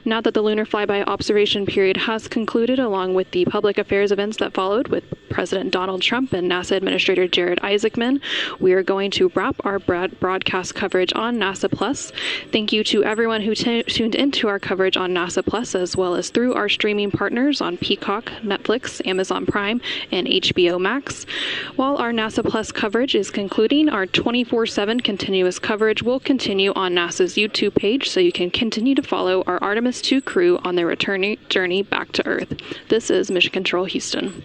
Now that the lunar flyby observation period has concluded, along with the public affairs events that followed with President Donald Trump and NASA Administrator Jared Isaacman, we are going to wrap our broadcast coverage on NASA Plus. Thank you to everyone who tuned into our coverage on NASA Plus, as well as through our streaming partners on Peacock, Netflix, Amazon Prime, and HBO Max. While our NASA Plus coverage is concluding, our 24/7 continuous coverage will continue on NASA's YouTube page, so you can continue to follow our Artemis II crew on their return journey back to Earth. This is Mission Control Houston.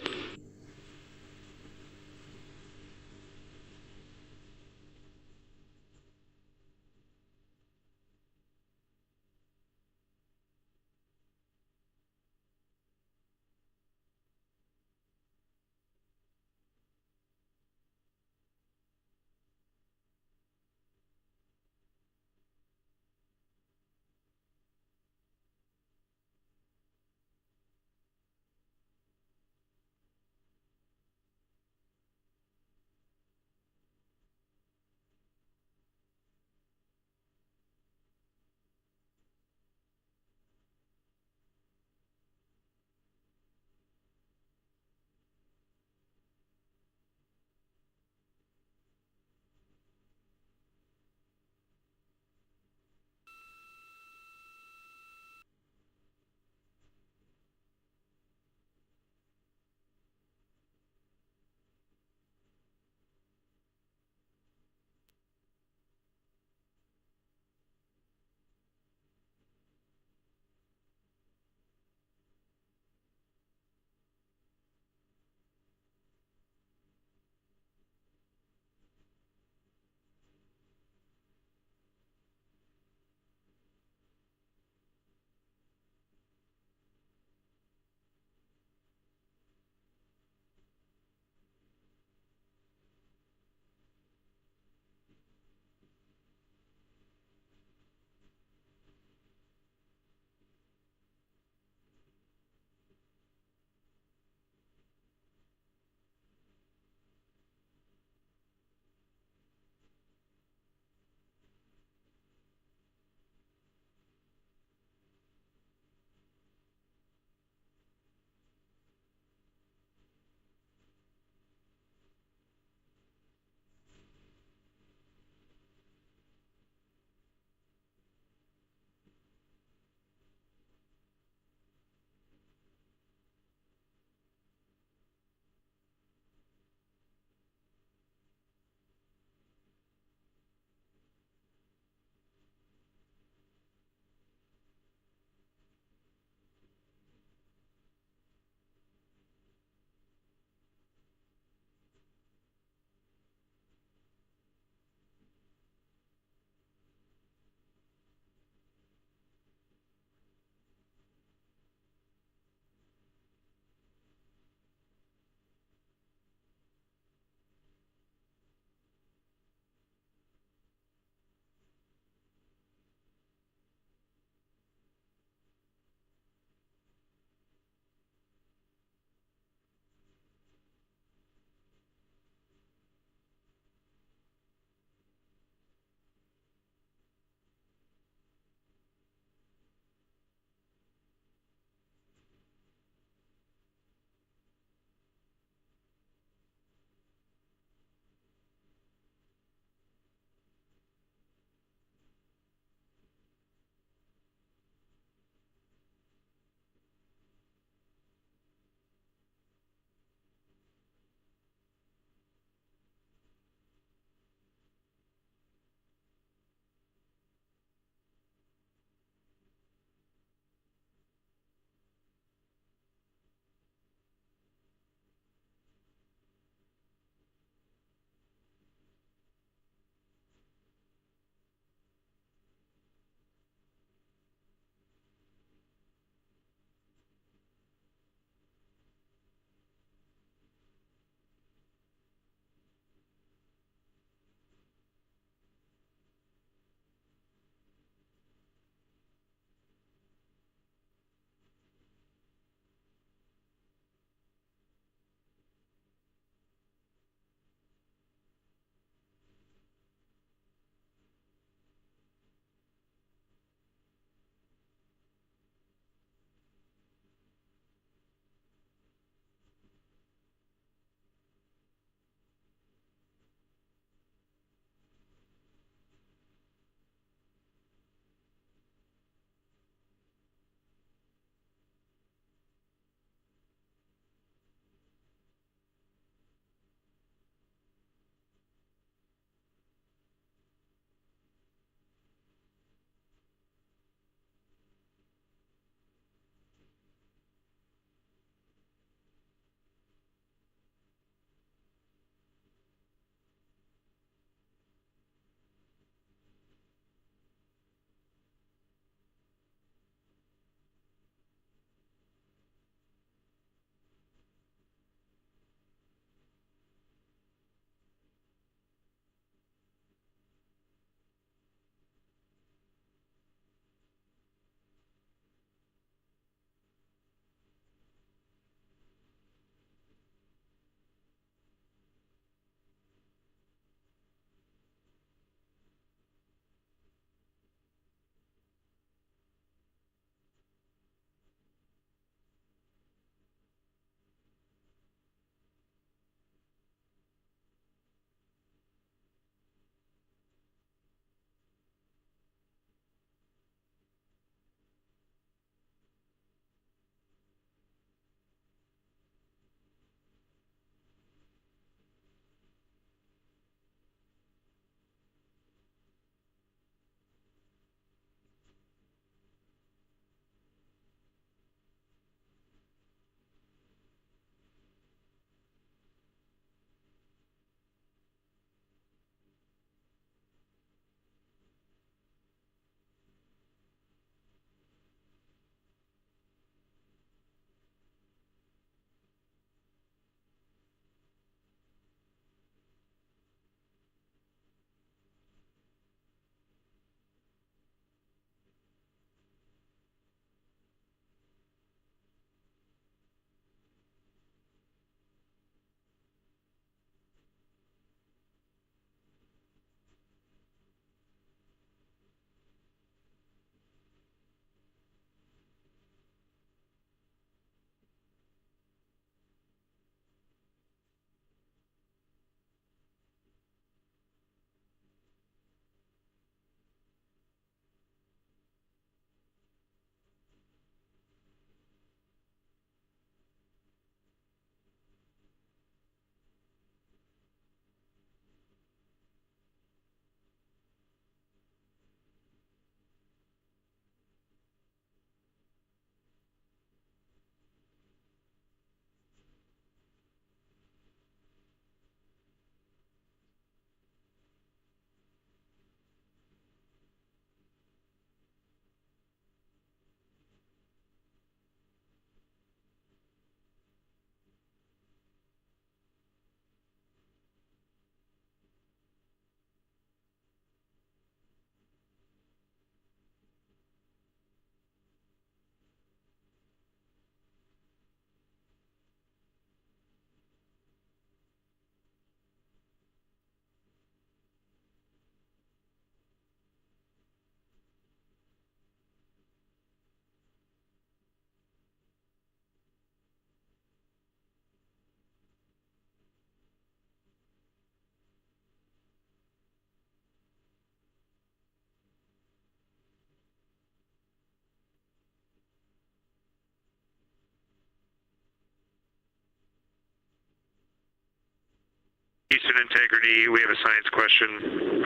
Houston Integrity, we have a science question.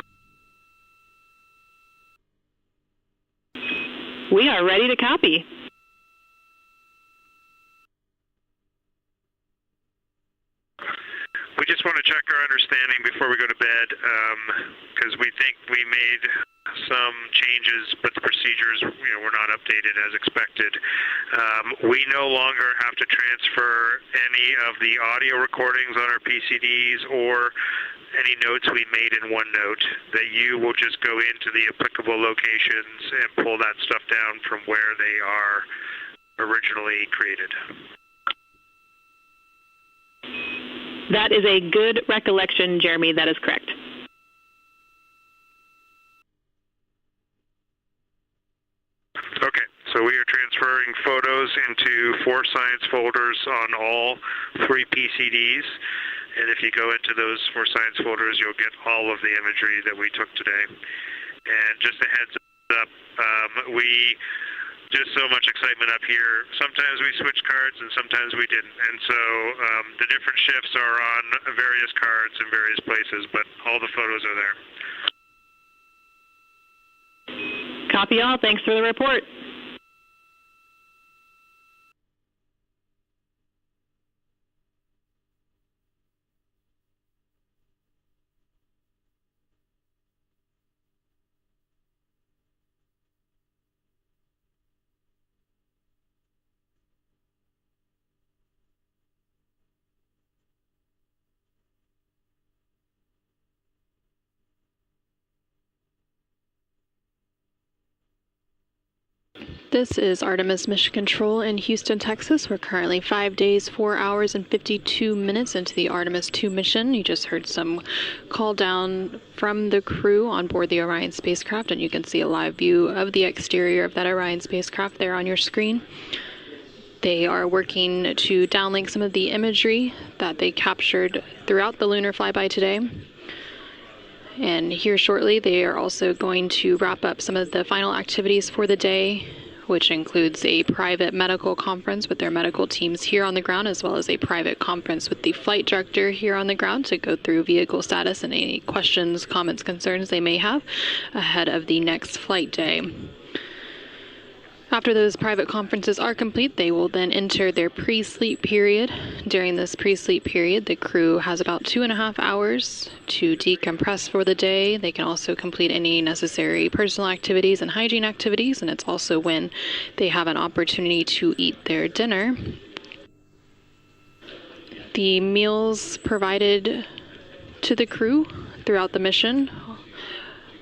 We are ready to copy. We just want to check our understanding before we go to bed, because we think we made some changes, but the procedures, were not updated as expected. We no longer have to transfer any of the audio recordings on our PCDs or any notes we made in OneNote. That you will just go into the applicable locations and pull that stuff down from where they are originally created. That is a good recollection, Jeremy. That is correct. Okay, so we are transferring photos into 4 science folders on all 3 PCDs. And if you go into those 4 science folders, you'll get all of the imagery that we took today. And just a heads up, just so much excitement up here. Sometimes we switch cards and sometimes we didn't. And so the different shifts are on various cards in various places, but all the photos are there. Copy all. Thanks for the report. This is Artemis Mission Control in Houston, Texas. We're currently 5 days, 4 hours, and 52 minutes into the Artemis II mission. You just heard some call down from the crew on board the Orion spacecraft, and you can see a live view of the exterior of that Orion spacecraft there on your screen. They are working to downlink some of the imagery that they captured throughout the lunar flyby today. And here shortly, they are also going to wrap up some of the final activities for the day, which includes a private medical conference with their medical teams here on the ground, as well as a private conference with the flight director here on the ground to go through vehicle status and any questions, comments, concerns they may have ahead of the next flight day. After those private conferences are complete, they will then enter their pre-sleep period. During this pre-sleep period, the crew has about 2.5 hours to decompress for the day. They can also complete any necessary personal activities and hygiene activities, and it's also when they have an opportunity to eat their dinner. The meals provided to the crew throughout the mission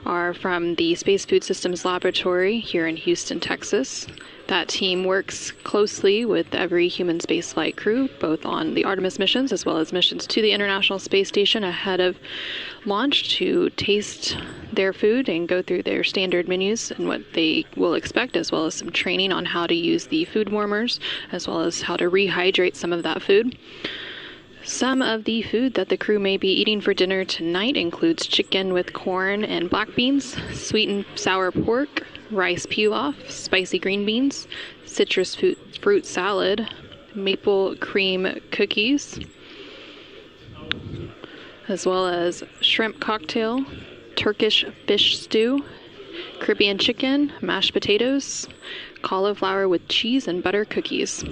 are from the Space Food Systems Laboratory here in Houston, Texas. That team works closely with every human spaceflight crew, both on the Artemis missions as well as missions to the International Space Station ahead of launch, to taste their food and go through their standard menus and what they will expect, as well as some training on how to use the food warmers, as well as how to rehydrate some of that food. Some of the food that the crew may be eating for dinner tonight includes chicken with corn and black beans, sweet and sour pork, rice pilaf, spicy green beans, citrus fruit salad, maple cream cookies, as well as shrimp cocktail, Turkish fish stew, Caribbean chicken, mashed potatoes, cauliflower with cheese and butter cookies.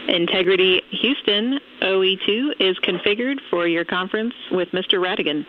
Integrity Houston, OE2 is configured for your conference with Mr. Radigan.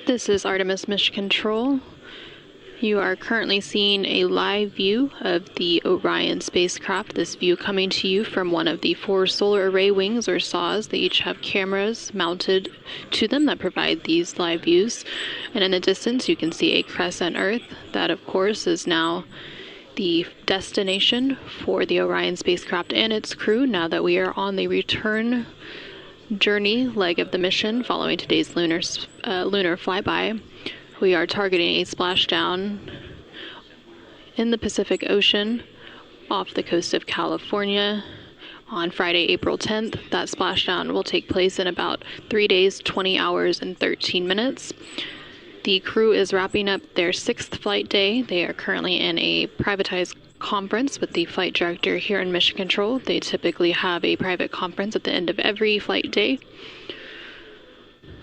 This is Artemis Mission Control. You are currently seeing a live view of the Orion spacecraft. This view coming to you from one of the 4 solar array wings or SAWs. They each have cameras mounted to them that provide these live views. And in the distance you can see a crescent Earth. That of course is now the destination for the Orion spacecraft and its crew now that we are on the return journey leg of the mission following today's lunar flyby. We are targeting a splashdown in the Pacific Ocean off the coast of California on Friday, April 10th. That splashdown will take place in about 3 days, 20 hours, and 13 minutes. The crew is wrapping up their 6th flight day. They are currently in a privatized conference with the flight director here in Mission Control. They typically have a private conference at the end of every flight day.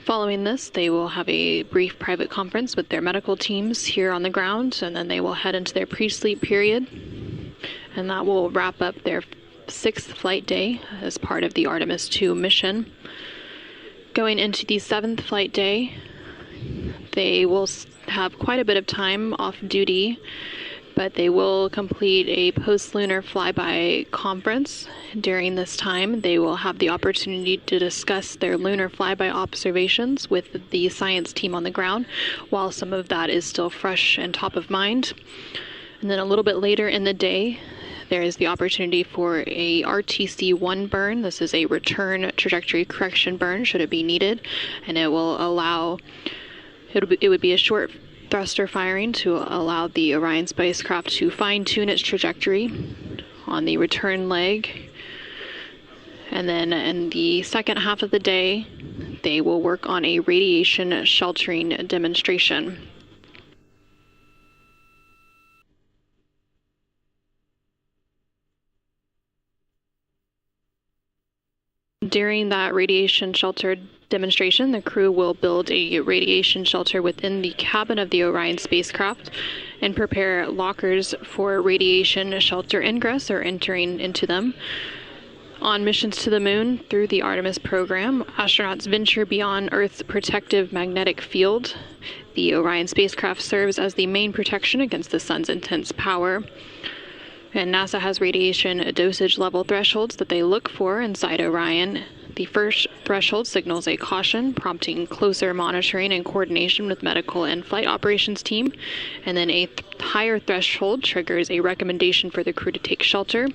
Following this, they will have a brief private conference with their medical teams here on the ground, and then they will head into their pre-sleep period, and that will wrap up their 6th flight day as part of the Artemis II mission. Going into the 7th flight day, they will have quite a bit of time off duty, but they will complete a post-lunar flyby conference. During this time, they will have the opportunity to discuss their lunar flyby observations with the science team on the ground, while some of that is still fresh and top of mind. And then a little bit later in the day, there is the opportunity for a RTC-1 burn. This is a return trajectory correction burn, should it be needed, and it will allow, it would be a short thruster firing to allow the Orion spacecraft to fine-tune its trajectory on the return leg. And then in the second half of the day, they will work on a radiation sheltering demonstration. During that radiation shelter demonstration, the crew will build a radiation shelter within the cabin of the Orion spacecraft and prepare lockers for radiation shelter ingress or entering into them. On missions to the moon through the Artemis program, astronauts venture beyond Earth's protective magnetic field. The Orion spacecraft serves as the main protection against the sun's intense power. And NASA has radiation dosage level thresholds that they look for inside Orion. The first threshold signals a caution, prompting closer monitoring and coordination with medical and flight operations team. And then a higher threshold triggers a recommendation for the crew to take shelter.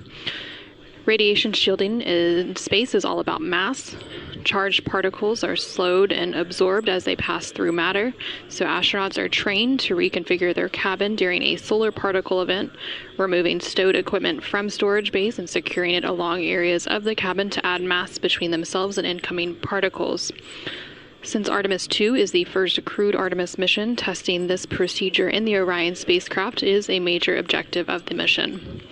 Radiation shielding in space is all about mass. Charged particles are slowed and absorbed as they pass through matter, so astronauts are trained to reconfigure their cabin during a solar particle event, removing stowed equipment from storage bays and securing it along areas of the cabin to add mass between themselves and incoming particles. Since Artemis II is the first crewed Artemis mission, testing this procedure in the Orion spacecraft is a major objective of the mission.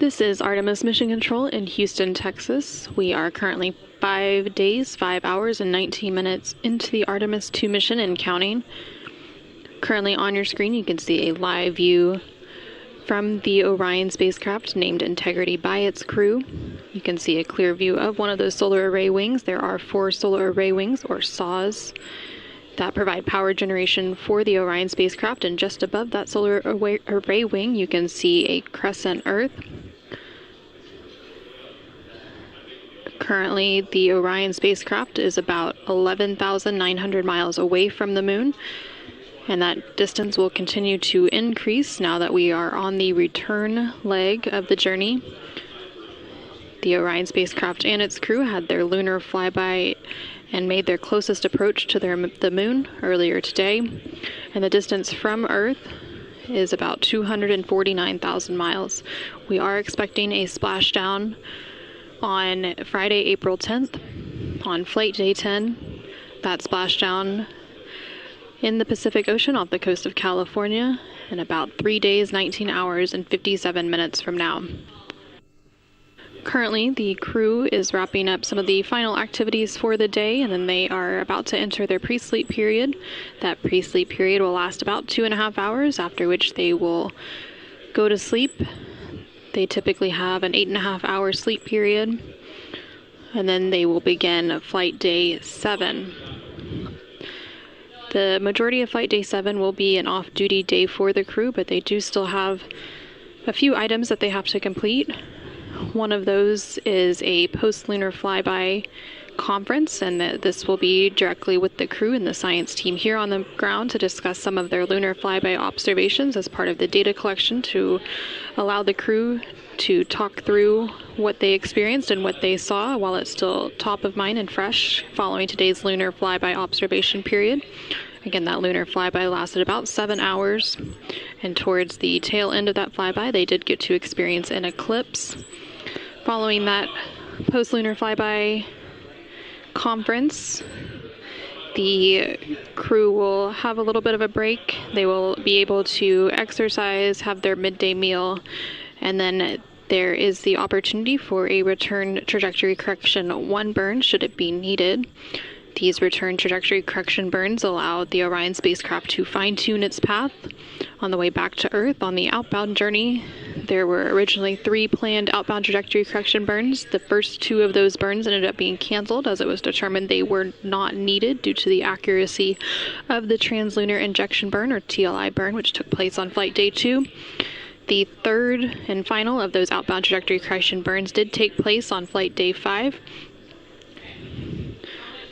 This is Artemis Mission Control in Houston, Texas. We are currently 5 days, 5 hours, and 19 minutes into the Artemis II mission and counting. Currently on your screen, you can see a live view from the Orion spacecraft named Integrity by its crew. You can see a clear view of one of those solar array wings. There are 4 solar array wings, or SAWs, that provide power generation for the Orion spacecraft. And just above that solar array wing, you can see a crescent Earth. Currently, the Orion spacecraft is about 11,900 miles away from the moon, and that distance will continue to increase now that we are on the return leg of the journey. The Orion spacecraft and its crew had their lunar flyby and made their closest approach to the moon earlier today, and the distance from Earth is about 249,000 miles. We are expecting a splashdown on Friday, April 10th, on flight day 10. That splashdown in the Pacific Ocean off the coast of California in about 3 days, 19 hours, and 57 minutes from now. Currently, the crew is wrapping up some of the final activities for the day, and then they are about to enter their pre-sleep period. That pre-sleep period will last about 2.5 hours, after which they will go to sleep. They typically have an 8.5 hour sleep period, and then they will begin flight day 7. The majority of flight day 7 will be an off-duty day for the crew, but they do still have a few items that they have to complete. One of those is a post-lunar flyby conference, and this will be directly with the crew and the science team here on the ground to discuss some of their lunar flyby observations as part of the data collection, to allow the crew to talk through what they experienced and what they saw while it's still top of mind and fresh following today's lunar flyby observation period. Again, that lunar flyby lasted about 7 hours, and towards the tail end of that flyby, they did get to experience an eclipse. Following that post-lunar flyby conference, the crew will have a little bit of a break. They will be able to exercise, have their midday meal, and then there is the opportunity for a return trajectory correction 1 burn should it be needed. These return trajectory correction burns allow the Orion spacecraft to fine-tune its path on the way back to Earth. On the outbound journey, there were originally 3 planned outbound trajectory correction burns. The first 2 of those burns ended up being canceled, as it was determined they were not needed due to the accuracy of the translunar injection burn, or TLI burn, which took place on flight day 2. The third and final of those outbound trajectory correction burns did take place on flight day 5.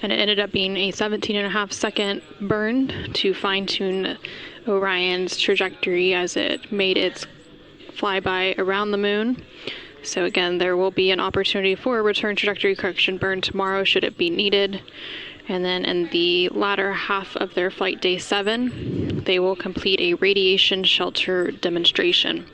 And it ended up being a 17.5 second burn to fine-tune Orion's trajectory as it made its flyby around the moon. So again, there will be an opportunity for a return trajectory correction burn tomorrow should it be needed. And then in the latter half of their flight day 7, they will complete a radiation shelter demonstration.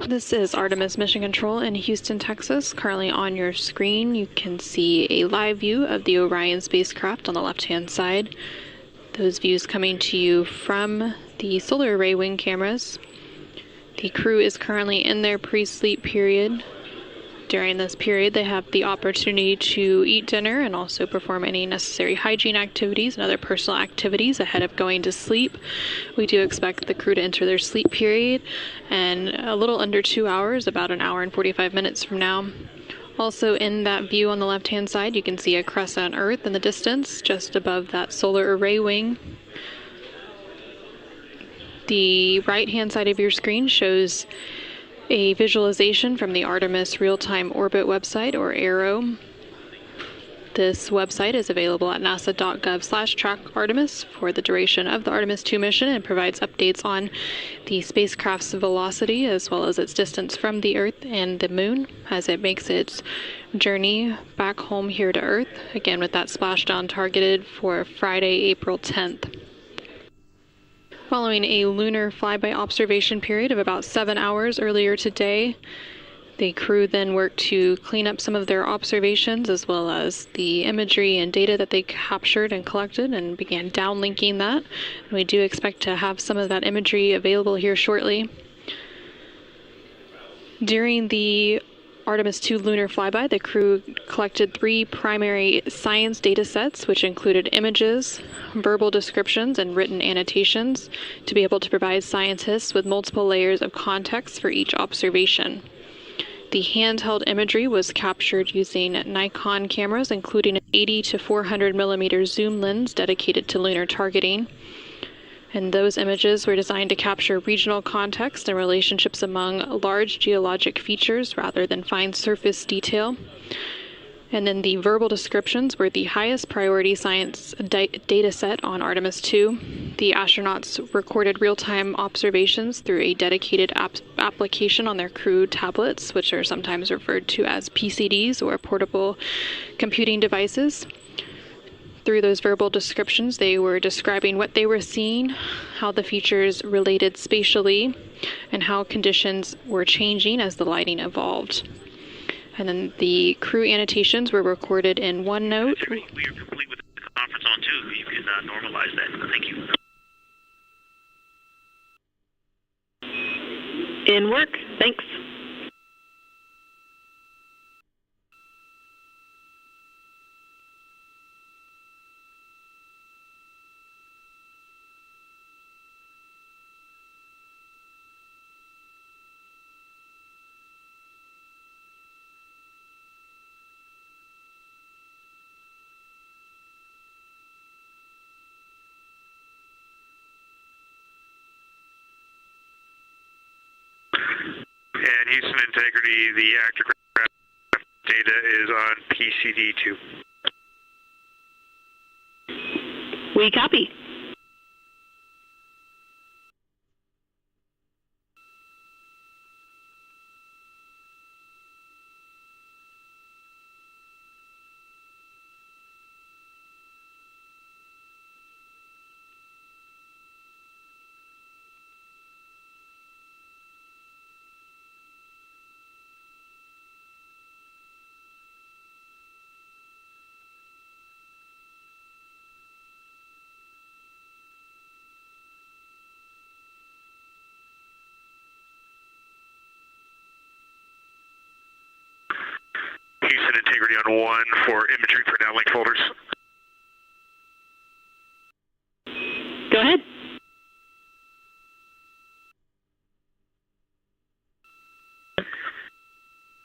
This is Artemis Mission Control in Houston, Texas. Currently on your screen, you can see a live view of the Orion spacecraft on the left-hand side. Those views coming to you from the solar array wing cameras. The crew is currently in their pre-sleep period. During this period, they have the opportunity to eat dinner and also perform any necessary hygiene activities and other personal activities ahead of going to sleep. We do expect the crew to enter their sleep period in a little under 2 hours, about an hour and 45 minutes from now. Also in that view on the left-hand side, you can see a crescent Earth in the distance, just above that solar array wing. The right-hand side of your screen shows a visualization from the Artemis Real-Time Orbit website, or ARO. This website is available at nasa.gov/track-Artemis for the duration of the Artemis II mission and provides updates on the spacecraft's velocity as well as its distance from the Earth and the Moon as it makes its journey back home here to Earth, again with that splashdown targeted for Friday, April 10th. Following a lunar flyby observation period of about 7 hours earlier today, the crew then worked to clean up some of their observations as well as the imagery and data that they captured and collected and began downlinking that. And we do expect to have some of that imagery available here shortly. During the Artemis II lunar flyby, the crew collected 3 primary science data sets, which included images, verbal descriptions, and written annotations to be able to provide scientists with multiple layers of context for each observation. The handheld imagery was captured using Nikon cameras, including an 80 to 400 millimeter zoom lens dedicated to lunar targeting. And those images were designed to capture regional context and relationships among large geologic features rather than fine surface detail. And then the verbal descriptions were the highest priority science data set on Artemis II. The astronauts recorded real-time observations through a dedicated application on their crew tablets, which are sometimes referred to as PCDs or portable computing devices. Through those verbal descriptions, they were describing what they were seeing, how the features related spatially, and how conditions were changing as the lighting evolved. And then the crew annotations were recorded in OneNote. We are complete with the conference on too. You can normalize that. Thank you. In work. Thanks. And Houston Integrity, the actograph data is on PCD2. We copy. Houston Integrity on 1 for imagery for downlink folders. Go ahead.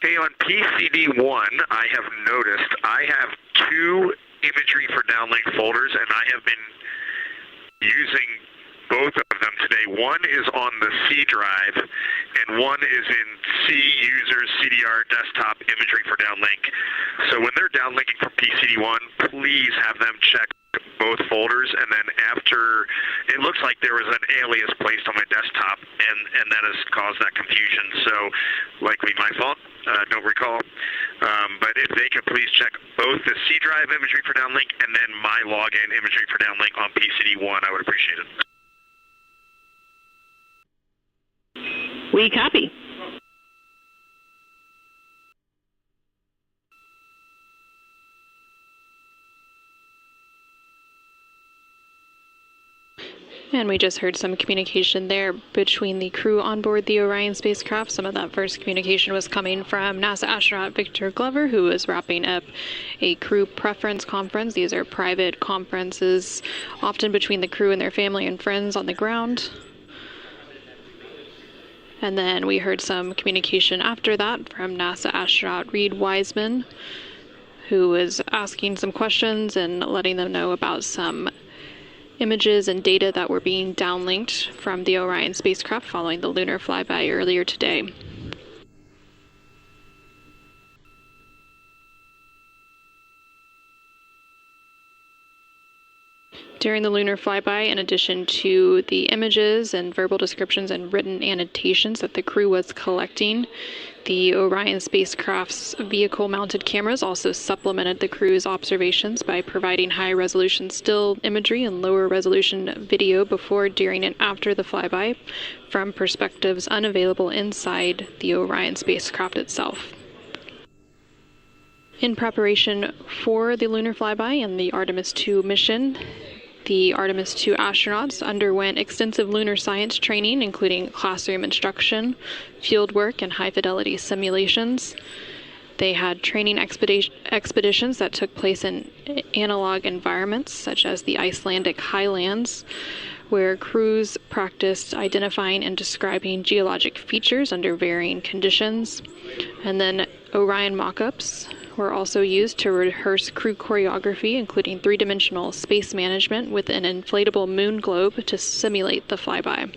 Okay, on PCD1, I have noticed I have 2 imagery for downlink folders, and I have been using both of them today. One is on the C drive, and one is in C users CDR desktop imagery for downlink. So when they're downlinking from PCD1, please have them check both folders, and then after, it looks like there was an alias placed on my desktop, and that has caused that confusion. So likely my fault, don't recall. But if they could please check both the C drive imagery for downlink and then my login imagery for downlink on PCD1, I would appreciate it. We copy. And we just heard some communication there between the crew on board the Orion spacecraft. Some of that first communication was coming from NASA astronaut Victor Glover, who was wrapping up a crew preference conference. These are private conferences, often between the crew and their family and friends on the ground. And then we heard some communication after that from NASA astronaut Reed Wiseman, who was asking some questions and letting them know about some images and data that were being downlinked from the Orion spacecraft following the lunar flyby earlier today. During the lunar flyby, in addition to the images and verbal descriptions and written annotations that the crew was collecting, the Orion spacecraft's vehicle-mounted cameras also supplemented the crew's observations by providing high-resolution still imagery and lower-resolution video before, during, and after the flyby from perspectives unavailable inside the Orion spacecraft itself. In preparation for the lunar flyby and the Artemis II mission, the Artemis II astronauts underwent extensive lunar science training, including classroom instruction, field work, and high-fidelity simulations. They had training expeditions that took place in analog environments, such as the Icelandic highlands, where crews practiced identifying and describing geologic features under varying conditions. And then Orion mock-ups were also used to rehearse crew choreography, including three-dimensional space management with an inflatable moon globe to simulate the flyby.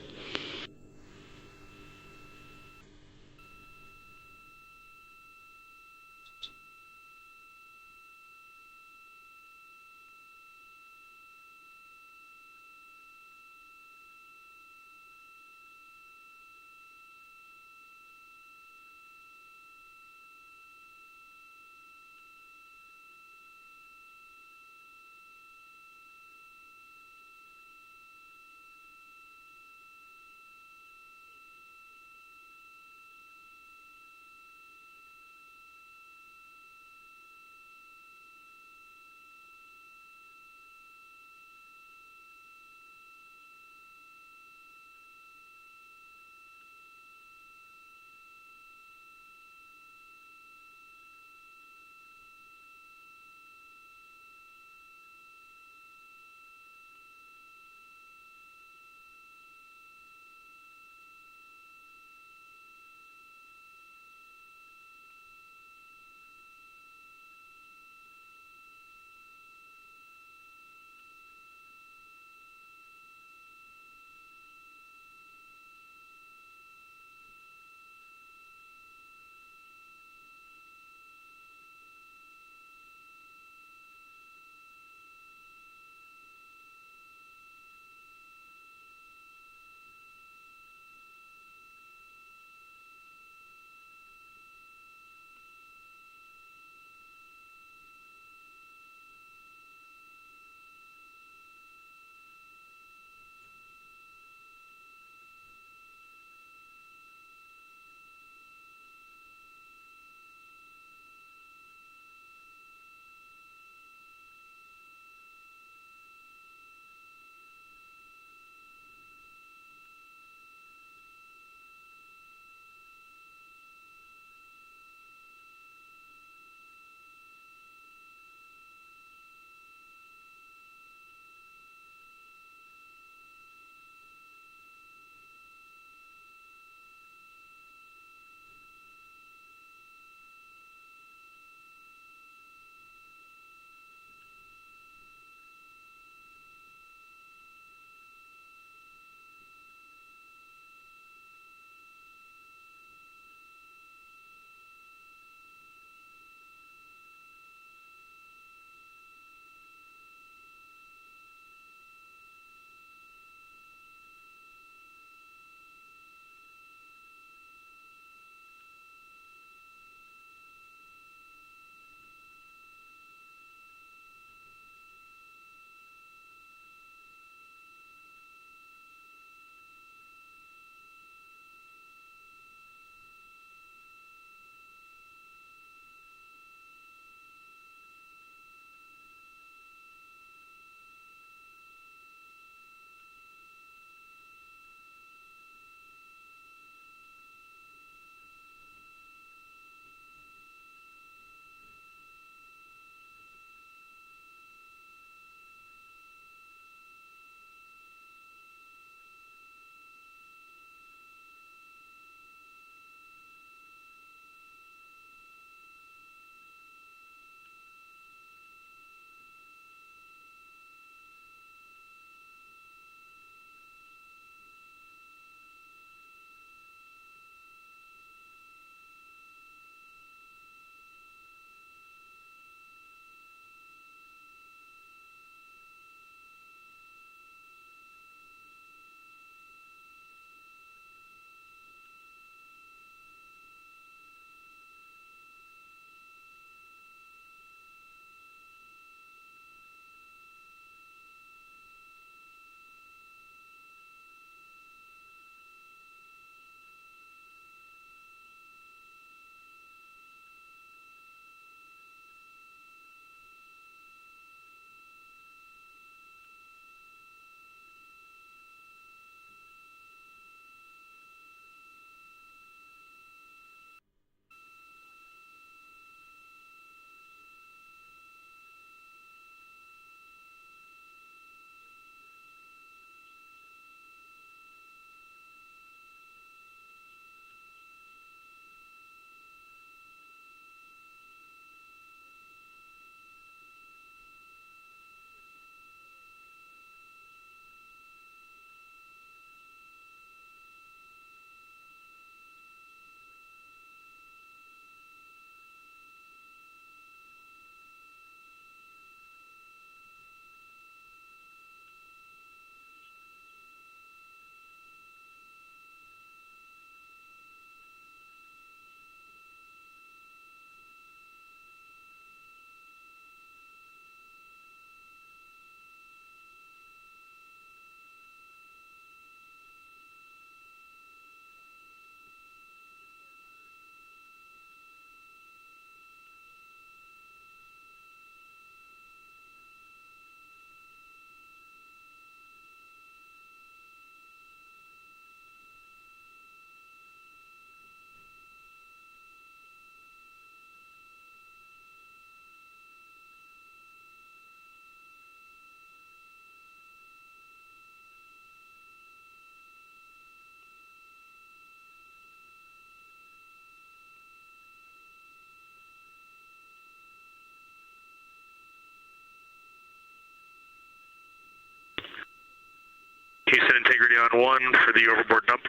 integrity on 1 for the overboard dump.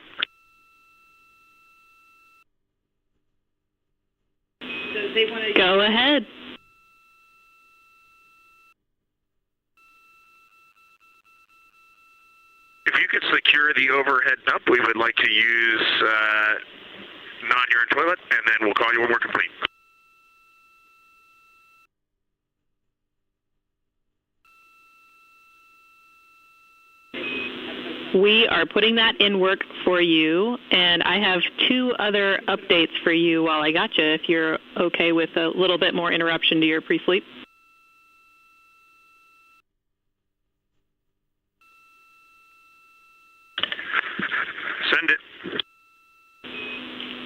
Go ahead. If you could secure the overhead dump, we would like to use non-urine toilet, and then we'll call you when we're complete. We are putting that in work for you, and I have 2 other updates for you while I got you, if you're okay with a little bit more interruption to your pre-sleep. Send it.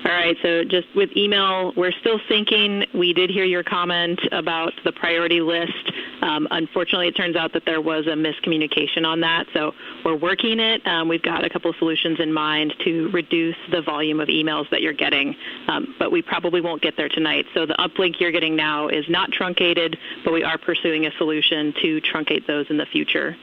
All right, so just with email, we're still syncing. We did hear your comment about the priority list. Unfortunately, it turns out that there was a miscommunication on that, so we're working it. We've got a couple of solutions in mind to reduce the volume of emails that you're getting, but we probably won't get there tonight. So the uplink you're getting now is not truncated, but we are pursuing a solution to truncate those in the future.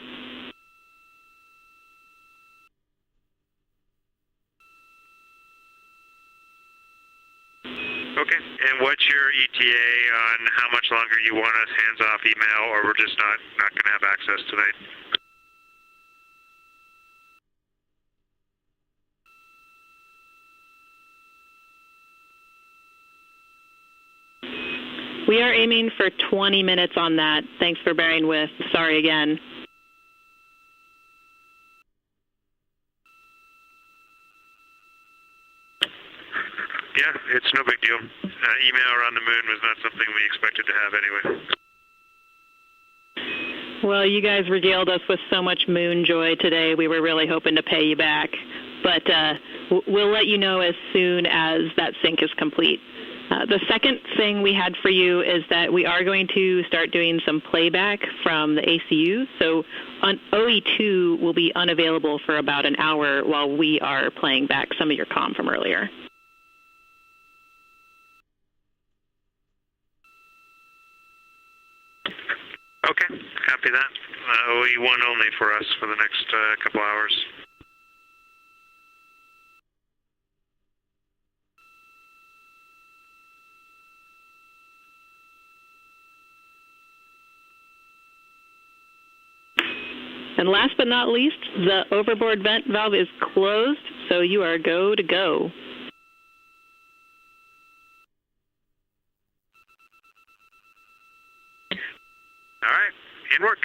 Okay, and what's your ETA on how much longer you want us hands-off email, or we're just not going to have access tonight? We are aiming for 20 minutes on that. Thanks for bearing with. Sorry again. Yeah, it's no big deal. Email around the moon was not something we expected to have anyway. Well, you guys regaled us with so much moon joy today. We were really hoping to pay you back. But we'll let you know as soon as that sync is complete. The second thing we had for you is that we are going to start doing some playback from the ACU. So OE2 will be unavailable for about an hour while we are playing back some of your comm from earlier. Okay, copy that. OE1 only for us for the next couple hours. And last but not least, the overboard vent valve is closed, so you are go to go. All right, in work.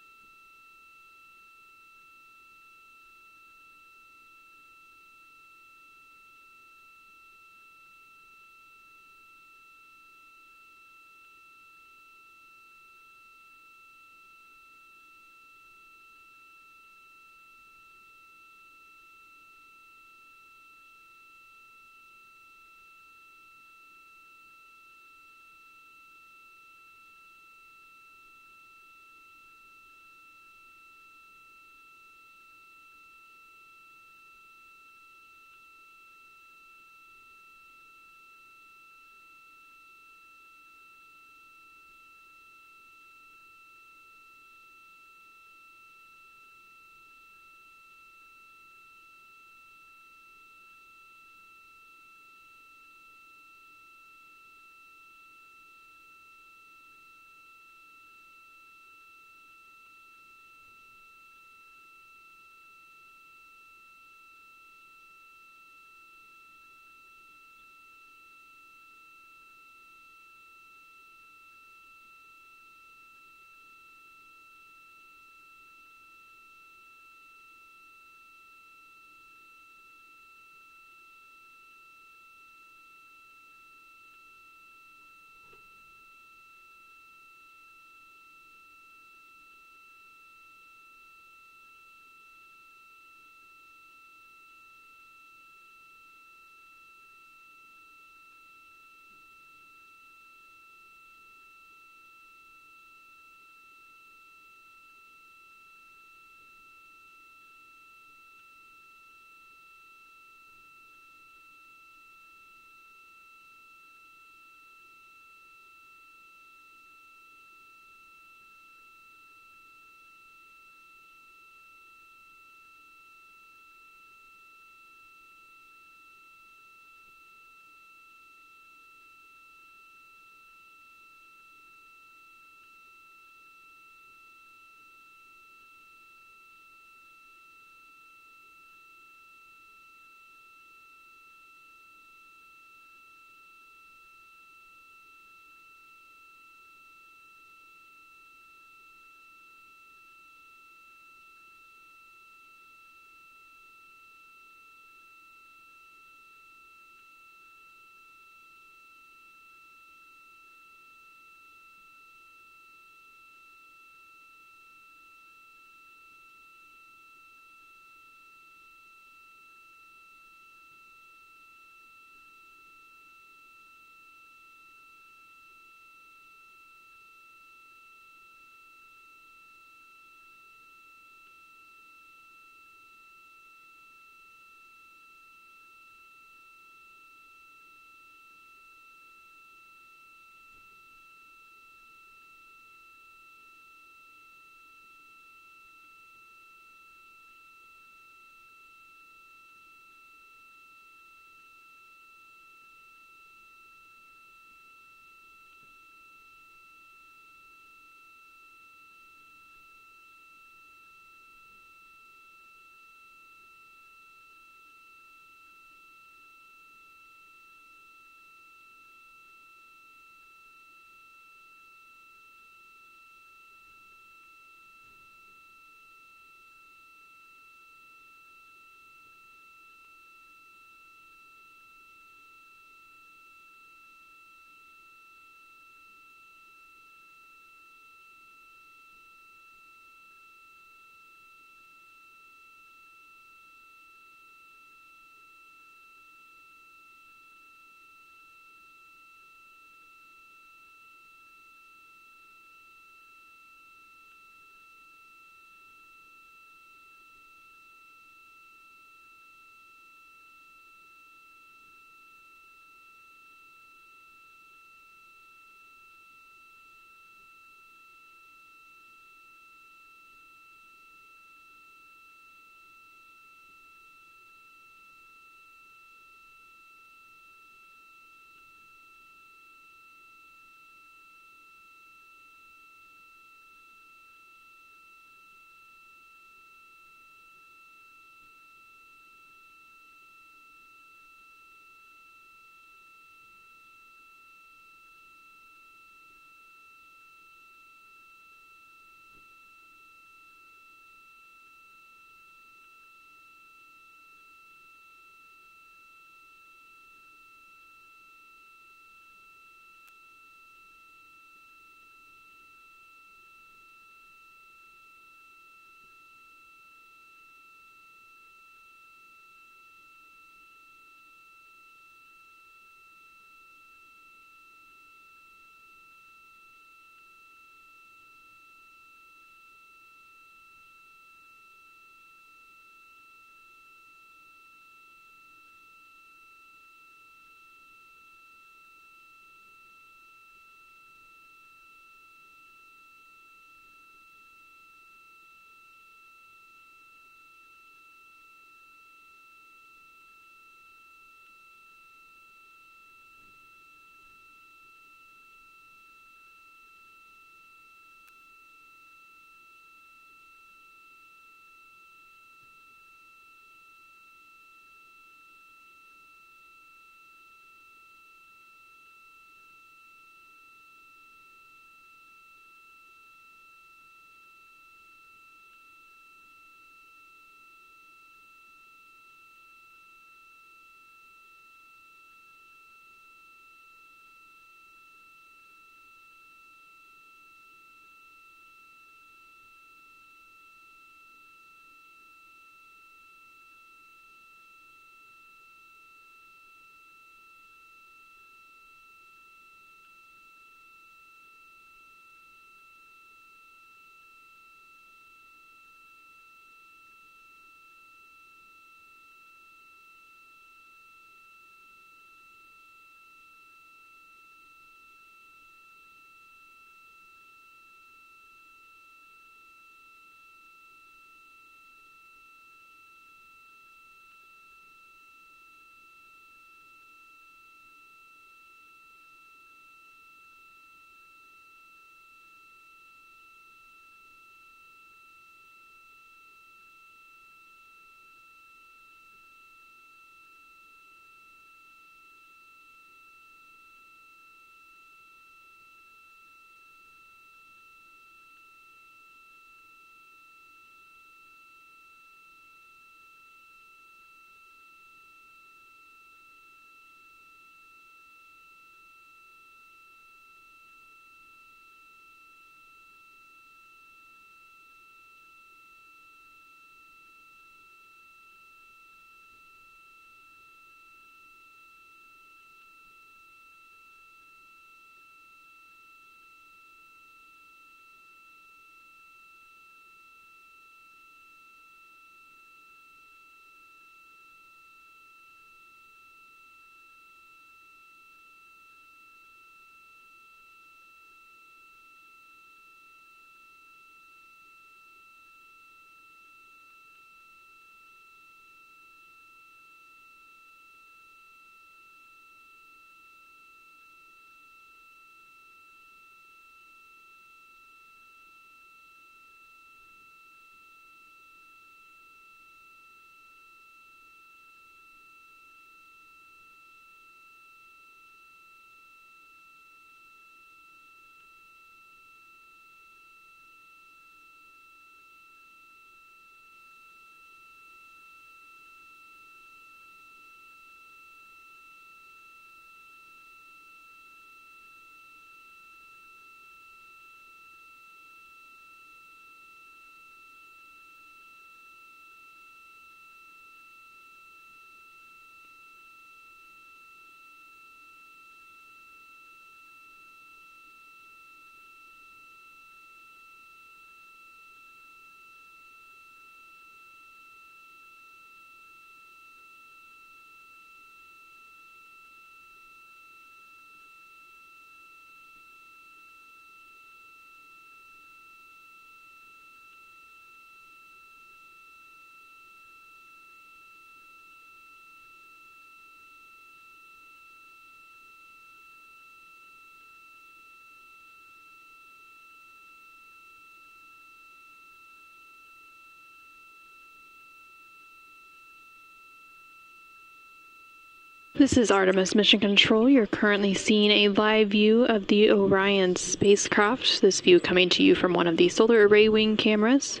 This is Artemis Mission Control. You're currently seeing a live view of the Orion spacecraft. This view coming to you from one of the solar array wing cameras.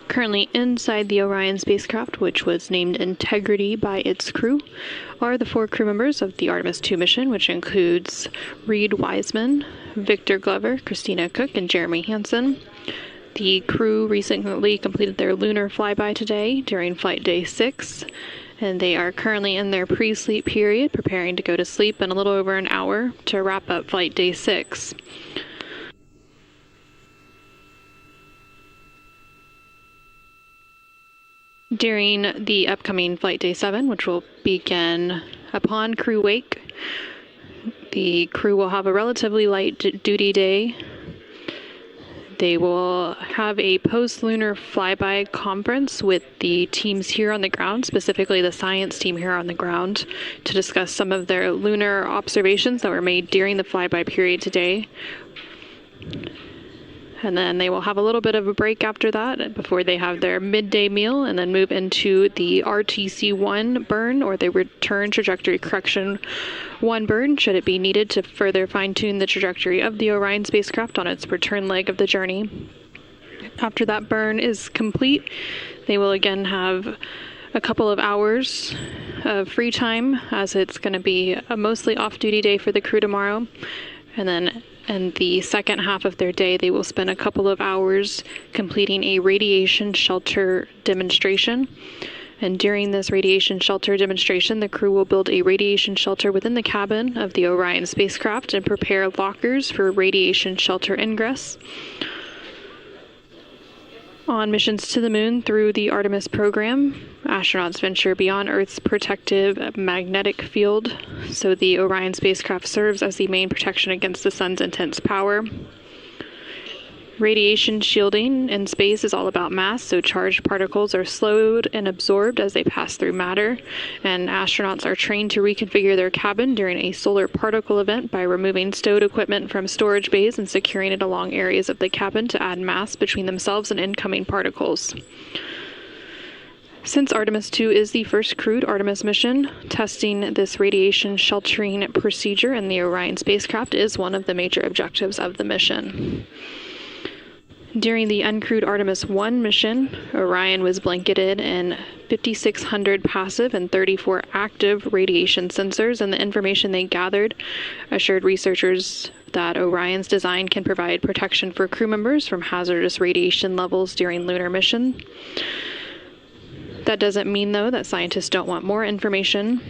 Currently inside the Orion spacecraft, which was named Integrity by its crew, are the 4 crew members of the Artemis II mission, which includes Reed Wiseman, Victor Glover, Christina Cook, and Jeremy Hansen. The crew recently completed their lunar flyby today during flight day 6. And they are currently in their pre-sleep period, preparing to go to sleep in a little over an hour to wrap up flight day 6. During the upcoming flight day 7, which will begin upon crew wake, the crew will have a relatively light duty day. They will have a post-lunar flyby conference with the teams here on the ground, specifically the science team here on the ground, to discuss some of their lunar observations that were made during the flyby period today. And then they will have a little bit of a break after that before they have their midday meal and then move into the RTC-1 burn, or the return trajectory correction 1 burn, should it be needed to further fine-tune the trajectory of the Orion spacecraft on its return leg of the journey. After that burn is complete, they will again have a couple of hours of free time, as it's going to be a mostly off-duty day for the crew tomorrow. And then in the second half of their day, they will spend a couple of hours completing a radiation shelter demonstration. And during this radiation shelter demonstration, the crew will build a radiation shelter within the cabin of the Orion spacecraft and prepare lockers for radiation shelter ingress. On missions to the moon through the Artemis program, astronauts venture beyond Earth's protective magnetic field, so the Orion spacecraft serves as the main protection against the sun's intense power. Radiation shielding in space is all about mass, so charged particles are slowed and absorbed as they pass through matter, and astronauts are trained to reconfigure their cabin during a solar particle event by removing stowed equipment from storage bays and securing it along areas of the cabin to add mass between themselves and incoming particles. Since Artemis II is the first crewed Artemis mission, testing this radiation sheltering procedure in the Orion spacecraft is one of the major objectives of the mission. During the uncrewed Artemis I mission, Orion was blanketed in 5,600 passive and 34 active radiation sensors, and the information they gathered assured researchers that Orion's design can provide protection for crew members from hazardous radiation levels during lunar mission. That doesn't mean, though, that scientists don't want more information.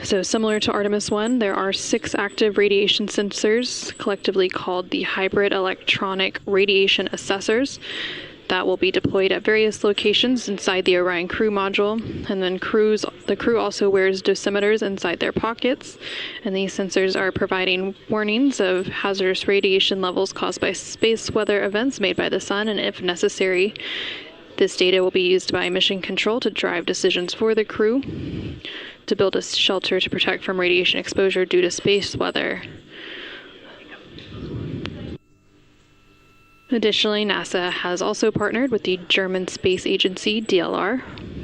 So similar to Artemis I, there are 6 active radiation sensors, collectively called the Hybrid Electronic Radiation Assessors, that will be deployed at various locations inside the Orion crew module. And then the crew also wears dosimeters inside their pockets, and these sensors are providing warnings of hazardous radiation levels caused by space weather events made by the sun, and if necessary, this data will be used by mission control to drive decisions for the crew to build a shelter to protect from radiation exposure due to space weather. Additionally, NASA has also partnered with the German space agency, DLR,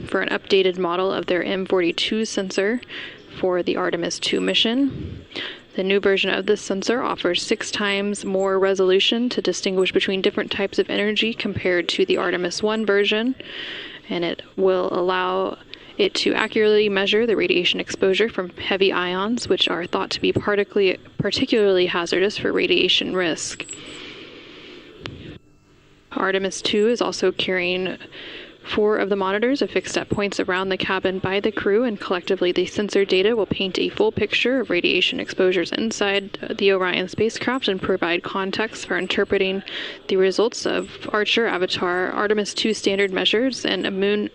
for an updated model of their M42 sensor for the Artemis II mission. The new version of this sensor offers 6 times more resolution to distinguish between different types of energy compared to the Artemis I version, and it will allow it to accurately measure the radiation exposure from heavy ions, which are thought to be particularly hazardous for radiation risk. Artemis II is also carrying 4 of the monitors affixed at points around the cabin by the crew, and collectively the sensor data will paint a full picture of radiation exposures inside the Orion spacecraft and provide context for interpreting the results of Archer, Avatar, Artemis II standard measures, and immune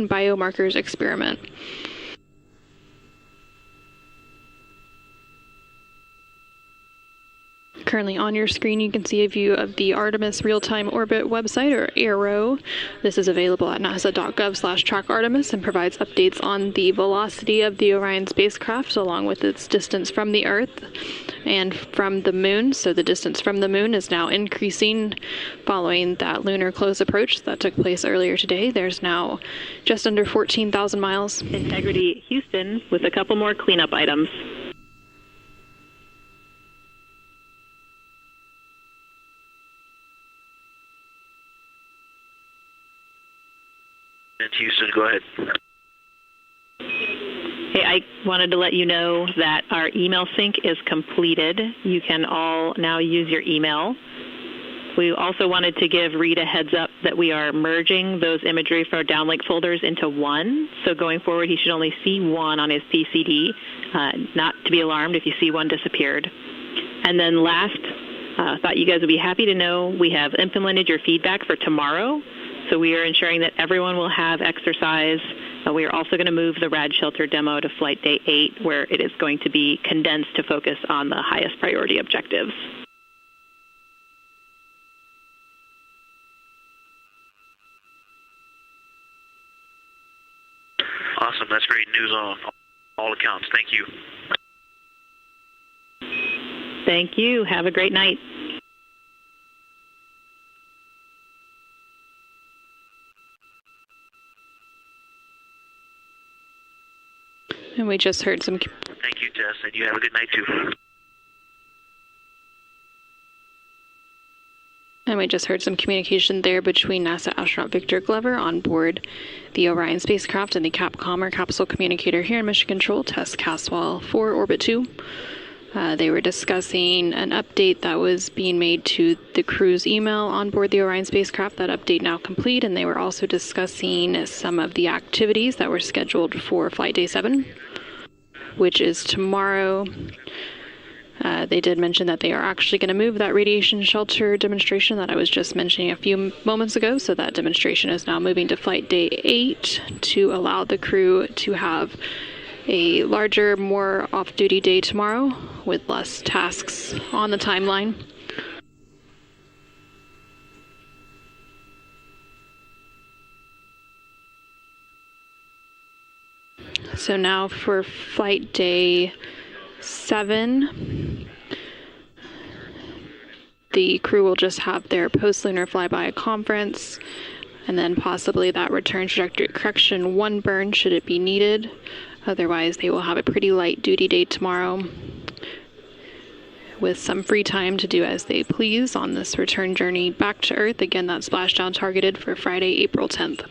biomarkers experiment. Currently on your screen, you can see a view of the Artemis Real-Time Orbit website, or ARO. This is available at nasa.gov/trackartemis and provides updates on the velocity of the Orion spacecraft along with its distance from the Earth. and from the moon. So the distance from the moon is now increasing following that lunar close approach that took place earlier today. There's now just under 14,000 miles. Integrity Houston with a couple more cleanup items. And Houston, go ahead. Hey, I wanted to let you know that our email sync is completed. You can all now use your email. We also wanted to give Reed a heads up that we are merging those imagery for our downlink folders into one. So going forward, he should only see one on his PCD. Not to be alarmed if you see one disappeared. And then last, thought you guys would be happy to know we have implemented your feedback for tomorrow. So we are ensuring that everyone will have exercise. We are also going to move the RAD shelter demo to flight day 8, where it is going to be condensed to focus on the highest priority objectives. Awesome. That's great news on all accounts. Thank you. Thank you. Have a great night. And we just heard some... Thank you, Jess, and you have a good night, too. And we just heard some communication there between NASA astronaut Victor Glover on board the Orion spacecraft and the Capcom, or capsule communicator here in Mission Control, test Caswell for Orbit 2. They were discussing an update that was being made to the crew's email on board the Orion spacecraft. That update now complete, and they were also discussing some of the activities that were scheduled for Flight Day 7, which is tomorrow. They did mention that they are actually going to move that radiation shelter demonstration that I was just mentioning a few moments ago. So that demonstration is now moving to Flight Day 8 to allow the crew to have a larger, more off-duty day tomorrow with less tasks on the timeline. So now for Flight Day 7, the crew will just have their post-lunar flyby conference, and then possibly that return trajectory correction 1 burn should it be needed. Otherwise, they will have a pretty light duty day tomorrow with some free time to do as they please on this return journey back to Earth. Again, that splashdown targeted for Friday, April 10th.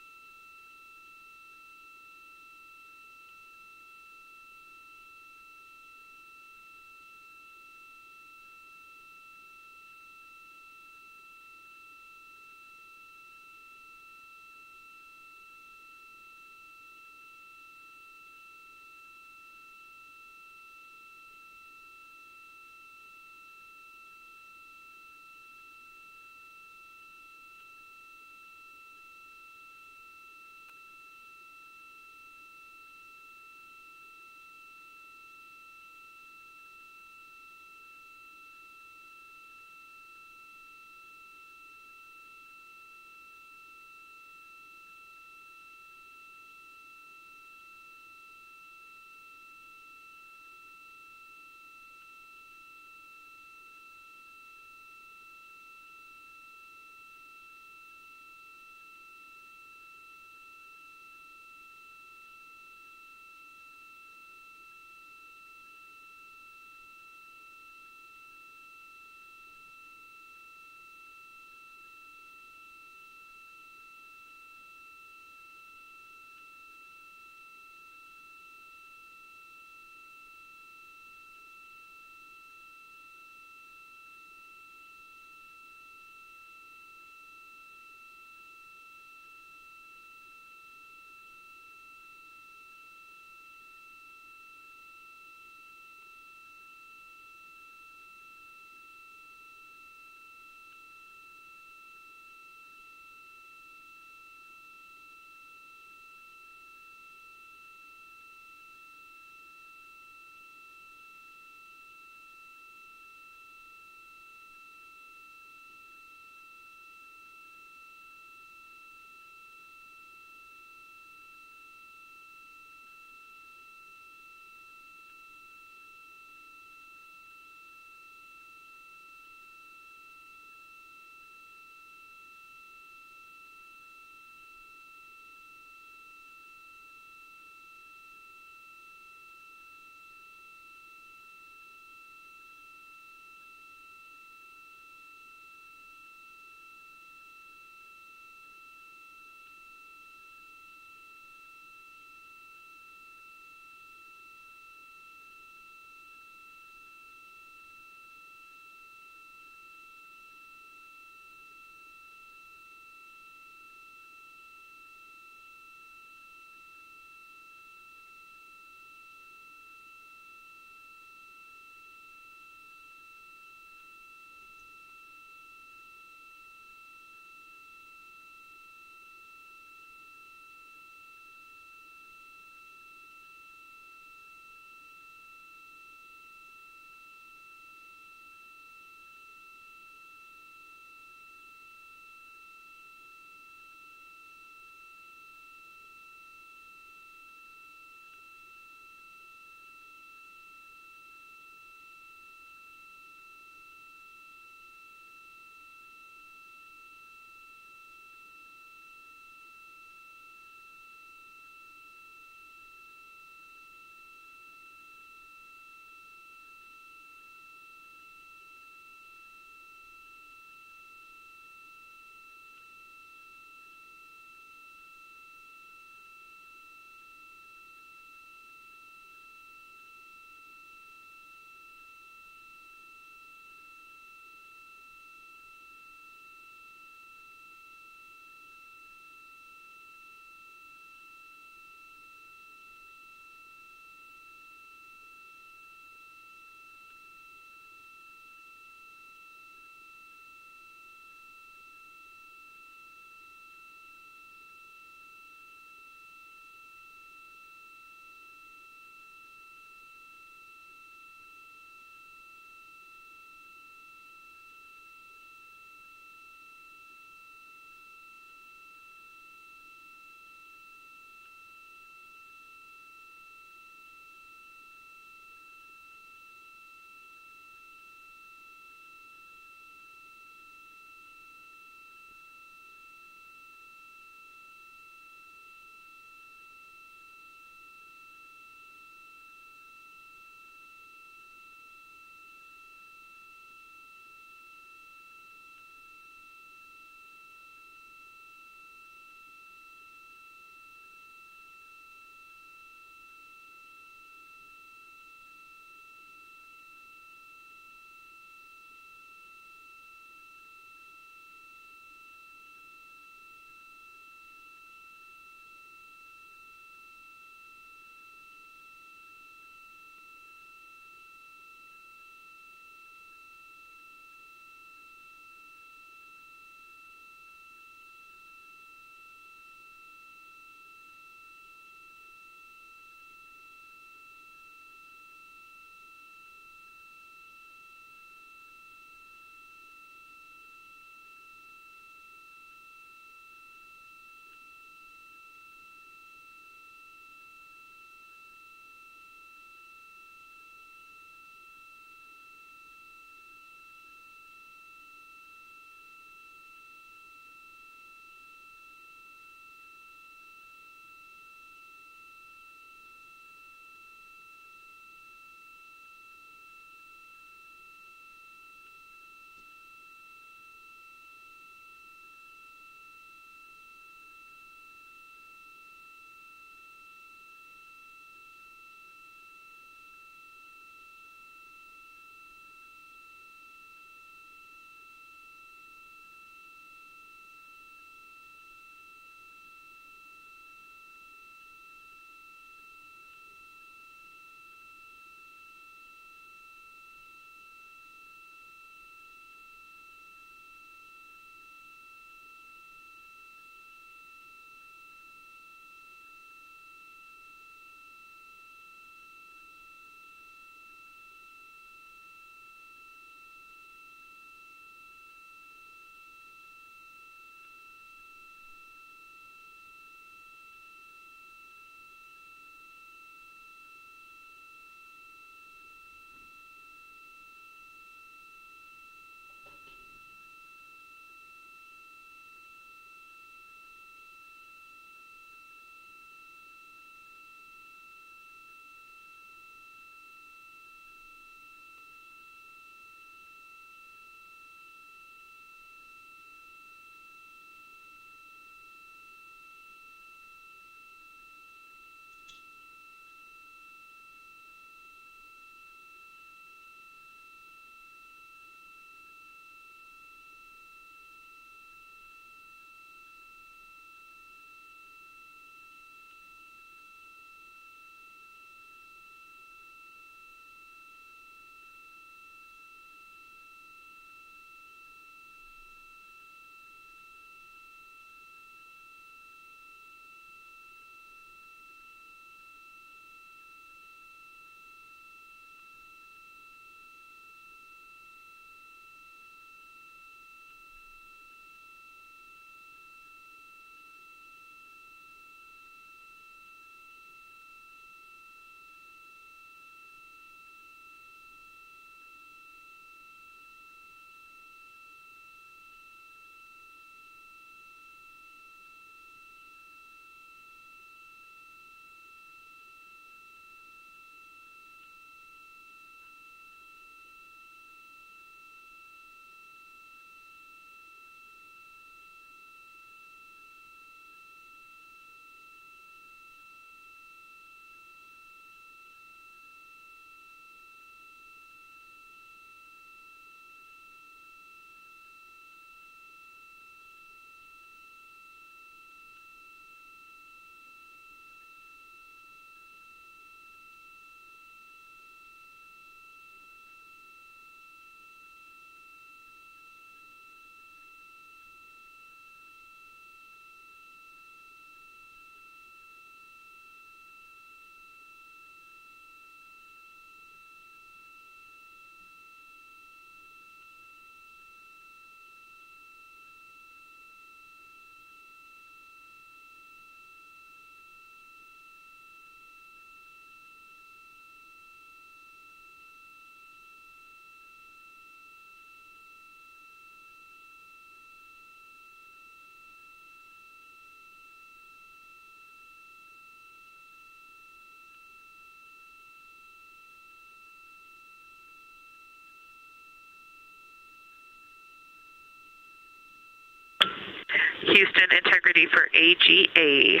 Houston, integrity for AGA.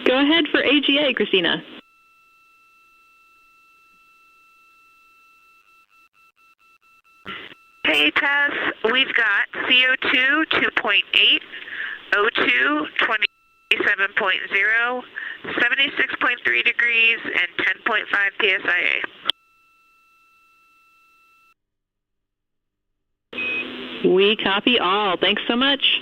Go ahead for AGA, Christina. Hey, Tess, we've got CO2 2.8, O2 27.0, 76.3 degrees, and 10.5 psia. We copy all. Thanks so much.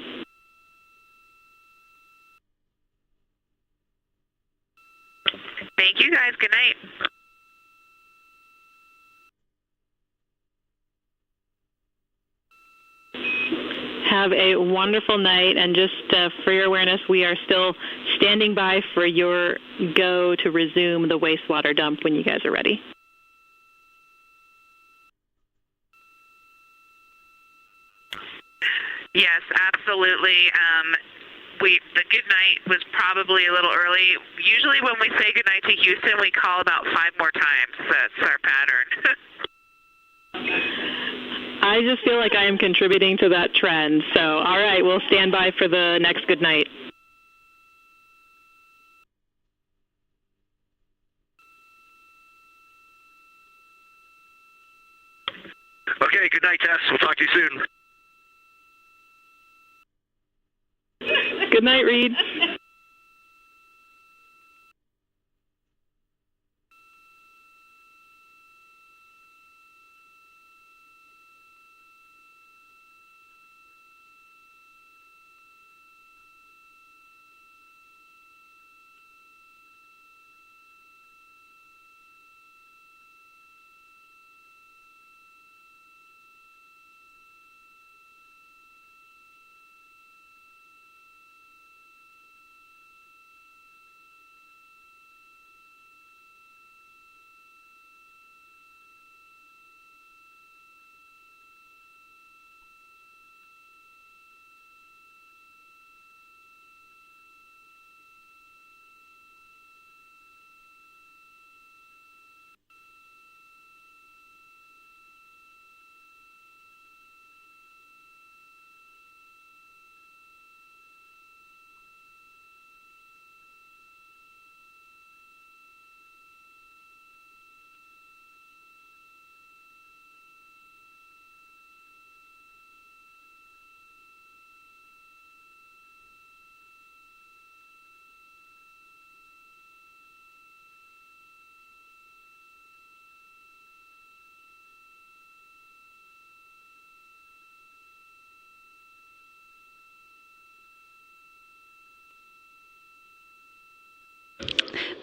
Thank you, guys. Good night. Have a wonderful night, and just for your awareness, we are still standing by for your go to resume the wastewater dump when you guys are ready. Yes, absolutely. The good night was probably a little early. Usually when we say good night to Houston, we call about 5 more times. That's our pattern. I just feel like I am contributing to that trend. So, all right, we'll stand by for the next good night. Okay, good night, Tess. We'll talk to you soon. Good night, Reed.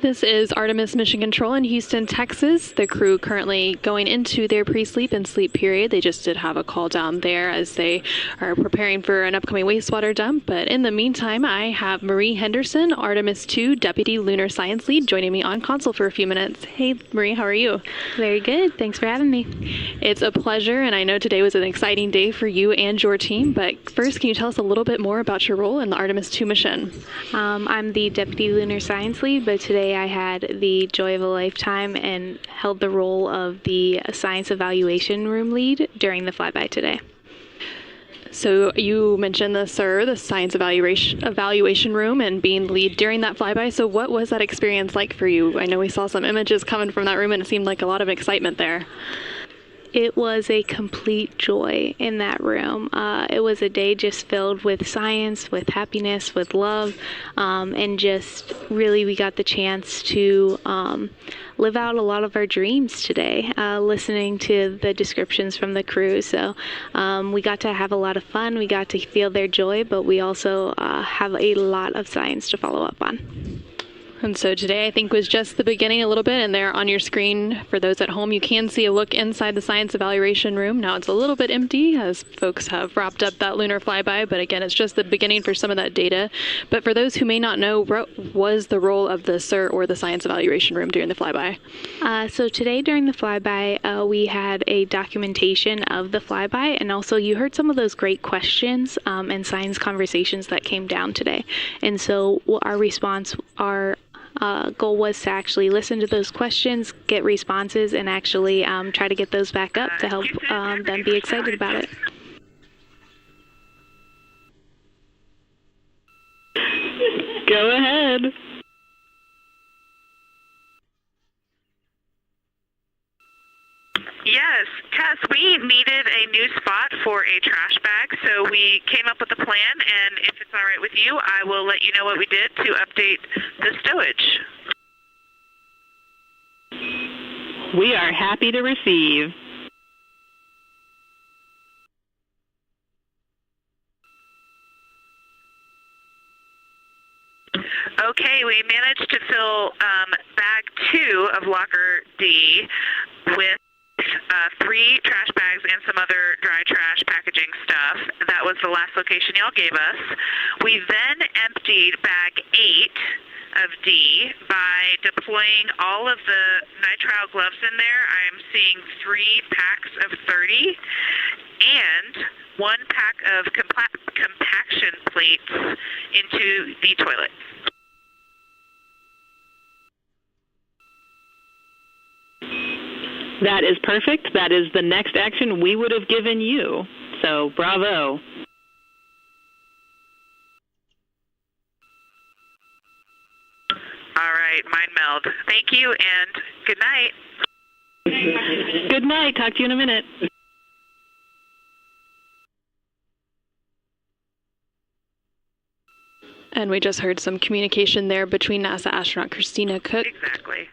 This is Artemis Mission Control in Houston, Texas. The crew currently going into their pre-sleep and sleep period. They just did have a call down there as they are preparing for an upcoming wastewater dump. But in the meantime, I have Marie Henderson, Artemis II Deputy Lunar Science Lead, joining me on console for a few minutes. Hey, Marie, how are you? Very good. Thanks for having me. It's a pleasure, and I know today was an exciting day for you and your team. But first, can you tell us a little bit more about your role in the Artemis II mission? I'm the Deputy Lunar Science Lead, but today I had the joy of a lifetime and held the role of the Science Evaluation Room Lead during the flyby today. So you mentioned the SIR, the Science Evaluation Room, and being lead during that flyby. So what was that experience like for you? I know we saw some images coming from that room, and it seemed like a lot of excitement there. It was a complete joy in that room. It was a day just filled with science, with happiness, with love, and just really we got the chance to live out a lot of our dreams today, listening to the descriptions from the crew. So we got to have a lot of fun. We got to feel their joy, but we also have a lot of science to follow up on. And so today I think was just the beginning a little bit, and there on your screen for those at home you can see a look inside the Science Evaluation Room. Now it's a little bit empty as folks have wrapped up that lunar flyby, but again it's just the beginning for some of that data. But for those who may not know, what was the role of the SIR or the Science Evaluation Room during the flyby? So today during the flyby we had a documentation of the flyby, and also you heard some of those great questions and science conversations that came down today. And so our response, our goal was to actually listen to those questions, get responses, and actually try to get those back up to help them be excited about it. Go ahead. Yes, Tess, we needed a new spot for a trash bag, so we came up with a plan, and if it's all right with you, I will let you know what we did to update the stowage. We are happy to receive. Okay, we managed to fill bag 2 of locker D with 3 trash bags and some other dry trash packaging stuff. That was the last location y'all gave us. We then emptied bag 8 of D by deploying all of the nitrile gloves in there. I'm seeing 3 packs of 30 and 1 pack of compaction plates into the toilet. That is perfect. That is the next action we would have given you. So, bravo. All right, mind meld. Thank you and good night. Good night. Talk to you in a minute. And we just heard some communication there between NASA astronaut Christina Cook. Exactly.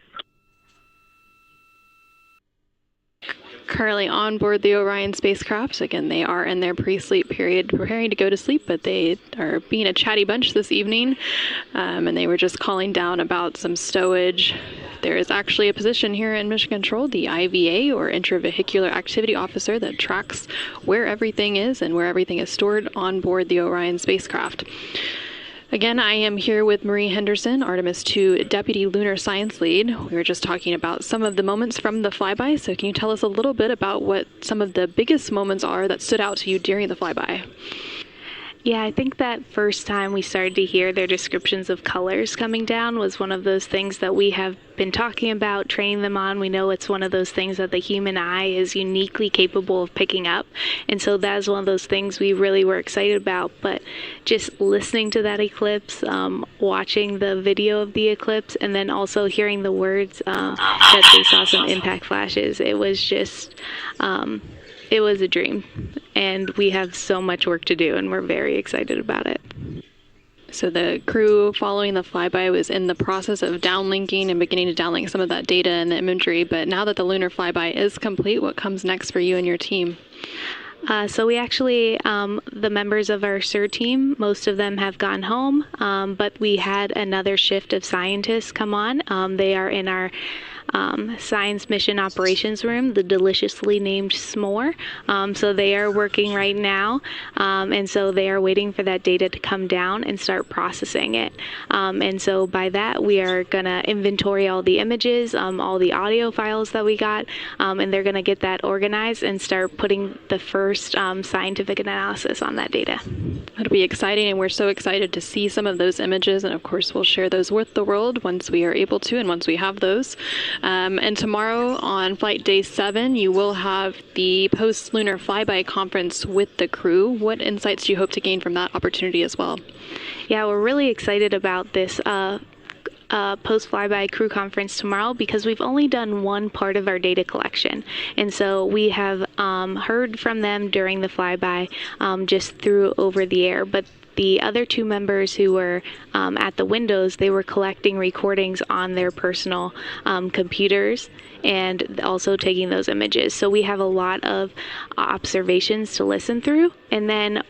Currently on board the Orion spacecraft. Again, they are in their pre-sleep period, preparing to go to sleep, but they are being a chatty bunch this evening, and they were just calling down about some stowage. There is actually a position here in Mission Control, the IVA, or Intravehicular Activity Officer, that tracks where everything is and where everything is stored on board the Orion spacecraft. Again, I am here with Marie Henderson, Artemis II Deputy Lunar Science Lead. We were just talking about some of the moments from the flyby, so can you tell us a little bit about what some of the biggest moments are that stood out to you during the flyby? Yeah, I think that first time we started to hear their descriptions of colors coming down was one of those things that we have been talking about, training them on. We know it's one of those things that the human eye is uniquely capable of picking up. And so that is one of those things we really were excited about. But just listening to that eclipse, watching the video of the eclipse, and then also hearing the words that they saw some impact flashes, it was just... it was a dream, and we have so much work to do, and we're very excited about it. So the crew following the flyby was in the process of downlinking and beginning to downlink some of that data and the imagery, but now that the lunar flyby is complete, what comes next for you and your team? So we actually, the members of our SIR team, most of them have gone home, but we had another shift of scientists come on. They are in our Science Mission Operations Room, the deliciously named S'more. So they are working right now, and so they are waiting for that data to come down and start processing it. And so by that, we are going to inventory all the images, all the audio files that we got, and they're going to get that organized and start putting the first scientific analysis on that data. It'll be exciting, and we're so excited to see some of those images, and of course we'll share those with the world once we are able to and once we have those. And tomorrow on flight day 7, you will have the post-lunar flyby conference with the crew. What insights do you hope to gain from that opportunity as well? Yeah, we're really excited about this post-flyby crew conference tomorrow because we've only done one part of our data collection. And so we have heard from them during the flyby just through over the air, but the other 2 members who were at the windows, they were collecting recordings on their personal computers and also taking those images. So we have a lot of observations to listen through, and then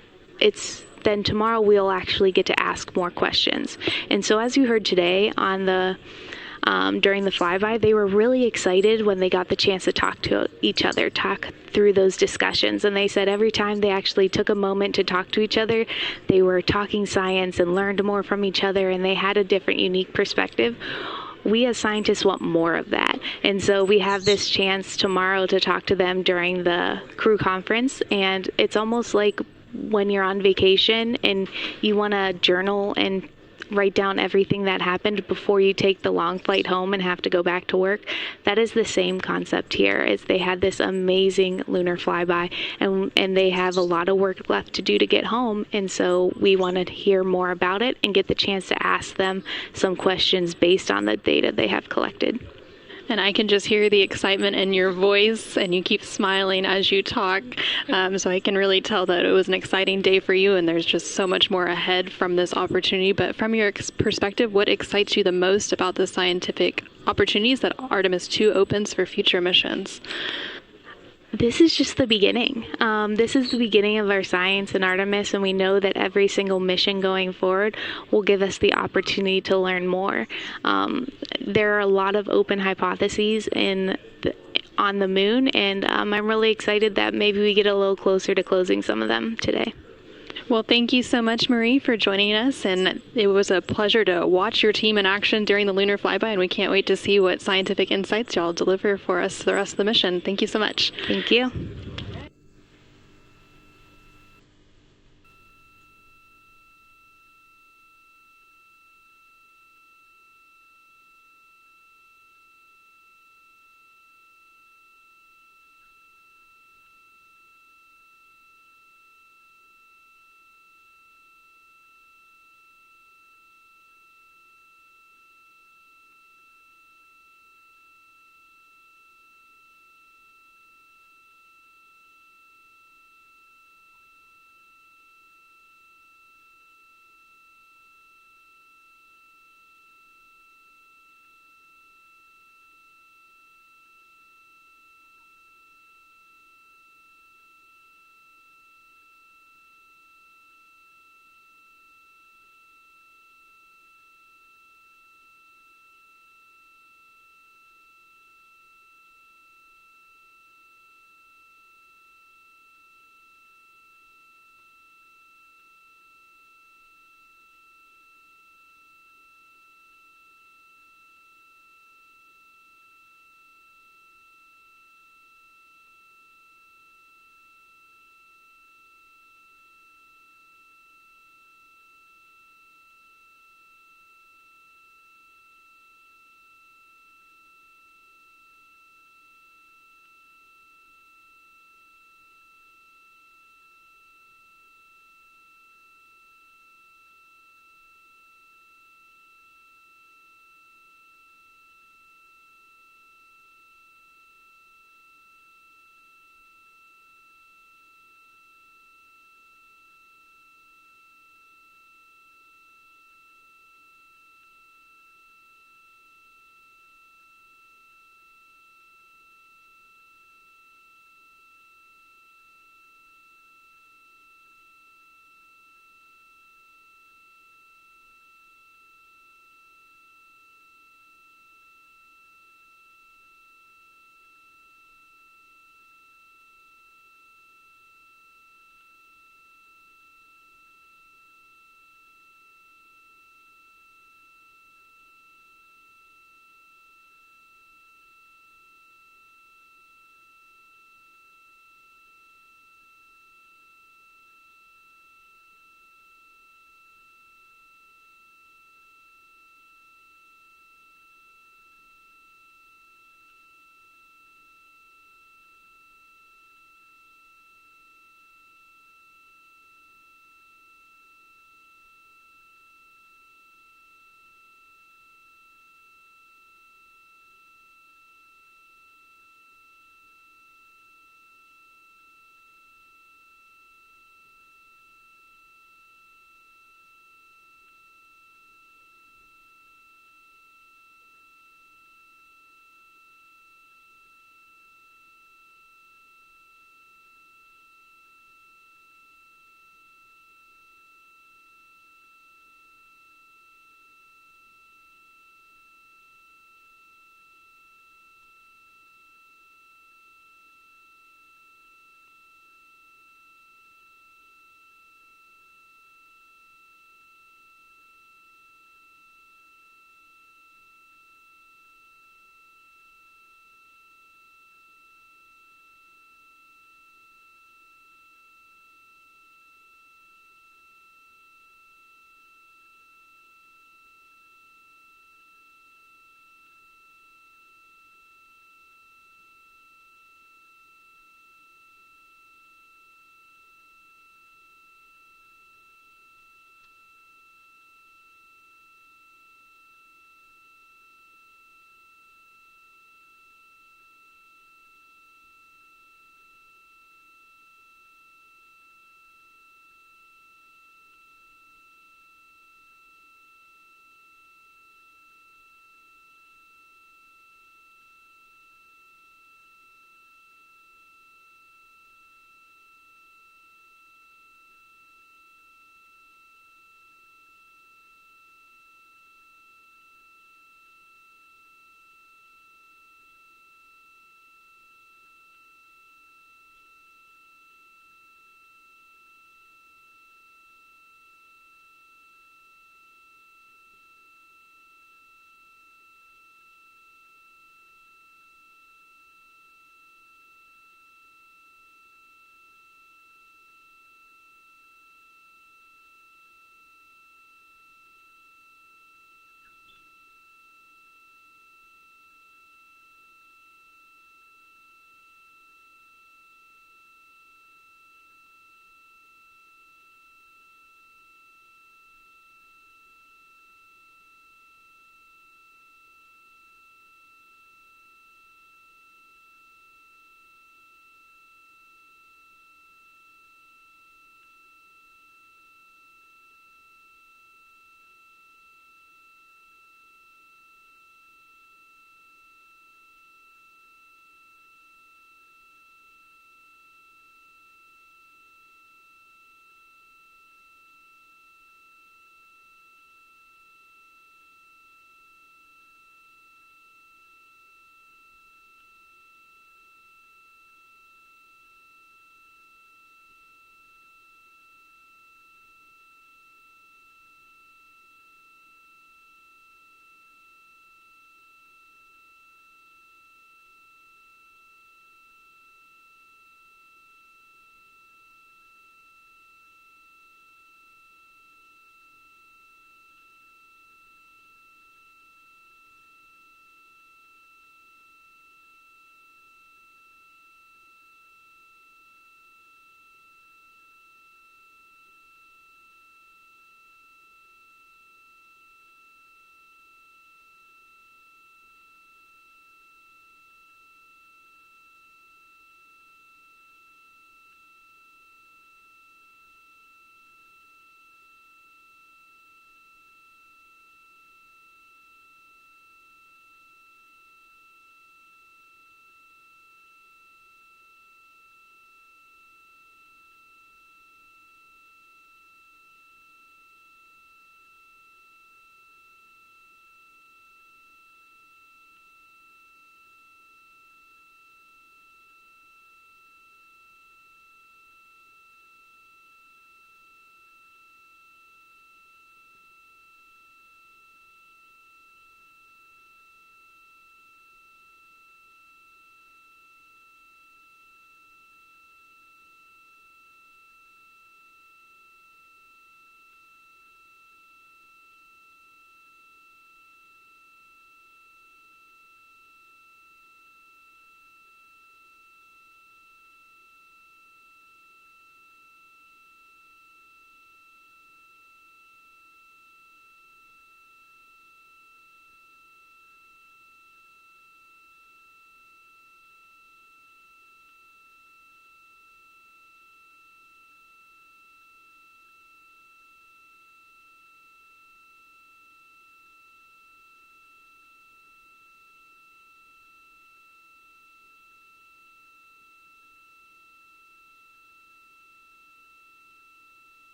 tomorrow we'll actually get to ask more questions. And so as you heard today on the during the flyby, they were really excited when they got the chance to talk to each other, talk through those discussions. And they said every time they actually took a moment to talk to each other, they were talking science and learned more from each other, and they had a different, unique perspective. We as scientists want more of that. And so we have this chance tomorrow to talk to them during the crew conference, and it's almost like when you're on vacation and you want to journal and write down everything that happened before you take the long flight home and have to go back to work. That is the same concept here. Is they had this amazing lunar flyby, and they have a lot of work left to do to get home, and so we wanted to hear more about it and get the chance to ask them some questions based on the data they have collected. And I can just hear the excitement in your voice, and you keep smiling as you talk. So I can really tell that it was an exciting day for you, and there's just so much more ahead from this opportunity. But from your perspective, what excites you the most about the scientific opportunities that Artemis II opens for future missions? This is just the beginning. This is the beginning of our science in Artemis, and we know that every single mission going forward will give us the opportunity to learn more. There are a lot of open hypotheses on the moon, and I'm really excited that maybe we get a little closer to closing some of them today. Well, thank you so much, Marie, for joining us, and it was a pleasure to watch your team in action during the lunar flyby, and we can't wait to see what scientific insights y'all deliver for us the rest of the mission. Thank you so much. Thank you.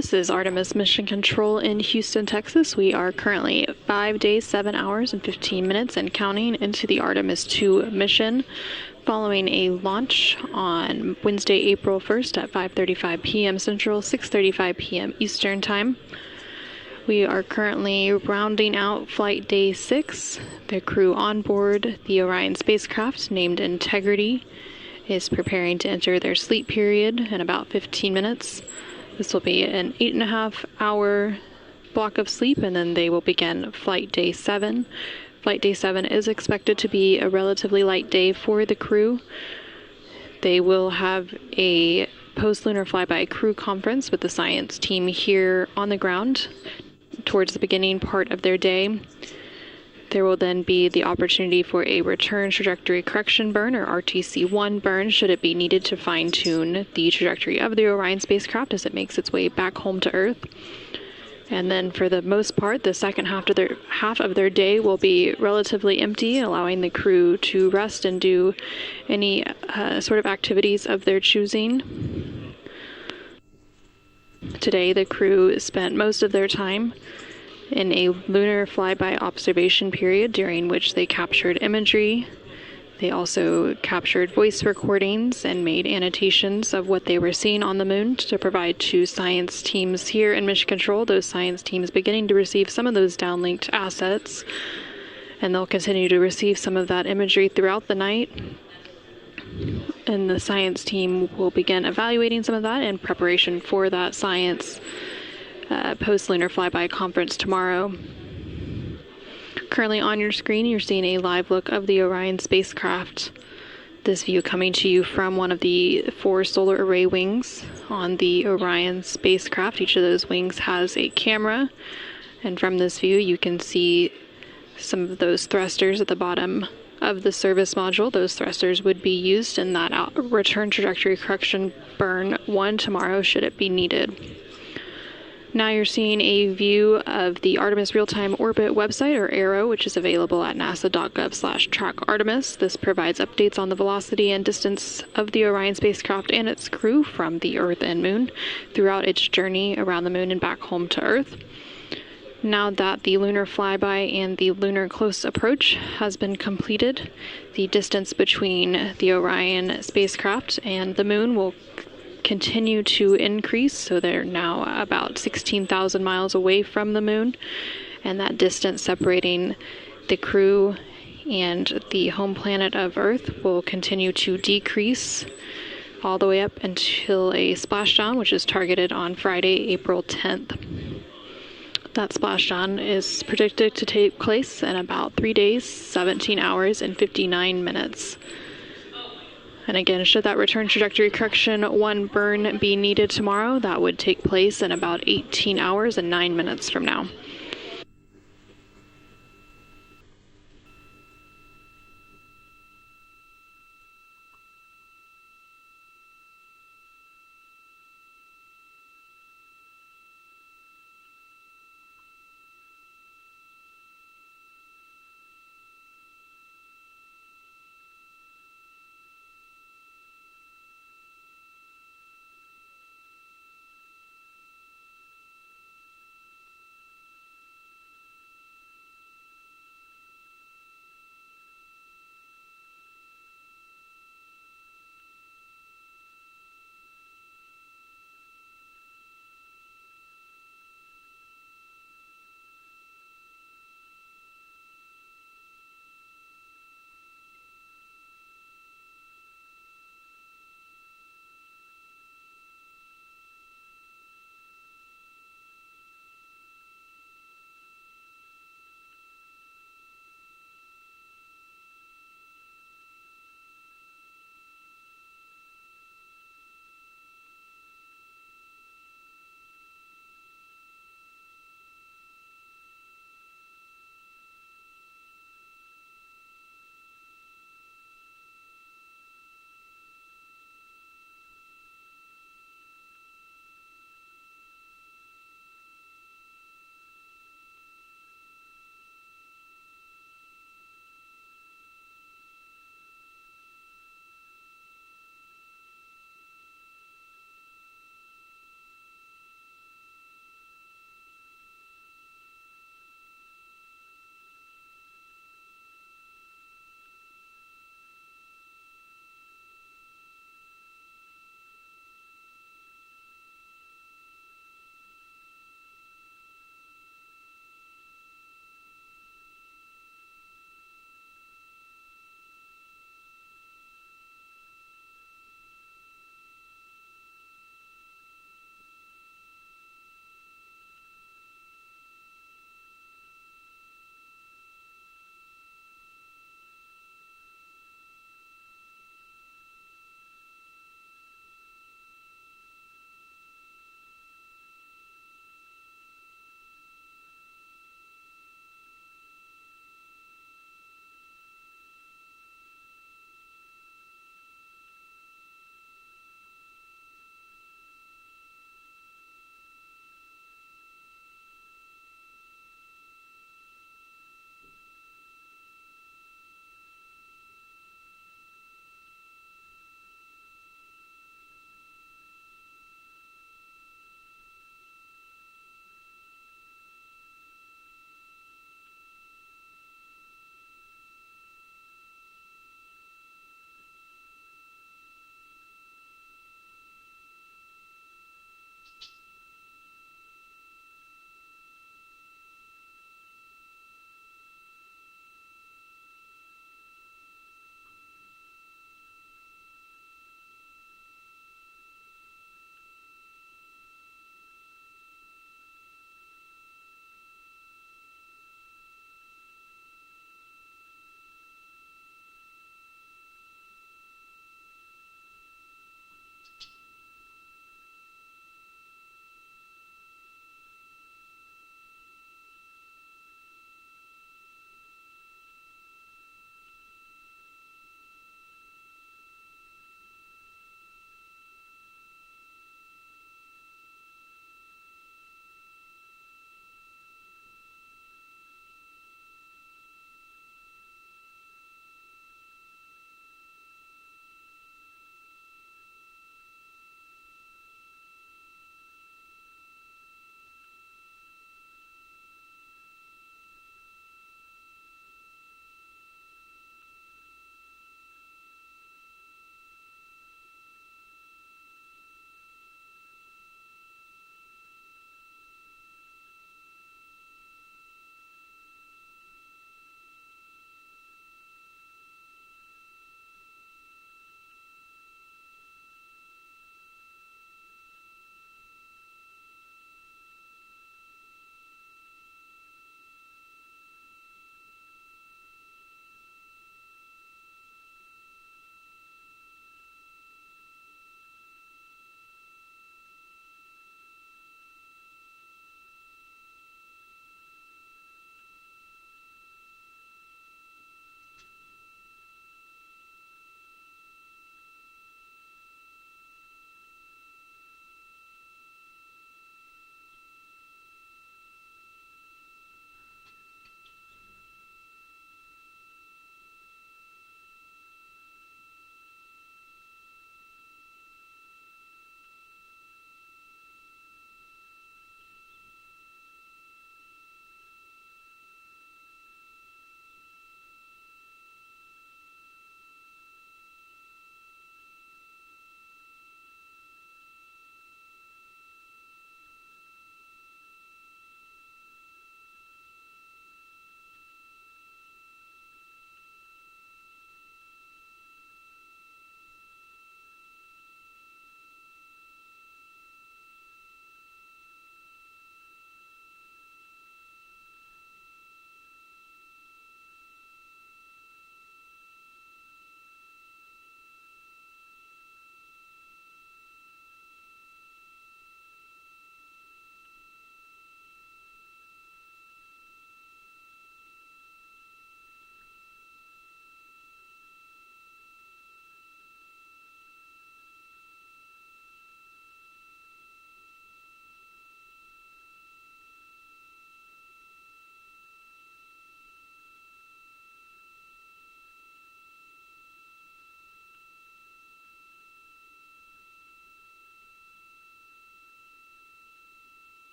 This is Artemis Mission Control in Houston, Texas. We are currently 5 days, 7 hours, and 15 minutes and counting into the Artemis II mission, following a launch on Wednesday, April 1st at 5:35 p.m. Central, 6:35 p.m. Eastern Time. We are currently rounding out Flight Day 6. The crew on board the Orion spacecraft, named Integrity, is preparing to enter their sleep period in about 15 minutes. This will be an 8.5-hour block of sleep, and then they will begin Flight Day 7. Flight Day 7 is expected to be a relatively light day for the crew. They will have a post-lunar flyby crew conference with the science team here on the ground towards the beginning part of their day. There will then be the opportunity for a return trajectory correction burn, or RTC-1 burn, should it be needed to fine-tune the trajectory of the Orion spacecraft as it makes its way back home to Earth. And then for the most part, the second half of their day will be relatively empty, allowing the crew to rest and do any sort of activities of their choosing. Today, the crew spent most of their time in a lunar flyby observation period, during which they captured imagery. They also captured voice recordings and made annotations of what they were seeing on the moon to provide to science teams here in Mission Control. Those science teams beginning to receive some of those downlinked assets, and they'll continue to receive some of that imagery throughout the night. And the science team will begin evaluating some of that in preparation for that science post-lunar flyby conference tomorrow. Currently on your screen, you're seeing a live look of the Orion spacecraft. This view coming to you from one of the 4 solar array wings on the Orion spacecraft. Each of those wings has a camera, and from this view you can see some of those thrusters at the bottom of the service module. Those thrusters would be used in that return trajectory correction burn 1 tomorrow, should it be needed. Now you're seeing a view of the Artemis Real-Time Orbit website, or ARO, which is available at nasa.gov/trackartemis. This provides updates on the velocity and distance of the Orion spacecraft and its crew from the Earth and Moon throughout its journey around the Moon and back home to Earth. Now that the lunar flyby and the lunar close approach has been completed, the distance between the Orion spacecraft and the Moon will continue to increase, so they're now about 16,000 miles away from the Moon, and that distance separating the crew and the home planet of Earth will continue to decrease all the way up until a splashdown, which is targeted on Friday, April 10th. That splashdown is predicted to take place in about 3 days, 17 hours, and 59 minutes. And again, should that return trajectory correction 1 burn be needed tomorrow, that would take place in about 18 hours and 9 minutes from now.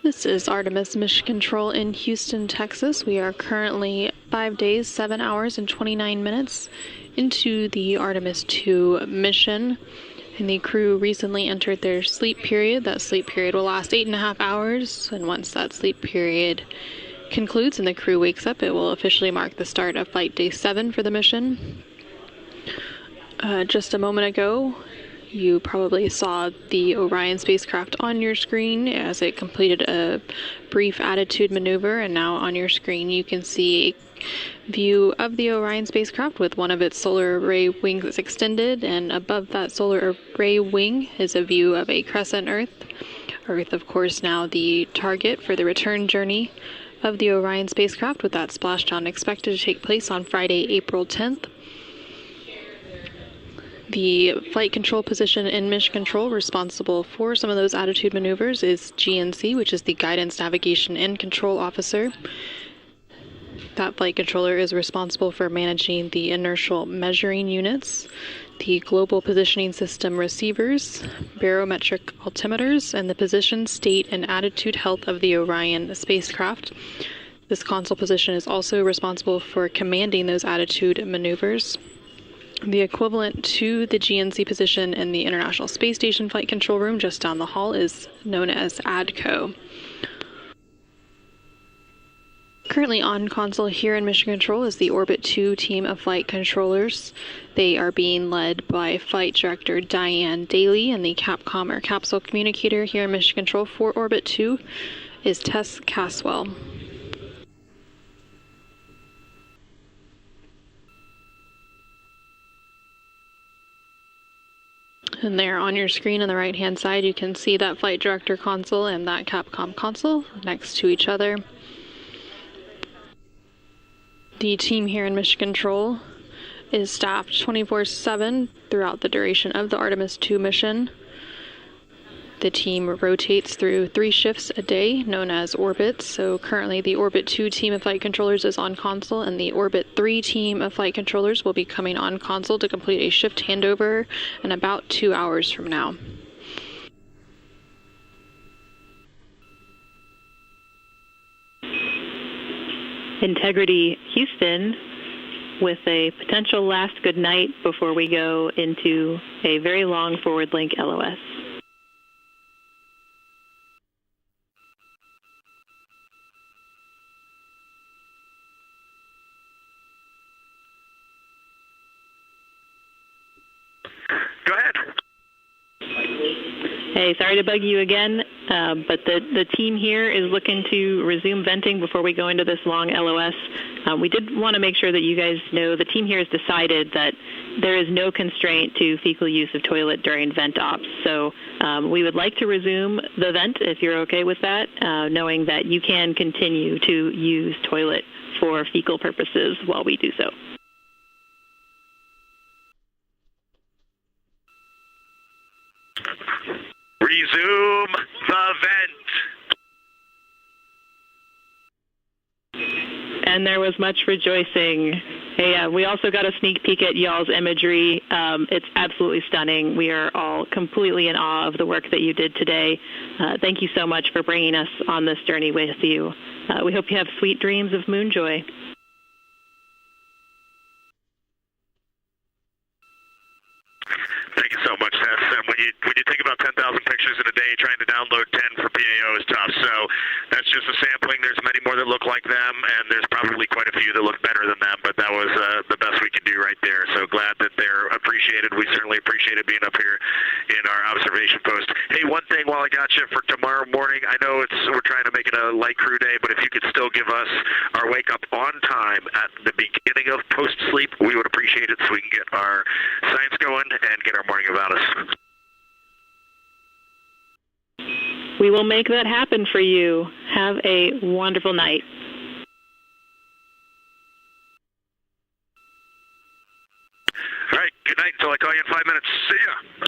This is Artemis Mission Control in Houston, Texas. We are currently 5 days, 7 hours, and 29 minutes into the Artemis II mission. And the crew recently entered their sleep period. That sleep period will last 8.5 hours. And once that sleep period concludes and the crew wakes up, it will officially mark the start of Flight Day 7 for the mission. Just a moment ago, you probably saw the Orion spacecraft on your screen as it completed a brief attitude maneuver, and now on your screen you can see a view of the Orion spacecraft with one of its solar array wings that's extended, and above that solar array wing is a view of a crescent Earth. Earth, of course, now the target for the return journey of the Orion spacecraft, with that splashdown expected to take place on Friday, April 10th. The flight control position in mission control responsible for some of those attitude maneuvers is GNC, which is the Guidance, Navigation, and Control Officer. That flight controller is responsible for managing the inertial measuring units, the global positioning system receivers, barometric altimeters, and the position, state, and attitude health of the Orion spacecraft. This console position is also responsible for commanding those attitude maneuvers. The equivalent to the GNC position in the International Space Station Flight Control Room just down the hall is known as ADCO. Currently on console here in Mission Control is the Orbit 2 team of flight controllers. They are being led by Flight Director Diane Daly, and the Capcom or capsule communicator here in Mission Control for Orbit 2 is Tess Caswell. And there on your screen on the right hand side you can see that Flight Director console and that Capcom console next to each other. The team here in Mission Control is staffed 24/7 throughout the duration of the Artemis II mission. The team rotates through 3 shifts a day, known as orbits. So currently the Orbit 2 team of flight controllers is on console, and the Orbit 3 team of flight controllers will be coming on console to complete a shift handover in about 2 hours from now. Integrity Houston with a potential last good night before we go into a very long forward link LOS. Go ahead. Hey, sorry to bug you again, but the team here is looking to resume venting before we go into this long LOS. We did want to make sure that you guys know the team here has decided that there is no constraint to fecal use of toilet during vent ops. So we would like to resume the vent if you're okay with that, knowing that you can continue to use toilet for fecal purposes while we do so. Resume the vent. And there was much rejoicing. Hey, we also got a sneak peek at y'all's imagery. It's absolutely stunning. We are all completely in awe of the work that you did today. Thank you so much for bringing us on this journey with you. We hope you have sweet dreams of moon joy. Thank you so much, Tess. And when you think about 10,000 pictures in a day, trying to download 10 for PAO is tough. So that's just a sampling. There's many more that look like them, and there's probably quite a few that look better than them. But that was the best we could do right there. So glad that they're appreciated. We certainly appreciated being up here in our observation post. Hey, one thing while I got you for tomorrow morning, I know we're trying to make it a light crew day, but if you could still give us our wake up on time at the beginning of post sleep, we would appreciate it so we can get our science going and get our morning about us. We will make that happen for you. Have a wonderful night. All right, good night until I call you in 5 minutes. See ya.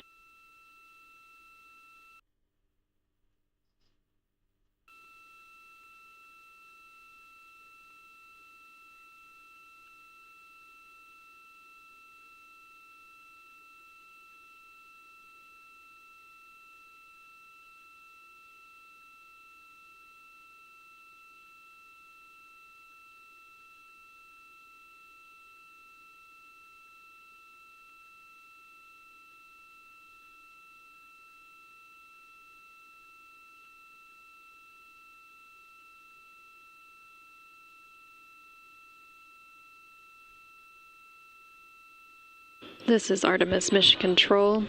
This is Artemis Mission Control.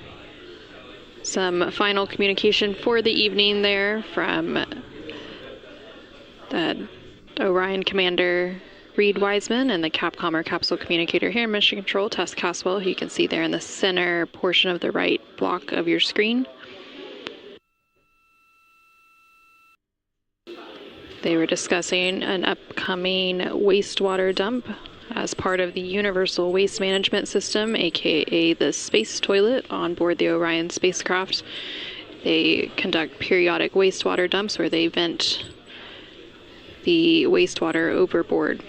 Some final communication for the evening there from the Orion Commander Reed Wiseman and the Capcom or Capsule Communicator here in Mission Control, Tess Caswell, who you can see there in the center portion of the right block of your screen. They were discussing an upcoming wastewater dump as part of the Universal Waste Management System, aka the space toilet on board the Orion spacecraft. They conduct periodic wastewater dumps where they vent the wastewater overboard.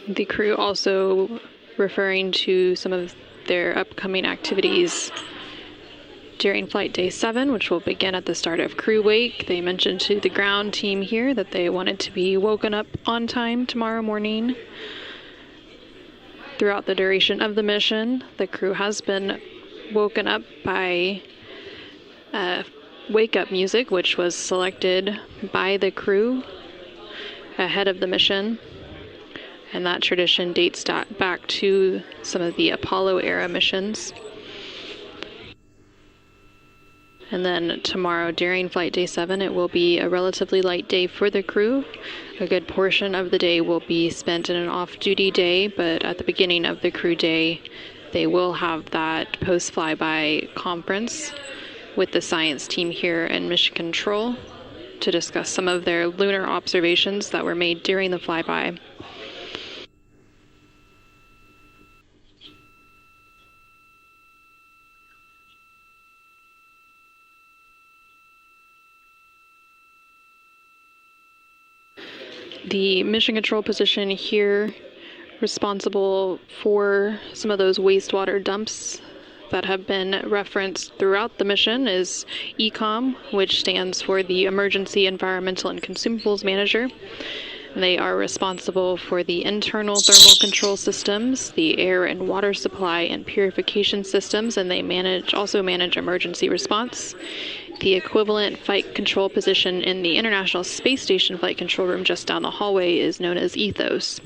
The crew also referring to some of their upcoming activities during Flight Day 7, which will begin at the start of crew wake. They mentioned to the ground team here that they wanted to be woken up on time tomorrow morning. Throughout the duration of the mission, the crew has been woken up by wake-up music, which was selected by the crew ahead of the mission. And that tradition dates back to some of the Apollo era missions. And then tomorrow during Flight Day 7, it will be a relatively light day for the crew. A good portion of the day will be spent in an off-duty day, but at the beginning of the crew day, they will have that post-flyby conference with the science team here in Mission Control to discuss some of their lunar observations that were made during the flyby. The mission control position here responsible for some of those wastewater dumps that have been referenced throughout the mission is ECOM, which stands for the Emergency Environmental and Consumables Manager. They are responsible for the internal thermal control systems, the air and water supply and purification systems, and they also manage emergency response. The equivalent flight control position in the International Space Station flight control room just down the hallway is known as Ethos.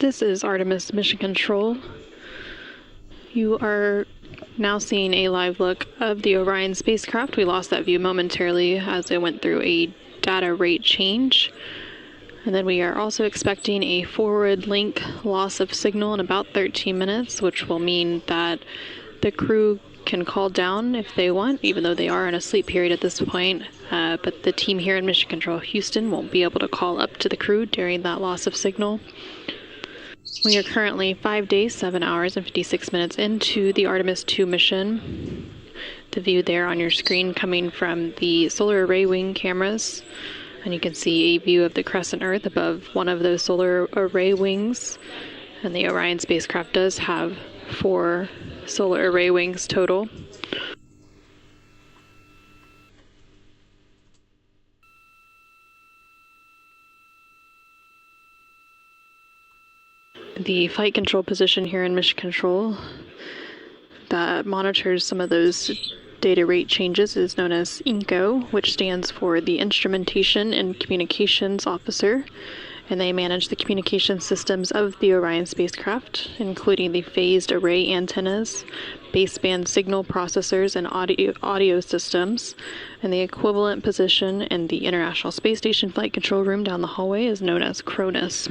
This is Artemis Mission Control. You are now seeing a live look of the Orion spacecraft. We lost that view momentarily as it went through a data rate change. And then we are also expecting a forward link loss of signal in about 13 minutes, which will mean that the crew can call down if they want, even though they are in a sleep period at this point. But the team here in Mission Control Houston won't be able to call up to the crew during that loss of signal. We are currently 5 days, 7 hours, and 56 minutes into the Artemis II mission. The view there on your screen coming from the solar array wing cameras. And you can see a view of the crescent Earth above one of those solar array wings. And the Orion spacecraft does have 4 solar array wings total. The flight control position here in Mission Control that monitors some of those data rate changes is known as INCO, which stands for the Instrumentation and Communications Officer, and they manage the communication systems of the Orion spacecraft, including the phased array antennas, baseband signal processors, and audio systems. And the equivalent position in the International Space Station Flight Control Room down the hallway is known as CRONUS.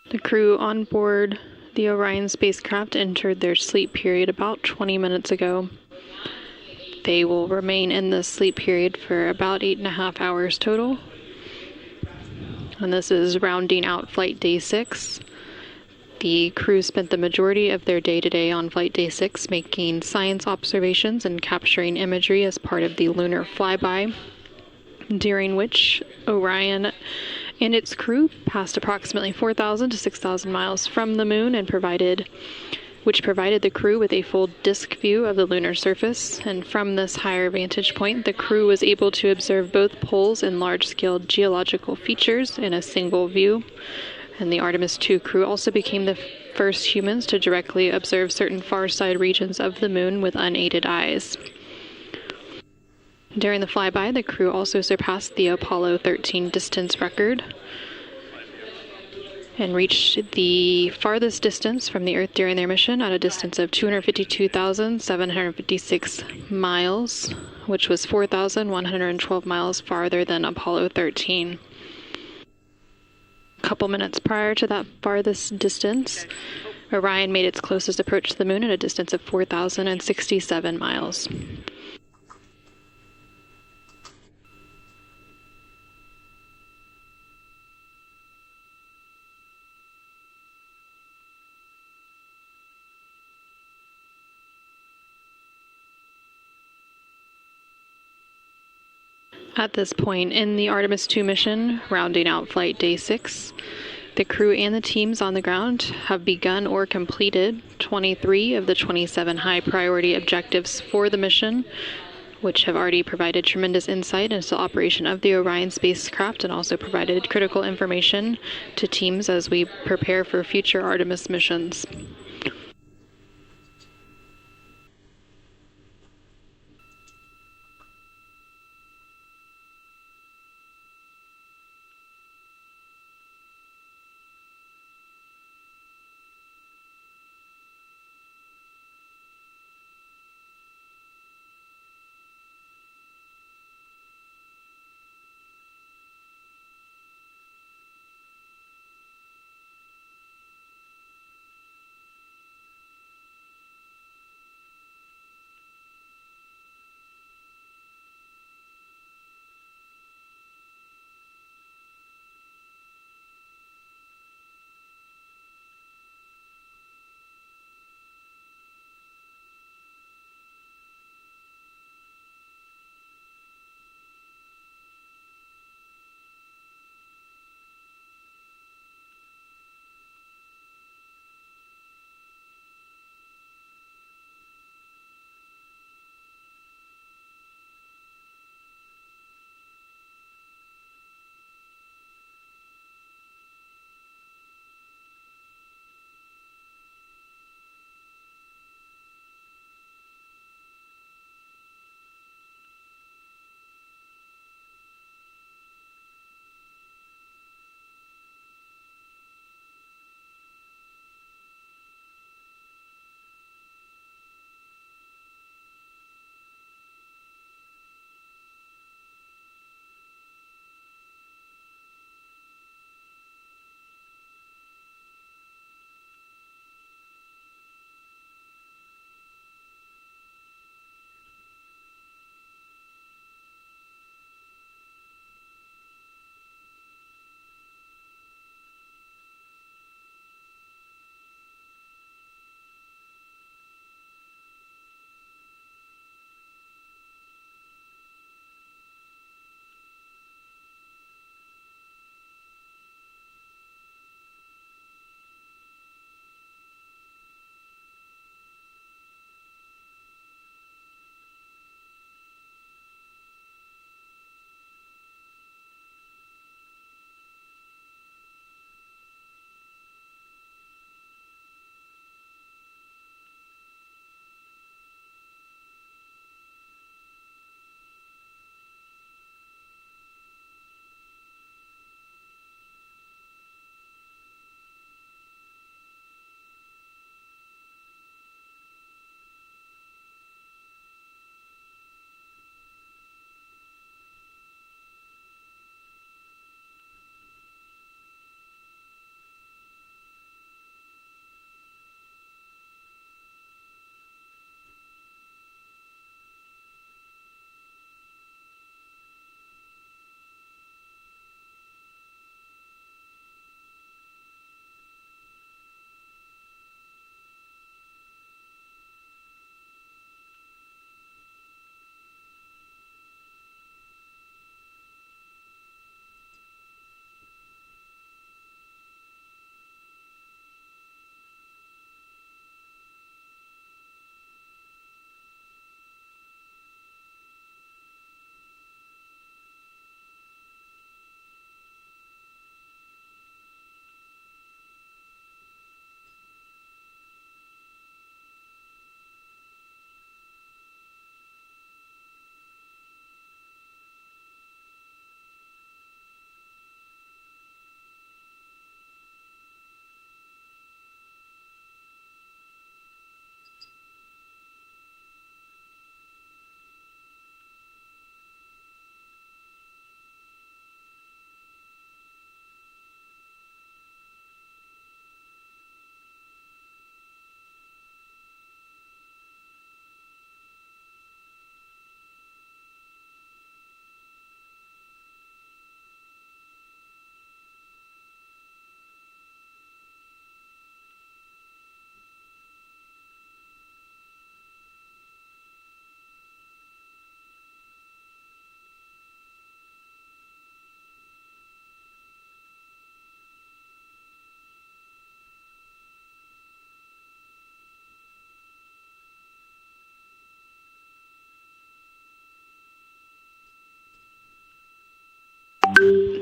The crew on board the Orion spacecraft entered their sleep period about 20 minutes ago. They will remain in this sleep period for about 8.5 hours total. And this is rounding out flight day 6. The crew spent the majority of their day today on flight day 6 making science observations and capturing imagery as part of the lunar flyby, during which Orion and its crew passed approximately 4,000 to 6,000 miles from the moon and provided the crew with a full disk view of the lunar surface. And from this higher vantage point, the crew was able to observe both poles and large-scale geological features in a single view. And the Artemis II crew also became the first humans to directly observe certain far-side regions of the moon with unaided eyes. During the flyby, the crew also surpassed the Apollo 13 distance record and reached the farthest distance from the Earth during their mission at a distance of 252,756 miles, which was 4,112 miles farther than Apollo 13. A couple minutes prior to that farthest distance, Orion made its closest approach to the moon at a distance of 4,067 miles. At this point in the Artemis II mission, rounding out flight day 6, the crew and the teams on the ground have begun or completed 23 of the 27 high priority objectives for the mission, which have already provided tremendous insight into the operation of the Orion spacecraft and also provided critical information to teams as we prepare for future Artemis missions.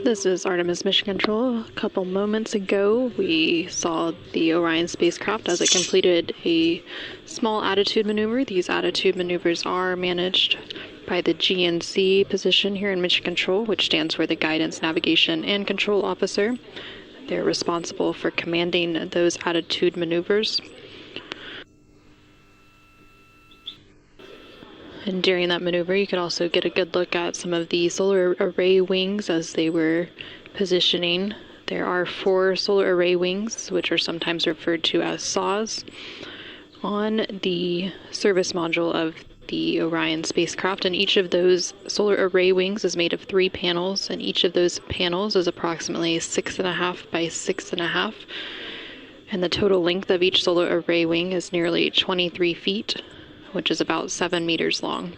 This is Artemis Mission Control. A couple moments ago, we saw the Orion spacecraft as it completed a small attitude maneuver. These attitude maneuvers are managed by the GNC position here in Mission Control, which stands for the Guidance, Navigation, and Control Officer. They're responsible for commanding those attitude maneuvers. And during that maneuver, you could also get a good look at some of the solar array wings as they were positioning. There are 4 solar array wings, which are sometimes referred to as saws, on the service module of the Orion spacecraft. And each of those solar array wings is made of 3 panels, and each of those panels is approximately 6.5 by 6.5. And the total length of each solar array wing is nearly 23 feet, which is about 7 meters long.